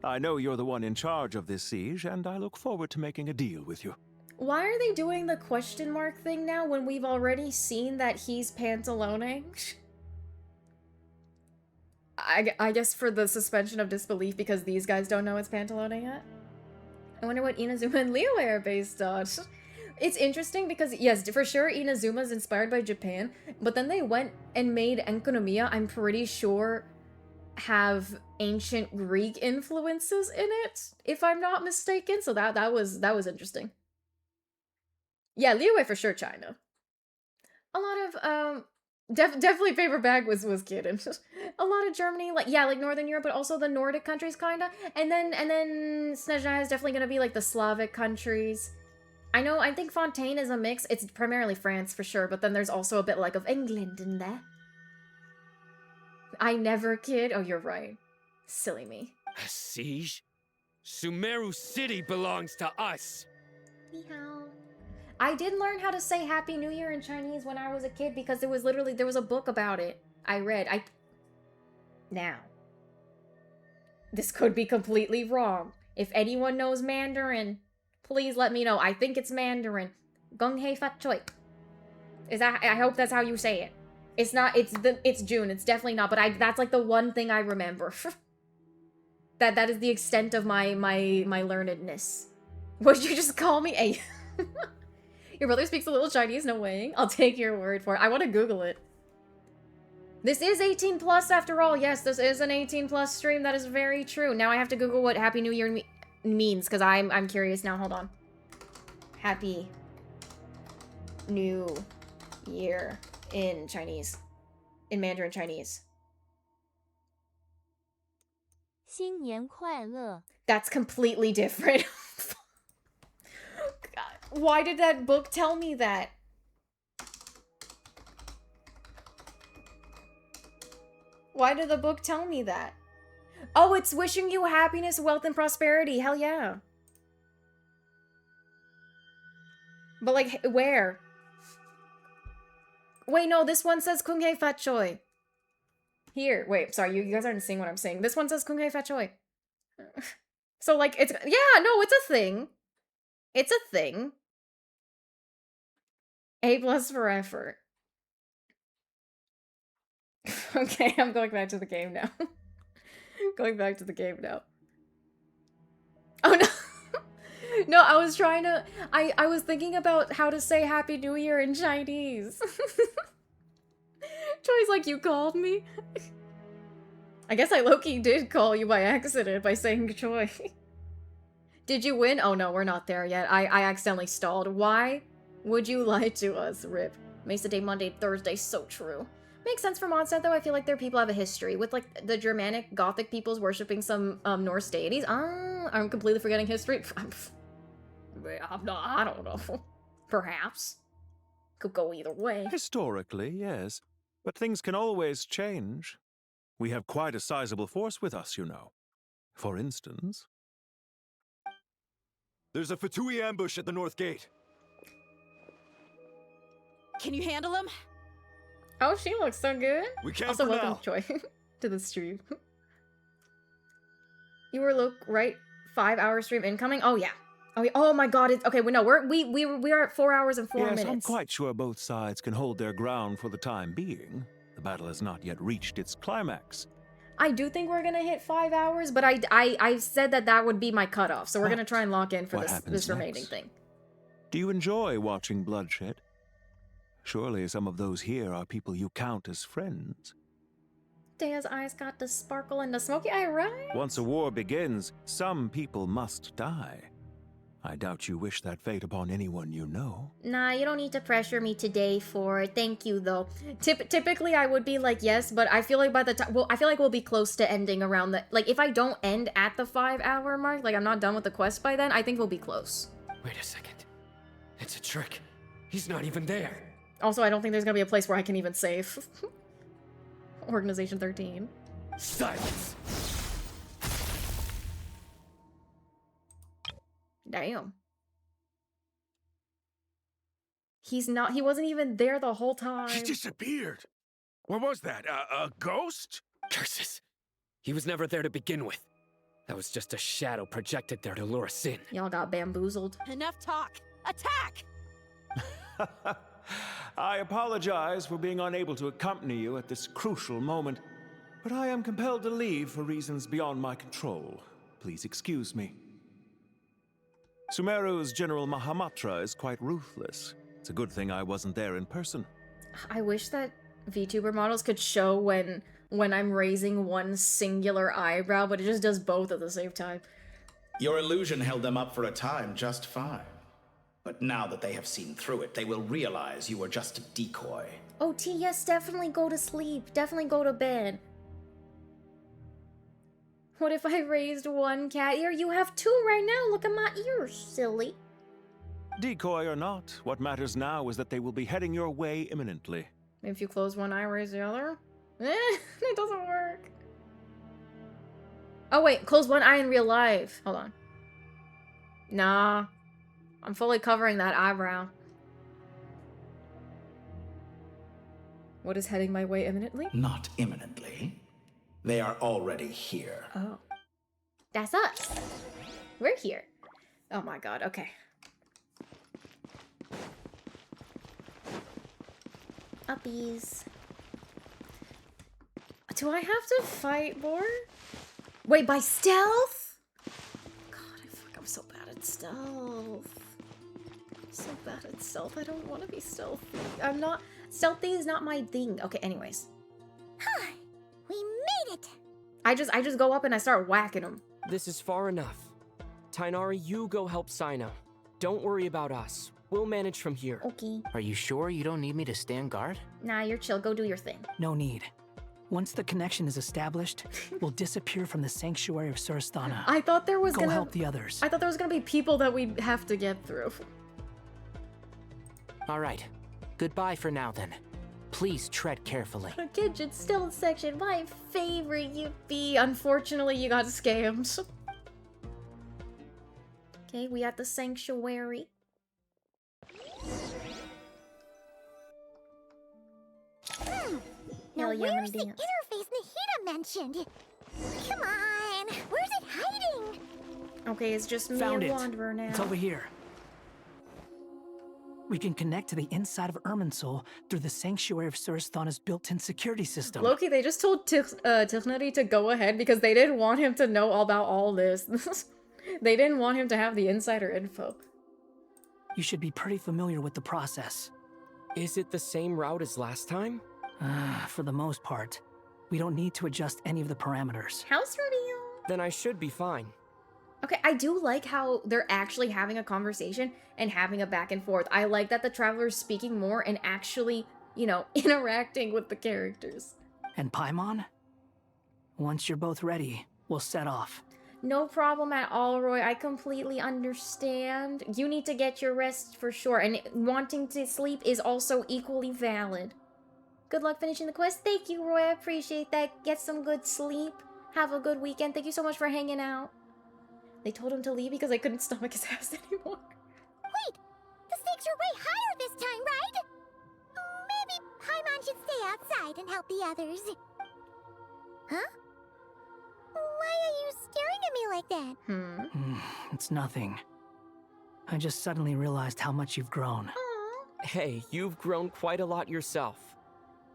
I know you're the one in charge of this siege, and I look forward to making a deal with you. Why are they doing the question mark thing now when we've already seen that he's pantaloning? I guess for the suspension of disbelief because these guys don't know it's pantaloning yet. I wonder what Inazuma and Liyue are based on. It's interesting because, yes, for sure Inazuma is inspired by Japan, but then they went and made Enkanomiya, I'm pretty sure, have ancient Greek influences in it, if I'm not mistaken. So that was interesting. Yeah, Liyue for sure China. A lot of definitely paper bag was kidding. A lot of Germany, like Northern Europe, but also the Nordic countries kinda. And then Snezhnaya is definitely gonna be like the Slavic countries. I think Fontaine is a mix. It's primarily France for sure, but then there's also a bit like of England in there. I never kid. Oh, you're right. Silly me. A siege? Sumeru City belongs to us. Ni hao. I did learn how to say Happy New Year in Chinese when I was a kid because there was a book about it I read. Now, this could be completely wrong. If anyone knows Mandarin, please let me know. I think it's Mandarin. Gong hei fat choi. I hope that's how you say it. It's not, it's June. It's definitely not, but that's like the one thing I remember. that is the extent of my learnedness. Would you just call me a... Your brother speaks a little Chinese, no way. I'll take your word for it. I want to Google it. This is 18 plus after all. Yes, this is an 18 plus stream. That is very true. Now I have to Google what Happy New Year means because I'm curious now. Hold on. Happy New Year in Chinese. In Mandarin Chinese. 新年快乐. That's completely different. God, why did that book tell me that? Why did the book tell me that? Oh, it's wishing you happiness, wealth, and prosperity. Hell yeah. But like, where? Wait, no, this one says Kung Hei Fat Choi. Here, wait, sorry, you guys aren't seeing what I'm saying. This one says Kung Hei Fat Choi. So like, it's, yeah, no, it's a thing. It's a thing. A+ for effort. Okay, I'm going back to the game now. Going back to the game now. Oh no! No, I was trying to... I was thinking about how to say Happy New Year in Chinese. Troy's like, you called me? I guess I low-key did call you by accident by saying Troy. Did you win? Oh no, we're not there yet. I accidentally stalled. Why would you lie to us, Rip? Mesa Day, Monday, Thursday, so true. Makes sense for Mondstadt though. I feel like their people have a history with like the Germanic Gothic peoples worshipping some Norse deities. I'm completely forgetting history. I'm not, I don't know. Perhaps. Could go either way. Historically, yes. But things can always change. We have quite a sizable force with us, you know. For instance... There's a Fatui ambush at the north gate. Can you handle him? Oh, she looks so good. We can't also, for welcome, now. Troy, to the stream. You were right? 5-hour stream incoming? Oh yeah. Oh my god, it's okay, no, we are at 4 hours and 4 minutes. Yes, I'm quite sure both sides can hold their ground for the time being. The battle has not yet reached its climax. I do think we're gonna hit 5 hours, but I said that would be my cutoff, so we're gonna try and lock in for this remaining thing. Do you enjoy watching bloodshed? Surely some of those here are people you count as friends. Daya's eyes got the sparkle and the smoky eye, right? Once a war begins, some people must die. I doubt you wish that fate upon anyone you know. Nah, you don't need to pressure me today for it. Thank you, though. Typically, I would be like, yes, but I feel like by the time... Well, I feel like we'll be close to ending around the... Like, if I don't end at the 5-hour mark, like, I'm not done with the quest by then, I think we'll be close. Wait a second. It's a trick. He's not even there. Also, I don't think there's gonna be a place where I can even save. Organization 13. Silence! Damn. He wasn't even there the whole time. He disappeared. What was that? A ghost? Curses. He was never there to begin with. That was just a shadow projected there to lure us in. Y'all got bamboozled. Enough talk. Attack! I apologize for being unable to accompany you at this crucial moment, but I am compelled to leave for reasons beyond my control. Please excuse me. Sumeru's General Mahamatra is quite ruthless. It's a good thing I wasn't there in person. I wish that VTuber models could show when I'm raising one singular eyebrow, but it just does both at the same time. Your illusion held them up for a time just fine. But now that they have seen through it, they will realize you were just a decoy. Oh, T, yes, definitely go to sleep. Definitely go to bed. What if I raised one cat ear? You have two right now. Look at my ears, silly. Decoy or not, what matters now is that they will be heading your way imminently. If you close one eye, raise the other? It doesn't work. Oh wait, close one eye in real life. Hold on. Nah. I'm fully covering that eyebrow. What is heading my way imminently? Not imminently. They are already here. Oh. That's us. We're here. Oh my god, okay. Uppies. Do I have to fight more? Wait, by stealth? God, I'm so bad at stealth. So bad at stealth. I don't want to be stealthy. I'm not. Stealthy is not my thing. Okay, anyways. Hi, we made it. I just go up and I start whacking them. This is far enough. Tainari, you go help Sino. Don't worry about us. We'll manage from here. Okay. Are you sure you don't need me to stand guard? Nah, you're chill. Go do your thing. No need. Once the connection is established, we'll disappear from the sanctuary of Surasthana. I thought there was Go gonna help the others. I thought there was gonna be people that we have to get through. All right. Goodbye for now, then. Please tread carefully. A Genshin stealth section, my favorite Yippee. Unfortunately, you got scammed. Okay, we at the sanctuary. Now Hell yeah, I'm where's the gonna dance. interface Nahida mentioned? Come on, where's it hiding? Okay, it's just me Found and it. Wanderer now. It's over here. We can connect to the inside of Irminsul through the sanctuary of Surasthana's built-in security system. Loki, they just told Tichnari to go ahead because they didn't want him to know about all this. They didn't want him to have the insider info. You should be pretty familiar with the process. Is it the same route as last time? For the most part. We don't need to adjust any of the parameters. House reveal. Then I should be fine. Okay, I do like how they're actually having a conversation and having a back and forth. I like that the traveler's speaking more and actually, you know, interacting with the characters. And Paimon? Once you're both ready, we'll set off. No problem at all, Roy. I completely understand. You need to get your rest for sure, and wanting to sleep is also equally valid. Good luck finishing the quest. Thank you, Roy. I appreciate that. Get some good sleep. Have a good weekend. Thank you so much for hanging out. They told him to leave because I couldn't stomach his ass anymore. Wait, the stakes are way higher this time, right? Maybe Paimon should stay outside and help the others. Huh? Why are you staring at me like that? It's nothing. I just suddenly realized how much you've grown. Hey, you've grown quite a lot yourself.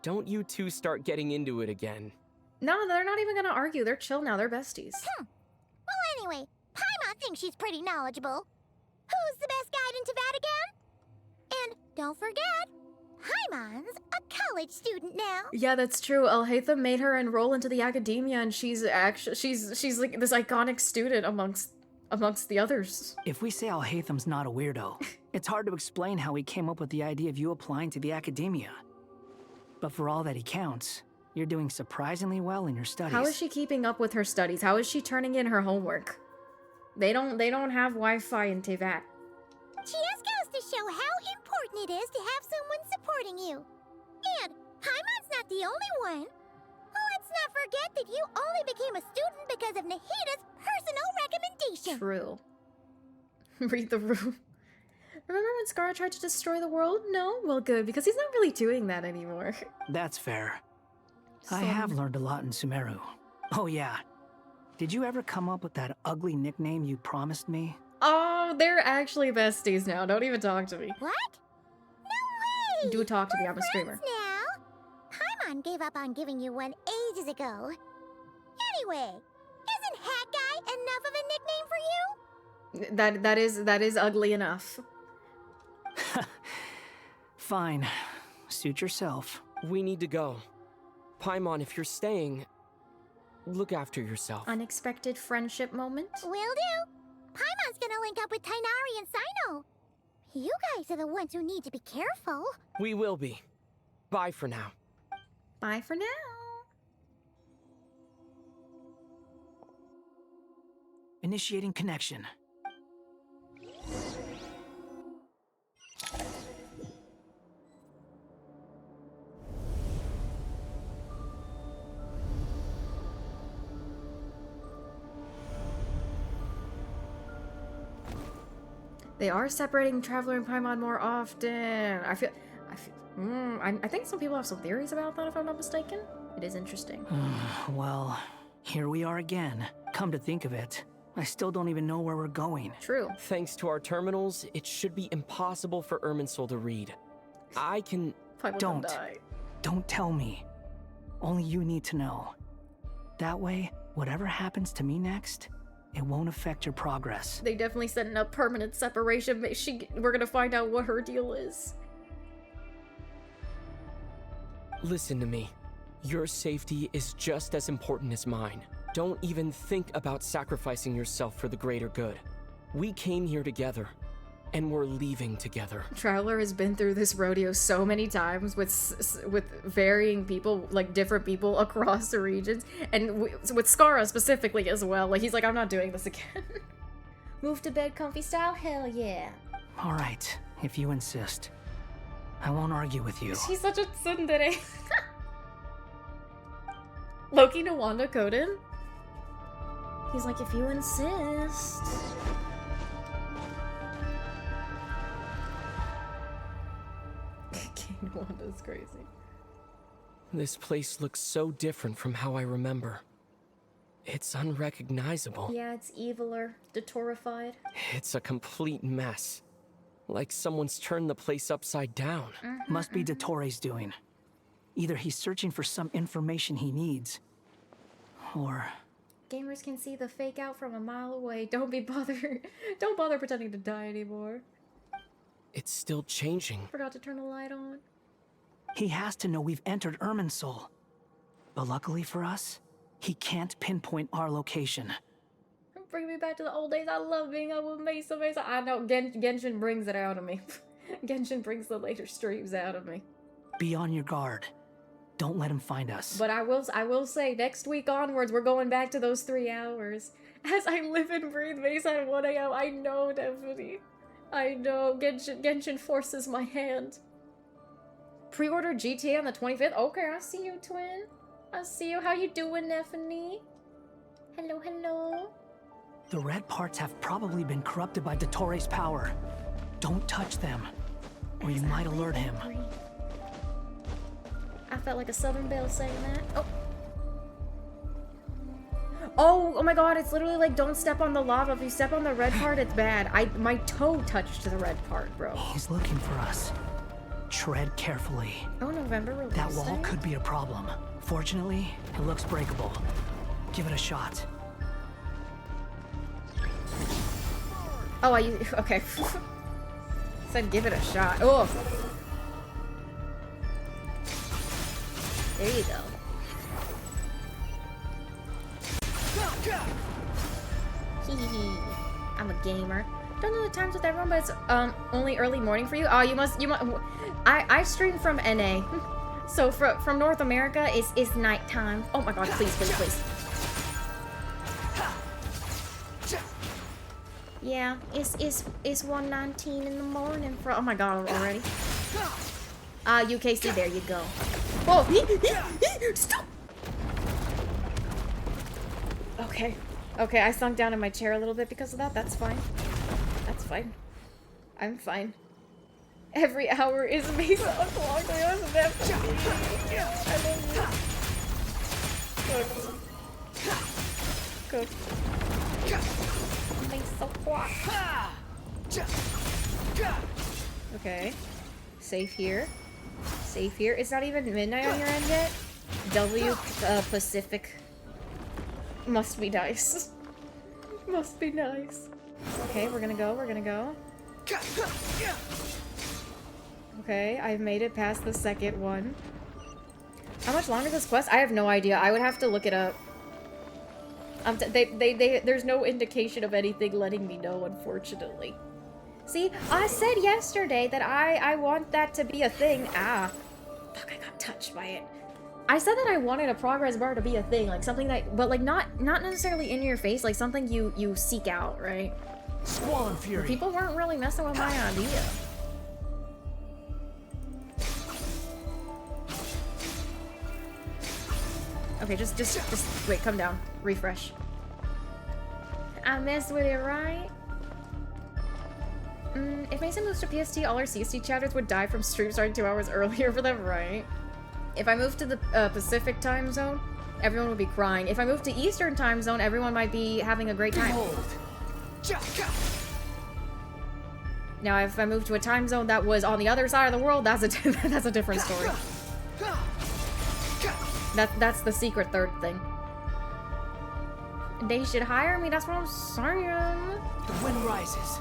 Don't you two start getting into it again. No, they're not even gonna argue. They're chill now. They're besties. Well, anyway, Paimon thinks she's pretty knowledgeable. Who's the best guide in Tavatigan? And don't forget, Paimon's a college student now. Yeah, that's true. Alhaitham made her enroll into the academia, and she's actually she's like this iconic student amongst the others. If we say Alhaitham's not a weirdo, it's hard to explain how he came up with the idea of you applying to the academia. But for all that he counts, you're doing surprisingly well in your studies. How is she keeping up with her studies? How is she turning in her homework? They don't have Wi-Fi in Tevat. She just goes to show how important it is to have someone supporting you. And Paimon's not the only one. Let's not forget that you only became a student because of Nahida's personal recommendation. True. Read the room. Remember when Scar tried to destroy the world? No? Well, good, because he's not really doing that anymore. That's fair. I have learned a lot in Sumeru. Oh yeah. Did you ever come up with that ugly nickname you promised me? Oh, they're actually besties now. Don't even talk to me. What? No way! Do talk to me, I'm a Friends streamer. now? Paimon gave up on giving you one ages ago. Anyway, isn't Hat Guy enough of a nickname for you? That is ugly enough. Fine. Suit yourself. We need to go. Paimon, if you're staying, look after yourself. Unexpected friendship moment. Will do. Paimon's gonna link up with Tainari and Sino. You guys are the ones who need to be careful. We will be. Bye for now. Bye for now. Initiating connection. They are separating Traveler and Paimon more often. I think some people have some theories about that, if I'm not mistaken. It is interesting. Well, here we are again. Come to think of it, I still don't even know where we're going. True. Thanks to our terminals, it should be impossible for Irminsul to read. I can... Don't tell me. Only you need to know. That way, whatever happens to me next, it won't affect your progress. They definitely setting up permanent separation. We're gonna find out what her deal is. Listen to me. Your safety is just as important as mine. Don't even think about sacrificing yourself for the greater good. We came here together, and we're leaving together. Traveler has been through this rodeo so many times with varying people, like different people across the regions, and with Skara specifically as well. Like, he's like, I'm not doing this again. Move to bed comfy style? Hell yeah. All right, if you insist. I won't argue with you. She's such a tsundere. Loki to Wanda Koden? He's like, if you insist. King Wanda's crazy. This place looks so different from how I remember. It's unrecognizable. Yeah, it's eviler, detorified. It's a complete mess. Like someone's turned the place upside down. Must be Dottoro's doing. Either he's searching for some information he needs, or... Gamers can see the fake out from a mile away. Don't bother pretending to die anymore. It's still changing. Forgot to turn the light on. He has to know we've entered Irminsul. But luckily for us, he can't pinpoint our location. Bring me back to the old days. I love being up with Mesa. I know, Genshin brings it out of me. Genshin brings the later streams out of me. Be on your guard. Don't let him find us. But I will say, next week onwards, we're going back to those 3 hours. As I live and breathe Mesa at 1 AM, I know, Stephanie. I know. Genshin forces my hand. Pre-order GTA on the 25th? Okay, I see you, twin. I see you. How you doing, Stephanie? Hello, hello. The red parts have probably been corrupted by Dottoro's power. Don't touch them, or you might alert him. I felt like a Southern Belle saying that. Oh my god, it's literally like, don't step on the lava. If you step on the red part, it's bad. My toe touched the red part, bro. He's looking for us. Tread carefully. Oh, November release That wall day? could be a problem. Fortunately, it looks breakable. Give it a shot. Oh, okay. Said give it a shot. Oh. There you go. Hee. I'm a gamer. Don't know the times with everyone, but it's only early morning for you. Oh, you must. I stream from NA, so from North America, it's nighttime. Oh my god! Please. Yeah, it's 1:19 in the morning for. Oh my god! Already. UKC. There you go. Oh, stop. Okay, I sunk down in my chair a little bit because of that. That's fine. That's fine. I'm fine. Every hour is Mesa o'clock. I love you. Good. Mesa o'clock. Okay. Safe here. Safe here. It's not even midnight on your end yet? W Pacific. Must be nice. Must be nice. Okay, we're gonna go, we're gonna go. Okay, I've made it past the second one. How much longer is this quest? I have no idea. I would have to look it up. There's no indication of anything letting me know, unfortunately. See, I said yesterday that I want that to be a thing. Ah. Fuck, I got touched by it. I said that I wanted a progress bar to be a thing, like something that, but like not necessarily in your face, like something you seek out, right? Swollen fury. People weren't really messing with my idea. Okay, just wait, come down. Refresh. I messed with it, right? If Mason moves to PST, all our CST chatters would die from stream starting 2 hours earlier for them, right? If I move to the Pacific time zone, everyone would be crying. If I move to Eastern time zone, everyone might be having a great time. Now, if I move to a time zone that was on the other side of the world, that's a different story. That's the secret third thing. They should hire me, that's what I'm saying. The wind rises.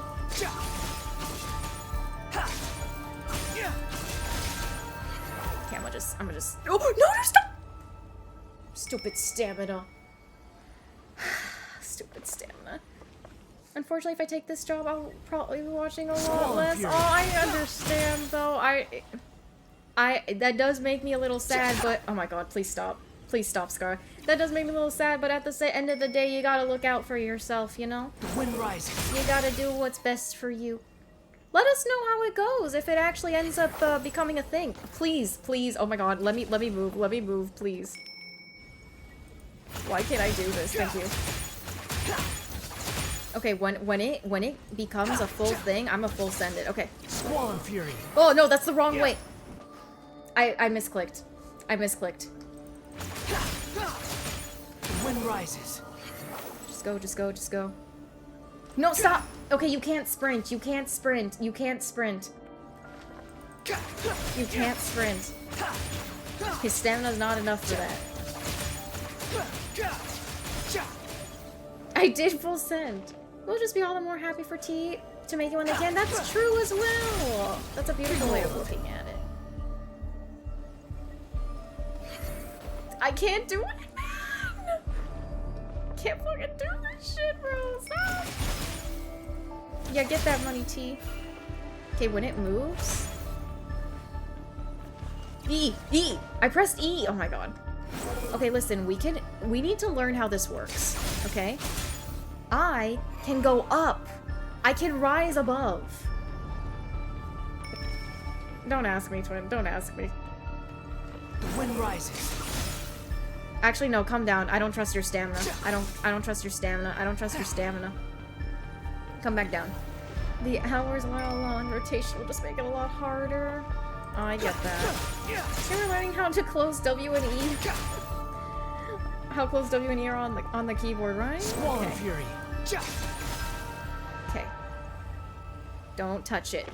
Okay, I'm gonna just. Oh no! Stop! Stupid stamina. Stupid stamina. Unfortunately, if I take this job, I'll probably be watching a lot less. Oh, I understand though. That does make me a little sad, but oh my god, please stop. Please stop, Scar. That does make me a little sad, but at the end of the day, you gotta look out for yourself, you know? The wind rises. You gotta do what's best for you. Let us know how it goes, if it actually ends up becoming a thing. Please, please, oh my god, let me move, please. Why can't I do this? Thank you. Okay, when it becomes a full thing, I'm a full send it. Okay. Swollen fury. Oh no, that's the wrong way. I misclicked. I misclicked. The wind rises. Just go, just go, just go. No, stop! Okay, you can't sprint. You can't sprint. You can't sprint. You can't sprint. His stamina's not enough for that. I did full send. We'll just be all the more happy for T to make it when they can. That's true as well. That's a beautiful way of looking at it. I can't do it, man! Can't fucking do this shit, bro. Stop! Yeah, get that money, T. Okay, when it moves... E! E! I pressed E! Oh my god. Okay, listen, we need to learn how this works, okay? I can go up. I can rise above. Don't ask me, twin. Don't ask me. The wind rises. Actually, no, calm down. I don't trust your stamina. I don't trust your stamina. I don't trust your stamina. Come back down. The hours while on rotation will just make it a lot harder. Oh, I get that. So we're learning how to close W and E. How close W and E are on the keyboard, right? Swollen fury. Okay. Don't touch it.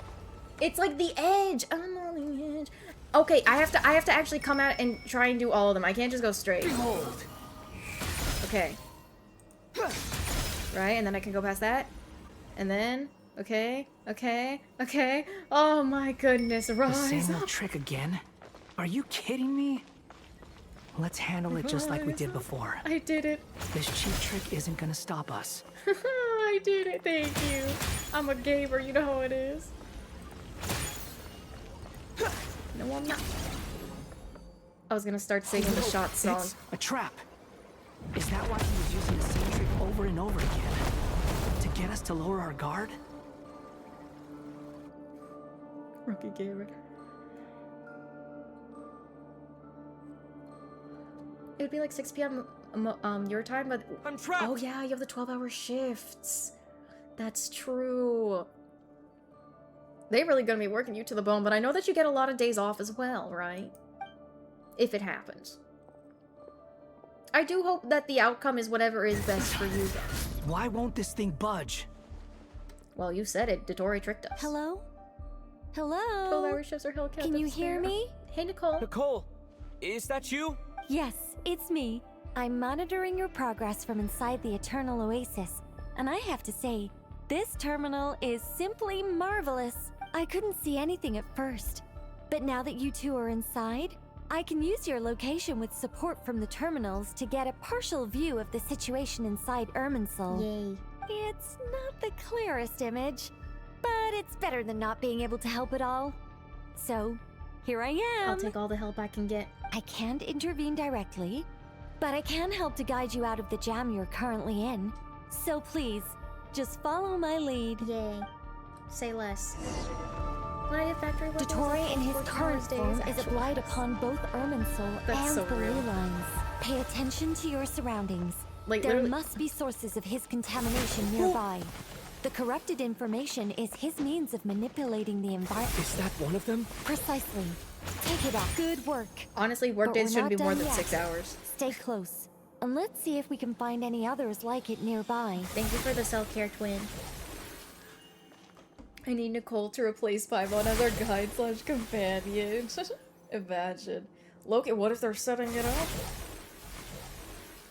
It's like the edge. I'm on the edge. Okay, I have to actually come out and try and do all of them. I can't just go straight. Behold. Okay. Right, and then I can go past that. And then, okay. Oh my goodness, rise. The same old trick again? Are you kidding me? Let's handle it just like we did before. I did it. This cheap trick isn't gonna stop us. I did it, thank you. I'm a gamer, you know how it is. No, I'm not. I was gonna start singing the shot song. It's a trap. Is that why he was using the same trick over and over again? To get us to lower our guard? Rookie gamer. It would be like 6 p.m. Your time, but I'm trapped. Oh yeah, you have the 12-hour shifts. That's true. They're really gonna be working you to the bone, but I know that you get a lot of days off as well, right? If it happens. I do hope that the outcome is whatever is best for you guys. Why won't this thing budge? Well, you said it. Dotori tricked us. Hello? Hello? 12-hour shifts are held. Can you hear me? Hey, Nicole. Nicole, is that you? Yes, it's me. I'm monitoring your progress from inside the Eternal Oasis, and I have to say, this terminal is simply marvelous. I couldn't see anything at first, but now that you two are inside, I can use your location with support from the terminals to get a partial view of the situation inside Irminsul. Yay. It's not the clearest image, but it's better than not being able to help at all. So, here I am. I'll take all the help I can get. I can't intervene directly, but I can help to guide you out of the jam you're currently in. So please, just follow my lead. Yay. Say less. When I hit factory work, Dotori in his current form is applied upon both Irminsul and so the real. ley lines. Pay attention to your surroundings. Like, there literally- must be sources of his contamination nearby. The corrupted information is his means of manipulating the environment. Is that one of them? Precisely. Take it off. Good work. Honestly, work But days we're shouldn't be not more done than yet. 6 hours. Stay close. And let's see if we can find any others like it nearby. Thank you for the self-care, twin. I need Nicole to replace Paimon as our guide/companion. Imagine. Loki, what if they're setting it up?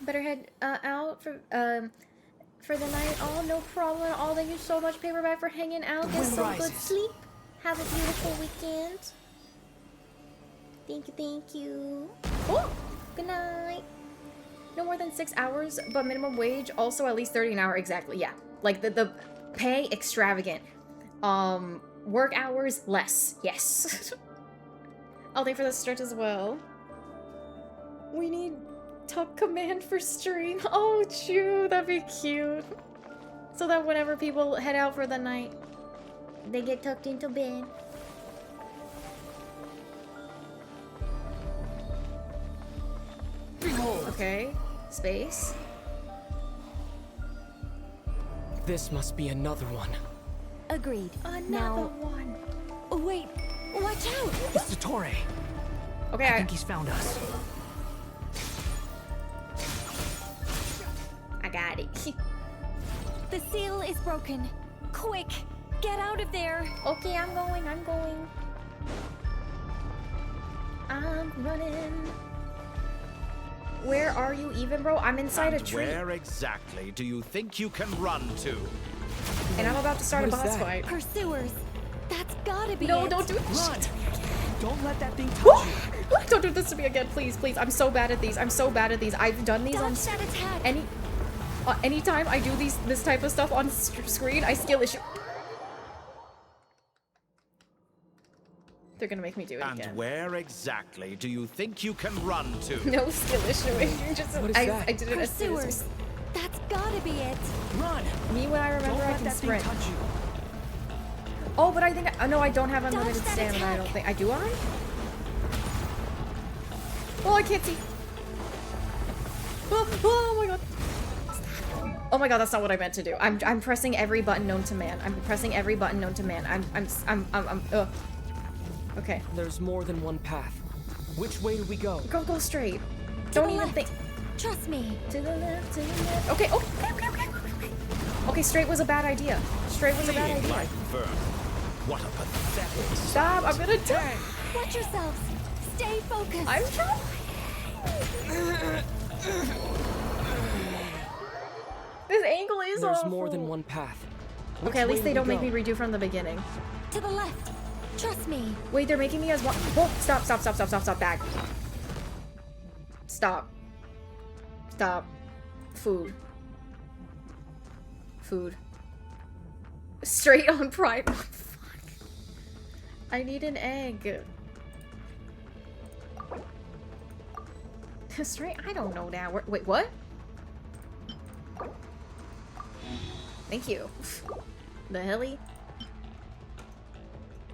Better head out for the night. Oh, no problem at all. Thank you so much, Paperback, for hanging out. Get some good sleep. Have a beautiful weekend. Thank you, thank you. Oh, good night. No more than 6 hours, but minimum wage also at least 30 an hour. Exactly, yeah. Like the pay extravagant. Work hours less. Yes. I'll thank for the stretch as well. We need tuck command for stream. Oh, chew, that'd be cute. So that whenever people head out for the night, they get tucked into bed. Okay, space. This must be another one. Agreed. Another one. Oh, wait. Watch out! It's Dotori. Okay, I think he's found us. I got it. The seal is broken. Quick, get out of there. Okay, I'm going. I'm running. Where are you even, bro? I'm inside a tree. Where exactly do you think you can run to? And I'm about to start a What is boss that? fight. Pursuers. That's gotta be No, it. don't do it. Run! Don't let that thing touch you. Don't do this to me again, please, please. I'm so bad at these. I'm so bad at these. I've done these on Dodge that attack. anytime I do this type of stuff on screen, I skill issue. They're gonna make me do it And again. where exactly do you think you can run to? No skill issue. Just What is that? I did it as soon as Pursuers. That's gotta be it. Run! me when I remember Don't I let can that thing sprint. touch you. Oh, but I think no, I don't have unlimited that stamina. I attack. don't think I do. I? Oh, I can't see. Oh my god. Oh my god, that's not what I meant to do. I'm pressing every button known to man. I'm pressing every button known to man. I'm Okay. There's more than one path. Which way do we go? Go straight. To Don't the even left. think. Trust me. To the left, to the left. Okay, okay. Okay, straight was a bad idea. Straight was a bad Fleeing idea. like vermin. What a pathetic Stop, I'm gonna die. Watch yourselves. Stay focused. I'm trying. This angle is There's awful. more than one path. Which Okay, at way least do they we don't make go? me redo from the beginning. To the left. Trust me. Wait, they're making me as one. Oh, stop, back. Stop. Food. Straight on prime. Fuck. I need an egg. Straight? I don't know now. Wait, what? Thank you. The helly?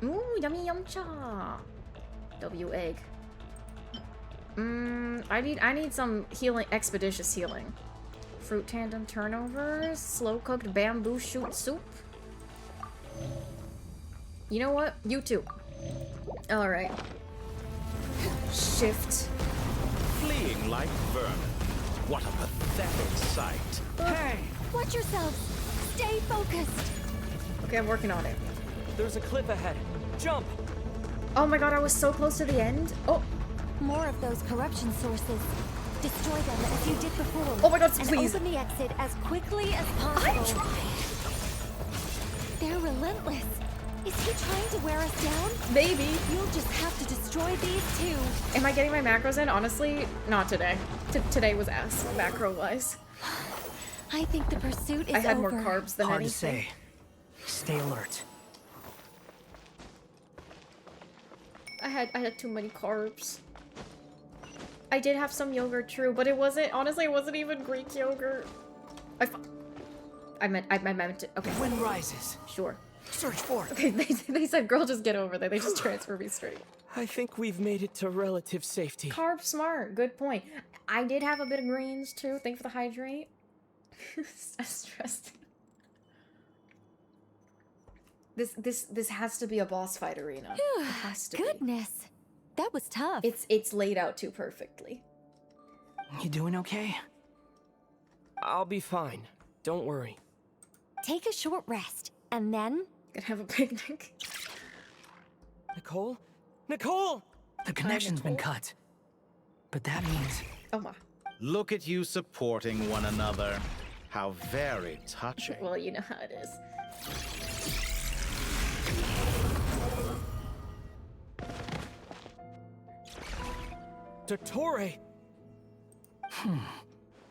Ooh, yummy yum cha. W egg. I need some healing, expeditious healing. Fruit tandem turnovers, slow cooked bamboo shoot soup. You know what? You too. All right. Shift. Fleeing like vermin. What a pathetic sight. Hey! Watch yourselves. Stay focused. Okay, I'm working on it. There's a cliff ahead. Jump! Oh my god, I was so close to the end. Oh. More of those corruption sources. Destroy them as you did before. Oh my god, and please. open the exit as quickly as possible. They're relentless. Is he trying to wear us down? Maybe. You'll just have to destroy these too. Am I getting my macros in? Honestly, not today. Today was ass, macro-wise. I think the pursuit is I had over. more carbs than Hard anything. to say. Stay alert. I had too many carbs. I did have some yogurt, true, but it wasn't, honestly, it wasn't even Greek yogurt. I meant it. Okay. Wind rises. Sure. Search for it. Okay, they said, girl, just get over there. They just transfer me straight. I think we've made it to relative safety. Carb smart. Good point. I did have a bit of greens, too. Thanks for the hydrate. Stressed. This has to be a boss fight arena. It has to Goodness. That was tough. It's laid out too perfectly. You doing okay? I'll be fine. Don't worry. Take a short rest, and then... Gonna have a picnic. Nicole? Nicole! The connection's been cut. But that means... Oh my. Look at you supporting one another. How very touching. Well, you know how it is. Dottore!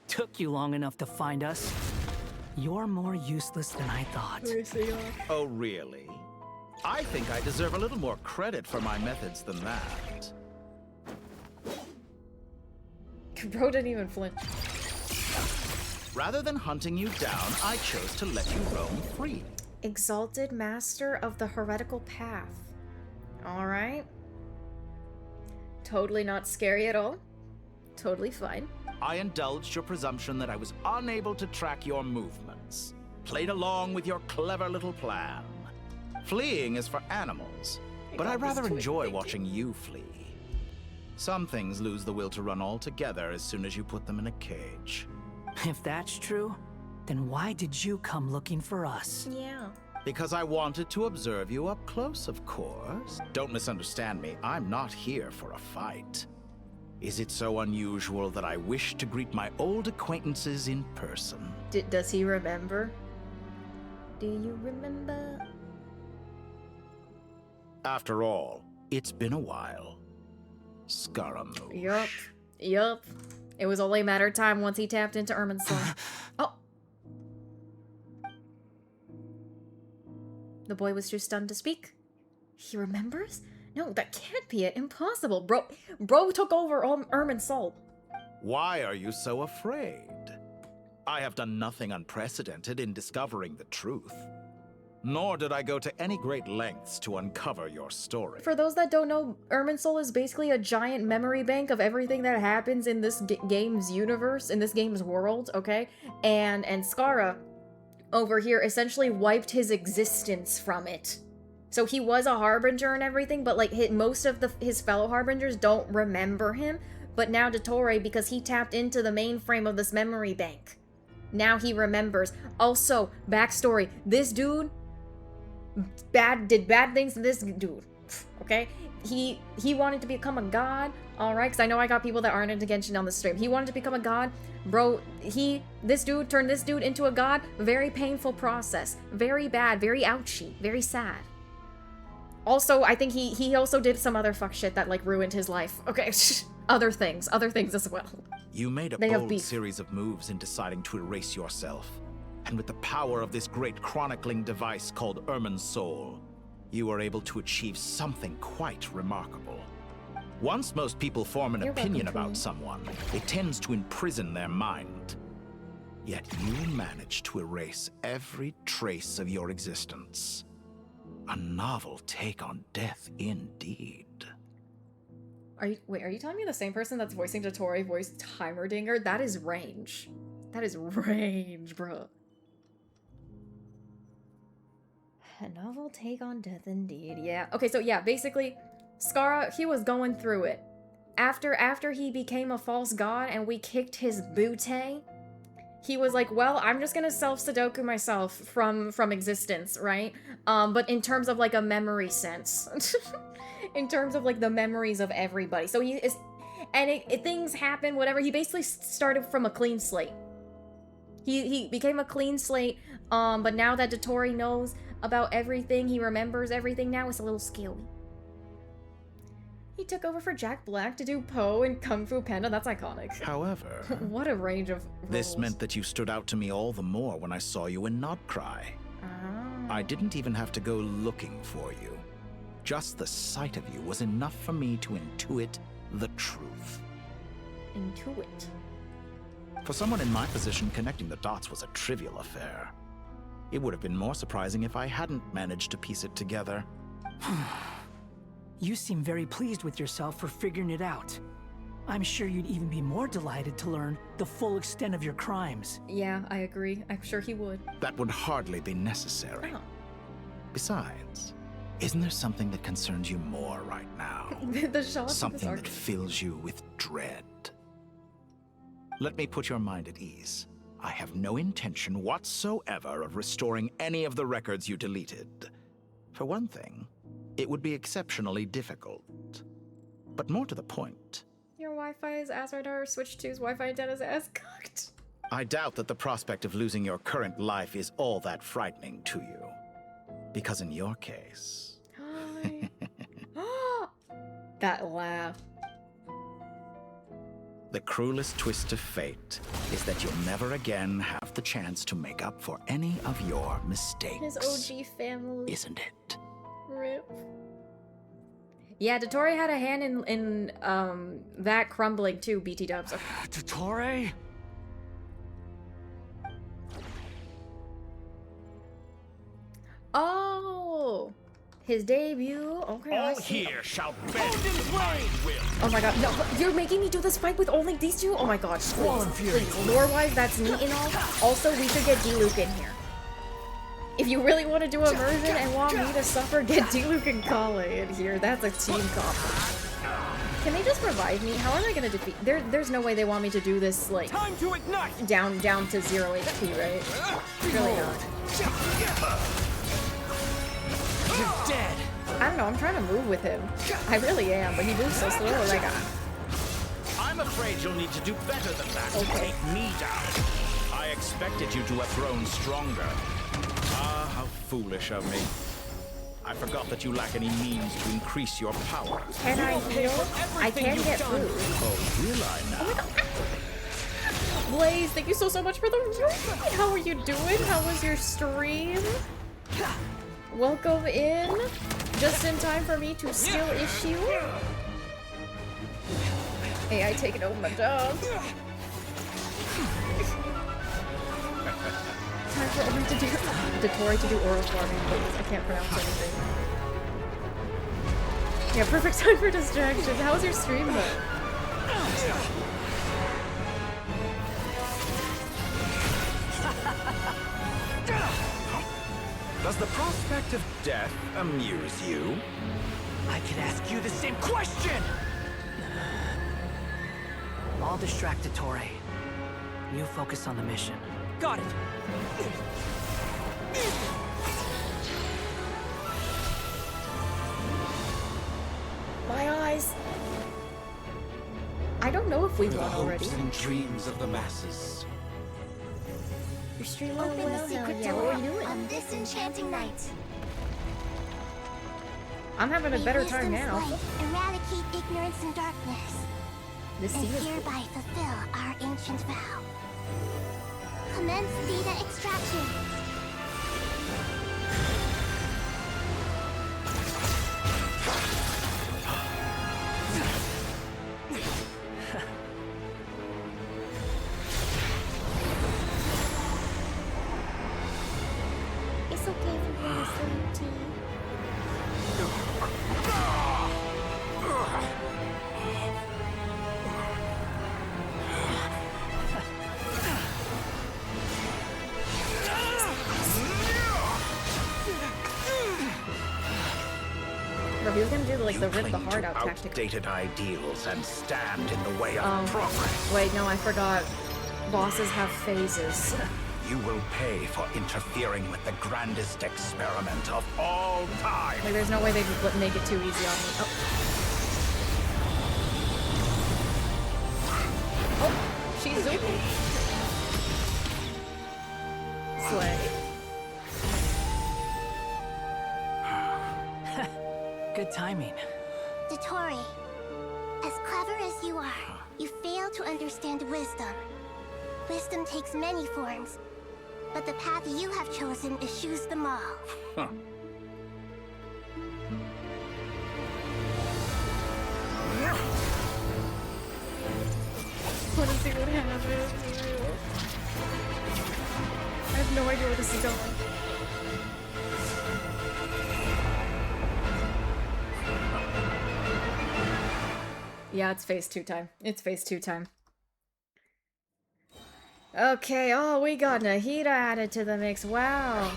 Took you long enough to find us. You're more useless than I thought. Oh, really? I think I deserve a little more credit for my methods than that. Bro didn't even flinch. Rather than hunting you down, I chose to let you roam free. Exalted Master of the Heretical Path. Alright. Totally not scary at all. Totally fine. I indulged your presumption that I was unable to track your movements. Played along with your clever little plan. Fleeing is for animals, but I rather enjoy watching you flee. Some things lose the will to run altogether as soon as you put them in a cage. If that's true, then why did you come looking for us? Yeah. Because I wanted to observe you up close, of course. Don't misunderstand me, I'm not here for a fight. Is it so unusual that I wish to greet my old acquaintances in person? Does he remember? Do you remember? After all, it's been a while. Scaramouche. Yup. It was only a matter of time once he tapped into Ermin's soul. Oh. The boy was too stunned to speak. He remembers? No, that can't be it. Impossible. Bro took over Ermin's soul. Why are you so afraid? I have done nothing unprecedented in discovering the truth. Nor did I go to any great lengths to uncover your story. For those that don't know, Ermin's soul is basically a giant memory bank of everything that happens in this game's universe, in this game's world, okay? And Skara over here essentially wiped his existence from it. So he was a harbinger and everything, but like most of his fellow harbingers don't remember him. But now Dottore, because he tapped into the mainframe of this memory bank, now he remembers. Also, backstory, this dude did bad things to this dude, okay? He wanted to become a god, alright? Because I know I got people that aren't into Genshin on the stream. He wanted to become a god. Bro, this dude turned this dude into a god. Very painful process. Very bad, very ouchy, very sad. Also, I think he also did some other fuck shit that like ruined his life. Okay, other things as well. You made a bold series of moves in deciding to erase yourself. And with the power of this great chronicling device called Ermin's Soul, you were able to achieve something quite remarkable. Once most people form an opinion about someone, it tends to imprison their mind. Yet you managed to erase every trace of your existence. A novel take on death indeed. Are you telling me the same person that's voicing Dottore voiced Heimerdinger? That is range. That is range, bro. A novel take on death indeed. Yeah. Okay, so yeah, basically, Skara, he was going through it. After he became a false god and we kicked his booty, he was like, well, I'm just gonna self-Sudoku myself from existence, right? But in terms of like a memory sense. In terms of like the memories of everybody. So he is, and things happen, whatever. He basically started from a clean slate. He became a clean slate, but now that Dotori knows about everything, he remembers everything now, it's a little scary. He took over for Jack Black to do Poe and Kung Fu Panda. That's iconic. However, what a range of this roles. meant that you stood out to me all the more when I saw you in Not Cry. I didn't even have to go looking for you. Just the sight of you was enough for me to intuit the truth. Intuit? For someone in my position, connecting the dots was a trivial affair. It would have been more surprising if I hadn't managed to piece it together. You seem very pleased with yourself for figuring it out. I'm sure you'd even be more delighted to learn the full extent of your crimes. Yeah, I agree. I'm sure he would. That would hardly be necessary. Oh. Besides, isn't there something that concerns you more right now? The shots Something of that fills you with dread. Let me put your mind at ease. I have no intention whatsoever of restoring any of the records you deleted. For one thing, it would be exceptionally difficult. But more to the point, Your Wi-Fi is ass right now, or Switch 2's Wi-Fi antenna's ass cocked. I doubt that the prospect of losing your current life is all that frightening to you. Because in your case... That laugh. The cruelest twist of fate is that you'll never again have the chance to make up for any of your mistakes. His OG family. Isn't it? Rip. Yeah, Dotori had a hand in that crumbling too, BT dubs. Okay. Dotori? Oh! His debut? Okay, I All see. here shall bend to my will. Oh my god, no, you're making me do this fight with only these two? Oh my god, please. Lore-wise, that's neat and all. Also, we should get D-Luke in here. If you really want to do immersion and want me to suffer, get D-Luke and Kale in here. That's a team comp. Can they just revive me? How am I gonna defeat? There's no way they want me to do this, like, Time to ignite! down to 0 HP, right? Really not. You're dead! I don't know, I'm trying to move with him. I really am, but he moves so slow, like, I'm afraid you'll need to do better than that to take me down. I expected you to have grown stronger. Ah, how foolish of me. I forgot that you lack any means to increase your power. Can I heal? I can get food. Oh, will I now? Blaze, thank you so much for the raid. How are you doing? How was your stream? Welcome in. Just in time for me to skill issue. Hey, I taking over my job. Time for Ori to do Dotori to do oral farming, please. I can't pronounce anything. Yeah, perfect time for distractions. How was your stream though? Does the prospect of death amuse you? I could ask you the same question! I'll distract Dotori. You focus on the mission. Got it! My eyes. I don't know if we won already. and dreams of the masses. Your stream Open went the well. secret Yeah, door what are you doing? on this enchanting night. I'm having a May better time wisdom's now. light eradicate ignorance and darkness, This and scene is hereby fulfill our ancient vow. Commence data extraction. It's okay for you to sleep, T. Bro, he was gonna do like the rip the heart out tactic. Outdated ideals and stand in the way of progress. Wait, no, I forgot. bosses have phases. You will pay for interfering with the grandest experiment of all time. Like, there's no way they could make it too easy on me. Oh. Oh, she's zooming. Slay. Good timing. Dotori, as clever as you are, you fail to understand wisdom. Wisdom takes many forms, but the path you have chosen eschews them all. Huh. I want to see what happens. I have no idea where this is going. Yeah, it's phase 2 time. It's phase 2 time. Okay, oh, we got Nahida added to the mix. Wow.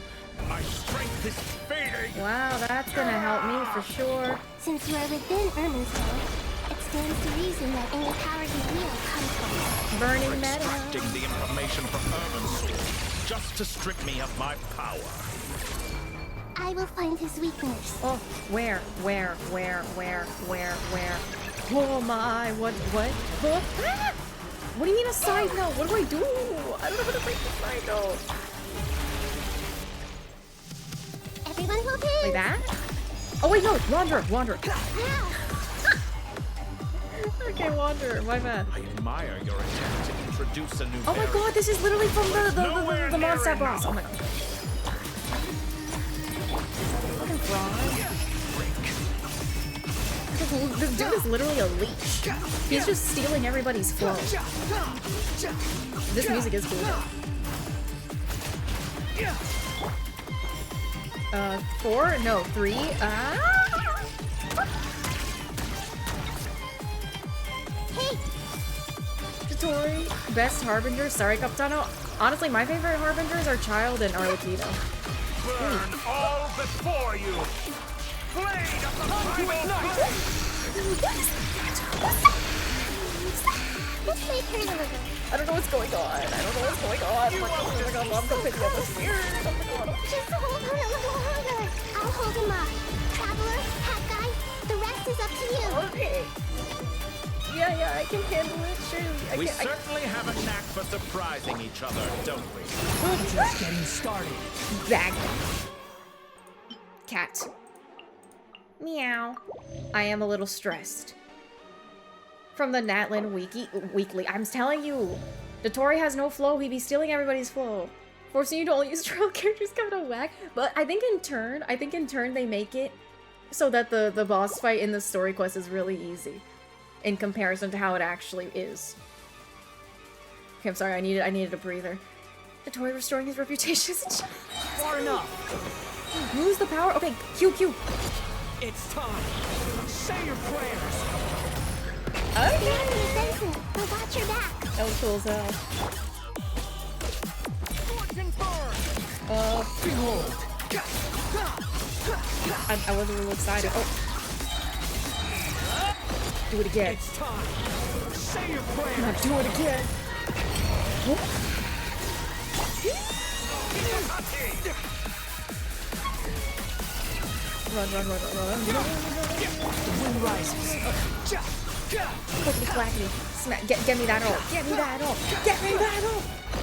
My strength is fading. Wow, that's gonna help me for sure. Since you are within Irmin's it stands to reason that any power you wield comes from Burning metal. Extracting the information from Irmin's soul, just to strip me of my power. I will find his weakness. Oh, where? Oh my, what? Huh? Ah! What do you mean a side note? What do I do? I don't know how to break the side note. Everyone will pay. Like that? Oh wait, no, Wanderer. Okay, Wanderer, my bad. I admire your attempt to introduce a new Oh my god, this is literally from the Mondstadt boss. Oh my god. Fucking fraud. This dude is literally a leech. He's just stealing everybody's flow. This music is cool though. 4? No, 3. Hey! Dotori. Best Harbinger. Sorry, Capitano. Honestly, my favorite Harbingers are Child and Arlecchino. Burn all before you! Blade of the primal blade! Let's make her deliver. I don't know what's going on. Oh my god, Mom, don't pick me up. It's weird. Just hold on a little longer. I'll hold him up. Traveler, Hat Guy, the rest is up to you. Okay. Yeah, I can handle it, surely. We certainly have a knack for surprising each other, don't we? We're just getting started. Exactly. Cat. Meow. I am a little stressed. From the Natlin Weekly. I'm telling you, Dotori has no flow. He be stealing everybody's flow. Forcing you to only use trail characters kind of whack. But I think in turn they make it so that the boss fight in the story quest is really easy in comparison to how it actually is. Okay, I'm sorry. I needed a breather. Dotori restoring his reputation as a child. Far enough. Lose the power. Okay, Q. It's time. Say your prayers. Okay. But watch your back. That was cool as hell. Behold. I wasn't really excited. Oh. Do it again. It's time. Say your prayers. Now do it again. Run. The wind rises. Clickety clackety. Smack. Get me that ult. Get me that ult.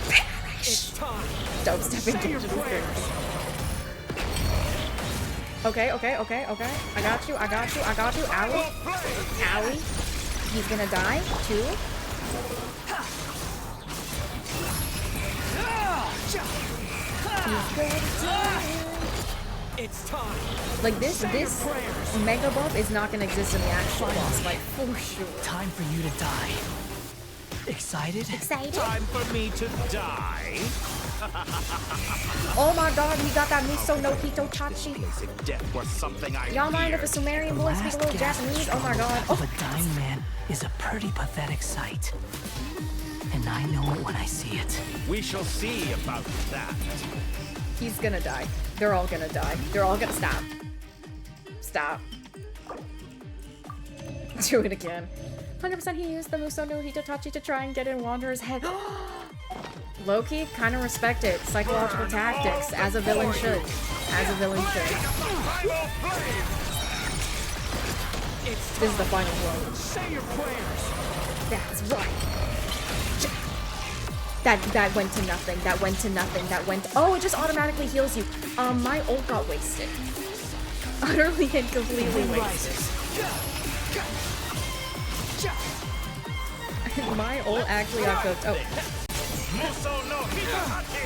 Perish. It's time. Dope stepping into the things. Okay. I got you. Owie. He's gonna die. 2. He's gonna die. It's time. Like this mega buff is not gonna exist in the actual boss fight for sure. Time for you to die. Excited? Time for me to die. Oh my god, he got that Muso no Hitotachi. If death were something I Y'all mind if a feared. Sumerian boy speak a little Japanese? Oh my god. Of a dying man is a pretty pathetic sight. And I know it when I see it. We shall see about that. He's gonna die. They're all gonna die. They're all gonna stop. Do it again. 100% he used the Muso no Hitotachi to try and get in Wanderer's head. Low-key, kind of respect it. Psychological tactics, as a villain should. As a villain should. This is the final blow. Say your prayers. That's right. That went to nothing. That went to nothing. That went. Oh, it just automatically heals you. My ult got wasted. Utterly and completely wasted. My ult actually got cooked. Oh.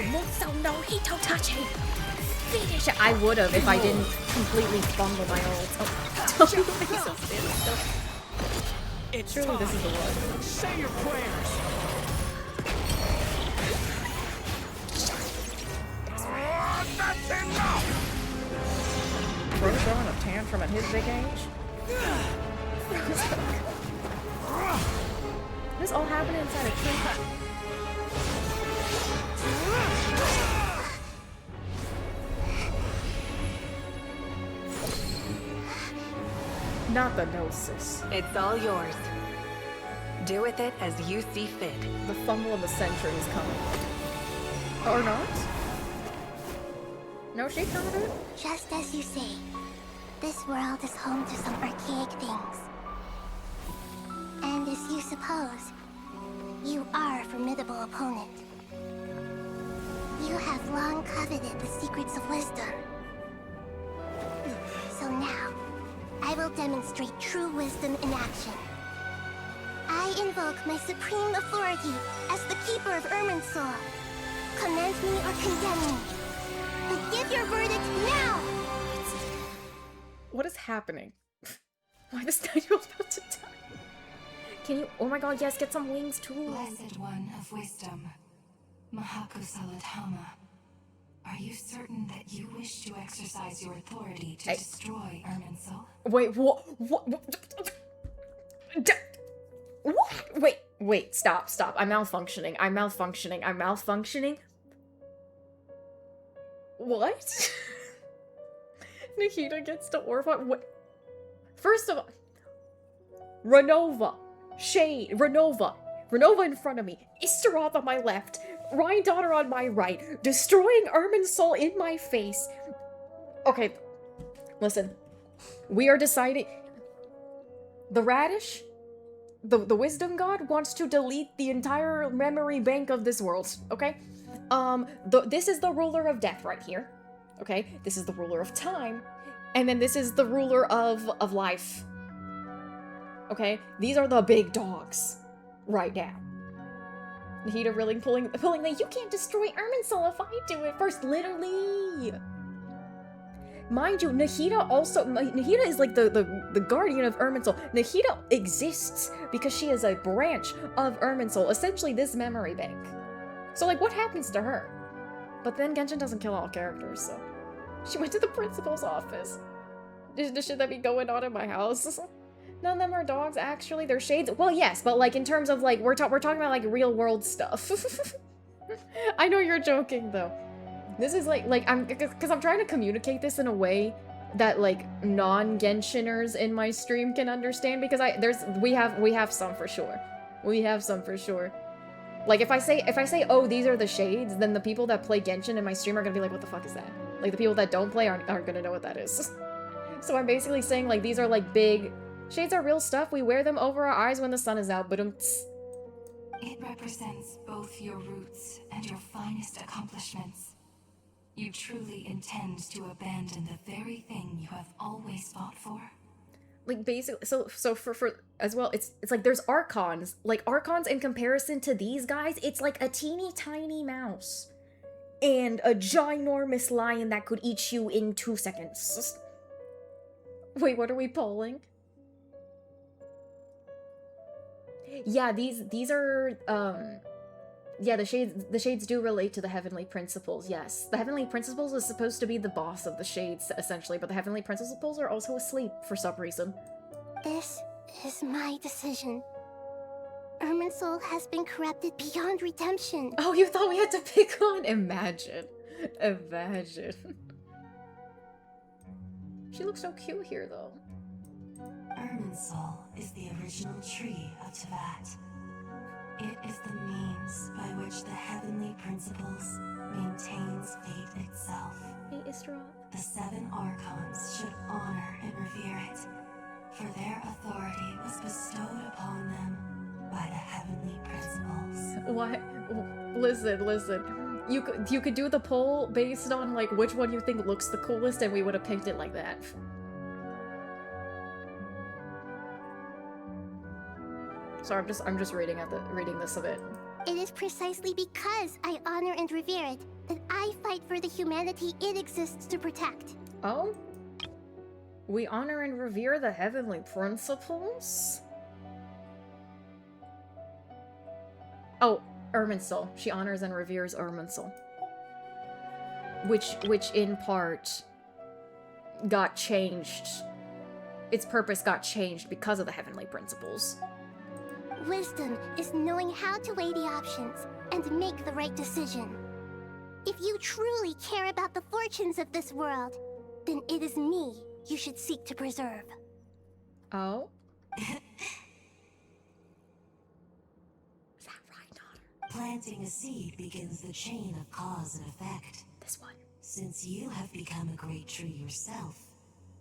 Muso no Hitotachi. Finish it. I would have if I didn't completely fumble my ult. Oh. It's surely this is the one. Say your prayers. That's enough! Bro throwing a tantrum at his big age? This all happened inside a tree. Not the gnosis. It's all yours. Do with it as you see fit. The fumble of the century is coming. Or not? No, she counted. Just as you say, this world is home to some archaic things. And as you suppose, you are a formidable opponent. You have long coveted the secrets of wisdom. So now, I will demonstrate true wisdom in action. I invoke my supreme authority as the keeper of Irminsul. Commend me or condemn me. But give your verdict now! What is happening? Why this 9-year-old's about to die? Can you? Oh my god, yes, get some wings too. Blessed one of wisdom, Mahakusalatama. Are you certain that you wish to exercise your authority to destroy Irminsul? Wait, what? Wait, stop. I'm malfunctioning. What? Nikita gets to Orpha? What? First of all, Renova in front of me, Istaroth on my left, Ryan Daughter on my right, destroying Irminsul in my face. Okay, listen. We are deciding. The Radish, the Wisdom God, wants to delete the entire memory bank of this world, okay? This is the ruler of death right here, okay? This is the ruler of time, and then this is the ruler of life, okay? These are the big dogs right now. Nahida really pulling the, you can't destroy Irminsul if I do it first, literally. Mind you, Nahida is like the guardian of Irminsul. Nahida exists because she is a branch of Irminsul, essentially this memory bank. So like, what happens to her? But then Genshin doesn't kill all characters, so. She went to the principal's office. Should that be going on in my house? None of them are dogs, actually. They're shades. Well, yes, but like in terms of like, we're talking about like real world stuff. I know you're joking though. This is because I'm trying to communicate this in a way that like non-Genshiners in my stream can understand, because we have some for sure. We have some for sure. Like if I say, oh, these are the shades, then the people that play Genshin in my stream are gonna be like, what the fuck is that? Like the people that don't play aren't gonna know what that is. So I'm basically saying like these are like big shades are real stuff. We wear them over our eyes when the sun is out, but It represents both your roots and your finest accomplishments. You truly intend to abandon the very thing you have always fought for? Like basically, so for as well, it's like there's Archons. Like Archons in comparison to these guys, it's like a teeny tiny mouse and a ginormous lion that could eat you in 2 seconds. Wait, what are we polling? Yeah, these are yeah, the shades do relate to the heavenly principles, yes. The heavenly principles is supposed to be the boss of the shades, essentially, but the heavenly principles are also asleep for some reason. This is my decision. Irminsul has been corrupted beyond redemption. Oh, you thought we had to pick one? Imagine. Imagine. She looks so cute here, though. Irminsul is the original tree of Tevat. It is the means by which the heavenly principles maintains fate itself. Hey, Isra. The 7 Archons should honor and revere it, for their authority was bestowed upon them by the heavenly principles. What? Listen. You could do the poll based on like which one you think looks the coolest, and we would have picked it like that. Sorry, I'm just reading this a bit. It is precisely because I honor and revere it that I fight for the humanity it exists to protect. Oh? We honor and revere the heavenly principles? Oh, Irminsul. She honors and reveres Irminsul. Which in part got changed. Its purpose got changed because of the heavenly principles. Wisdom is knowing how to weigh the options and make the right decision. If you truly care about the fortunes of this world, then it is me you should seek to preserve. Oh? Planting a seed begins the chain of cause and effect. This one. Since you have become a great tree yourself,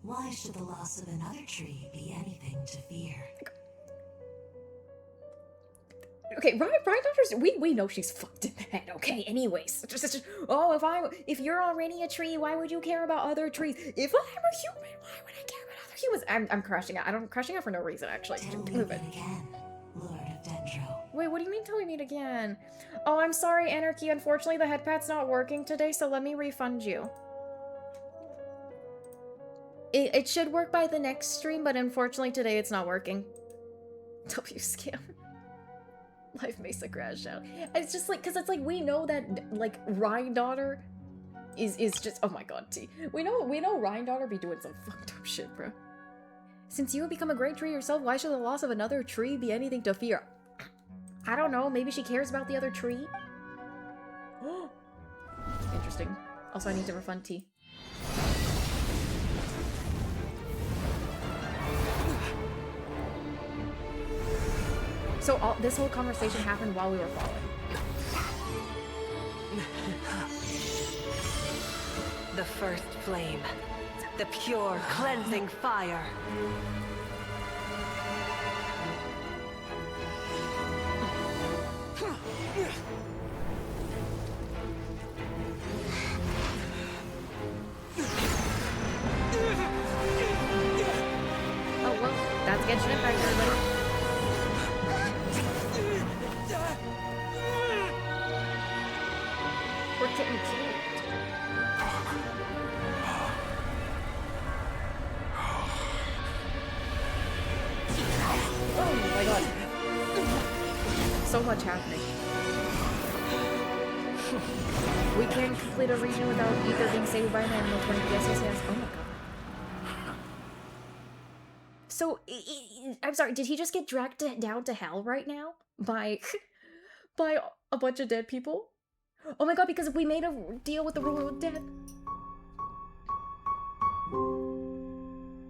why should the loss of another tree be anything to fear? Okay, Ryan Daughters, we know she's fucked in the head, okay? Anyways, if you're already a tree, why would you care about other trees? If I'm a human, why would I care about other humans? I'm crashing out. I'm crashing out for no reason, actually. Move it. Again, Lord of Dendro. Wait, what do you mean till we meet again? Oh, I'm sorry, Anarchy. Unfortunately, the headpad's not working today, so let me refund you. It should work by the next stream, but unfortunately today it's not working. W scam. Life makes a crash out. It's just like, cause it's like we know that like Ryan Daughter is just, oh my god, T. We know Ryan Daughter be doing some fucked up shit, bro. Since you have become a great tree yourself, why should the loss of another tree be anything to fear? I don't know, maybe she cares about the other tree? Interesting. Also, I need to refund T. So this whole conversation happened while we were falling. The first flame. The pure, cleansing fire. Oh well, that's Genshin Impact, everybody. We're getting killed. Oh my god. So much happening. We can't complete a region without either being saved by an animal 20. Yes. Oh my god. So, I'm sorry, did he just get dragged down to hell right now? By a bunch of dead people? Oh my god, because we made a deal with the ruler of death.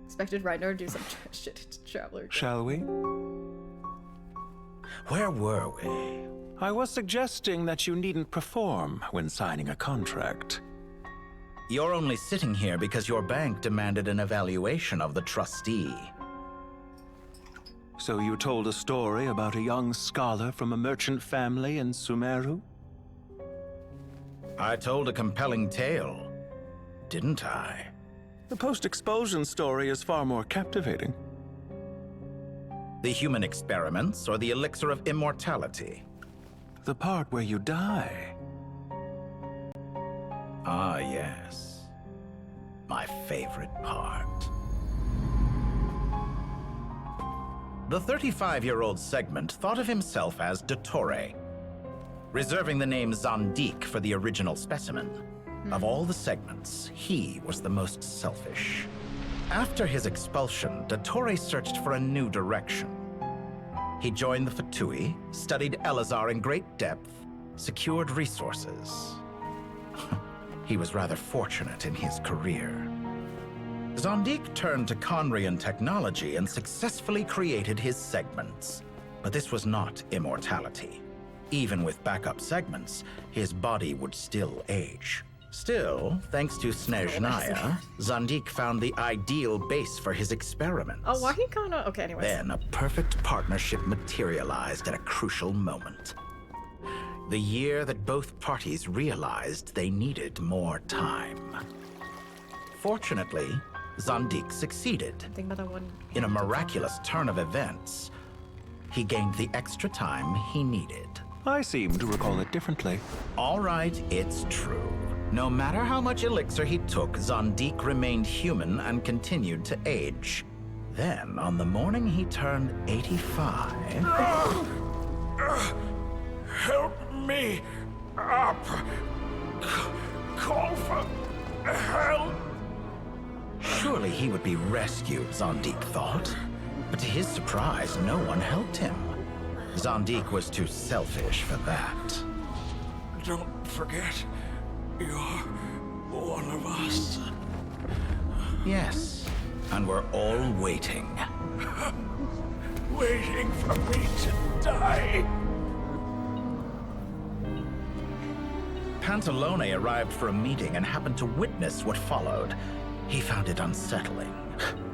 Expected Reiner to do some shit to Traveler. Shall we? Where were we? I was suggesting that you needn't perform when signing a contract. You're only sitting here because your bank demanded an evaluation of the trustee. So you told a story about a young scholar from a merchant family in Sumeru? I told a compelling tale, didn't I? The post-expulsion story is far more captivating. The human experiments or the elixir of immortality? The part where you die. Ah, yes. My favorite part. The 35-year-old Segment thought of himself as Dottore, reserving the name Zondik for the original specimen. Of all the segments, he was the most selfish. After his expulsion, Dottore searched for a new direction. He joined the Fatui, studied Elazar in great depth, secured resources. He was rather fortunate in his career. Zondik turned to Conrian technology and successfully created his segments, But this was not immortality. Even with backup segments, his body would still age. Still, thanks to Snezhnaya, Zandik found the ideal base for his experiments. Oh, why he kinda... Okay, anyways. Then a perfect partnership materialized at a crucial moment. The year that both parties realized they needed more time. Fortunately, Zandik succeeded. Think about that one. In a miraculous turn of events, he gained the extra time he needed. I seem to recall it differently. All right, it's true. No matter how much elixir he took, Zandik remained human and continued to age. Then, on the morning he turned 85... Help me up! Call for help! Surely he would be rescued, Zandik thought. But to his surprise, no one helped him. Zandik was too selfish for that. Don't forget, you're one of us. Yes, and we're all waiting. Waiting for me to die. Pantalone arrived for a meeting and happened to witness what followed. He found it unsettling.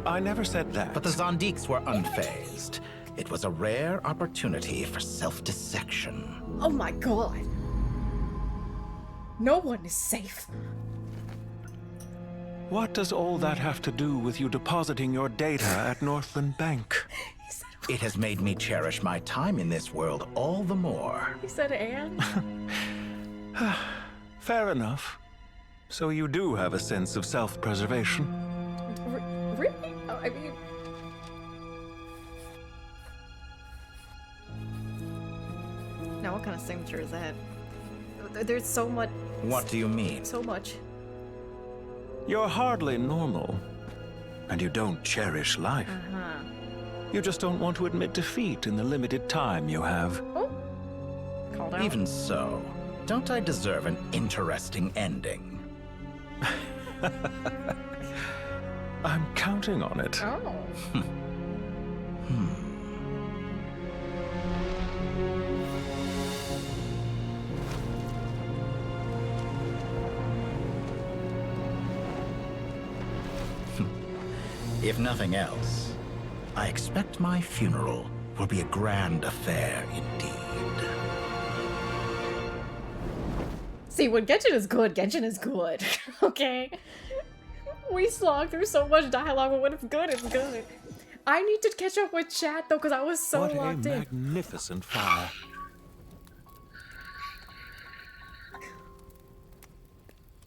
I never said that. But the Zandiks were unfazed. It was a rare opportunity for self-dissection. Oh my god. No one is safe. What does all that have to do with you depositing your data at Northland Bank? It has made me cherish my time in this world all the more. He said Anne? Fair enough. So you do have a sense of self-preservation? Really? Oh, I mean... Now what kind of signature is that? There's so much... What do you mean? So much. You're hardly normal. And you don't cherish life. You just don't want to admit defeat in the limited time you have. Oh. Called out. Even so, don't I deserve an interesting ending? I'm counting on it. Oh. If nothing else, I expect my funeral will be a grand affair indeed. See, when Genshin is good, Genshin is good. Okay? We slog through so much dialogue, but when it's good, it's good. I need to catch up with chat, though, because I was so locked in. What a magnificent fire.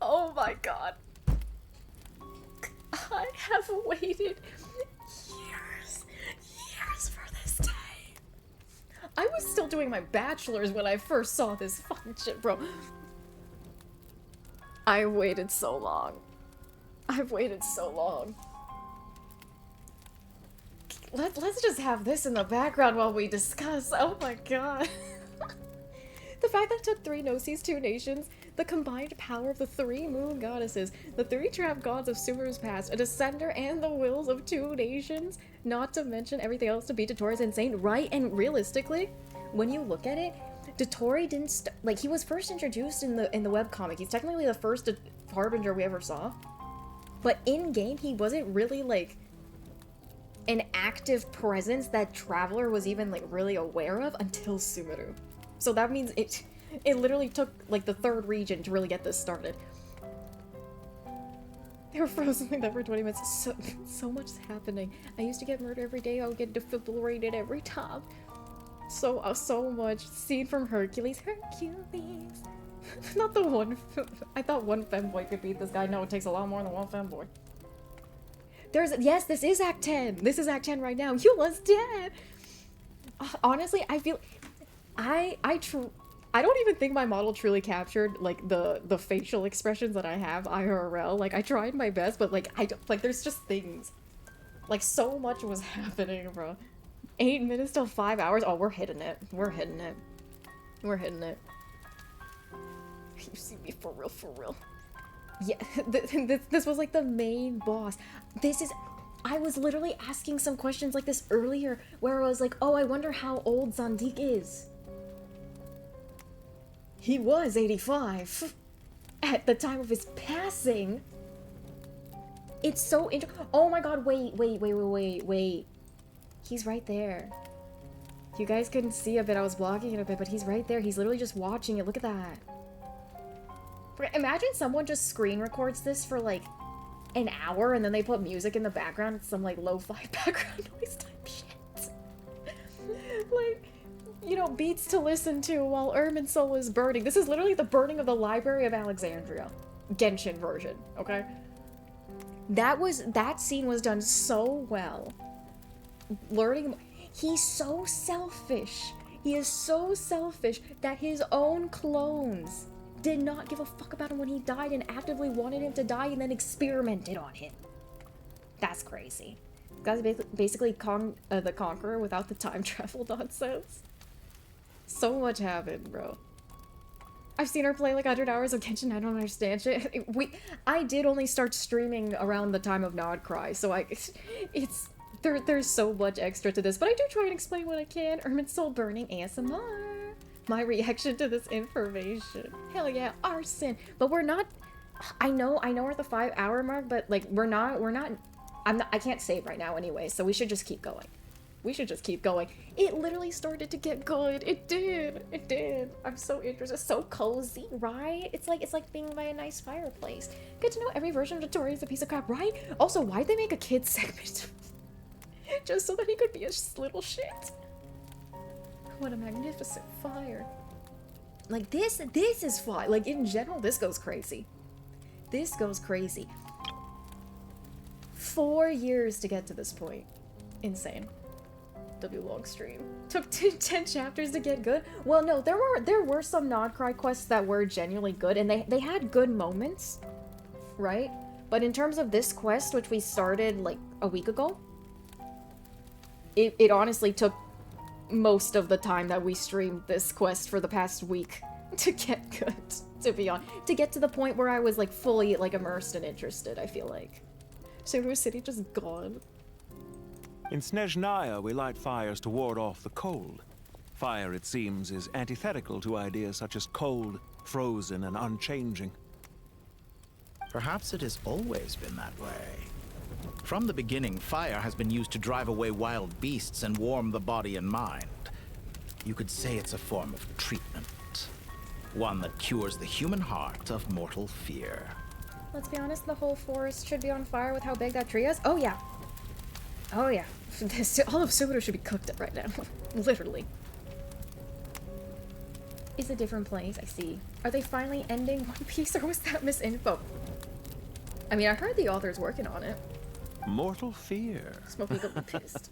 Oh my god. I have waited years for this day. I was still doing my bachelor's when I first saw this fucking shit, bro. I waited so long. I've waited so long. Let's just have this in the background while we discuss. Oh my god. The fact that it took 3 Gnosis, 2 nations, the combined power of the 3 moon goddesses, the 3 trapped gods of Sumeru's past, a descender, and the wills of 2 nations, not to mention everything else to beat Dottore is insane, right? And realistically, when you look at it, Dottore didn't like, he was first introduced in the webcomic. He's technically the first Harbinger we ever saw. But in-game, he wasn't really, like, an active presence that Traveler was even, like, really aware of until Sumeru. So that means it literally took, like, the 3rd region to really get this started. They were frozen like that for 20 minutes. So much is happening. I used to get murdered every day. I would get defibrillated every time. So much. Scene from Hercules. Hercules. Not the one. I thought one femboy could beat this guy. No, it takes a lot more than one femboy. Yes, this is Act 10. This is Act 10 right now. Eula's dead. Honestly, I feel... I don't even think my model truly captured, like, the facial expressions that I have IRL. Like, I tried my best, but, like, there's just things. Like, so much was happening, bro. 8 minutes till 5 hours. Oh, we're hitting it. We're hitting it. We're hitting it. You see me for real, for real. Yeah, this was, like, the main boss. This is... I was literally asking some questions like this earlier, where I was like, oh, I wonder how old Zandik is. He was 85 at the time of his passing. It's so oh my god, wait. He's right there. You guys couldn't see a bit, I was blocking it a bit, but he's right there. He's literally just watching it. Look at that. Imagine someone just screen records this for like an hour and then they put music in the background. It's some like lo-fi background noise type shit. Like, you know, beats to listen to while Irminsul is burning. This is literally the burning of the Library of Alexandria. Genshin version, okay? That scene was done so well. Learning, he's so selfish. He is so selfish that his own clones did not give a fuck about him when he died and actively wanted him to die and then experimented on him. That's crazy. This guy's basically the Conqueror without the time travel nonsense. So much happened, bro. I've seen her play like 100 hours of Genshin. I don't understand shit. I did only start streaming around the time of Nodcry, so there's so much extra to this, but I do try and explain what I can. Irminsul burning ASMR. My reaction to this information. Hell yeah, arson. But we're not. I know we're at the 5-hour mark, but like we're not. I can't save right now anyway, so we should just keep going. We should just keep going. It literally started to get good. It did. It did. I'm so interested. It's so cozy, right? It's like being by a nice fireplace. Good to know every version of Dotori is a piece of crap, right? Also, why'd they make a kid's segment? Just so that he could be a little shit. What a magnificent fire. Like this is fly. Like in general, this goes crazy. This goes crazy. 4 years to get to this point. Insane. Long stream. Took 10 chapters to get good. Well, no, there were some Nodcry quests that were genuinely good, and they had good moments, right? But in terms of this quest, which we started like a week ago, it honestly took most of the time that we streamed this quest for the past week to get good, to be honest. To get to the point where I was like fully like immersed and interested, I feel like. Subaru City just gone. In Snezhnaya, we light fires to ward off the cold. Fire, it seems, is antithetical to ideas such as cold, frozen, and unchanging. Perhaps it has always been that way. From the beginning, fire has been used to drive away wild beasts and warm the body and mind. You could say it's a form of treatment. One that cures the human heart of mortal fear. Let's be honest, the whole forest should be on fire with how big that tree is. Oh yeah. Oh yeah. All of Subaru should be cooked up right now. Literally. It's a different place, I see. Are they finally ending One Piece, or was that misinfo? I mean, I heard the author's working on it. Mortal fear. Smokey will be pissed.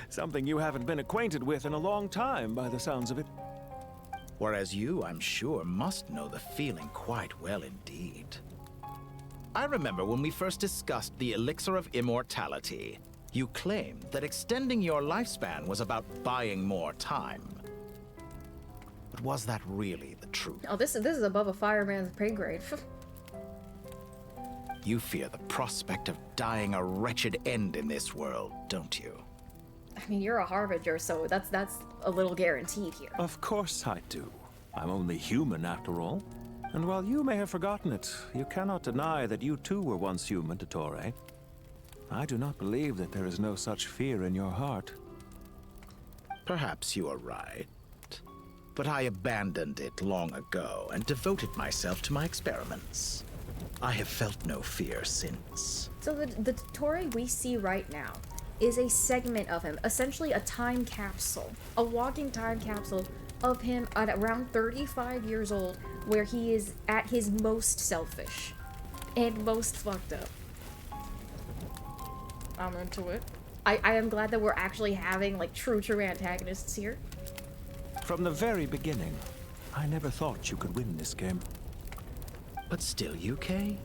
Something you haven't been acquainted with in a long time, by the sounds of it. Whereas you, I'm sure, must know the feeling quite well indeed. I remember when we first discussed the elixir of immortality. You claimed that extending your lifespan was about buying more time. But was that really the truth? Oh, this is above a fireman's pay grade. You fear the prospect of dying a wretched end in this world, don't you? I mean, you're a harbinger, so that's a little guaranteed here. Of course I do. I'm only human after all. And while you may have forgotten it, you cannot deny that you too were once human, Dotori. I do not believe that there is no such fear in your heart. Perhaps you are right. But I abandoned it long ago and devoted myself to my experiments. I have felt no fear since. So the Dotori we see right now is a segment of him, essentially a time capsule, a walking time capsule of him at around 35 years old, where he is at his most selfish and most fucked up. I'm into it. I am glad that we're actually having like true antagonists here. From the very beginning, I never thought you could win this game. But still you came.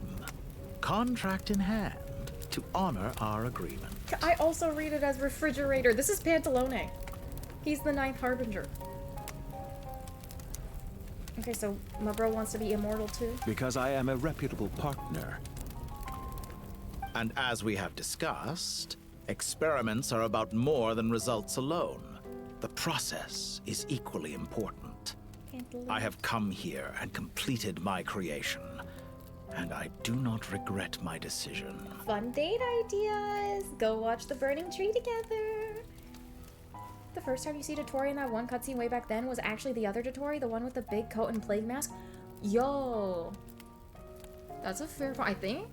Contract in hand to honor our agreement. I also read it as refrigerator. This is Pantalone. He's the 9th Harbinger. Okay, so my bro wants to be immortal too? Because I am a reputable partner. And as we have discussed, experiments are about more than results alone. The process is equally important. I have come here and completed my creation, and I do not regret my decision. Fun date ideas! Go watch the burning tree together! The first time you see Dotori in that one cutscene way back then was actually the other Dotori, the one with the big coat and plague mask. Yo! That's a fair point, I think.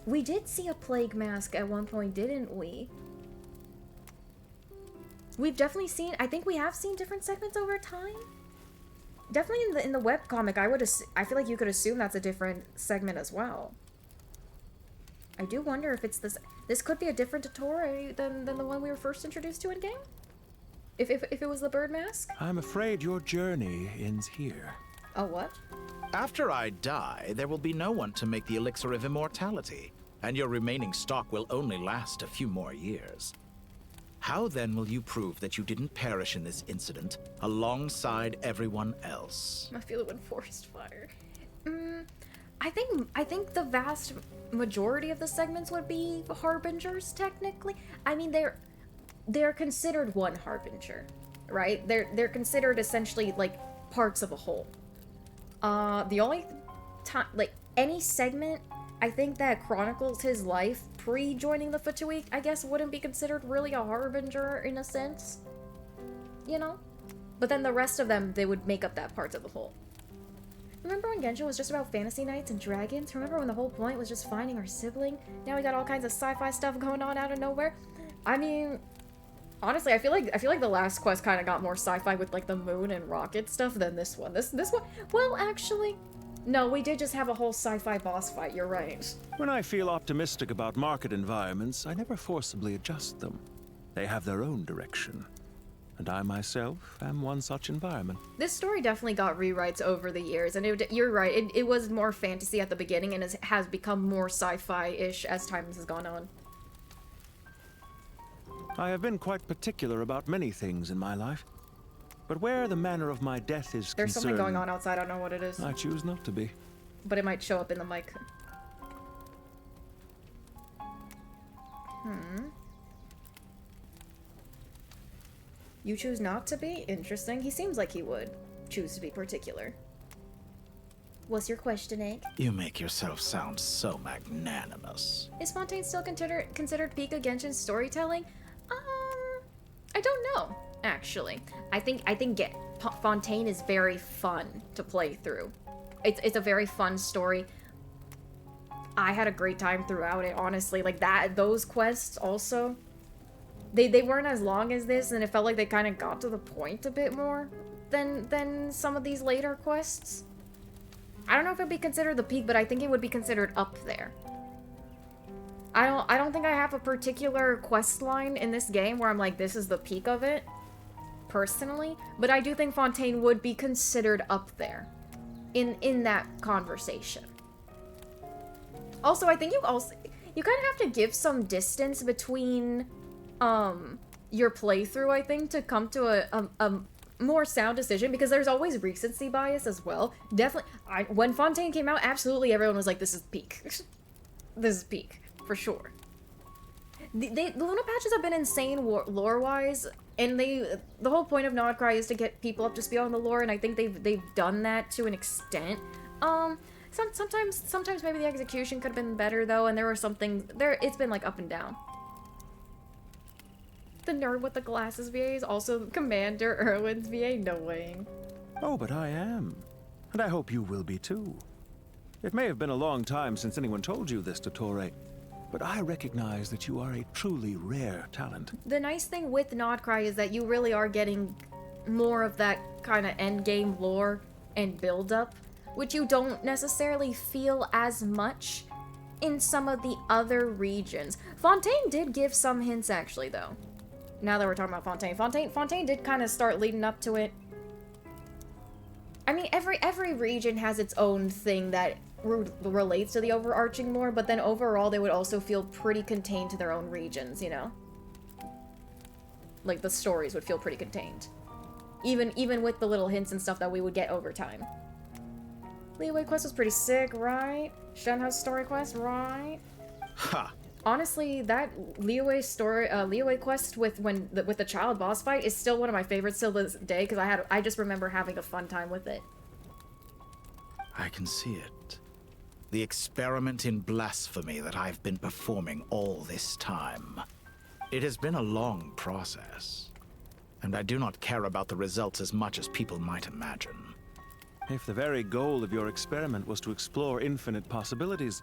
We did see a plague mask at one point, didn't we? We've definitely seen, I think we have seen different segments over time. Definitely in the webcomic, I feel like you could assume that's a different segment as well. I do wonder if it's this could be a different Dotori than the one we were first introduced to in game? If it was the bird mask? I'm afraid your journey ends here. Oh, what? After I die, there will be no one to make the elixir of immortality, and your remaining stock will only last a few more years. How then will you prove that you didn't perish in this incident alongside everyone else? I feel it when forest fire. I think the vast majority of the segments would be harbingers, technically. I mean, they're considered one harbinger, right? They're considered essentially like parts of a whole. The only time, like any segment, I think that chronicles his life pre-joining the Futuik, I guess wouldn't be considered really a harbinger in a sense, you know? But then the rest of them, they would make up that part of the whole. Remember when Genshin was just about fantasy knights and dragons? Remember when the whole point was just finding our sibling? Now we got all kinds of sci-fi stuff going on out of nowhere. I mean, honestly, I feel like the last quest kind of got more sci-fi with like the moon and rocket stuff than this one. This one, well, actually, no, we did just have a whole sci-fi boss fight. You're right. When I feel optimistic about market environments, I never forcibly adjust them. They have their own direction. And I myself am one such environment. This story definitely got rewrites over the years, and you're right, it was more fantasy at the beginning and has become more sci-fi-ish as time has gone on. I have been quite particular about many things in my life. But where the manner of my death is There's concerned, something going on outside, I don't know what it is. I choose not to be. But it might show up in the mic. You choose not to be? Interesting. He seems like he would choose to be particular. What's your question, Egg? You make yourself sound so magnanimous. Is Fontaine still considered peak of Genshin storytelling? I don't know, actually. I think Fontaine is very fun to play through. It's a very fun story. I had a great time throughout it, honestly. Like those quests also, they weren't as long as this, and it felt like they kind of got to the point a bit more than some of these later quests. I don't know if it'd be considered the peak, but I think it would be considered up there. I don't think I have a particular quest line in this game where I'm like, this is the peak of it, personally, but I do think Fontaine would be considered up there in that conversation. Also, I think you kind of have to give some distance between your playthrough, I think, to come to a more sound decision, because there's always recency bias as well. Definitely, when Fontaine came out, absolutely everyone was like, this is peak. This is peak, for sure. The Luna patches have been insane lore-wise, and the whole point of Nodcry is to get people up to speed on the lore, and I think they've done that to an extent. Sometimes maybe the execution could have been better though, and there were some things there. It's been like up and down. The nerd with the glasses VA is also Commander Erwin's VA. No way. Oh, but I am. And I hope you will be too. It may have been a long time since anyone told you this, Dottore, but I recognize that you are a truly rare talent. The nice thing with Nodcry is that you really are getting more of that kind of endgame lore and build-up, which you don't necessarily feel as much in some of the other regions. Fontaine did give some hints, actually, though. Now that we're talking about Fontaine did kind of start leading up to it. I mean, every region has its own thing that relates to the overarching lore, but then overall they would also feel pretty contained to their own regions, you know? Like, the stories would feel pretty contained. Even with the little hints and stuff that we would get over time. Leeway quest was pretty sick, right? Shenhea's story quest, right? Ha! honestly, that Liyue story, Liyue quest with the child boss fight is still one of my favorites till this day because I just remember having a fun time with it. I can see it. The experiment in blasphemy that I've been performing all this time. It has been a long process, and I do not care about the results as much as people might imagine. If the very goal of your experiment was to explore infinite possibilities,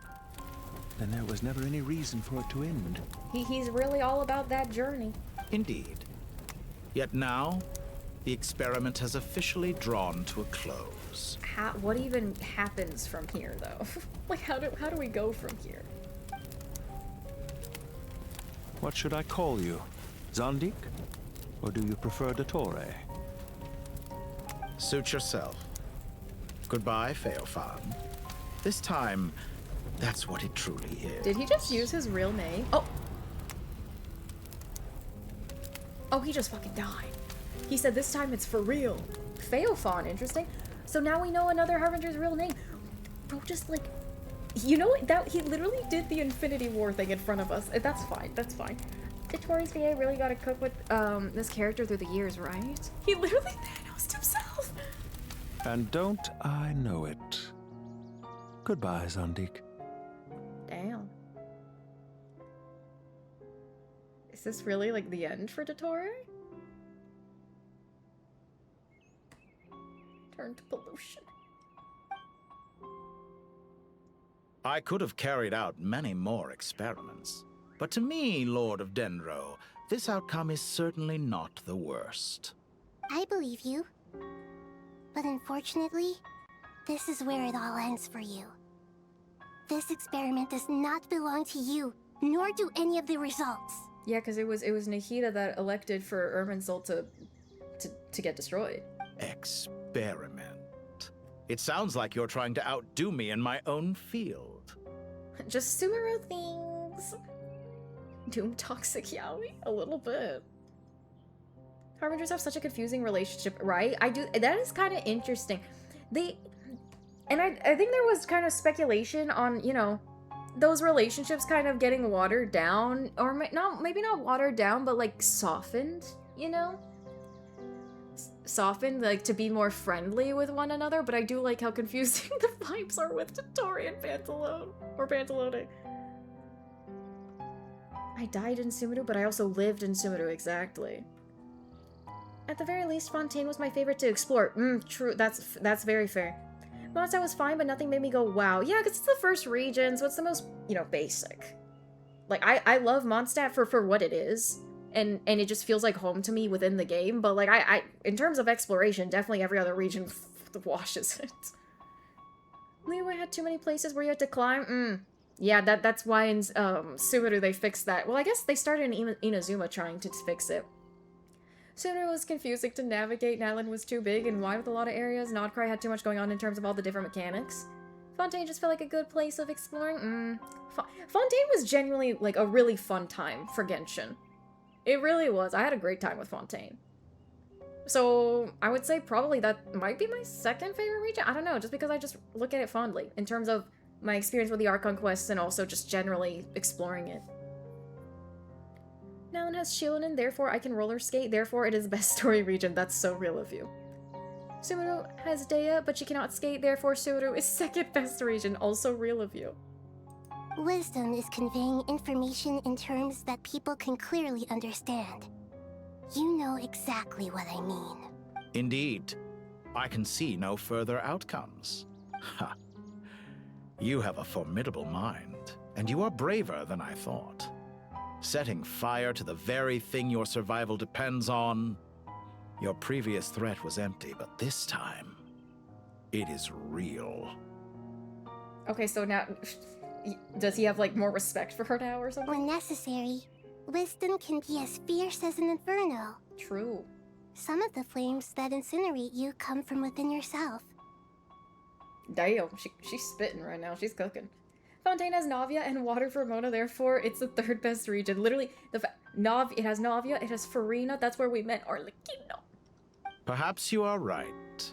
then there was never any reason for it to end. He's really all about that journey. Indeed. Yet now, the experiment has officially drawn to a close. What even happens from here, though? Like, how do we go from here? What should I call you? Zondik? Or do you prefer Dottore? Suit yourself. Goodbye, Feofan. This time, that's what it truly is. Did he just use his real name? Oh! Oh, he just fucking died. He said this time it's for real. Feofan, interesting. So now we know another Harbinger's real name. Bro, just like... You know what? That he literally did the Infinity War thing in front of us. That's fine. That's fine. Dottore's VA really got to cook with this character through the years, right? He literally Thanos'd himself. And don't I know it? Goodbye, Zondik. Damn. Is this really like the end for Dottore? Turn to pollution. I could have carried out many more experiments, but to me, Lord of Dendro, this outcome is certainly not the worst. I believe you. But unfortunately, this is where it all ends for you. This experiment does not belong to you, nor do any of the results. Yeah, because it was Nahida that elected for Irminsul to get destroyed. Experiment. It sounds like you're trying to outdo me in my own field. Just Sumeru things. Doom toxic yaoi? A little bit. Harbingers have such a confusing relationship, right? That is kind of interesting. I think there was kind of speculation on, you know, those relationships kind of getting watered down, or maybe not watered down, but like softened, you know? Softened, like to be more friendly with one another, but I do like how confusing the vibes are with Dottore and Pantalone, or Pantalone. I died in Sumeru, but I also lived in Sumeru, exactly. At the very least, Fontaine was my favorite to explore. True, that's very fair. Mondstadt was fine, but nothing made me go, wow. Yeah, because it's the first region, so it's the most, you know, basic. Like, I love Mondstadt for what it is, and it just feels like home to me within the game, but, like, I in terms of exploration, definitely every other region washes it. Liyue had too many places where you had to climb. Yeah, that's why in Sumeru they fixed that. Well, I guess they started in Inazuma trying to fix it. Sumeru was confusing to navigate, Natlan was too big and wide with a lot of areas, Nodcry had too much going on in terms of all the different mechanics. Fontaine just felt like a good place of exploring. Fontaine was genuinely, like, a really fun time for Genshin. It really was. I had a great time with Fontaine. So, I would say probably that might be my second favorite region. I don't know, just because I just look at it fondly, in terms of my experience with the Archon quests and also just generally exploring it. Natlan has Shilin, therefore I can roller skate, therefore it is the best story region. That's so real of you. Sumeru has Dea, but she cannot skate, therefore Sumeru is second best region. Also real of you. Wisdom is conveying information in terms that people can clearly understand. You know exactly what I mean. Indeed. I can see no further outcomes. Ha. You have a formidable mind, and you are braver than I thought. Setting fire to the very thing your survival depends on. Your previous threat was empty, but this time, it is real. Okay, so now, does he have, like, more respect for her now or something? When necessary, wisdom can be as fierce as an inferno. True. Some of the flames that incinerate you come from within yourself. Damn, she's spitting right now. She's cooking. Fontaine has Navia and water for Mona, therefore it's the third best region. Literally, it has Navia, it has Farina, that's where we met Arlecchino. Perhaps you are right.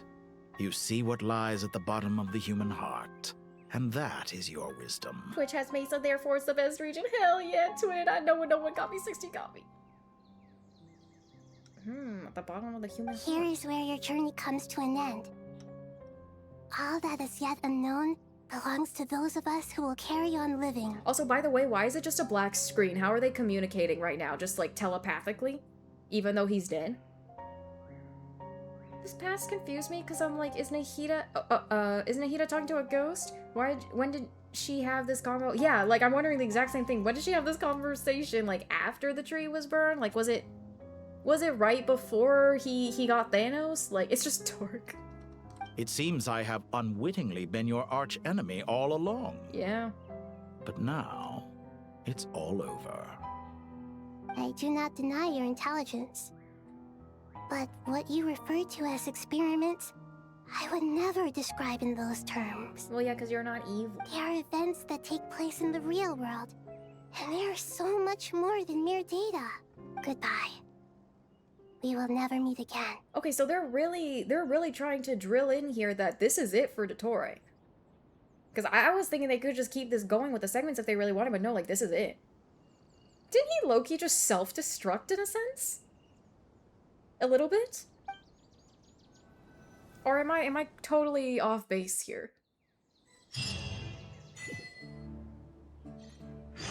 You see what lies at the bottom of the human heart, And that is your wisdom. Twitch has Mesa, therefore it's the best region. Hell yeah, Twitch. I know when no one got me 60 got me. At the bottom of the human Here is where your journey comes to an end. All that is yet unknown belongs to those of us who will carry on living. Also, by the way, why is it just a black screen? How are they communicating right now? Just like telepathically? Even though he's dead? This past confused me because I'm like, is Nahida talking to a ghost? When did she have this convo? Yeah, like I'm wondering the exact same thing. When did she have this conversation? Like after the tree was burned? Like was it right before he got Thanos? Like it's just dark. It seems I have unwittingly been your arch enemy all along. Yeah. But now, it's all over. I do not deny your intelligence. But what you refer to as experiments, I would never describe in those terms. Well, yeah, because you're not evil. They are events that take place in the real world. And they are so much more than mere data. Goodbye. We will never meet again. Okay, so they're really trying to drill in here that this is it for Dottore. Because I was thinking they could just keep this going with the segments if they really wanted, but no, like, this is it. Didn't he low-key just self-destruct in a sense? A little bit? Or am I totally off base here?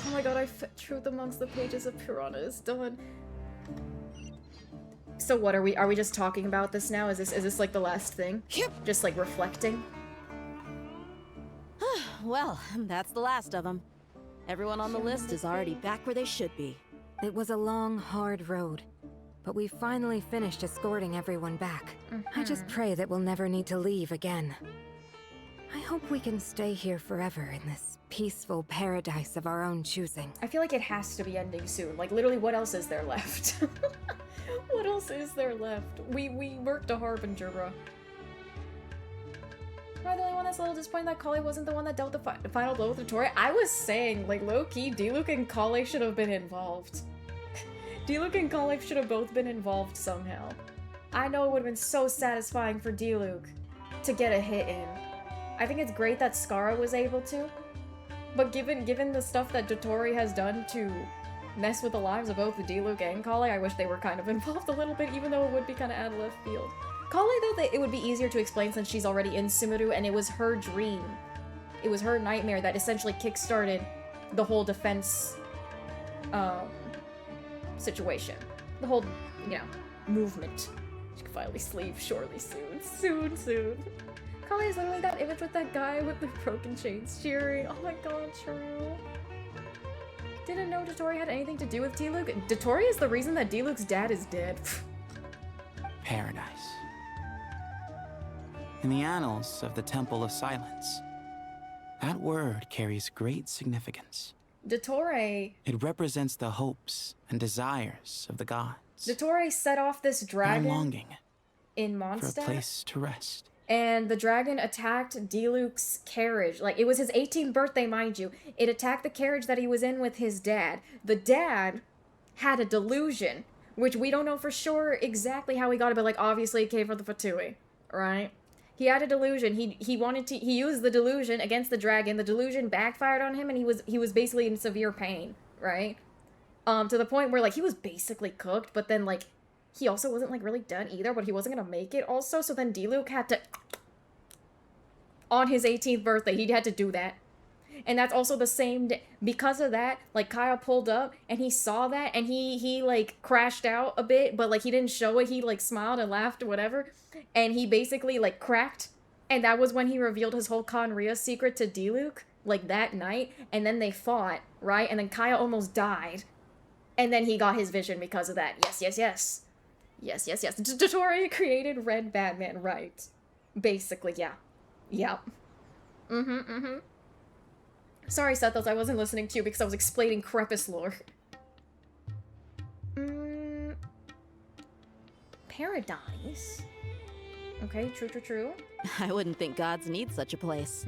Oh my god, I fit truth amongst the pages of Purana is done. So what are we just talking about this now? Is this like the last thing? Yep. Just like reflecting? Well, that's the last of them. Everyone on the list is already back where they should be. It was a long, hard road, but we finally finished escorting everyone back. I just pray that we'll never need to leave again. I hope we can stay here forever in this peaceful paradise of our own choosing. I feel like it has to be ending soon. Like, literally, what else is there left? What else is there left? We worked a harbinger, bro. Am I the only one that's a little disappointed that Kale wasn't the one that dealt the final blow with Dottore? I was saying, like, low-key, Diluc and Kale should have been involved. Diluc and Kale should have both been involved somehow. I know it would have been so satisfying for Diluc to get a hit in. I think it's great that Skara was able to, but given the stuff that Dottore has done to mess with the lives of both the Diluc and Kale, I wish they were kind of involved a little bit, even though it would be kind of out of left field. Kale, though, it would be easier to explain since she's already in Sumeru, and it was her dream. It was her nightmare that essentially kickstarted the whole defense, situation. The whole, you know, movement. She can finally sleep shortly soon. Soon. Kale is literally that image with that guy with the broken chains cheering. Oh my god, true. Didn't know Dottore had anything to do with Diluc. Dottore is the reason that Diluc's dad is dead. Paradise. In the annals of the Temple of Silence, that word carries great significance. Dottore... It represents the hopes and desires of the gods. Dottore set off this dragon longing in for a Mondstadt, place to rest. and the dragon attacked Diluc's carriage. Like, it was his 18th birthday, mind you. It attacked the carriage that he was in with his dad. The dad had a delusion, which we don't know for sure exactly how he got it, but, like, obviously it came from the Fatui, right? He had a delusion. He used the delusion against the dragon. The delusion backfired on him, and he was basically in severe pain, right? To the point where, like, he was basically cooked, but then, like, he also wasn't, like, really done either, but he wasn't gonna make it also, so then Diluc had to... On his 18th birthday, he had to do that. And that's also the same day. Because of that, like, Kyle pulled up, and he saw that, and he like, crashed out a bit, but, like, he didn't show it. He, like, smiled and laughed or whatever, and he basically, like, cracked, and that was when he revealed his whole Conria secret to Diluc, like, that night, and then they fought, right? And then Kyle almost died, and then he got his vision because of that. Yes. Dottore created Red Batman, right? Basically, yeah. Yep. Sorry, Sethos, I wasn't listening to you because I was explaining Crepus lore. Paradise? Okay, true. I wouldn't think gods need such a place.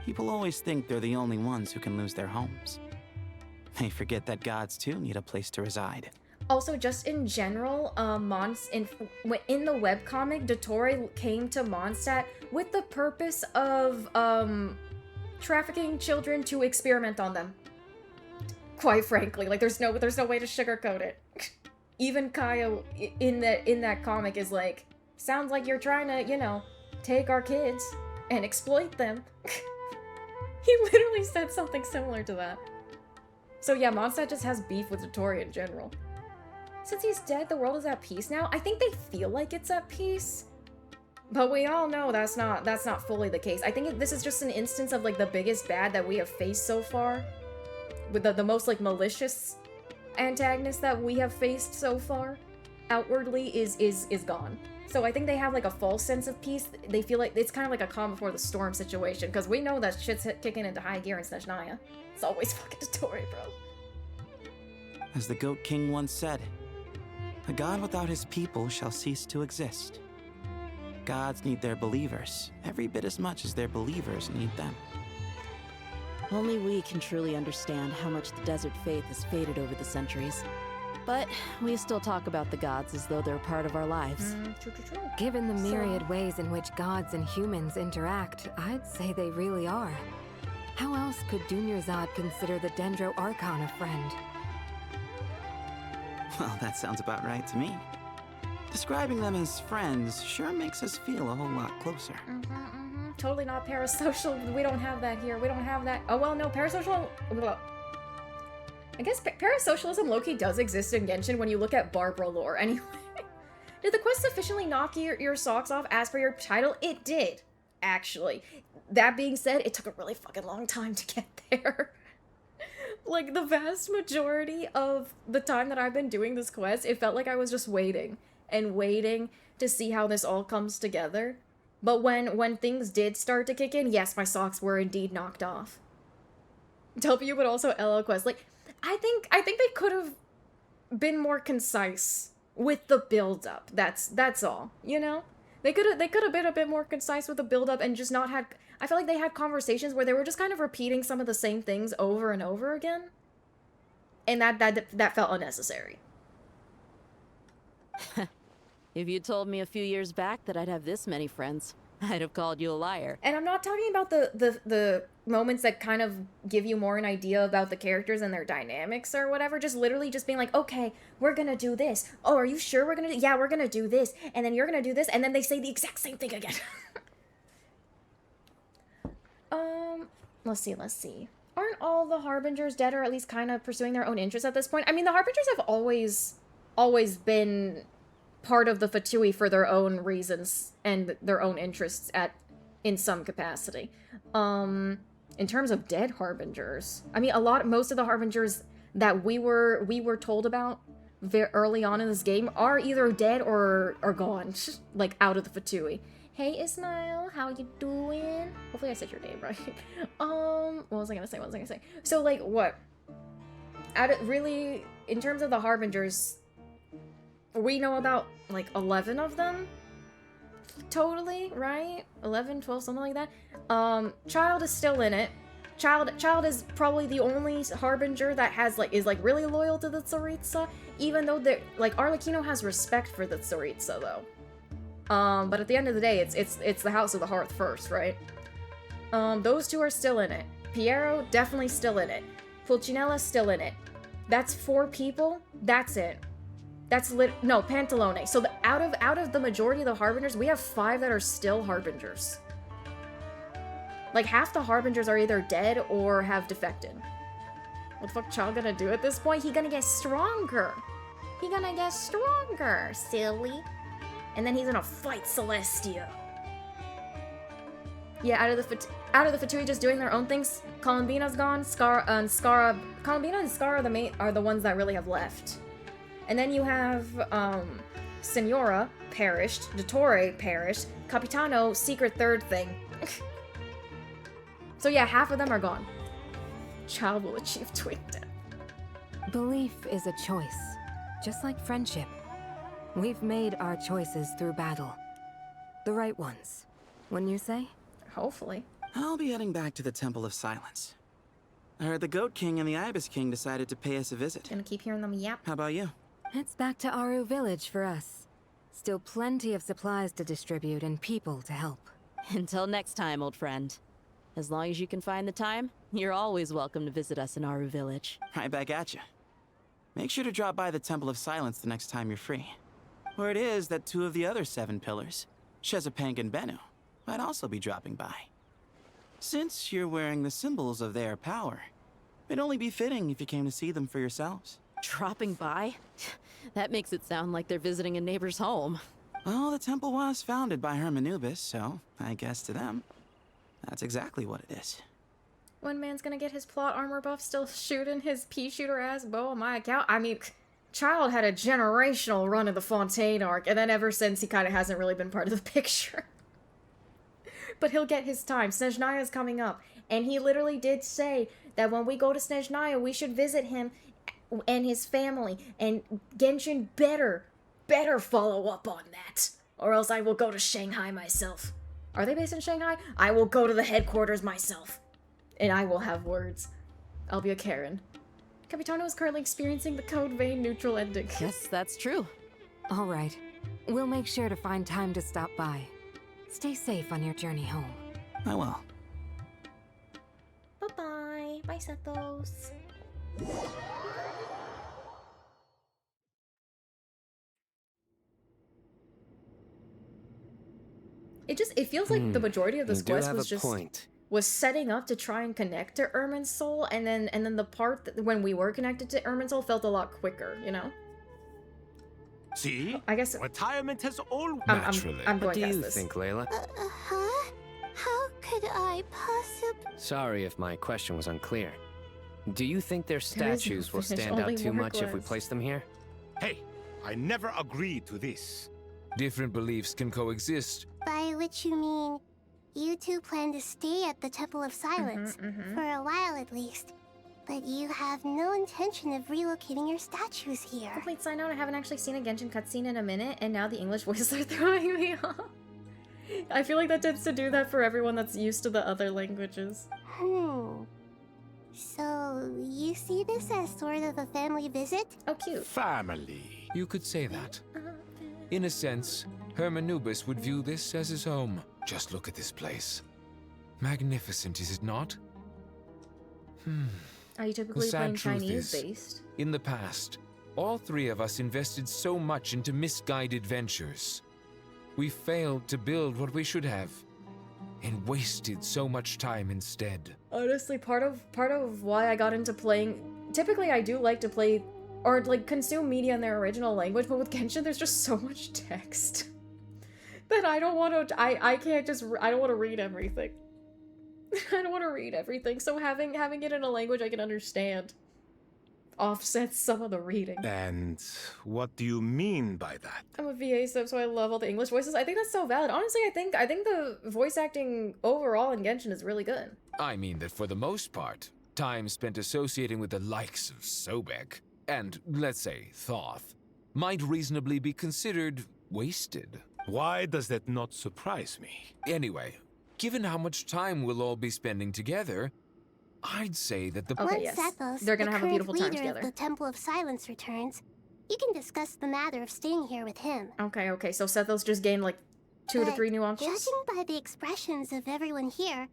People always think they're the only ones who can lose their homes. They forget that gods too need a place to reside. Also, just in general, in the webcomic, Dottore came to Mondstadt with the purpose of, trafficking children to experiment on them. Quite frankly, like there's no way to sugarcoat it. Even Kaio in that comic is like, sounds like you're trying to, you know, take our kids and exploit them. He literally said something similar to that. So yeah, Mondstadt just has beef with Dotori in general. Since he's dead, the world is at peace now. I think they feel like it's at peace. But we all know that's not fully the case. I think this is just an instance of like the biggest bad that we have faced so far. With the most like malicious antagonist that we have faced so far outwardly is gone. So I think they have like a false sense of peace. They feel like it's kind of like a calm before the storm situation, because we know that shit's kicking into high gear in Snezhnaya. It's always fucking Dotori, bro. As the Goat King once said, a god without his people shall cease to exist. Gods need their believers every bit as much as their believers need them. Only we can truly understand how much the desert faith has faded over the centuries. But we still talk about the gods as though they're part of our lives. True. Given the myriad ways in which gods and humans interact, I'd say they really are. How else could Dunyarzad consider the Dendro Archon a friend? Well, that sounds about right to me. Describing them as friends sure makes us feel a whole lot closer. Totally not parasocial. We don't have that here. We don't have that. Oh, well, no, parasocial... I guess parasocialism low-key does exist in Genshin when you look at Barbara lore. Anyway, did the quest sufficiently knock your socks off as per your title? It did, actually. That being said, it took a really fucking long time to get there. Like, the vast majority of the time that I've been doing this quest, it felt like I was just waiting and waiting to see how this all comes together. But when things did start to kick in, yes, my socks were indeed knocked off. W, but also LL Quest. Like, I think they could have been more concise with the build-up. That's all, you know? They could have been a bit more concise with the build-up and just not had... I feel like they had conversations where they were just kind of repeating some of the same things over and over again. And that felt unnecessary. If you told me a few years back that I'd have this many friends, I'd have called you a liar. And I'm not talking about the moments that kind of give you more an idea about the characters and their dynamics or whatever. Just literally just being like, okay, we're gonna do this. Oh, are you sure we're gonna do... Yeah, we're gonna do this. And then you're gonna do this. And then they say the exact same thing again. Let's see. Aren't all the Harbingers dead, or at least kind of pursuing their own interests at this point? I mean, the Harbingers have always been part of the Fatui for their own reasons and their own interests in some capacity. In terms of dead Harbingers, I mean, most of the Harbingers that we were told about very early on in this game are either dead or gone, like out of the Fatui. Hey Ismail, how you doing? Hopefully I said your name right. What was I gonna say? So like what? Really, in terms of the Harbingers, we know about like 11 of them totally, right? 11, 12, something like that. Child is still in it. Child is probably the only Harbinger that is really loyal to the Tsaritsa, even though like Arlecchino has respect for the Tsaritsa though. But at the end of the day, it's the House of the Hearth first, right? Those two are still in it. Piero, definitely still in it. Pulcinella's still in it. That's 4 people. That's it. That's no, Pantalone. So out of the majority of the Harbingers, we have 5 that are still Harbingers. Like, half the Harbingers are either dead or have defected. What the fuck Child gonna do at this point? He gonna get stronger. He gonna get stronger, silly. And then he's gonna fight Celestia. Yeah, out of the Fatui just doing their own things. Columbina's gone. Columbina and Scar are the ones that really have left. And then you have Senora perished, Dottore perished, Capitano secret third thing. So yeah, half of them are gone. Child will achieve twin death. Belief is a choice, just like friendship. We've made our choices through battle. The right ones, wouldn't you say? Hopefully. I'll be heading back to the Temple of Silence. I heard the Goat King and the Ibis King decided to pay us a visit. Gonna keep hearing them yap. How about you? It's back to Aru Village for us. Still plenty of supplies to distribute and people to help. Until next time, old friend. As long as you can find the time, you're always welcome to visit us in Aru Village. Right back at you. Make sure to drop by the Temple of Silence the next time you're free. Word is that 2 of the other 7 pillars, Shezapang and Bennu, might also be dropping by. Since you're wearing the symbols of their power, it'd only be fitting if you came to see them for yourselves. Dropping by? That makes it sound like they're visiting a neighbor's home. Well, the temple was founded by Hermanubis, so I guess to them, that's exactly what it is. One man's gonna get his plot armor buff still shooting his pea shooter ass bow on my account. I mean, Child had a generational run of the Fontaine arc, and then ever since he kind of hasn't really been part of the picture. But he'll get his time. Snezhnaya is coming up, and he literally did say that when we go to Snezhnaya, we should visit him and his family, and Genshin better follow up on that, or else I will go to Shanghai myself. Are they based in Shanghai? I will go to the headquarters myself, and I will have words. I'll be a Karen. Capitano is currently experiencing the Code Vein neutral ending. Yes, that's true. All right. We'll make sure to find time to stop by. Stay safe on your journey home. I will. Bye-bye. Bye, Sethos. It feels like the majority of this quest was just was setting up to try and connect to Irminsul, and then the part that when we were connected to Irminsul felt a lot quicker, you know? See? I guess retirement has all naturally. I'm going What do you this. think, Layla? Huh? How could I possibly... Sorry if my question was unclear. Do you think their There is no statues will finish, stand only out too more much if we quests. place them here? Hey, I never agreed to this. Different beliefs can coexist. By which you mean, you two plan to stay at the Temple of Silence, for a while at least. But you have no intention of relocating your statues here. Complete side note, I haven't actually seen a Genshin cutscene in a minute, and now the English voices are throwing me off. I feel like that tends to do that for everyone that's used to the other languages. So, you see this as sort of a family visit? Oh, cute. Family. You could say that. In a sense, Hermanubis would view this as his home. Just look at this place. Magnificent, is it not? Are you The typically sad playing truth Chinese is, based? in the past, all 3 of us invested so much into misguided ventures. We failed to build what we should have, and wasted so much time instead. Honestly, part of why I got into playing... Typically, I do like to play or like consume media in their original language, but with Genshin, there's just so much text that I don't want to. I can't just. I don't want to read everything. I don't want to read everything. So having it in a language I can understand offsets some of the reading. And what do you mean by that? I'm a VA sub, so I love all the English voices. I think that's so valid. Honestly, I think the voice acting overall in Genshin is really good. I mean that for the most part, time spent associating with the likes of Sobek and, let's say, Thoth, might reasonably be considered wasted. Why does that not surprise me? Anyway, given how much time we'll all be spending together, I'd say that the... Once Sethos, They're gonna the have a beautiful time current leader together. of the Temple of Silence returns, you can discuss the matter of staying here with him. Okay, so Sethos just gained like 2 to 3 new uncles? Judging by the expressions of everyone here,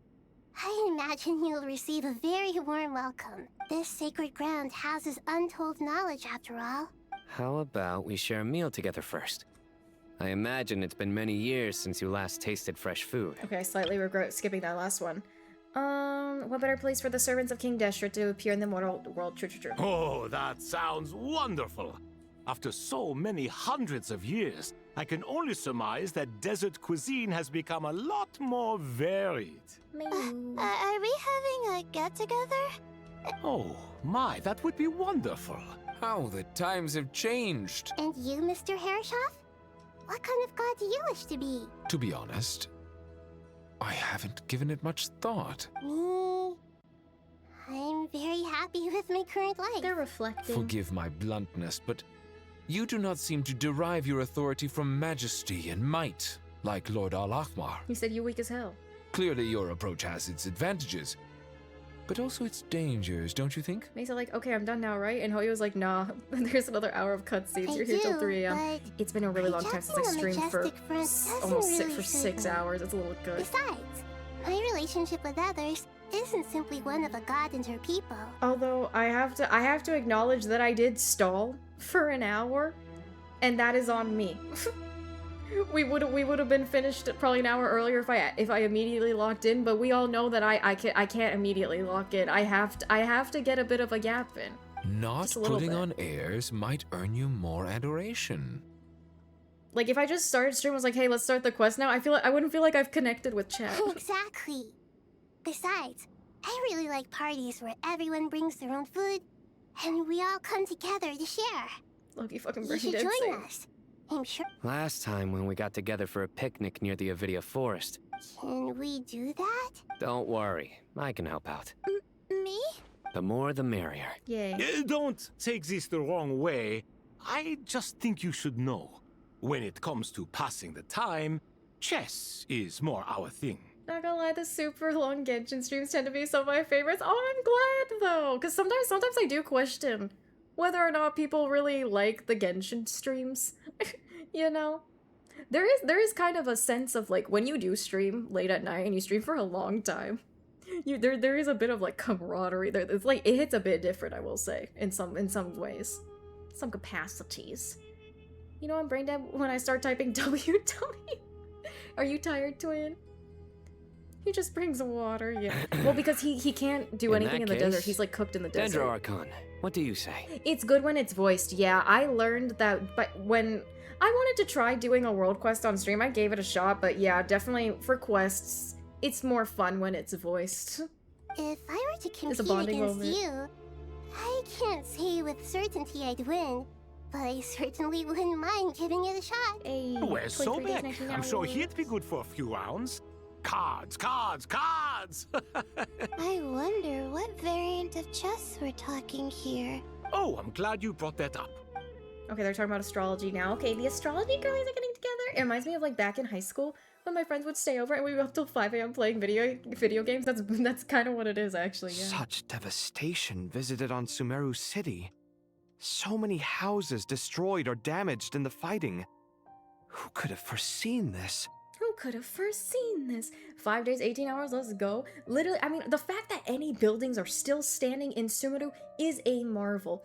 I imagine you'll receive a very warm welcome. This sacred ground houses untold knowledge after all. How about we share a meal together first? I imagine it's been many years since you last tasted fresh food. Okay, I slightly regret skipping that last one. What better place for the servants of King Deshret to appear in the mortal world? True. Oh, that sounds wonderful. After so many hundreds of years, I can only surmise that desert cuisine has become a lot more varied. Are we having a get-together? Oh, my, that would be wonderful. How the times have changed. And you, Mr. Herreshoff? What kind of god do you wish to be? To be honest, I haven't given it much thought. Me? I'm very happy with my current life. They're reflecting. Forgive my bluntness, but you do not seem to derive your authority from majesty and might, like Lord Al-Ahmar. He said you weak as hell. Clearly your approach has its advantages, but also its dangers, don't you think? Mesa like, okay, I'm done now, right? And Hoyo was like, nah, there's another hour of cutscenes. You're here till 3 a.m. It's been a really long time since I streamed for almost really 6 hours. It's a little good. Besides, My relationship with others isn't simply one of a god and her people. Although I have to acknowledge that I did stall for an hour, and that is on me. we would have been finished probably an hour earlier if I immediately locked in, but we all know that I can't immediately lock in. I have to get a bit of a gap in. Not putting on airs might earn you more adoration. Like, if I just started stream, was like, hey, let's start the quest now, I wouldn't feel like I've connected with chat. Exactly. Besides, I really like parties where everyone brings their own food, and we all come together to share. Loki fucking You brain should dead join same. us. I'm sure. Last time when we got together for a picnic near the Avidia Forest. Can we do that? Don't worry, I can help out. Me? The more the merrier. Yay. Don't take this the wrong way. I just think you should know. When it comes to passing the time, chess is more our thing. Not gonna lie, the super long Genshin streams tend to be some of my favorites. Oh, I'm glad though, because sometimes I do question whether or not people really like the Genshin streams. You know, there is kind of a sense of like when you do stream late at night and you stream for a long time, there is a bit of like camaraderie there. It's like it hits a bit different, I will say, in some ways, some capacities. You know, I'm brain dead when I start typing W. Are you tired, twin? He just brings water, yeah. Well, because he can't do anything in the desert. He's like cooked in the desert. Dendro-Archon, what do you say? It's good when it's voiced, yeah. I learned that but when I wanted to try doing a world quest on stream, I gave it a shot, but yeah, definitely for quests, it's more fun when it's voiced. If I were to compete bonding against moment. you, I can't say with certainty I'd win, but I certainly wouldn't mind giving it a shot. Where's Sobek? I'm sure he'd be good for a few rounds. Cards, cards, cards! I wonder what variant of chess we're talking here. Oh, I'm glad you brought that up. Okay, they're talking about astrology now. Okay, the astrology girlies are getting together. It reminds me of like back in high school when my friends would stay over and we'd be up till 5 a.m. playing video games. That's kind of what it is, actually, yeah. Such devastation visited on Sumeru City. So many houses destroyed or damaged in the fighting. Who could have foreseen this? Who could have foreseen this? 5 days, 18 hours, let's go. Literally, I mean, the fact that any buildings are still standing in Sumeru is a marvel.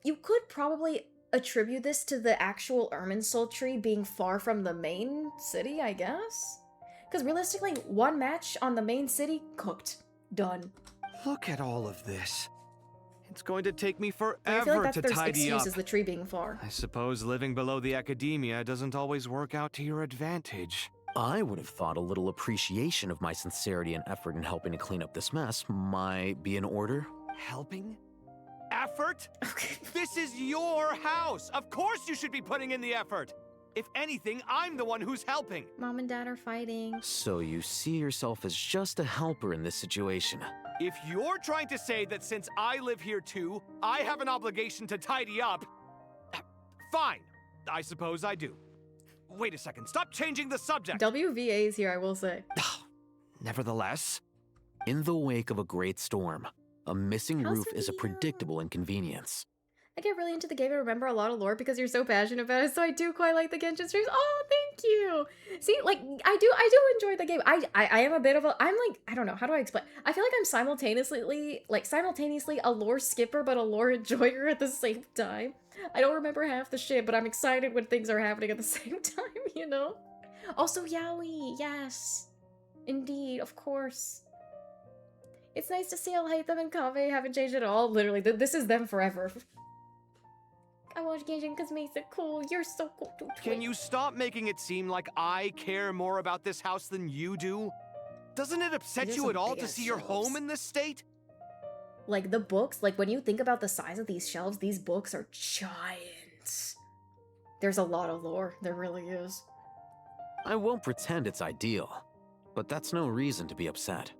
You could probably attribute this to the actual Irminsul tree being far from the main city, I guess? Because realistically, one match on the main city, cooked. Done. Look at all of this. It's going to take me I feel forever like to that's their tidy excuse up. is the tree being far. I suppose living below the academia doesn't always work out to your advantage. I would have thought a little appreciation of my sincerity and effort in helping to clean up this mess might be in order. Helping? Effort? This is your house! Of course you should be putting in the effort! If anything, I'm the one who's helping! Mom and dad are fighting. So you see yourself as just a helper in this situation. If you're trying to say that since I live here too, I have an obligation to tidy up, fine. I suppose I do. Wait a second, stop changing the subject! WVA is here, I will say. Nevertheless, in the wake of a great storm, a missing How's roof is a predictable inconvenience. I get really into the game and remember a lot of lore because you're so passionate about it, so I do quite like the Genshin streams. Oh, thank you! See, like, I do enjoy the game. I am a bit of a, I'm like, I don't know, how do I explain? I feel like I'm simultaneously a lore skipper, but a lore enjoyer at the same time. I don't remember half the shit, but I'm excited when things are happening at the same time, you know? Also, Yaoi, yes. Indeed, of course. It's nice to see Alhaitham and Kaveh haven't changed at all. Literally, this is them forever. I watch Genshin because makes it cool. You're so cool too. Can you stop making it seem like I care more about this house than you do? Doesn't it upset These are you at some all big to ass see your shelves. home in this state? Like, the books, like, when you think about the size of these shelves, these books are giant. There's a lot of lore. There really is. I won't pretend it's ideal, but that's no reason to be upset.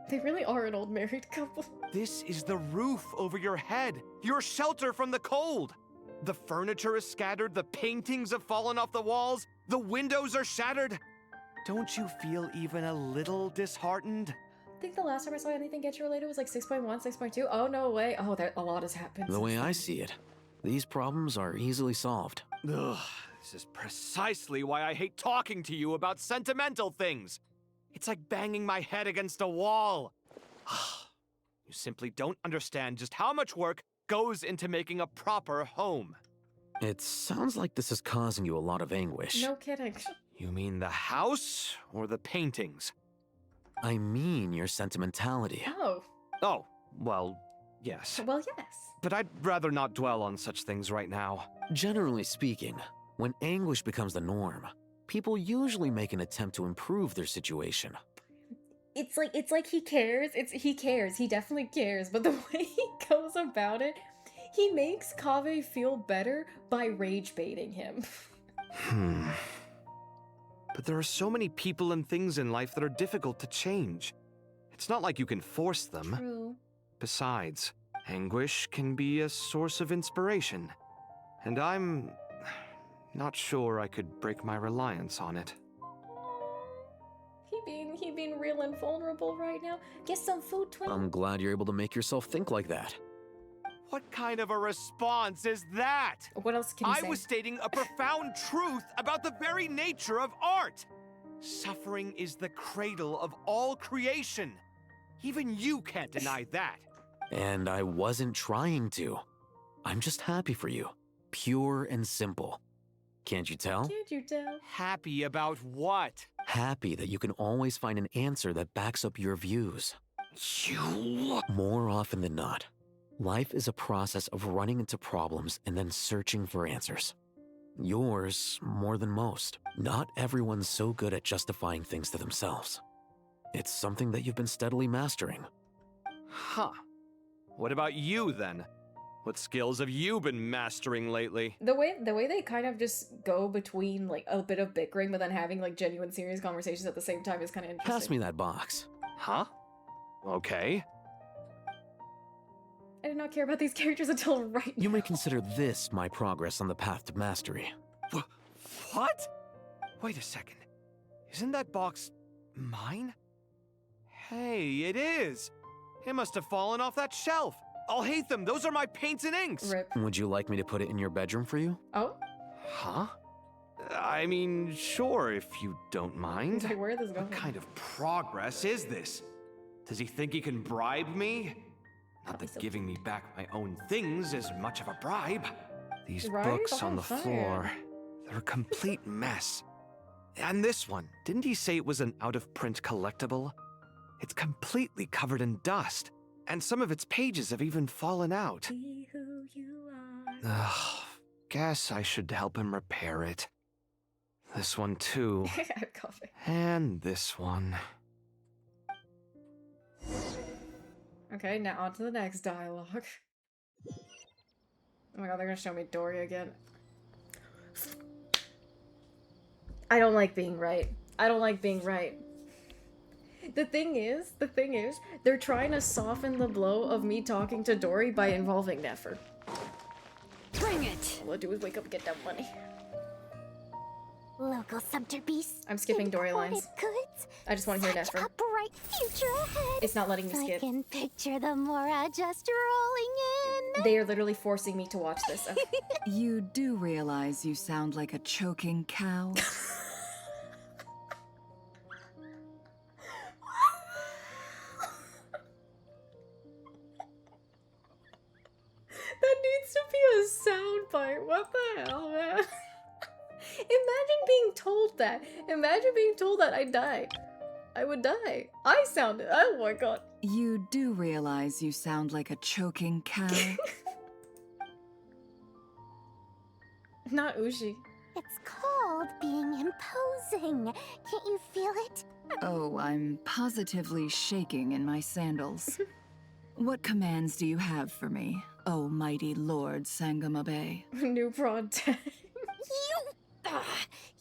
They really are an old married couple. This is the roof over your head, your shelter from the cold. The furniture is scattered, the paintings have fallen off the walls, the windows are shattered. Don't you feel even a little disheartened? I think the last time I saw anything Genshin related was like 6.1, 6.2. Oh, no way. Oh, a lot has happened. The way I see it, these problems are easily solved. Ugh, this is precisely why I hate talking to you about sentimental things. It's like banging my head against a wall. You simply don't understand just how much work goes into making a proper home. It sounds like this is causing you a lot of anguish. No kidding. You mean the house or the paintings? I mean your sentimentality. Oh. Oh, well, yes. Well, yes. But I'd rather not dwell on such things right now. Generally speaking, when anguish becomes the norm, people usually make an attempt to improve their situation. It's like he cares. He cares. He definitely cares. But the way he goes about it, he makes Kaveh feel better by rage baiting him. But there are so many people and things in life that are difficult to change. It's not like you can force them. True. Besides, anguish can be a source of inspiration. And I'm not sure I could break my reliance on it. He being real and vulnerable right now. Get some food, Twin. I'm glad you're able to make yourself think like that. What kind of a response is that? What else can you say? I was stating a profound truth about the very nature of art. Suffering is the cradle of all creation. Even you can't deny that. And I wasn't trying to. I'm just happy for you. Pure and simple. Can't you tell? Can't you tell? Happy about what? Happy that you can always find an answer that backs up your views. You... More often than not, life is a process of running into problems and then searching for answers. Yours more than most. Not everyone's so good at justifying things to themselves. It's something that you've been steadily mastering. Huh. What about you, then? What skills have you been mastering lately? The way they kind of just go between like a bit of bickering but then having like genuine serious conversations at the same time is kind of interesting. Pass me that box. Huh? Okay. I did not care about these characters until right now. You may consider this my progress on the path to mastery. What? Wait a second. Isn't that box mine? Hey, it is. It must have fallen off that shelf. I'll hate them. Those are my paints and inks. Rip. Would you like me to put it in your bedroom for you? Oh? Huh? I mean, sure, if you don't mind. Wait, where is this going? What kind of progress is this? Does he think he can bribe me? Not that giving me back my own things is much of a bribe. These books on the floor, they're a complete mess. And this one, didn't he say it was an out-of-print collectible? It's completely covered in dust, and some of its pages have even fallen out. Be who you are. Ugh, guess I should help him repair it. This one too. Coffee. And this one. Okay, now on to the next dialogue. Oh my god, they're gonna show me Dory again. I don't like being right. I don't like being right. The thing is, they're trying to soften the blow of me talking to Dory by involving Nefer. Bring it! All I do is wake up and get that money. Local subter beasts. I'm skipping Dory lines. Goods. I just want to hear Such Nefer. a bright future ahead. It's not letting me skip. I can picture the Mora just rolling in. They are literally forcing me to watch this. You do realize you sound like a choking cow? That needs to be a soundbite. What the hell, man? Imagine being told that. Imagine being told that I'd die. I would die. I sounded. Oh my god. You do realize you sound like a choking cow? Not Ushi. It's called being imposing. Can't you feel it? Oh, I'm positively shaking in my sandals. What commands do you have for me, oh mighty Lord Sangamabe? New Prod 10.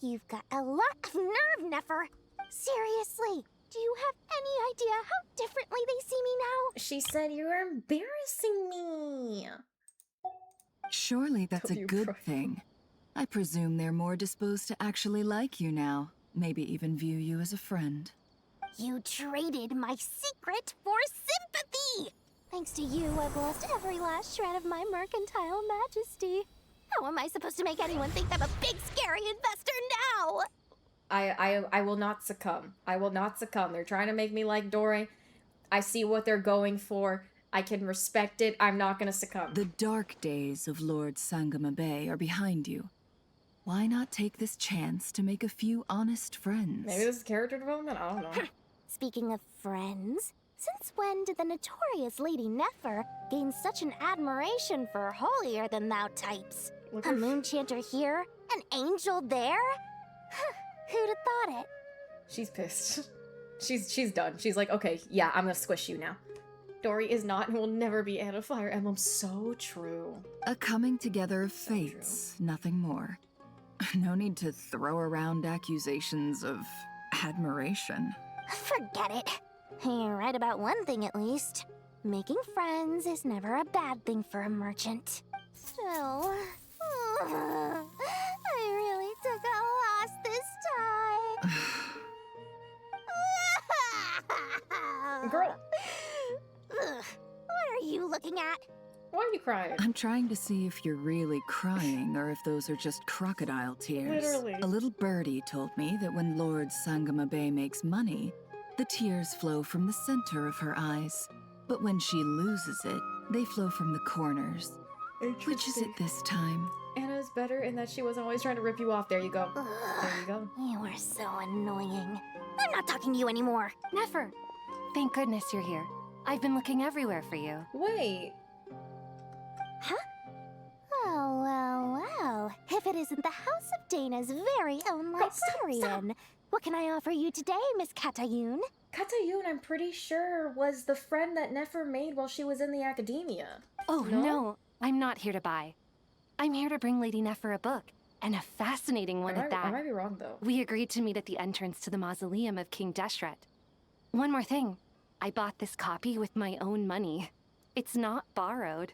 You've got a lot of nerve, Nefer. Seriously, do you have any idea how differently they see me now? She said you're embarrassing me. Surely that's a good thing. I presume they're more disposed to actually like you now. Maybe even view you as a friend. You traded my secret for sympathy! Thanks to you, I've lost every last shred of my mercantile majesty. How am I supposed to make anyone think I'm a big, scary investor now? I will not succumb. I will not succumb. They're trying to make me like Dory. I see what they're going for. I can respect it. I'm not gonna succumb. The dark days of Lord Sangama Bay are behind you. Why not take this chance to make a few honest friends? Maybe this is character development? I don't know. Speaking of friends, since when did the notorious Lady Nefer gain such an admiration for holier-than-thou types? A moon chanter here, an angel there? Who'd have thought it? She's pissed. She's done. She's like, okay, yeah, I'm gonna squish you now. Dory is not and will never be Anna Fire Emblem. So true. A coming together of fates, nothing more. No need to throw around accusations of admiration. Forget it. You're right about one thing at least. Making friends is never a bad thing for a merchant. So, I really took a loss this time. Girl. What are you looking at? Why are you crying? I'm trying to see if you're really crying or if those are just crocodile tears. Literally. A little birdie told me that when Lord Sangama Bay makes money, the tears flow from the center of her eyes. But when she loses it, they flow from the corners. Which is it this time? Anna's better in that she wasn't always trying to rip you off. There you go. There you go. You are so annoying. I'm not talking to you anymore. Nefer, thank goodness you're here. I've been looking everywhere for you. Wait. Huh? Well. If it isn't the House of Dana's very own librarian. What can I offer you today, Miss Katayun? Katayun, I'm pretty sure, was the friend that Nefer made while she was in the academia. Oh, no. I'm not here to buy. I'm here to bring Lady Nefer a book, and a fascinating one at that. I might be wrong, though. We agreed to meet at the entrance to the mausoleum of King Deshret. One more thing. I bought this copy with my own money. It's not borrowed.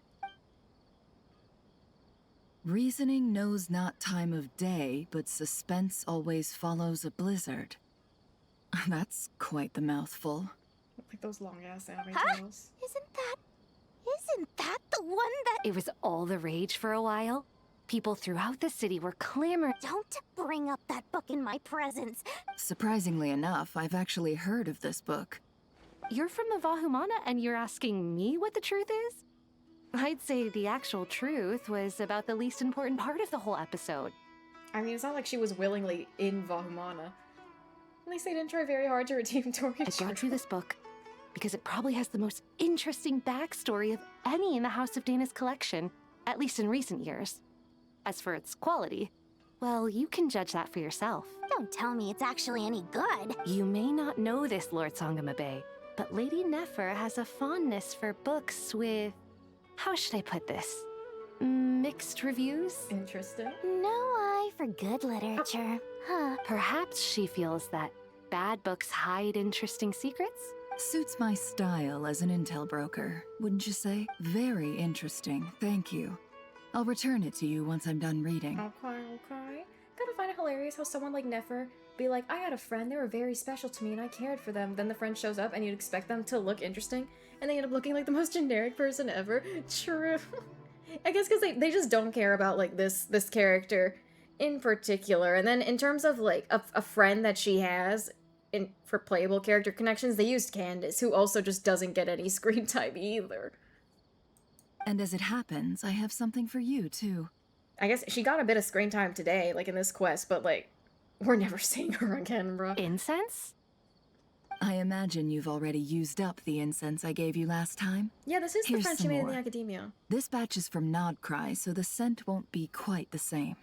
Reasoning knows not time of day, but suspense always follows a blizzard. That's quite the mouthful. Like those long-ass anime titles. Isn't that the one that— It was all the rage for a while. People throughout the city were clamoring— Don't bring up that book in my presence. Surprisingly enough, I've actually heard of this book. You're from the Vahumana and you're asking me what the truth is? I'd say the actual truth was about the least important part of the whole episode. I mean, it's not like she was willingly in Vahumana. At least they didn't try very hard to redeem Tori. I brought you this book because it probably has the most interesting backstory of any in the House of Dana's collection, at least in recent years. As for its quality, well, you can judge that for yourself. Don't tell me it's actually any good. You may not know this, Lord Sangama Bay, but Lady Nefer has a fondness for books with— how should I put this? Mixed reviews? Interesting. No eye for good literature. Huh. Perhaps she feels that bad books hide interesting secrets? Suits my style as an intel broker, wouldn't you say? Very interesting, thank you. I'll return it to you once I'm done reading. Okay. Gotta find it hilarious how someone like Nefer be like, I had a friend, they were very special to me and I cared for them. Then the friend shows up and you'd expect them to look interesting and they end up looking like the most generic person ever. True. I guess because they just don't care about like this character in particular. And then in terms of like a friend that she has for playable character connections, they used Candace, who also just doesn't get any screen time either. And as it happens, I have something for you too. I guess she got a bit of screen time today, like in this quest, but like, we're never seeing her again, bro. Incense? I imagine you've already used up the incense I gave you last time. Yeah, this is Here's the friend she some made in more. the academia. This batch is from Nodcry, so the scent won't be quite the same.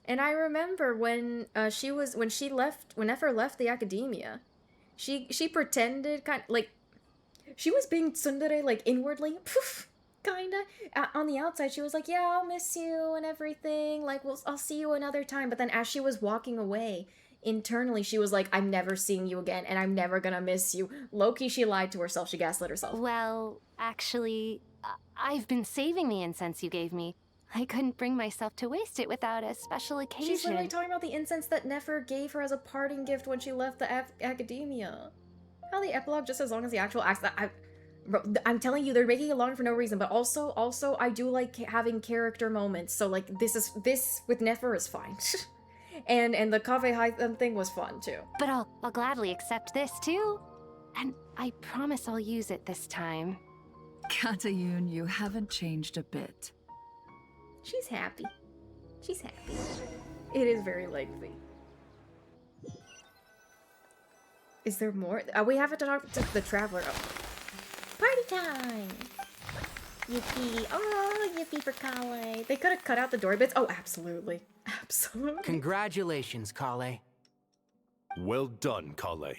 And I remember when when Nefer left the academia, she pretended she was being tsundere like inwardly, kinda. On the outside, she was like, yeah, I'll miss you and everything. Like, I'll see you another time. But then as she was walking away, internally, she was like, I'm never seeing you again, and I'm never gonna miss you. Low-key, she lied to herself. She gaslit herself. Well, actually, I've been saving the incense you gave me. I couldn't bring myself to waste it without a special occasion. She's literally talking about the incense that Nefer gave her as a parting gift when she left the academia. How the epilogue just as long as the actual acts that I'm telling you, they're making it long for no reason, but also I do like having character moments, so like this with Nefer is fine. And the cafe high thing was fun too. But I'll gladly accept this too. And I promise I'll use it this time. Katayun, you haven't changed a bit. She's happy. She's happy. It is very lengthy. Is there more? We have to talk to the traveler. Oh. Party time! Yippee. Oh, yippee for Kale. They could have cut out the door bits. Oh, absolutely. Absolutely. Congratulations, Kale. Well done, Kale.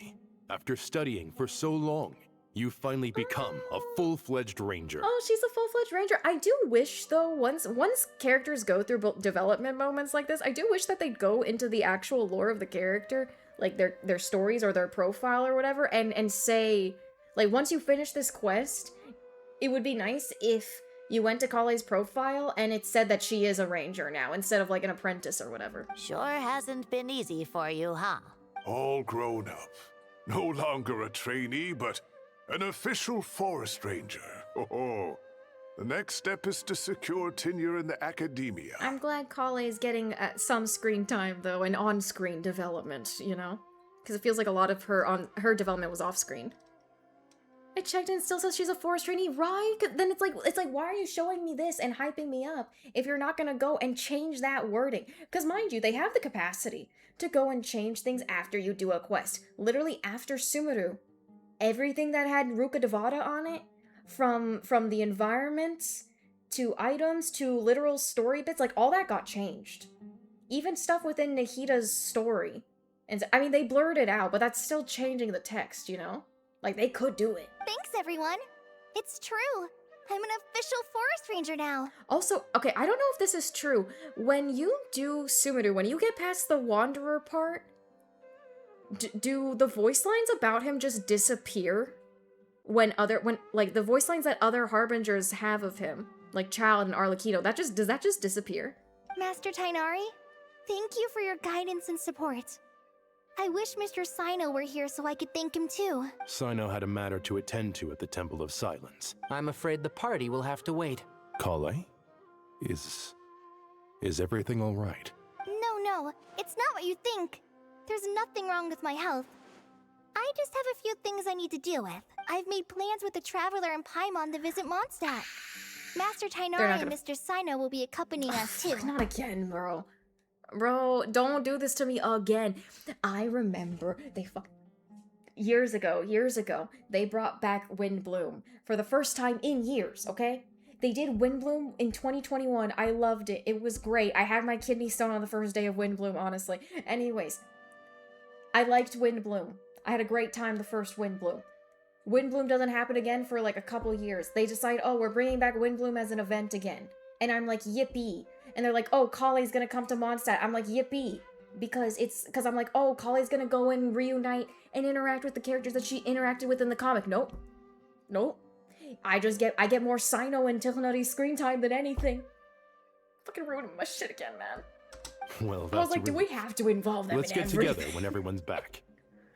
After studying for so long, you finally become a full-fledged ranger. Oh, she's a full-fledged ranger. I do wish, though, once characters go through development moments like this, I do wish that they'd go into the actual lore of the character, like their stories or their profile or whatever, and say, like, once you finish this quest, it would be nice if you went to Kale's profile and it said that she is a ranger now, instead of, like, an apprentice or whatever. Sure hasn't been easy for you, huh? All grown up. No longer a trainee, but an official forest ranger. Oh, the next step is to secure tenure in the academia. I'm glad Kale is getting some screen time, though, and on-screen development, you know? Because it feels like a lot of her development was off-screen. I checked and it still says she's a forest trainee, right? Then it's like, why are you showing me this and hyping me up if you're not gonna go and change that wording? Because mind you, they have the capacity to go and change things after you do a quest. Literally after Sumeru. Everything that had Ruka Devata on it, from the environments to items to literal story bits, like all that got changed. Even stuff within Nahida's story. And I mean, they blurred it out, but that's still changing the text, you know? Like, they could do it. Thanks, everyone. It's true. I'm an official forest ranger now. Also, okay, I don't know if this is true. When you do Sumeru, when you get past the Wanderer part, do the voice lines about him just disappear? When like, the voice lines that other Harbingers have of him, like Child and Arlecchino, does that just disappear? Master Tainari, thank you for your guidance and support. I wish Mr. Sino were here so I could thank him too. Sino had a matter to attend to at the Temple of Silence. I'm afraid the party will have to wait. Kale? Is everything all right? No, it's not what you think. There's nothing wrong with my health. I just have a few things I need to deal with. I've made plans with the Traveler and Paimon to visit Mondstadt. Master Tainari and Mr. Sino will be accompanying us too. Not again, bro. Bro, don't do this to me again. I remember years ago, they brought back Windbloom for the first time in years, okay? They did Windbloom in 2021. I loved it. It was great. I had my kidney stone on the first day of Windbloom, honestly. Anyways, I liked Windbloom. I had a great time the first Windbloom. Windbloom doesn't happen again for like a couple years. They decide, oh, we're bringing back Windbloom as an event again. And I'm like, yippee. And they're like, oh, Kale's gonna come to Mondstadt. I'm like, yippee. Because I'm like, oh, Kale's gonna go and reunite and interact with the characters that she interacted with in the comic. Nope. I get more Sino and Tilnari screen time than anything. Fucking ruining my shit again, man. Well, I was like, do we have to involve them Let's in get everything? together when everyone's back.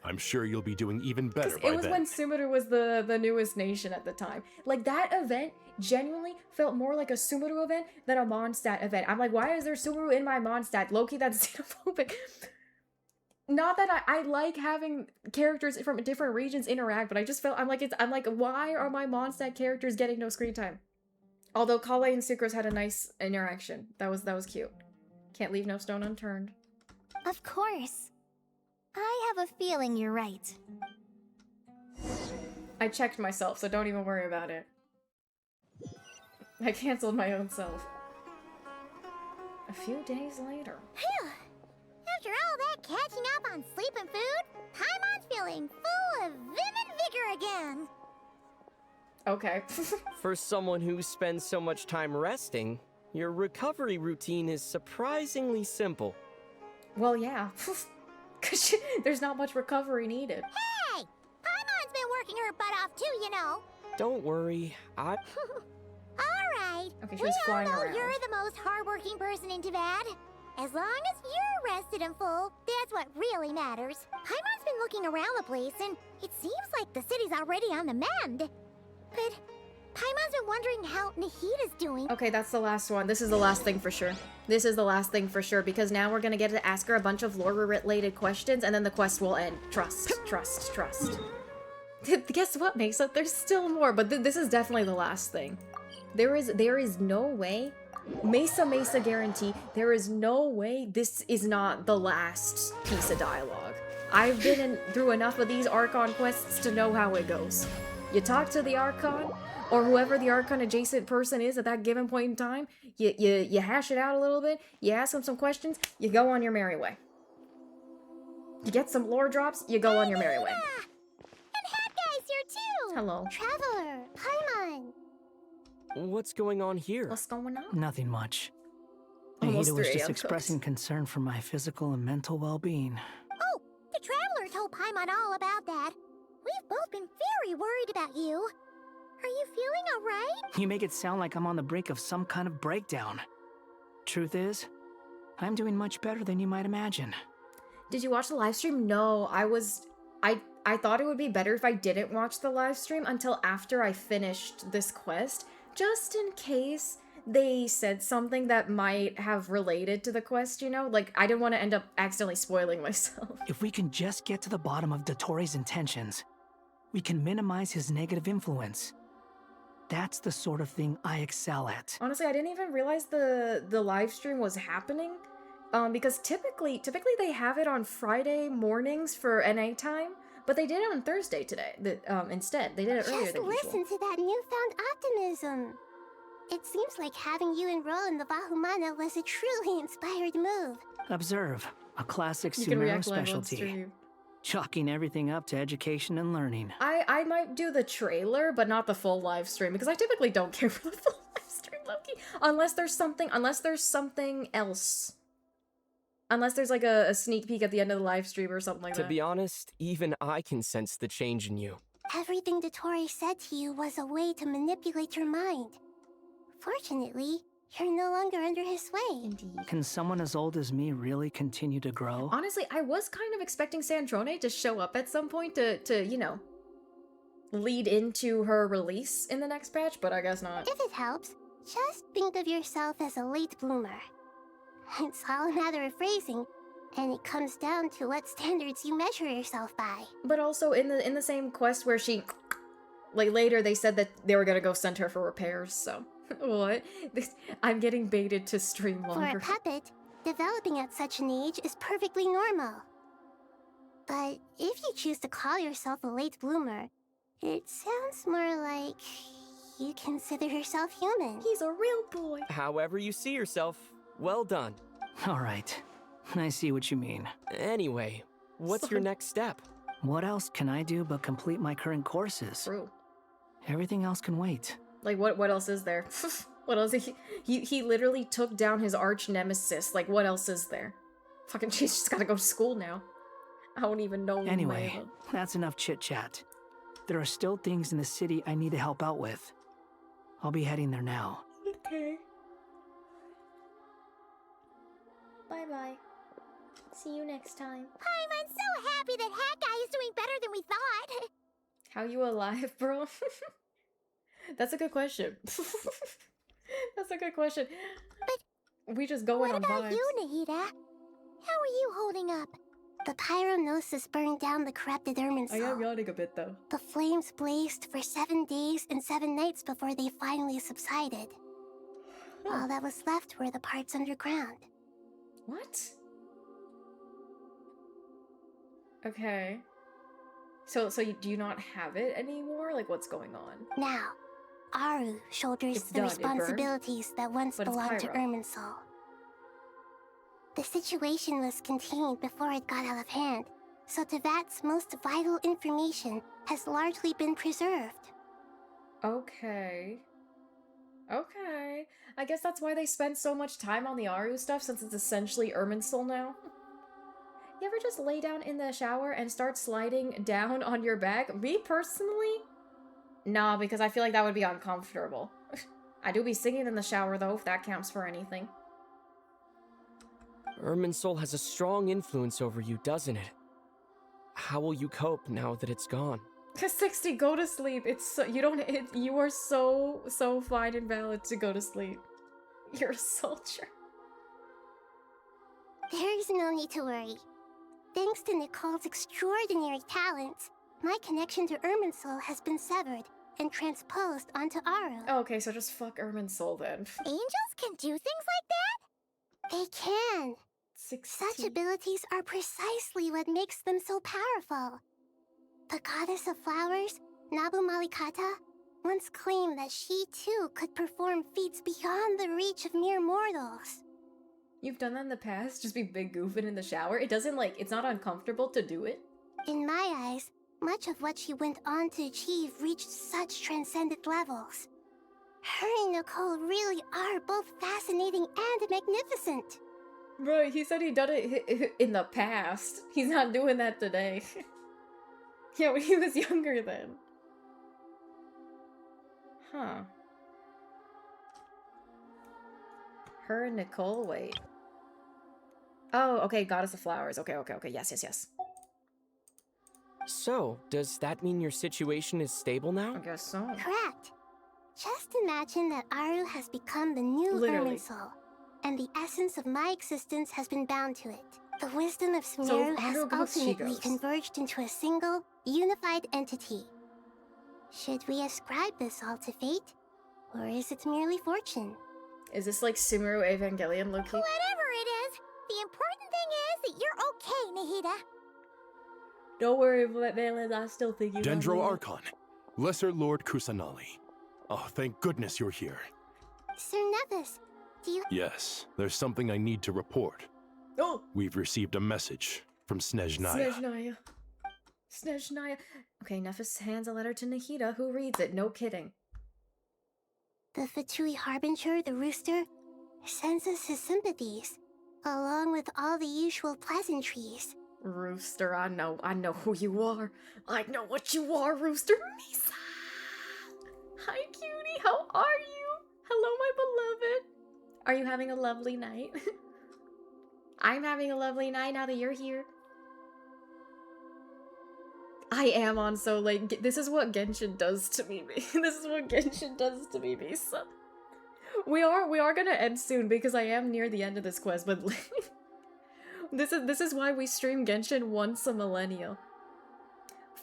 I'm sure you'll be doing even better by It was then. when Sumeru was the newest nation at the time. Like, that event genuinely felt more like a Sumeru event than a Mondstadt event. I'm like, why is there Sumeru in my Mondstadt? Low-key, that's xenophobic. Not that I like having characters from different regions interact, but I just felt, I'm like, why are my Mondstadt characters getting no screen time? Although Kale and Sucrose had a nice interaction. That was cute. Can't leave no stone unturned. Of course. I have a feeling you're right. I checked myself, so don't even worry about it. I canceled my own self. A few days later. Phew! After all that catching up on sleep and food, Paimon's feeling full of vim and vigor again. Okay. For someone who spends so much time resting, your recovery routine is surprisingly simple. Well, yeah. Cause there's not much recovery needed. Hey! Paimon's been working her butt off too, you know. Don't worry, Alright. Okay, she was flying we all know around. you're the most hardworking person in Tavad. As long as you're rested and full, that's what really matters. Paimon's been looking around the place, and it seems like the city's already on the mend. But Paimon's been wondering how Nahida's doing. Okay, that's the last one. This is the last thing for sure. This is the last thing for sure, because now we're gonna get to ask her a bunch of lore-related questions, and then the quest will end. Trust, trust, trust. Guess what, Mesa? There's still more, but this is definitely the last thing. There is no way, Mesa guarantee, there is no way this is not the last piece of dialogue. I've been through enough of these Archon quests to know how it goes. You talk to the Archon, or whoever the Archon adjacent person is at that given point in time, you hash it out a little bit, you ask them some questions, you go on your merry way. You get some lore drops, you go on your merry way. And Hat Guy's here too! Hello. Traveler, Paimon. What's going on here? What's going on? Nothing much. Almost Nahida was 3 just AM expressing concern for my physical and mental well-being. Oh, the Traveler told Paimon all about that. We've both been very worried about you. Are you feeling alright? You make it sound like I'm on the brink of some kind of breakdown. Truth is, I'm doing much better than you might imagine. Did you watch the live stream? No, I thought it would be better if I didn't watch the live stream until after I finished this quest, just in case they said something that might have related to the quest, you know? Like, I didn't want to end up accidentally spoiling myself. If we can just get to the bottom of Dottoro's intentions, we can minimize his negative influence. That's the sort of thing I excel at. Honestly, I didn't even realize the live stream was happening. Because typically they have it on Friday mornings for NA time, but they did it on Thursday today. Instead, they did it earlier than usual. Just listen to that newfound optimism. It seems like having you enroll in the Vahumana was a truly inspired move. Observe, a classic You can Sumeru react live on specialty. stream. Chalking everything up to education and learning. I might do the trailer, but not the full live stream, because I typically don't care for the full live stream, Loki. Unless there's something else. Unless there's like a sneak peek at the end of the live stream or something like that. To be honest, even I can sense the change in you. Everything Dottore said to you was a way to manipulate your mind. Fortunately, you're no longer under his sway. Indeed. Can someone as old as me really continue to grow? Honestly, I was kind of expecting Snezhnaya to show up at some point to, you know, lead into her release in the next patch, but I guess not. If it helps, just think of yourself as a late bloomer. It's all a matter of phrasing, and it comes down to what standards you measure yourself by. But also in the same quest where she, like later they said that they were gonna go send her for repairs, so what? I'm getting baited to stream longer. For a puppet, developing at such an age is perfectly normal. But if you choose to call yourself a late bloomer, it sounds more like you consider yourself human. He's a real boy. However you see yourself, well done. All right, I see what you mean. Anyway, what's your next step? What else can I do but complete my current courses? True. Everything else can wait. Like, what else is there? What else? He literally took down his arch nemesis. Like, what else is there? Fucking, she's just gotta go to school now. I don't even know. Anyway, that's enough chit-chat. There are still things in the city I need to help out with. I'll be heading there now. Okay. Bye-bye. See you next time. I'm so happy that Hat Guy is doing better than we thought. How you alive, bro? That's a good question. That's a good question. But we just going on vibes. What about you, Nahida? How are you holding up? The Pyronosis burned down the corrupted Irminsul. I am yawning a bit, though. The flames blazed for 7 days and 7 nights before they finally subsided. All that was left were the parts underground. What? Okay. So do you not have it anymore? Like, what's going on? Now, Aru shoulders the responsibilities that once belonged to Irminsul. The situation was contained before it got out of hand, so Tevat's most vital information has largely been preserved. Okay. Okay. I guess that's why they spend so much time on the Aru stuff, since it's essentially Irminsul now. You ever just lay down in the shower and start sliding down on your back? Me, personally? Nah, because I feel like that would be uncomfortable. I do be singing in the shower, though, if that counts for anything. Irminsul has a strong influence over you, doesn't it? How will you cope now that it's gone? 60, go to sleep. It's so, you don't, you are so fine and valid to go to sleep. You're a soldier. There is no need to worry. Thanks to Nicole's extraordinary talents, my connection to Irminsul has been severed and transposed onto Aru. Oh, okay, so just fuck Irminsul then. Angels can do things like that? They can. 16. Such abilities are precisely what makes them so powerful. The goddess of flowers, Nabu Malikata, once claimed that she too could perform feats beyond the reach of mere mortals. You've done that in the past? Just be big goofing in the shower? It doesn't like, it's not uncomfortable to do it? In my eyes, much of what she went on to achieve reached such transcendent levels. Her and Nicole really are both fascinating and magnificent. Right, he said he done it in the past. He's not doing that today. Yeah, when he was younger then. Huh. Her and Nicole, wait. Oh, okay, Goddess of Flowers. Okay, yes. So, does that mean your situation is stable now? I guess so. Correct. Just imagine that Aru has become the new Irminsul, and the essence of my existence has been bound to it. The wisdom of Sumeru has ultimately converged into a single, unified entity. Should we ascribe this all to fate, or is it merely fortune? Is this like Sumeru Evangelion, Loki? Whatever it is, the important thing is that you're okay, Nahida. Don't worry, Valen, I still think you Dendro Archon, Lesser Lord Kusanali. Oh, thank goodness you're here. Sir Nevis, do you— Yes, there's something I need to report. Oh! We've received a message from Snezhnaya. Snezhnaya. Okay, Nephis hands a letter to Nahida, who reads it, no kidding. The Fatui Harbinger, the Rooster, sends us his sympathies, along with all the usual pleasantries. Rooster, I know who you are. I know what you are, Rooster. Misa! Hi, cutie, how are you? Hello, my beloved. Are you having a lovely night? I'm having a lovely night now that you're here. I am on so late. This is what Genshin does to me. This is what Genshin does to me, Misa. We are gonna end soon because I am near the end of this quest, but this is why we stream Genshin once a millennial.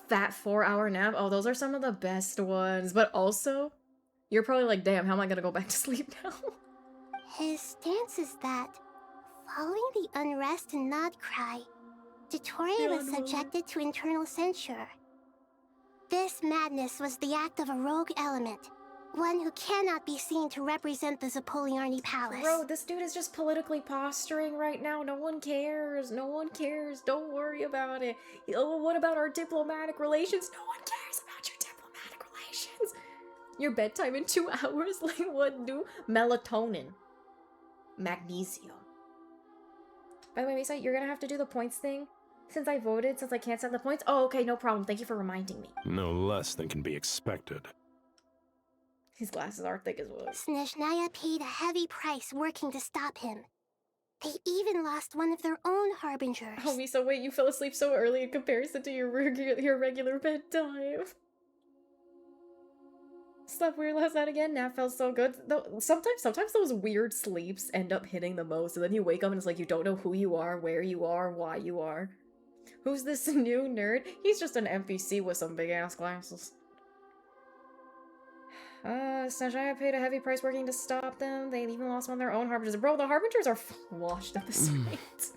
Fat 4-hour nap. Oh, those are some of the best ones. But also, you're probably like, damn, how am I gonna go back to sleep now? His stance is that, following the unrest and Nod cry, Dottore was subjected to internal censure. This madness was the act of a rogue element, one who cannot be seen to represent the Zapoliarni Palace. Bro, this dude is just politically posturing right now. No one cares. No one cares. Don't worry about it. Oh, what about our diplomatic relations? No one cares about your diplomatic relations. Your bedtime in 2 hours? Like, what do? Melatonin. Magnesium. By the way, Misa, you're gonna have to do the points thing. Since I voted, since I can't set the points. Oh, okay, no problem. Thank you for reminding me. No less than can be expected. His glasses are thick as well. Snezhnaya paid a heavy price working to stop him. They even lost one of their own harbingers. Oh, Misa, wait, you fell asleep so early in comparison to your regular bedtime. Slept weird last night again. Nap felt so good. Though sometimes those weird sleeps end up hitting the most, and then you wake up and it's like you don't know who you are, where you are, why you are. Who's this new nerd? He's just an NPC with some big ass glasses. Snezhnaya paid a heavy price working to stop them. They even lost one of their own harbingers. Bro, the harbingers are washed at this point.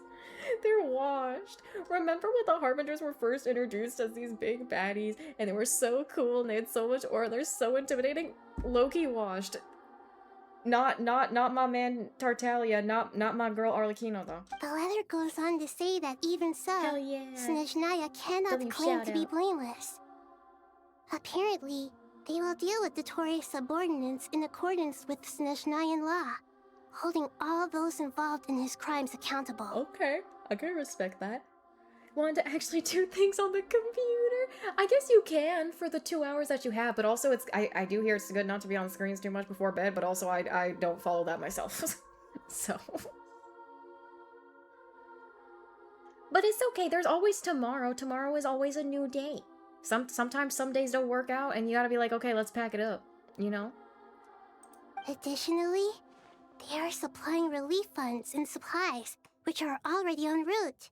They're washed. Remember when the harbingers were first introduced as these big baddies and they were so cool and they had so much aura, they're so intimidating? Loki washed. Not my man Tartaglia, not my girl Arlecchino though. The letter goes on to say that even so, Hell yeah. Snezhnaya cannot claim to be blameless. Apparently, they will deal with Dottore's subordinates in accordance with Snezhnayan law, holding all those involved in his crimes accountable. Okay, I can respect that. Want to actually do things on the computer? I guess you can for the 2 hours that you have, but also I do hear it's good not to be on screens too much before bed, but also I don't follow that myself. So. But it's okay, there's always tomorrow. Tomorrow is always a new day. Sometimes some days don't work out, and you gotta be like, okay, let's pack it up, you know? Additionally, they are supplying relief funds and supplies, which are already en route.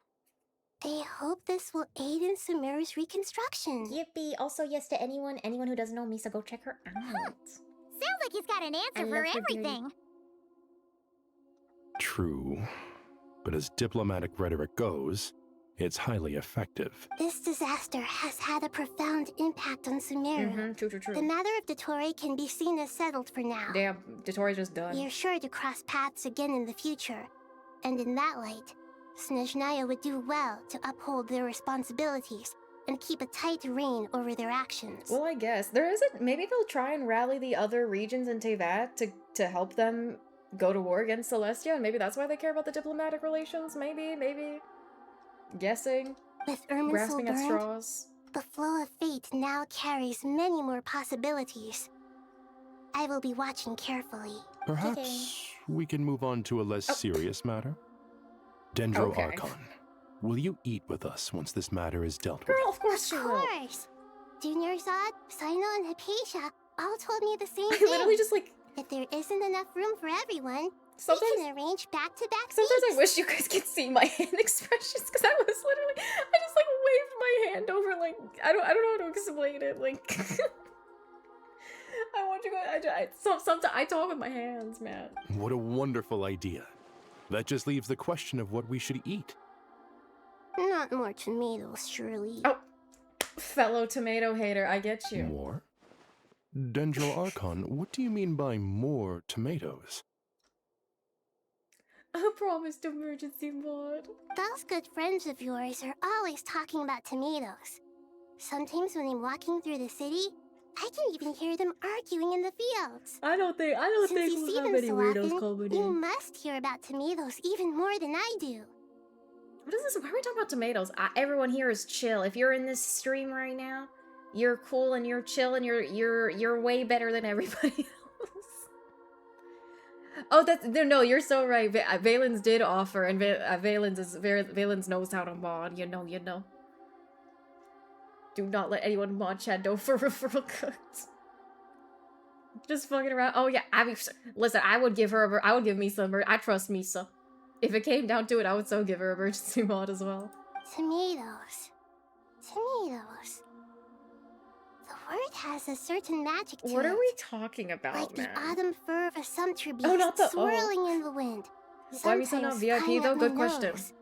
They hope this will aid in Sumeru's reconstruction. Yippee! Also, yes to anyone who doesn't know Misa, go check her out. Sounds like he's got an answer for everything. True. But as diplomatic rhetoric goes, it's highly effective. This disaster has had a profound impact on Sumeru. True. The matter of Dottore can be seen as settled for now. Damn, Dottore's just done. We are sure to cross paths again in the future. And in that light, Snezhnaya would do well to uphold their responsibilities and keep a tight rein over their actions. Well, I guess. There isn't... Maybe they'll try and rally the other regions in Teyvat to help them go to war against Celestia, and maybe that's why they care about the diplomatic relations? Maybe. Guessing. With Irminsul grasping at burned, straws. the flow of fate now carries many more possibilities. I will be watching carefully. Perhaps we can move on to a less serious matter? Dendro Okay. Archon, will you eat with us once this matter is dealt with? Girl, of course she Of will. course! Junior Zod, Sino, and Hypatia all told me the same I thing. literally just like... If there isn't enough room for everyone, Sometimes- we can arrange back-to-back Sometimes I seats. wish you guys could see my hand expressions, because I was literally... I just like waved my hand over like... I don't know how to explain it, like... I want you guys... Sometimes I talk with my hands, man. What a wonderful idea. That just leaves the question of what we should eat. Not more tomatoes, surely. Oh, fellow tomato hater, I get you. More? Dendro Archon, what do you mean by more tomatoes? I promised emergency mod. Those good friends of yours are always talking about tomatoes. Sometimes when I'm walking through the city, I can even hear them arguing in the fields. I don't think Since you we'll see have them any so weirdos often, coming you in. must hear about tomatoes even more than I do. What is this? Why are we talking about tomatoes? Everyone here is chill. If you're in this stream right now, you're cool and you're chill and you're way better than everybody else. Oh, no, you're so right. Valens did offer, and Valens knows how to mod. You know. Do not let anyone mod chat know for referral codes. Just fucking around. Oh yeah, listen, I would give Misa. I trust Misa. If it came down to it, I would so give her emergency mod as well. Tomatoes. The word has a certain magic to it. What are we talking about, like man? the autumn fur of a sumpter beast Oh, not the- swirling in the wind. Why are we still not Sometimes VIP high though? up Good my question. nose.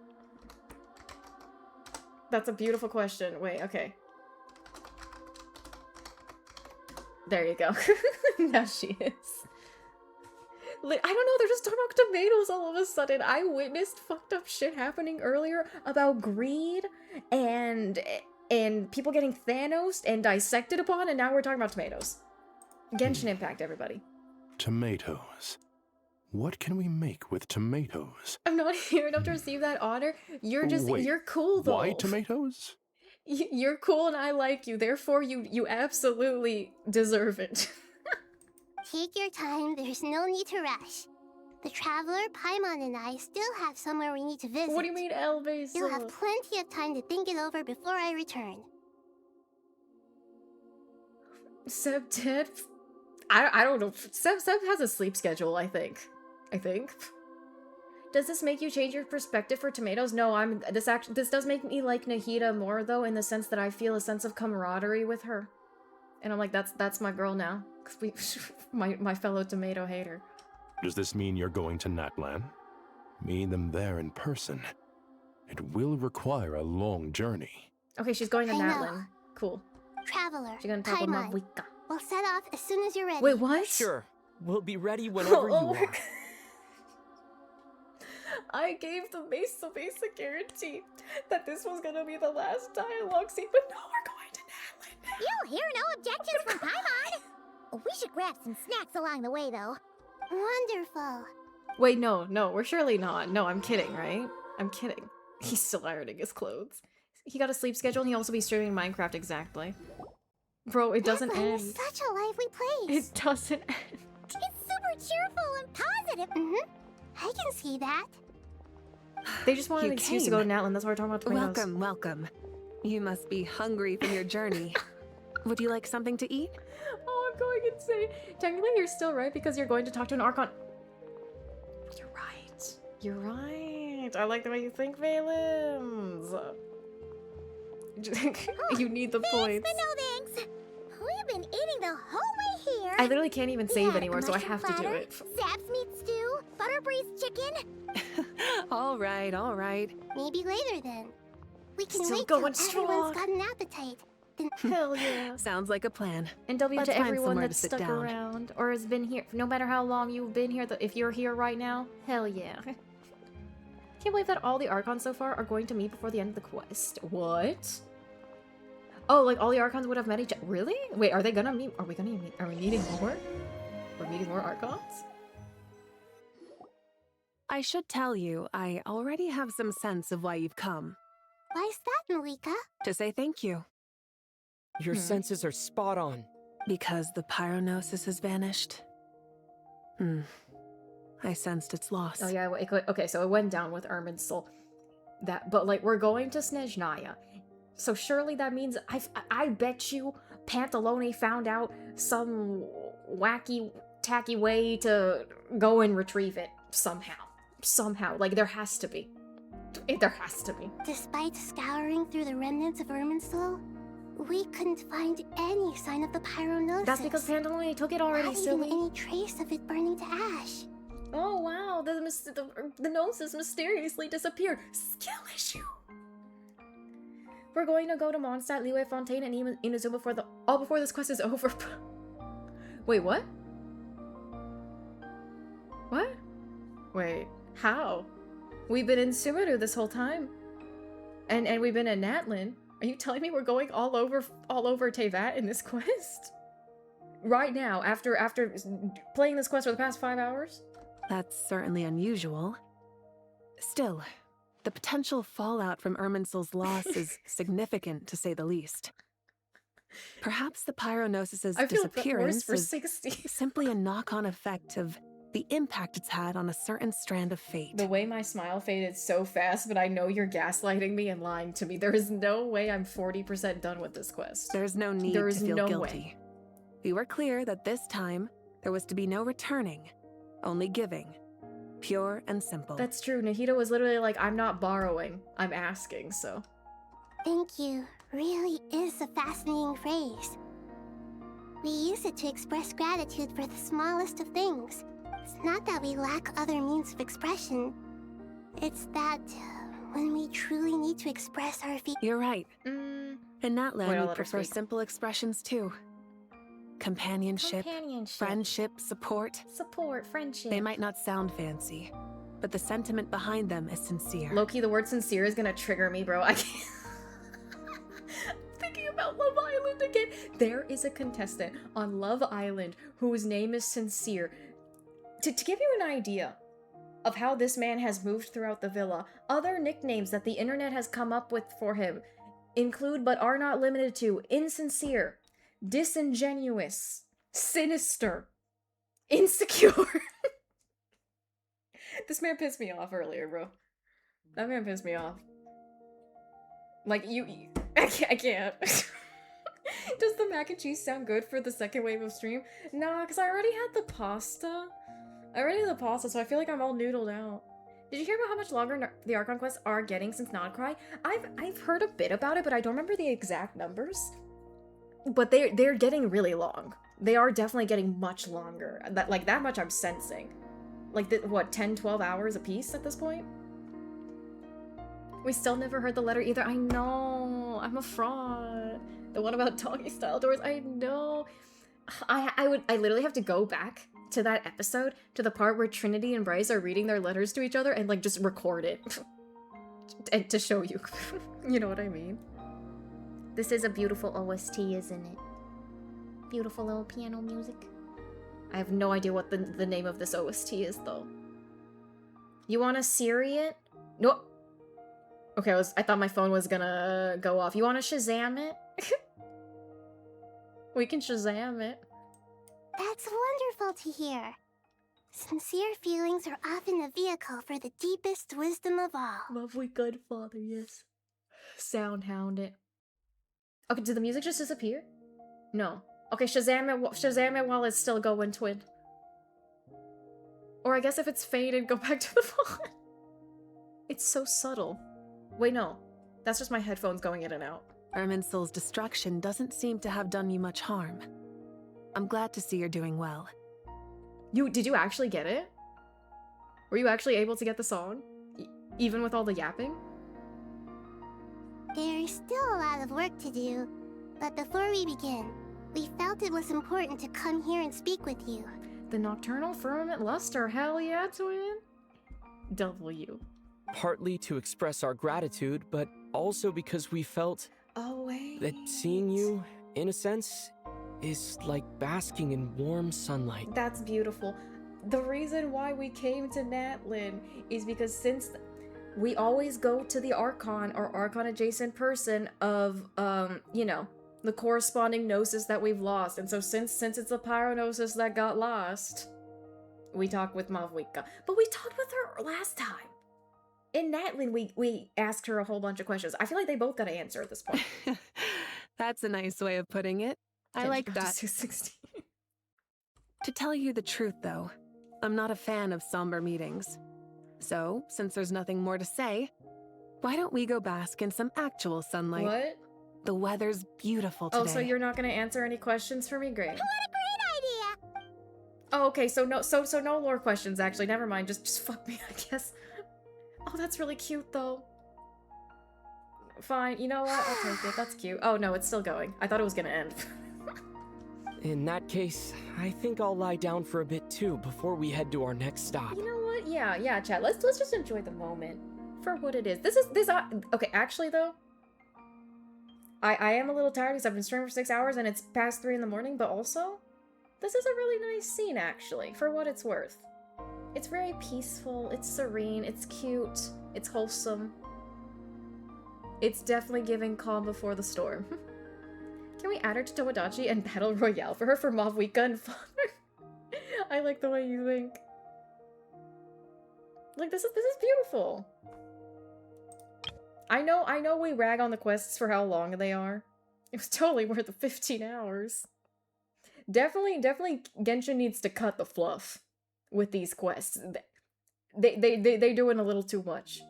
That's a beautiful question. Wait, okay. There you go. Now she is. I don't know, they're just talking about tomatoes all of a sudden. I witnessed fucked up shit happening earlier about greed and people getting Thanos and dissected upon, and now we're talking about tomatoes. Genshin Impact, everybody. Tomatoes. What can we make with tomatoes? I'm not here enough to receive that honor. Wait, you're cool though. Why tomatoes? You're cool and I like you, therefore you absolutely deserve it. Take your time, there's no need to rush. The Traveler, Paimon, and I still have somewhere we need to visit. What do you mean, Elvisa? You'll have plenty of time to think it over before I return. Seb did? I don't know. Seb has a sleep schedule, I think. Does this make you change your perspective for tomatoes? No, this does make me like Nahida more though, in the sense that I feel a sense of camaraderie with her. And I'm like, that's my girl now. 'Cause my fellow tomato hater. Does this mean you're going to Natlan? Meet them there in person. It will require a long journey. Okay, she's going to I know. Natlan. Cool. Traveler, She's gonna talk with Paimon, Mavika. we'll set off as soon as you're ready. Wait, what? Sure. We'll be ready whenever you Oh my are. God. I gave the basic guarantee that this was gonna be the last dialogue scene, but no, we're going to Natlan. You'll hear no objections from Paimon. We should grab some snacks along the way, though. Wonderful. Wait, no, we're surely not. No, I'm kidding, right? I'm kidding. He's still ironing his clothes. He got a sleep schedule and he'll also be streaming Minecraft, exactly. Bro, it doesn't Natlan end. is such a lively place. It doesn't end. It's super cheerful and positive. I can see that. They just wanted an You excuse to go to came. Natlan, that's why we're talking about tomatoes. Welcome. You must be hungry from your journey. Would you like something to eat? Oh, I'm going insane. Technically, you're still right because you're going to talk to an Archon. You're right. You're right. I like the way you think, Valens. You need the points. But no thanks. We've been eating the whole way here. I literally can't even save anymore, so I have to do it. Zap's meat stew, butter braised chicken. All right, all right. Maybe later then. We can Still wait going till strong. everyone's got an appetite. Then Hell yeah. Sounds like a plan. And W Let's to find everyone somewhere that's to sit stuck down. around or has been here, no matter how long you've been here, if you're here right now, hell yeah. Can't believe that all the Archons so far are going to meet before the end of the quest. What? Oh, like all the Archons would have met each other. Really? Wait, are they gonna meet? Are we gonna meet? Are we meeting more? We're meeting more Archons? I should tell you, I already have some sense of why you've come. why's that, Malika? To say thank you. Your senses are spot on. Because the pyronosis has vanished. I sensed its loss. Oh yeah, okay, so it went down with Irminsul. But like, we're going to Snezhnaya. So surely that means, I bet you Pantalone found out some wacky, tacky way to go and retrieve it somehow. Somehow. Like, there has to be. There has to be. Despite scouring through the remnants of Irminsul, we couldn't find any sign of the pyronosis. That's because Pantalone took it already, Not silly. even any trace of it burning to ash. Oh wow, the gnosis mysteriously disappeared. Skill issue. We're going to go to Mondstadt, Liyue Fontaine, and Inazuma before this quest is over. Wait, what? What? Wait, how? We've been in Sumeru this whole time. And we've been in Natlin. Are you telling me we're going all over Teyvat in this quest? Right now, after playing this quest for the past 5 hours? That's certainly unusual. Still, the potential fallout from Irminsul's loss is significant, to say the least. Perhaps the pyronosis's disappearance is simply a knock-on effect of the impact it's had on a certain strand of fate. The way my smile faded so fast, but I know you're gaslighting me and lying to me. There is no way I'm 40% done with this quest. There's no need There to is feel no guilty. way. We were clear that this time, there was to be no returning, only giving. Pure and simple. That's true. Nahida was literally like, I'm not borrowing, I'm asking, so. Thank you really is a fascinating phrase. We use it to express gratitude for the smallest of things. It's not that we lack other means of expression. It's that when we truly need to express our feelings. You're right. In that Wait, land, I'll we let her prefer speak. simple expressions too. Companionship, friendship, support. Support, friendship. They might not sound fancy, but the sentiment behind them is sincere. Loki, the word sincere is gonna trigger me, bro. I can't. I'm thinking about Love Island again. There is a contestant on Love Island whose name is Sincere. To give you an idea of how this man has moved throughout the villa, other nicknames that the internet has come up with for him include, but are not limited to, insincere, disingenuous, sinister, insecure. This man pissed me off earlier, bro. That man pissed me off. Like, I can't. Does the mac and cheese sound good for the second wave of stream? Nah, because I already had the pasta. So I feel like I'm all noodled out. Did you hear about how much longer the Archon quests are getting since Nodcry? I've heard a bit about it, but I don't remember the exact numbers. But they're getting really long. They are definitely getting much longer. That much I'm sensing. Like, what, 10, 12 hours a piece at this point? We still never heard the letter either. I know. I'm a fraud. The one about doggy style doors. I know. I literally have to go back to that episode, to the part where Trinity and Bryce are reading their letters to each other and, like, just record it. And to show you. You know what I mean? This is a beautiful OST, isn't it? Beautiful little piano music. I have no idea what the name of this OST is, though. You want to Siri it? No. Okay, I thought my phone was gonna go off. You want to Shazam it? We can Shazam it. That's wonderful to hear. Sincere feelings are often a vehicle for the deepest wisdom of all. Lovely good father, yes. Soundhound it. Okay, did the music just disappear? No. Okay, Shazam it while it's still going, twin. Or I guess if it's faded, go back to the phone. It's so subtle. Wait, no. That's just my headphones going in and out. Irminsul's destruction doesn't seem to have done you much harm. I'm glad to see you're doing well. Did you actually get it? Were you actually able to get the song? Even with all the yapping? There's still a lot of work to do, but before we begin, we felt it was important to come here and speak with you. The Nocturnal Firmament Luster, hell yeah, twin. W. Partly to express our gratitude, but also because we felt that seeing you, in a sense, is like basking in warm sunlight. That's beautiful. The reason why we came to Natlin is because since we always go to the Archon or Archon adjacent person of, you know, the corresponding Gnosis that we've lost. And so since it's a Pyronosis that got lost, we talked with Mavwika. But we talked with her last time. In Natlin, we asked her a whole bunch of questions. I feel like they both got an answer at this point. That's a nice way of putting it. I like that. To tell you the truth, though, I'm not a fan of somber meetings. So, since there's nothing more to say, why don't we go bask in some actual sunlight? What? The weather's beautiful today. Oh, so you're not gonna answer any questions for me? Great. What a great idea! Oh, okay, so no lore questions, actually. Never mind, just fuck me, I guess. Oh, that's really cute, though. Fine, you know what? I'll take it. That's cute. Oh, no, it's still going. I thought it was gonna end. In that case, I think I'll lie down for a bit too before we head to our next stop. You know what? Yeah, chat. Let's just enjoy the moment for what it is. Okay, actually, though, I am a little tired because I've been streaming for 6 hours and it's past 3 in the morning, but also, this is a really nice scene, actually, for what it's worth. It's very peaceful, it's serene, it's cute, it's wholesome. It's definitely giving calm before the storm. Can we add her to Tomodachi and Battle Royale for her for Mavwika and Father? I like the way you think. Like, this is beautiful. I know we rag on the quests for how long they are. It was totally worth the 15 hours. Definitely Genshin needs to cut the fluff with these quests. They're doing a little too much.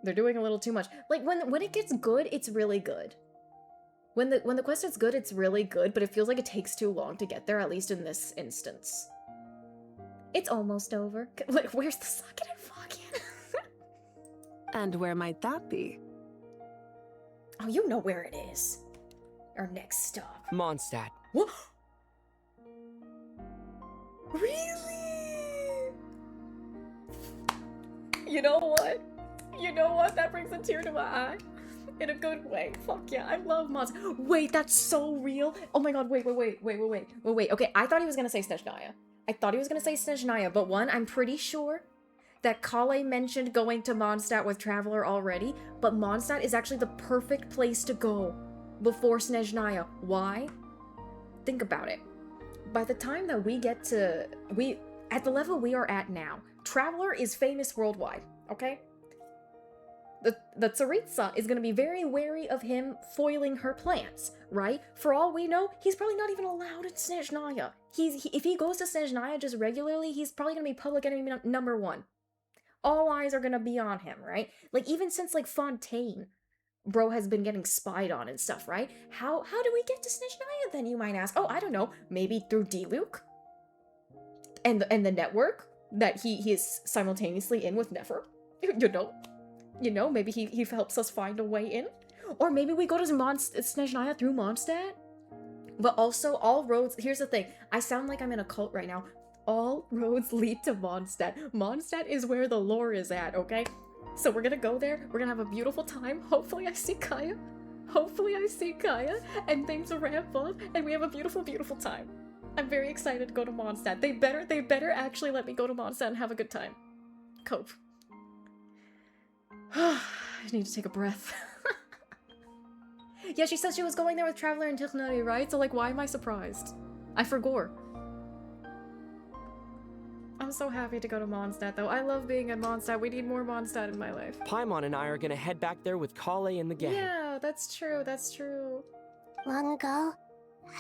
They're doing a little too much. Like, when it gets good, it's really good. When the quest is good, it's really good, but it feels like it takes too long to get there, at least in this instance. It's almost over. Like, where's the socket and fucking? And where might that be? Oh, you know where it is. Our next stop. Mondstadt. What? Really? You know what? You know what? That brings a tear to my eye. In a good way. Fuck yeah, I love Mondstadt. Wait, that's so real. Oh my god, wait. Okay, I thought he was gonna say Snezhnaya. But one, I'm pretty sure that Kale mentioned going to Mondstadt with Traveler already, but Mondstadt is actually the perfect place to go before Snezhnaya. Why? Think about it. By the time that we get to... at the level we are at now, Traveler is famous worldwide, okay? The Tsaritsa is going to be very wary of him foiling her plans, right? For all we know, he's probably not even allowed in Snezhnaya. If he goes to Snezhnaya just regularly, he's probably going to be public enemy number 1. All eyes are going to be on him, right? Like, even since, like, Fontaine, bro has been getting spied on and stuff, right? How do we get to Snezhnaya then, you might ask? Oh, I don't know. Maybe through Diluc? And the network that he is simultaneously in with Nefer? You know, maybe he helps us find a way in. Or maybe we go to Snezhnaya through Mondstadt. But also, all roads... Here's the thing. I sound like I'm in a cult right now. All roads lead to Mondstadt. Mondstadt is where the lore is at, okay? So we're gonna go there. We're gonna have a beautiful time. Hopefully I see Kaya. And things ramp up. And we have a beautiful, beautiful time. I'm very excited to go to Mondstadt. They better actually let me go to Mondstadt and have a good time. Cope. I need to take a breath. Yeah, she said she was going there with Traveler and Tichnari, right? So, like, why am I surprised? I forgot. I'm so happy to go to Mondstadt, though. I love being at Mondstadt. We need more Mondstadt in my life. Paimon and I are gonna head back there with Kale and the gang. Yeah, that's true, that's true. Long ago,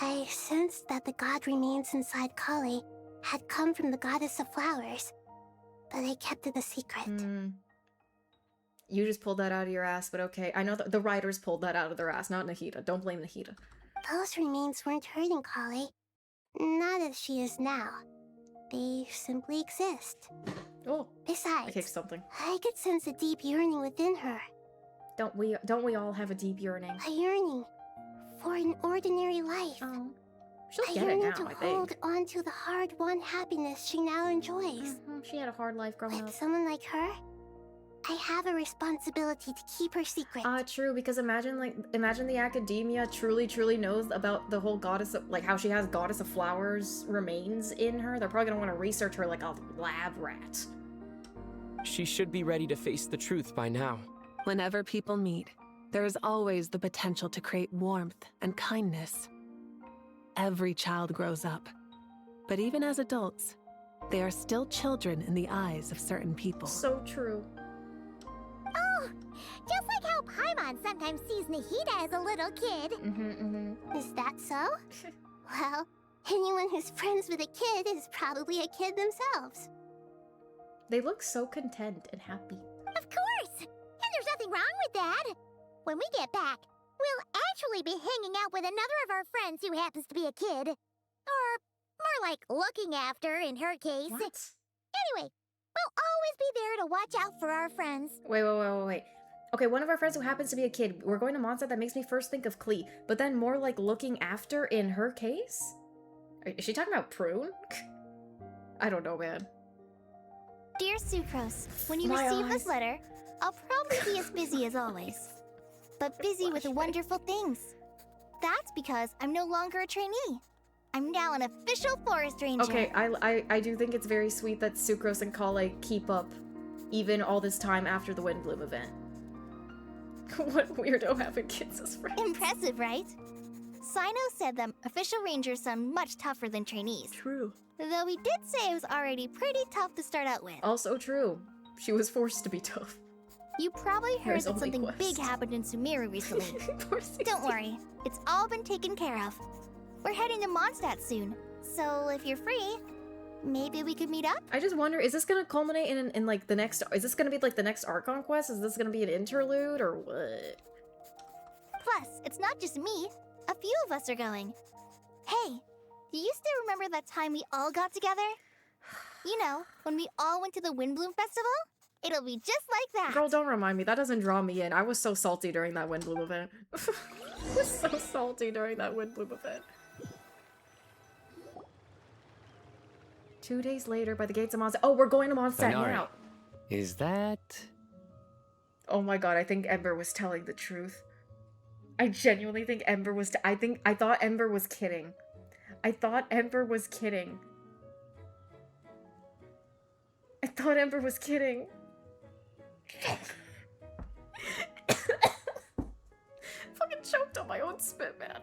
I sensed that the god remains inside Kali had come from the goddess of flowers, but I kept it a secret. You just pulled that out of your ass, but okay. I know the writers pulled that out of their ass, not Nahida. Don't blame Nahida. Those remains weren't hurting Kali, not as she is now. They simply exist. Oh, besides, I kicked something. I could sense a deep yearning within her. Don't we all have a deep yearning? A yearning for an ordinary life. She'll a get it yearning now, to I think. hold on to the hard-won happiness she now enjoys. She had a hard life growing up. With someone like her, I have a responsibility to keep her secret. True, because imagine the academia truly knows about the whole goddess of, like, how she has goddess of flowers remains in her. They're probably gonna want to research her like a lab rat. She should be ready to face the truth by now. Whenever people meet, there is always the potential to create warmth and kindness. Every child grows up, but even as adults, they are still children in the eyes of certain people. So true. Oh, just like how Paimon sometimes sees Nahida as a little kid. Is that so? Well, anyone who's friends with a kid is probably a kid themselves. They look so content and happy. Of course! And there's nothing wrong with that. When we get back, we'll actually be hanging out with another of our friends who happens to be a kid. Or more like looking after, in her case. What? Anyway, we'll always be there to watch out for our friends. Wait. Okay, one of our friends who happens to be a kid. We're going to Mondstadt. That makes me first think of Klee, but then more like looking after in her case? Is she talking about Prune? I don't know, man. Dear Sucrose, when you My receive eyes. this letter, I'll probably be as busy as always. But busy with wonderful things. That's because I'm no longer a trainee. I'm now an official forest ranger. Okay, I do think it's very sweet that Sucrose and Kale keep up even all this time after the Windbloom event. What weirdo having kids as friends. Impressive, right? Sino said them official rangers sound much tougher than trainees. True. Though he did say it was already pretty tough to start out with. Also true. She was forced to be tough. You probably heard There's that only something Quest. big happened in Sumeru recently. Don't worry, it's all been taken care of. We're heading to Mondstadt soon, so if you're free, maybe we could meet up? I just wonder, is this gonna culminate in like the next, is this gonna be like the next Archon quest? Is this gonna be an interlude or what? Plus, it's not just me. A few of us are going. Hey, do you still remember that time we all got together? You know, when we all went to the Windbloom Festival? It'll be just like that. Girl, don't remind me. That doesn't draw me in. I was so salty during that Windbloom event. I was so salty during that Windbloom event. 2 days later, by the gates of Mondstadt. Oh, we're going to Mondstadt now. Is that... Oh my god, I think Ember was telling the truth. I genuinely think Ember was... I thought Ember was kidding. I thought Ember was kidding. I thought Ember was kidding. Fucking choked on my own spit, man.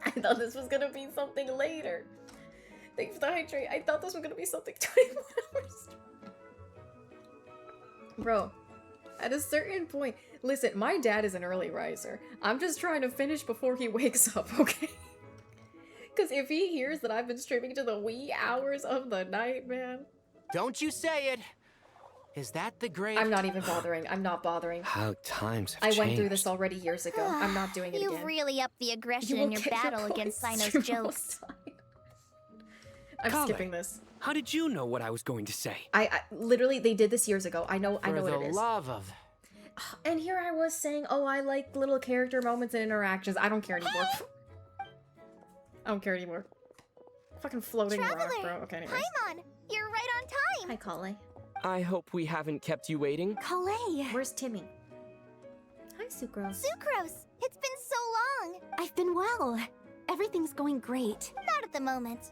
I thought this was gonna be something later. Thanks for the hydrate. I thought this was gonna be something 21 hours. Bro, at a certain point, listen, my dad is an early riser. I'm just trying to finish before he wakes up, okay? Because if he hears that I've been streaming to the wee hours of the night, man. Don't you say it! Is that the great... I'm not even bothering. I'm not bothering. How times have I changed. went through this already years ago. I'm not doing it You've again. really upped the aggression You in will your get your battle against points Sino's through jokes. I'm Kale, skipping this. How did you know what I was going to say? I literally, they did this years ago. I know what it For is. the love of... And here I was saying, oh, I like little character moments and interactions. I don't care anymore. I don't care anymore. Fucking floating rock, bro. Okay, anyways. Paimon, you're right on time. Hi, Kale. I hope we haven't kept you waiting. Kale. Where's Timmy? Hi, Sucrose. Sucrose, it's been so long. I've been well. Everything's going great. Not at the moment.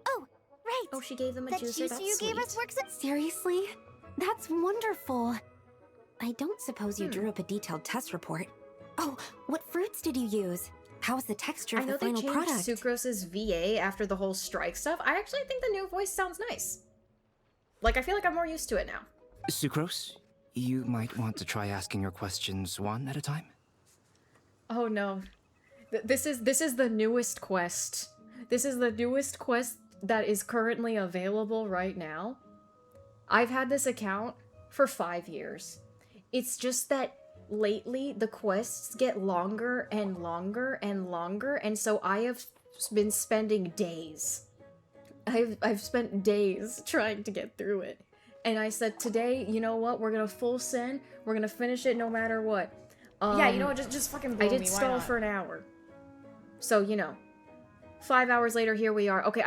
Oh, right. Oh, she gave them a that juicer. juicer That's you sweet. gave us works at... Seriously? That's wonderful. I don't suppose you drew up a detailed test report. Oh, what fruits did you use? How's the texture I of know the they final changed product? Sucrose's VA after the whole strike stuff. I actually think the new voice sounds nice. Like, I feel like I'm more used to it now. Sucrose, You might want to try asking your questions one at a time. Oh no. This is the newest quest. This is the newest quest that is currently available right now. I've had this account for 5 years. It's just that lately the quests get longer and longer and longer, and so I have been spending days. I've spent days trying to get through it. And I said, today, you know what, we're gonna full send, we're gonna finish it no matter what. Yeah, you know what, just fucking blow I did me, why stall not? for an hour. So, you know. 5 hours later, here we are. Okay,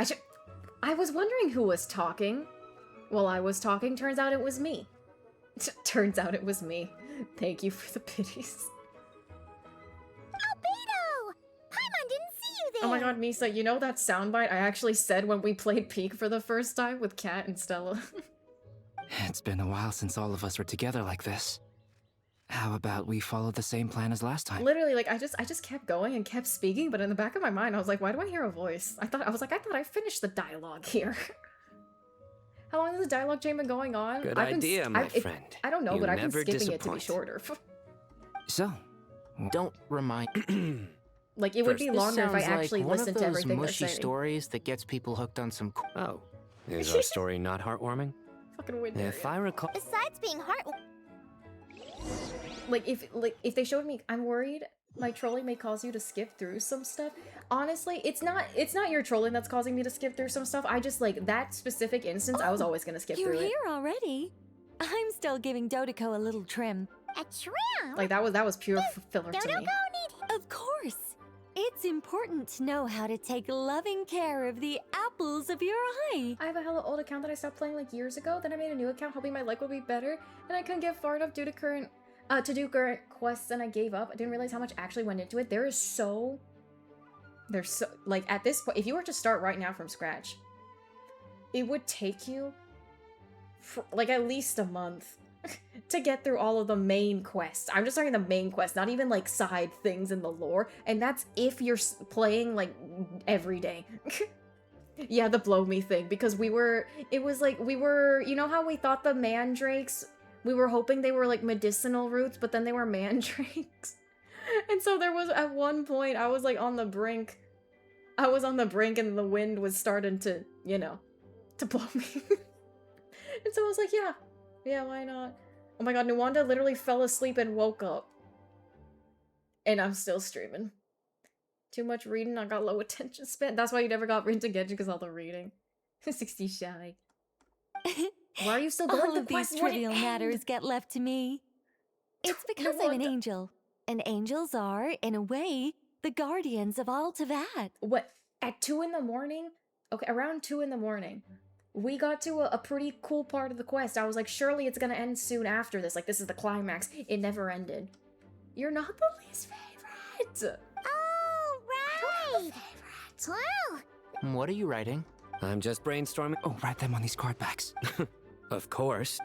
I was wondering who was talking. While I was talking, turns out it was me. Turns out it was me. Thank you for the pities. Albedo! Paimon didn't see you there! Oh my god, Misa, you know that soundbite I actually said when we played Peak for the first time with Kat and Stella? It's been a while since all of us were together like this. How about we follow the same plan as last time? Literally, like, I just kept going and kept speaking, but in the back of my mind, I was like, why do I hear a voice? I thought I finished the dialogue here. How long has the dialogue chain been going on? Good idea, my friend. I don't know, You but I've been never skipping it to be disappoint. shorter. So, don't remind. Like, it would be longer if I actually listened to everything one they're of those mushy saying. stories that gets people hooked on some. Oh, is our story not heartwarming? Fucking window. If I recall. Besides being Like if they showed me, I'm worried my trolling may cause you to skip through some stuff. Honestly, it's not your trolling that's causing me to skip through some stuff. I just, like, that specific instance, I was always gonna skip You're through it. here already. I'm still giving Dodeko a little trim. A trim? Like, that was pure filler to me. Of course. It's important to know how to take loving care of the apples of your eye. I have a hella old account that I stopped playing like years ago. Then I made a new account hoping my luck would be better, and I couldn't get far enough due to to do current quests, and I gave up. I didn't realize how much actually went into it. There's so like, at this point, if you were to start right now from scratch, it would take you for, like, at least a month to get through all of the main quests. I'm just talking the main quest, not even like side things in the lore, and that's if you're playing like every day. Yeah, the blow me thing, because you know how we thought the mandrakes, we were hoping they were like medicinal roots, but then they were mandrakes. And so there was, at one point, I was like on the brink. I was on the brink and the wind was starting to, you know, to blow me. And so I was like, yeah, why not? Oh my god, Nuwanda literally fell asleep and woke up. And I'm still streaming. Too much reading, I got low attention span. That's why you never got into Genshin, because all the reading. 60 shy. Why are you still going All of these trivial matters get left to me. It's because I'm an angel. And angels are, in a way, the guardians of all Teyvat. What? At 2 in the morning? Okay, around 2 in the morning. We got to a pretty cool part of the quest. I was like, surely it's gonna end soon after this. Like, this is the climax. It never ended. You're not the least favorite! Oh, right! Well, What are you writing? I'm just brainstorming. Oh, write them on these card backs. Of course.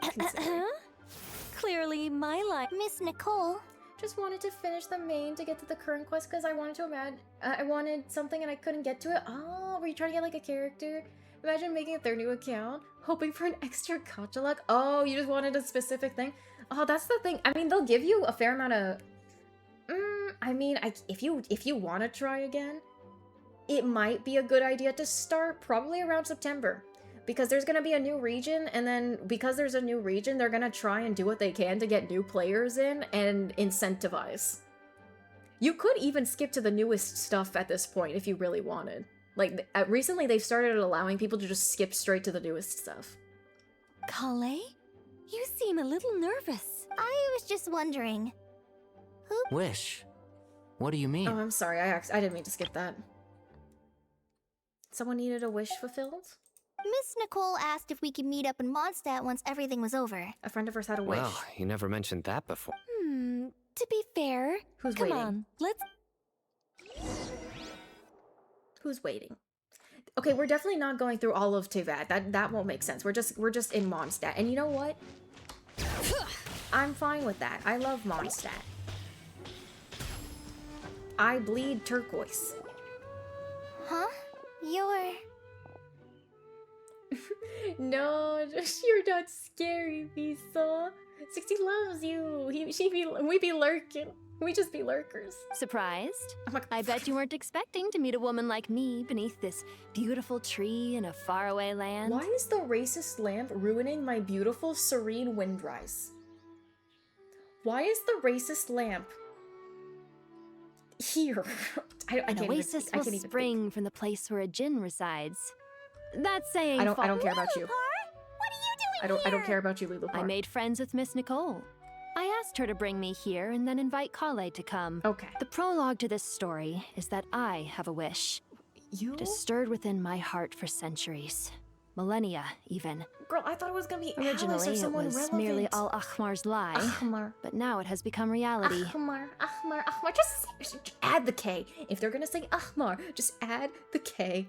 Clearly, my life. Miss Nicole. Just wanted to finish the main to get to the current quest because I wanted to I wanted something and I couldn't get to it. Oh, were you trying to get like a character? Imagine making a third new account, hoping for an extra gacha luck. Oh, you just wanted a specific thing? Oh, that's the thing. I mean, they'll give you a fair amount of... I mean, if you want to try again, it might be a good idea to start probably around September. Because there's gonna be a new region, and then because there's a new region, they're gonna try and do what they can to get new players in and incentivize. You could even skip to the newest stuff at this point if you really wanted. Like, recently they've started allowing people to just skip straight to the newest stuff. Kale? You seem a little nervous. I was just wondering. Wish. What do you mean? Oh, I'm sorry. I didn't mean to skip that. Someone needed a wish fulfilled? Miss Nicole asked if we could meet up in Mondstadt once everything was over. A friend of hers had a wish. Well, you never mentioned that before. To be fair, Who's come waiting? on, let's... Who's waiting? Okay, we're definitely not going through all of Teyvat. That won't make sense. We're just in Mondstadt. And you know what? I'm fine with that. I love Mondstadt. I bleed turquoise. Huh? You're... No, you're not scary, Misa. 60 loves you. We be lurking. We just be lurkers. Surprised? I bet you weren't expecting to meet a woman like me beneath this beautiful tree in a faraway land. Why is the racist lamp ruining my beautiful, serene windrise? Why is the racist lamp here? An oasis will spring from the place where a djinn resides. That's saying I don't care about you. What are you doing I don't care about you, Lulu. I made friends with Miss Nicole. I asked her to bring me here and then invite Kale to come. Okay. The prologue to this story is that I have a wish. It has stirred within my heart for centuries. Millennia, even. Girl, I thought it was gonna be Alice Originally, or it someone was relevant. merely Al Ahmar's lie. Ahmar. But now it has become reality. Ahmar. Just add the K. If they're gonna say Ahmar, just add the K.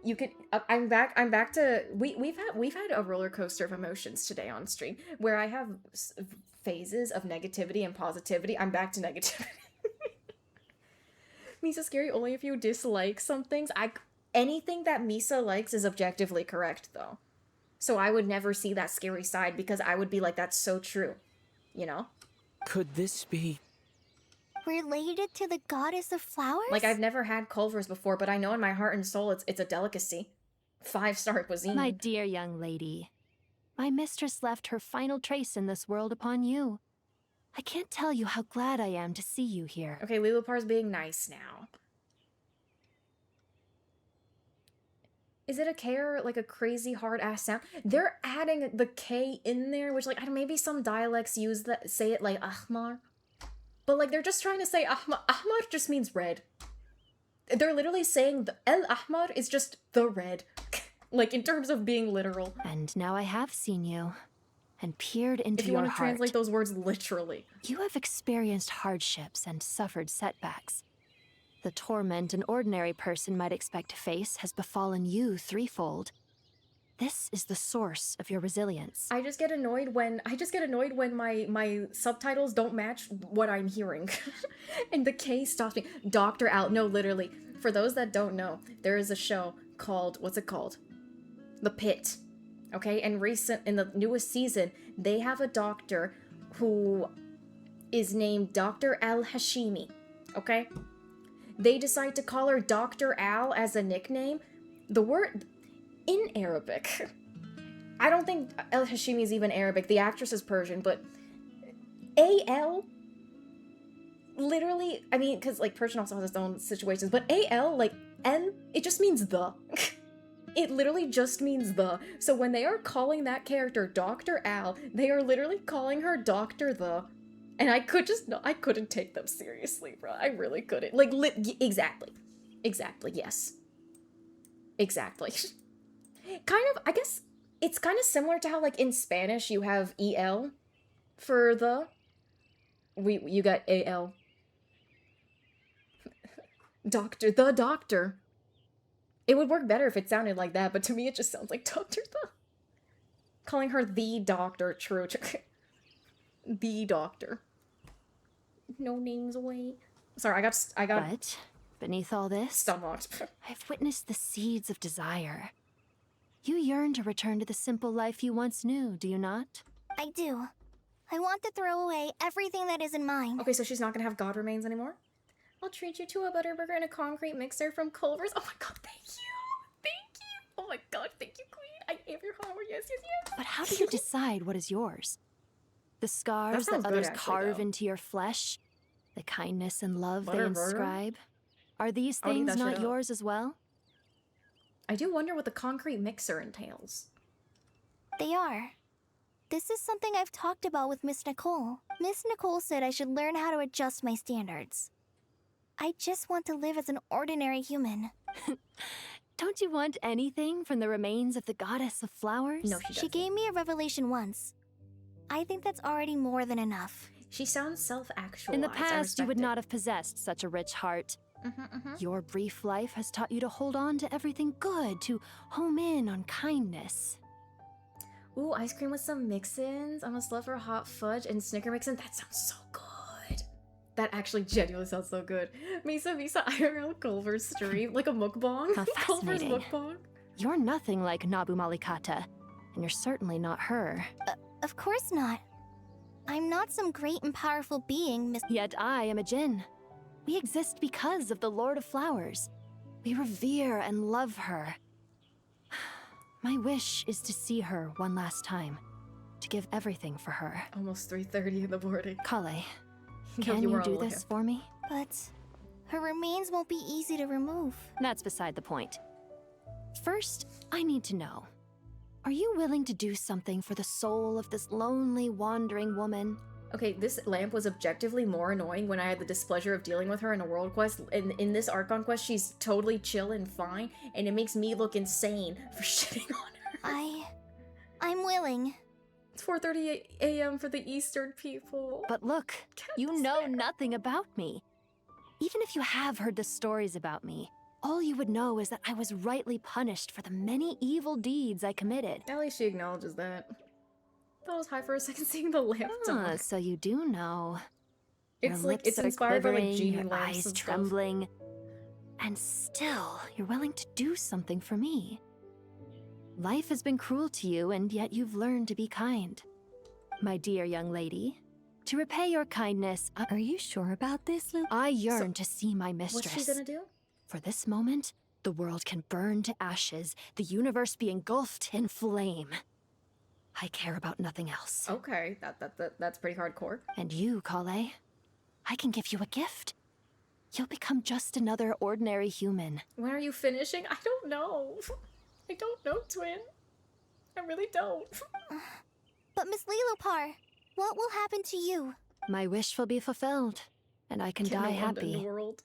You can. I'm back to. We've had a roller coaster of emotions today on stream where I have phases of negativity and positivity. I'm back to negativity. Misa scary only if you dislike some things. Anything that Misa likes is objectively correct though. So I would never see that scary side because I would be like, that's so true. You know? Could this be related to the goddess of flowers? Like, I've never had Culvers before, but I know in my heart and soul it's a delicacy. 5-star cuisine. My dear young lady, my mistress left her final trace in this world upon you. I can't tell you how glad I am to see you here. Okay, Lilupar's being nice now. Is it a K or like a crazy hard ass sound? They're adding the K in there, which like maybe some dialects use that say it like Ahmar. But like they're just trying to say Ahmar. Ahmar just means red. They're literally saying the El Ahmar is just the red. Like in terms of being literal. And now I have seen you and peered into if you your want to heart. translate those words literally. You have experienced hardships and suffered setbacks. The torment an ordinary person might expect to face has befallen you threefold. This is the source of your resilience. I just get annoyed when my subtitles don't match what I'm hearing. And the K stops me. Dr. Al. No, literally. For those that don't know, there is a show called, what's it called? The Pit. Okay? And in the newest season, they have a doctor who is named Dr. Al Hashimi. Okay? They decide to call her Dr. Al as a nickname. The word in Arabic. I don't think El Hashimi is even Arabic. The actress is Persian, but AL literally, I mean, because like Persian also has its own situations, but AL, like N, it just means the. It literally just means the. So when they are calling that character Dr. Al, they are literally calling her Dr. The. And I couldn't take them seriously, bro. I really couldn't. Like, exactly. Exactly, yes. Exactly. Kind of, I guess, it's kind of similar to how, like, in Spanish you have EL for the. You got AL. Doctor, the doctor. It would work better if it sounded like that, but to me it just sounds like Dr. The. Calling her the doctor, true. The doctor. No names away. Sorry, I got. But beneath all this, somewhat. I've witnessed the seeds of desire. You yearn to return to the simple life you once knew, do you not? I do. I want to throw away everything that isn't mine. Okay, so she's not gonna have God remains anymore? I'll treat you to a butterburger and a concrete mixer from Culver's. Oh my god, thank you! Thank you! Oh my god, thank you, queen! I am your heart, yes, yes, yes! But how do you decide what is yours? The scars that others carve into your flesh? The kindness and love they inscribe? Are these things not yours as well? I do wonder what the concrete mixer entails. They are. This is something I've talked about with Miss Nicole. Miss Nicole said I should learn how to adjust my standards. I just want to live as an ordinary human. Don't you want anything from the remains of the goddess of flowers? No, she doesn't. She gave me a revelation once. I think that's already more than enough. She sounds self-actualized. In the past, you would not have possessed such a rich heart. Your brief life has taught you to hold on to everything good, to home in on kindness. Ooh, ice cream with some mix-ins. I must love her hot fudge and Snicker mix-in. That sounds so good. That actually genuinely sounds so good. Misa IRL Culver's stream. Like a mukbang. How Culver's fascinating. mukbang. You're nothing like Nabu Malikata, and you're certainly not her. Of course not. I'm not some great and powerful being, Miss— Yet I am a Jinn. We exist because of the Lord of Flowers. We revere and love her. My wish is to see her one last time, to give everything for her. Almost 3:30 in the morning. Kale, can you do this for me? But her remains won't be easy to remove. That's beside the point. First, I need to know, are you willing to do something for the soul of this lonely, wandering woman? Okay, this lamp was objectively more annoying when I had the displeasure of dealing with her in a world quest. In this Archon quest, she's totally chill and fine, and it makes me look insane for shitting on her. I'm willing. It's 4:30 a.m. for the Eastern people. But look, you know nothing about me. Even if you have heard the stories about me, all you would know is that I was rightly punished for the many evil deeds I committed. At least she acknowledges that. I thought it was high for a second seeing the lamp talk. So you do know. It's Your like, lips it's are inspired by like quivering, genie your lamps eyes and stuff. trembling. And still, you're willing to do something for me. Life has been cruel to you, and yet you've learned to be kind. My dear young lady, to repay your kindness, Are you sure about this, Luke? I yearn to see my mistress. What's she gonna do? For this moment, the world can burn to ashes, the universe be engulfed in flame. I care about nothing else. Okay, that's pretty hardcore. And you, Kale, I can give you a gift. You'll become just another ordinary human. When are you finishing? I don't know. I don't know, twin. I really don't. But Miss Lilopar, what will happen to you? My wish will be fulfilled, and I can die happy. World.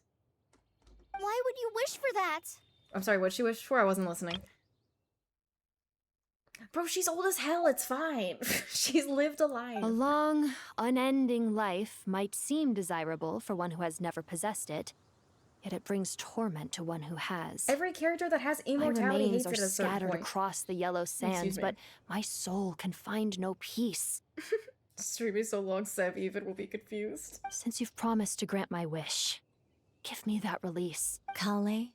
Why would you wish for that? I'm sorry, what'd she wish for? I wasn't listening. Bro, she's old as hell, it's fine. She's lived a life. A long, unending life might seem desirable for one who has never possessed it, yet it brings torment to one who has. Every character that has My immortality remains hates are it at a certain scattered point. across the yellow sands, Excuse me. but my soul can find no peace. Streaming so long, Seb even will be confused. Since you've promised to grant my wish, give me that release. Kale,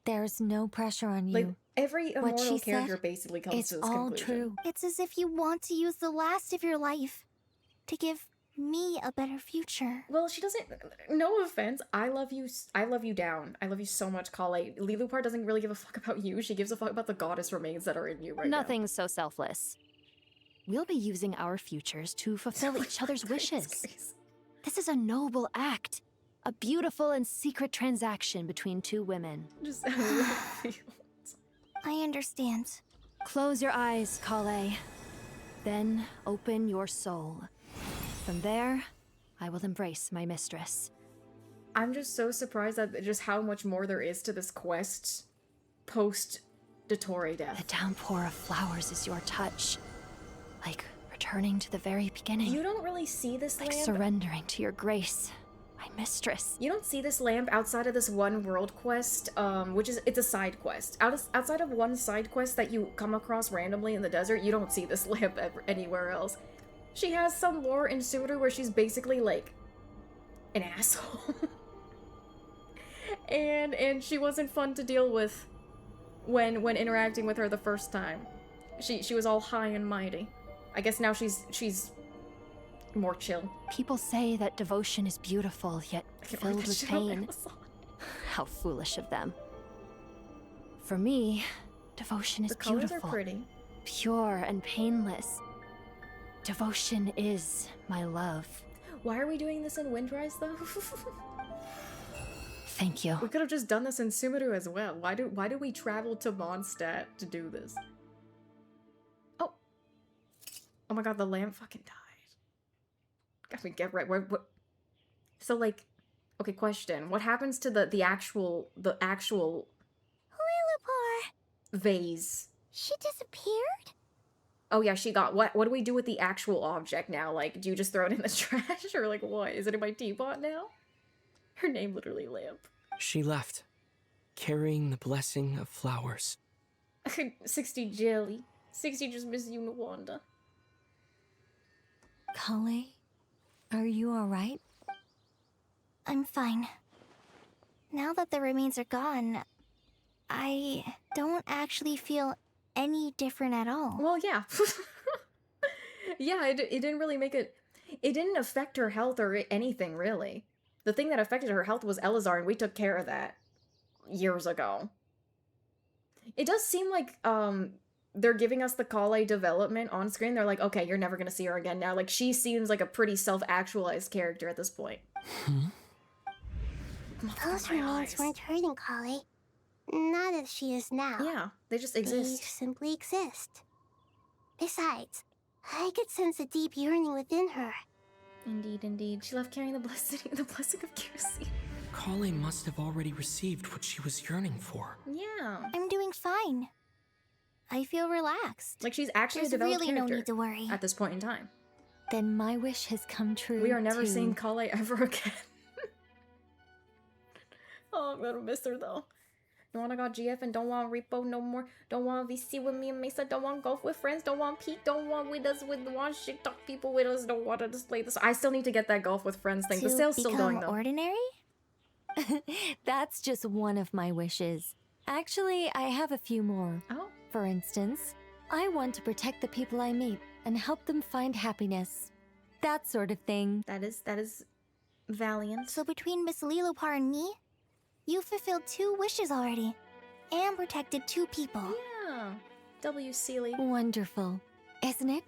there's no pressure on you. Like, every What immortal she character said, basically comes it's to this all conclusion. true. It's as if you want to use the last of your life to give me a better future. Well, she doesn't. No offense. I love you. I love you down. I love you so much, Kale. Lilupar doesn't really give a fuck about you. She gives a fuck about the goddess remains that are in you right now. Nothing's so selfless. We'll be using our futures to fulfill each other's wishes. This is a noble act. A beautiful and secret transaction between two women. Just how you feel. I understand. Close your eyes, Kale. Then open your soul. From there, I will embrace my mistress. I'm just so surprised at just how much more there is to this quest post Dottore death. The downpour of flowers is your touch. Like returning to the very beginning. You don't really see this like lamp. surrendering to your grace. My mistress. You don't see this lamp outside of this one world quest, which is, it's a side quest. Outside of one side quest that you come across randomly in the desert, you don't see this lamp anywhere else. She has some lore in Sumeru where she's basically like an asshole. and she wasn't fun to deal with when interacting with her the first time. She was all high and mighty. I guess now she's more chill. People say that devotion is beautiful, yet filled with pain. How foolish of them. For me, devotion is beautiful. The colors are pretty. Pure and painless. Devotion is my love. Why are we doing this in Windrise, though? Thank you. We could have just done this in Sumeru as well. Why do we travel to Mondstadt to do this? Oh. Oh my god, the lamp fucking died. I mean, get right. What? So, like, okay, question. What happens to the actual Lilopar! vase? She disappeared? Oh yeah, she got what do we do with the actual object now? Like, do you just throw it in the trash or like what? Is it in my teapot now? Her name literally lamp. She left, carrying the blessing of flowers. 60 jelly. 60 just miss you, Nawanda. Kale, are you alright? I'm fine. Now that the remains are gone, I don't actually feel any different at all. Well, yeah. Yeah, it didn't really make it... It didn't affect her health or anything, really. The thing that affected her health was Elazar, and we took care of that years ago. It does seem like, they're giving us the Kale development on screen. They're like, okay, you're never gonna see her again now. Like, she seems like a pretty self-actualized character at this point. Those remains weren't hurting Kale. Not as she is now. Yeah, they just exist. They simply exist. Besides, I could sense a deep yearning within her. Indeed, indeed. She left carrying the blessing of kerosene. Kale must have already received what she was yearning for. Yeah. I'm doing fine. I feel relaxed. Like, she's actually a There's developed really character no need to worry. at this point in time. Then my wish has come true. We are never too. seeing Kale ever again. Oh, I'm gonna miss her though. Don't wanna go GF and don't want Repo no more. Don't want VC with me and Mesa. Don't want golf with friends. Don't want Pete. Don't want with us. With want shit talk people with us. Don't want to display this. I still need to get that golf with friends thing. The sale's still going though. Ordinary? That's just one of my wishes. Actually, I have a few more. Oh. For instance, I want to protect the people I meet and help them find happiness. That sort of thing. That is valiant. So between Miss Lilopar and me, you fulfilled 2 wishes already. And protected 2 people. Yeah. W. Seeley. Wonderful. Isn't it?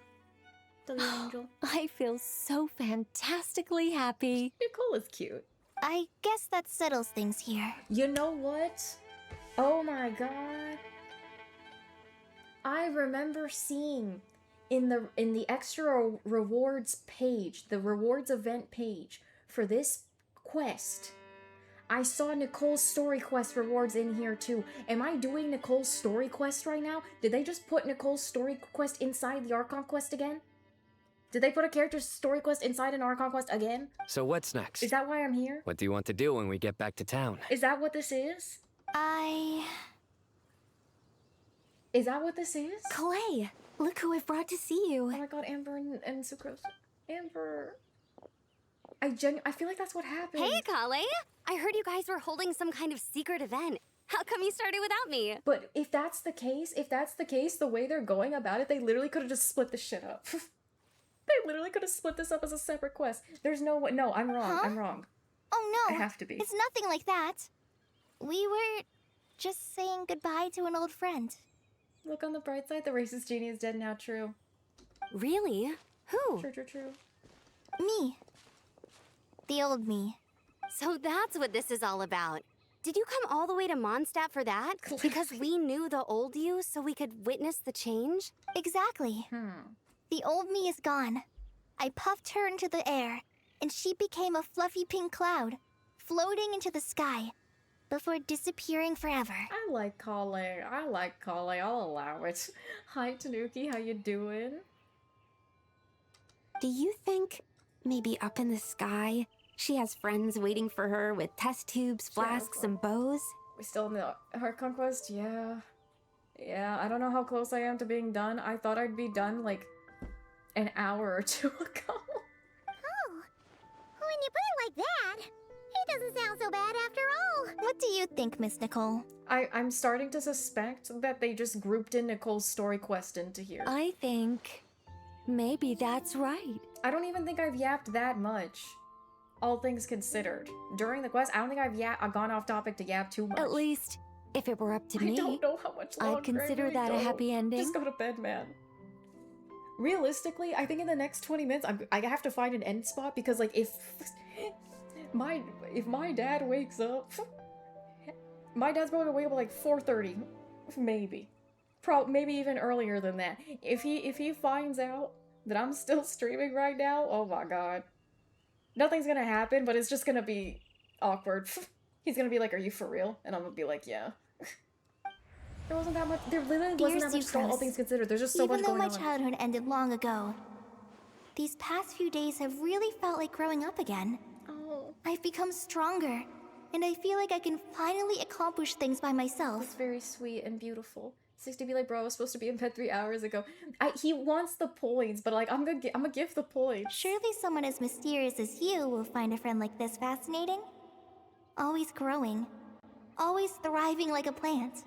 W. Angel. I feel so fantastically happy. Nicole is cute. I guess that settles things here. You know what? Oh my god. I remember seeing in the extra rewards page, the rewards event page for this quest, I saw Nicole's story quest rewards in here too. Am I doing Nicole's story quest right now? Did they just put Nicole's story quest inside the Archon quest again? Did they put a character's story quest inside an Archon quest again? So what's next? Is that why I'm here? What do you want to do when we get back to town? Is that what this is? Is that what this is? Clay, look who I've brought to see you. Oh my god, Amber and Sucrose. Amber. I feel like that's what happened. Hey, Kale! I heard you guys were holding some kind of secret event. How come you started without me? But if that's the case, the way they're going about it, they literally could have just split this shit up. They literally could have split this up as a separate quest. There's no way. No, I'm wrong. Huh? I'm wrong. Oh no! I have to be. It's nothing like that. We were just saying goodbye to an old friend. Look on the bright side, the racist genie is dead now, true. Really? Who? True. Me. The old me. So that's what this is all about. Did you come all the way to Mondstadt for that? Because we knew the old you so we could witness the change? Exactly. The old me is gone. I puffed her into the air, and she became a fluffy pink cloud, floating into the sky, before disappearing forever. I like Kale. I'll allow it. Hi, Tanuki. How you doing? Do you think maybe up in the sky she has friends waiting for her with test tubes, flasks, and bows? We still in the Heart Conquest? Yeah. Yeah, I don't know how close I am to being done. I thought I'd be done like an hour or 2 ago. Oh, when you put it like that, it doesn't sound so bad after all. What do you think, Miss Nicole? I'm starting to suspect that they just grouped in Nicole's story quest into here. I think maybe that's right. I don't even think I've yapped that much, all things considered. During the quest, I don't think I've gone off topic to yap too much. At least, if it were up to me, I don't know how much longer. I'd consider I really that a happy ending. Just go to bed, man. Realistically, I think in the next 20 minutes, I have to find an end spot because, like, if my dad wakes up, my dad's probably gonna wake up at like 4:30, maybe, maybe even earlier than that. If he finds out that I'm still streaming right now, oh my god, nothing's gonna happen, but it's just gonna be awkward. He's gonna be like, "Are you for real?" And I'm gonna be like, "Yeah." There wasn't that much. There literally wasn't that much stuff, all things considered. There's just so much going on. Even though my childhood ended long ago, these past few days have really felt like growing up again. Oh. I've become stronger, and I feel like I can finally accomplish things by myself. It's very sweet and beautiful. 60 be like, bro, I was supposed to be in bed 3 hours ago. He wants the points, but like, I'm gonna give the points. Surely someone as mysterious as you will find a friend like this fascinating. Always growing. Always thriving like a plant.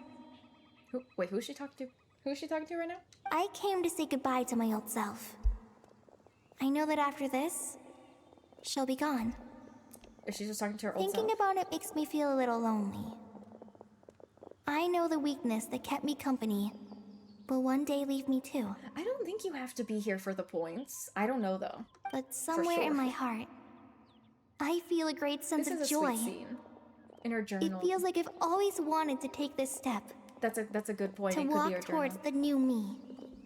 Wait, who's she talking to? Who's she talking to right now? I came to say goodbye to my old self. I know that after this, she'll be gone. Is she just talking to her old Thinking self? about it makes me feel a little lonely. I know the weakness that kept me company will one day leave me too. I don't think you have to be here for the points. I don't know though. But somewhere in my heart, I feel a great sense This of is a joy. sweet scene. In her It journal. feels like I've always wanted to take this step. That's a good point. To It could be walk her towards journal. the new me.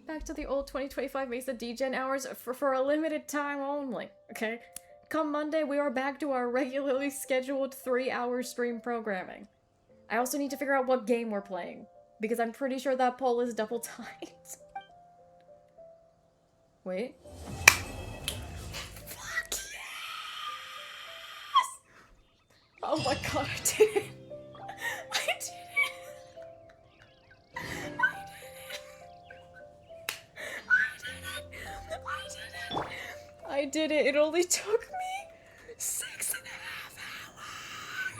Back to the old 2025 Mesa DGen hours for a limited time only, okay? Come Monday, we are back to our regularly scheduled 3-hour stream programming. I also need to figure out what game we're playing, because I'm pretty sure that poll is double timed. Wait. Fuck yes! Oh my god, I did it! I did it! I did it! It only took me 6.5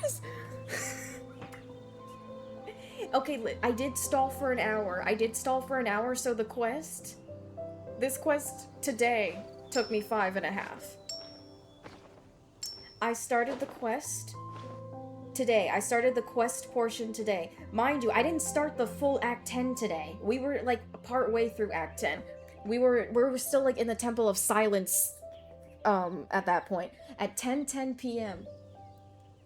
hours! Okay, I did stall for an hour. So the quest... This quest today took me 5.5. I started the quest today. I started the quest portion today. Mind you, I didn't start the full Act 10 today. We were, like, part way through Act 10. We were still, like, in the Temple of Silence, at that point. At 10:10 p.m.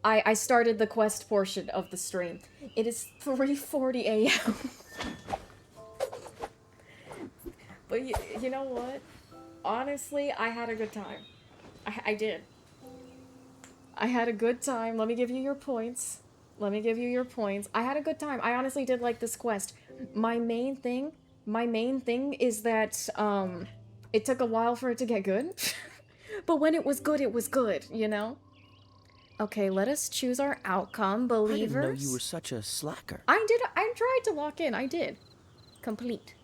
I started the quest portion of the stream. It is 3:40 a.m. But you know what? Honestly, I had a good time. I did. I had a good time. Let me give you your points. I had a good time. I honestly did like this quest. My main thing is that, it took a while for it to get good. But when it was good, you know? Okay, let us choose our outcome, believers. I didn't know you were such a slacker. I tried to lock in, I did. Complete.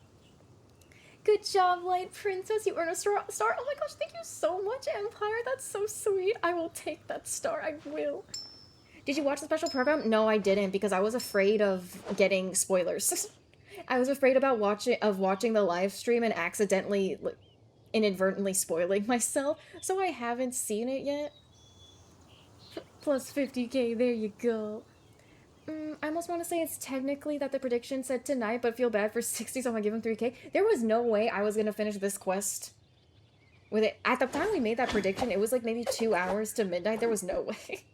Good job, Light Princess, you earned a star. Oh my gosh, thank you so much, Empire, that's so sweet. I will take that star, I will. Did you watch the special program? No, I didn't, because I was afraid of getting spoilers. I was afraid about watching the live stream and accidentally, inadvertently spoiling myself, so I haven't seen it yet. Plus 50k, there you go. I almost want to say it's technically that the prediction said tonight, but feel bad for 60, so I'm gonna give him 3k. There was no way I was gonna finish this quest with it. At the time we made that prediction, it was like maybe 2 hours to midnight. There was no way.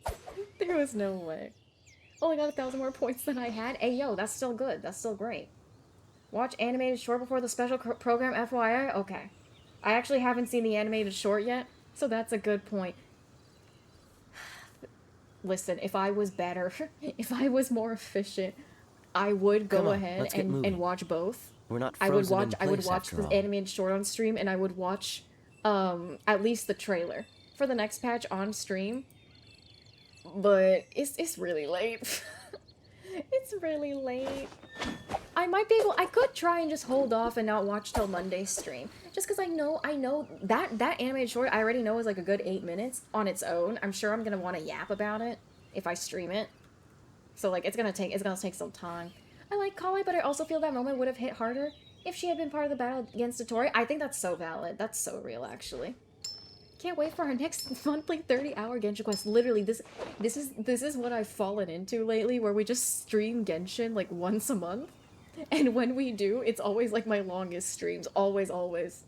There was no way. Only got 1,000 more points than I had. Hey, yo, that's still good. That's still great. Watch animated short before the special program, FYI? Okay. I actually haven't seen the animated short yet, so that's a good point. Listen, if I was better, if I was more efficient, I would go ahead and watch both. We're not I would frozen in watch place, the animated short on stream, and I would watch at least the trailer for the next patch on stream. But it's really late. It's really late. I could try and just hold off and not watch till Monday's stream. Just because I know that animated short I already know is like a good 8 minutes on its own. I'm sure I'm gonna want to yap about it if I stream it. So like it's gonna take some time. I like Kali, but I also feel that moment would have hit harder if she had been part of the battle against Dotori. I think that's so valid. That's so real, actually. Can't wait for our next monthly 30-hour Genshin quest. Literally, this is what I've fallen into lately, where we just stream Genshin like once a month. And when we do, it's always like my longest streams. Always, always.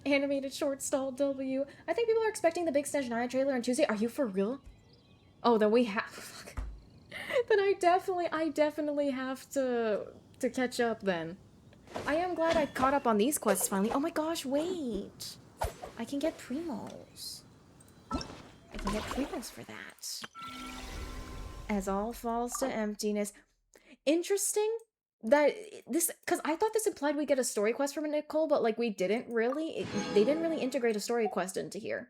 Animated short stall W. I think people are expecting the big Snezhnaya trailer on Tuesday. Are you for real? Oh, then we have... Then I definitely have to catch up then. I am glad I caught up on these quests finally. Oh my gosh, wait. I can get primos. I can get primos for that. As all falls to emptiness. Interesting that this, because I thought this implied we get a story quest from Nicole, but like we didn't really. They didn't really integrate a story quest into here.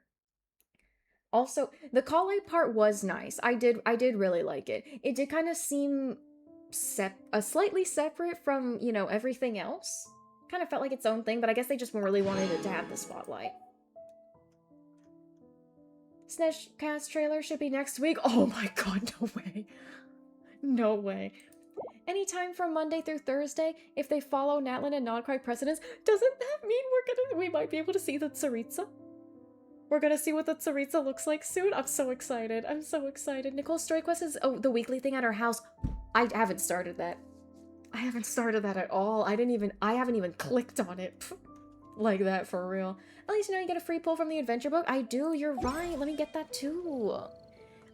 Also, the call-out part was nice. I did really like it. It did kind of seem slightly separate from, you know, everything else. Kind of felt like its own thing, but I guess they just really wanted it to have the spotlight. Snezcast trailer should be next week. Oh my god, no way. No way. Anytime from Monday through Thursday, if they follow Natlan and Nodcry precedents, doesn't that mean we might be able to see the Tsaritsa? We're gonna see what the Tsaritsa looks like soon? I'm so excited. I'm so excited. Nicole's Story Quest is the weekly thing at our house. I haven't started that. I haven't started that at all. I haven't even clicked on it. Like that, for real. At least you know you get a free pull from the adventure book. I do, you're right. Let me get that too.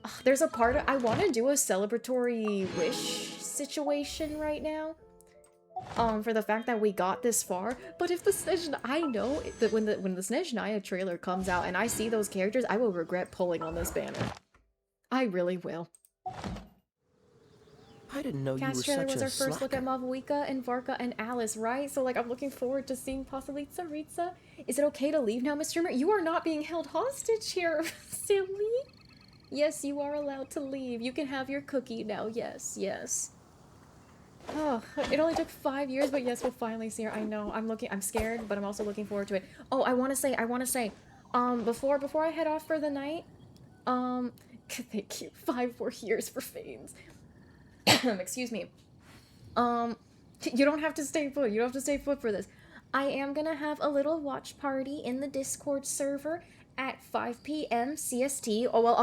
Ugh, there's a part I want to do a celebratory wish situation right now. For the fact that we got this far. But if the Snezhnaya, I know that when the Snezhnaya trailer comes out and I see those characters, I will regret pulling on this banner. I really will. I didn't know you were Cast trailer such was a our first look at slacker. Mavuika and Varka and Alice, right? So like I'm looking forward to seeing possibly Tsaritsa. Is it okay to leave now, Miss Streamer? You are not being held hostage here, silly. Yes, you are allowed to leave. You can have your cookie now. Yes, yes. Oh, it only took 5 years, but yes, we'll finally see her. I know. I'm scared, but I'm also looking forward to it. Oh, I want to say, before I head off for the night, thank you. 5 more years for Fanes. Excuse me. You don't have to stay put. You don't have to stay put for this. I am gonna have a little watch party in the Discord server at 5 p.m. CST. Oh, well,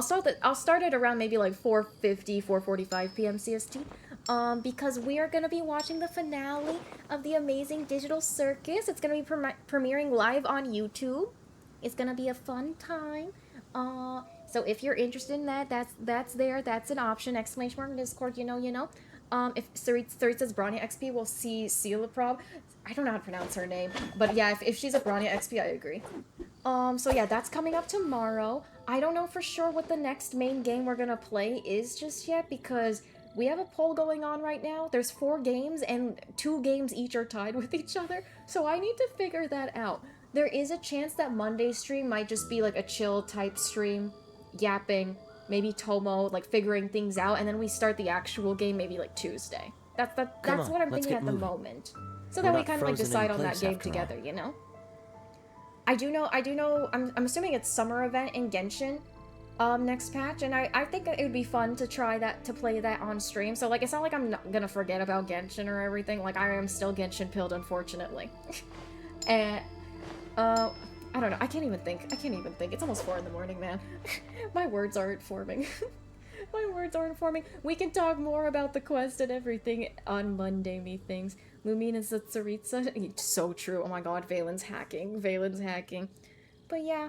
I'll start it around maybe like 4:50, 4:45 p.m. CST. Because we are gonna be watching the finale of the Amazing Digital Circus. It's gonna be premiering live on YouTube. It's gonna be a fun time. So if you're interested in that, that's an option. Exclamation mark Discord, you know. If Tsaritsa's Branya XP, we'll see Selaprob. I don't know how to pronounce her name, but yeah, if she's a Branya XP, I agree. So yeah, that's coming up tomorrow. I don't know for sure what the next main game we're gonna play is just yet, because we have a poll going on right now. There's 4 games, and 2 games each are tied with each other, so I need to figure that out. There is a chance that Monday's stream might just be like a chill type stream, yapping, maybe Tomo, like figuring things out, and then we start the actual game maybe like Tuesday. That's what I'm thinking at the moment. So that we kind of like decide on that game together, you know? I do know, I'm assuming it's summer event in Genshin, next patch, and I think it would be fun to try that, to play that on stream. So like, it's not like I'm not gonna forget about Genshin or everything. Like, I am still Genshin pilled, unfortunately. And, I don't know, I can't even think. It's almost 4 in the morning, man. My words aren't forming. My words aren't forming. We can talk more about the quest and everything on Monday, methinks. Lumin is the Tsaritsa. So true. Oh my god, Valen's hacking. But yeah,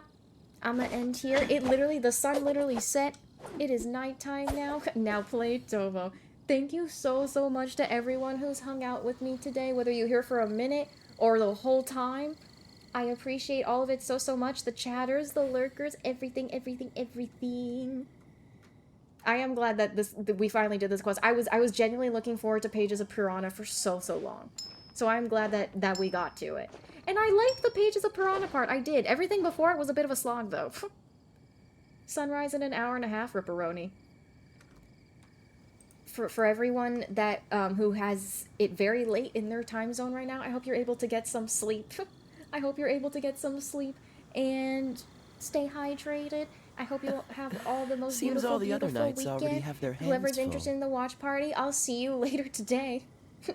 I'ma end here. The sun literally set. It is nighttime now. Now play Tomo. Thank you so much to everyone who's hung out with me today, whether you're here for a minute or the whole time. I appreciate all of it so much. The chatters, the lurkers, everything. I am glad that we finally did this quest. I was genuinely looking forward to Pages of Purana for so long. So I'm glad that we got to it. And I liked the Pages of Purana part. I did. Everything before it was a bit of a slog, though. Sunrise in an hour and a half, Ripperoni. For everyone that who has it very late in their time zone right now, I hope you're able to get some sleep. I hope you're able to get some sleep and stay hydrated. I hope you'll have all the most Seems beautiful, all the other beautiful knights weekend. already have their hands Whoever's full. interested in the watch party, I'll see you later today.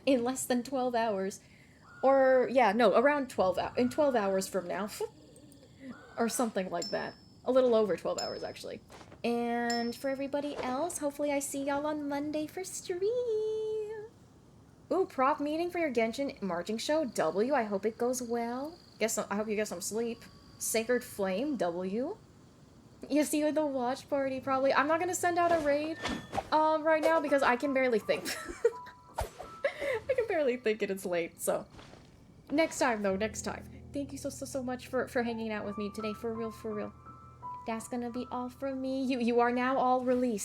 In less than 12 hours. Or, yeah, no, around 12 hours. In 12 hours from now. Or something like that. A little over 12 hours, actually. And for everybody else, hopefully I see y'all on Monday for stream. Ooh, prop meeting for your Genshin marching show. W, I hope it goes well. I hope you get some sleep. Sacred Flame, W. You see you at the watch party, probably. I'm not gonna send out a raid, right now because I can barely think. I can barely think and it's late, so. Next time, though, next time. Thank you so much for hanging out with me today, for real. That's gonna be all from me. You are now all released.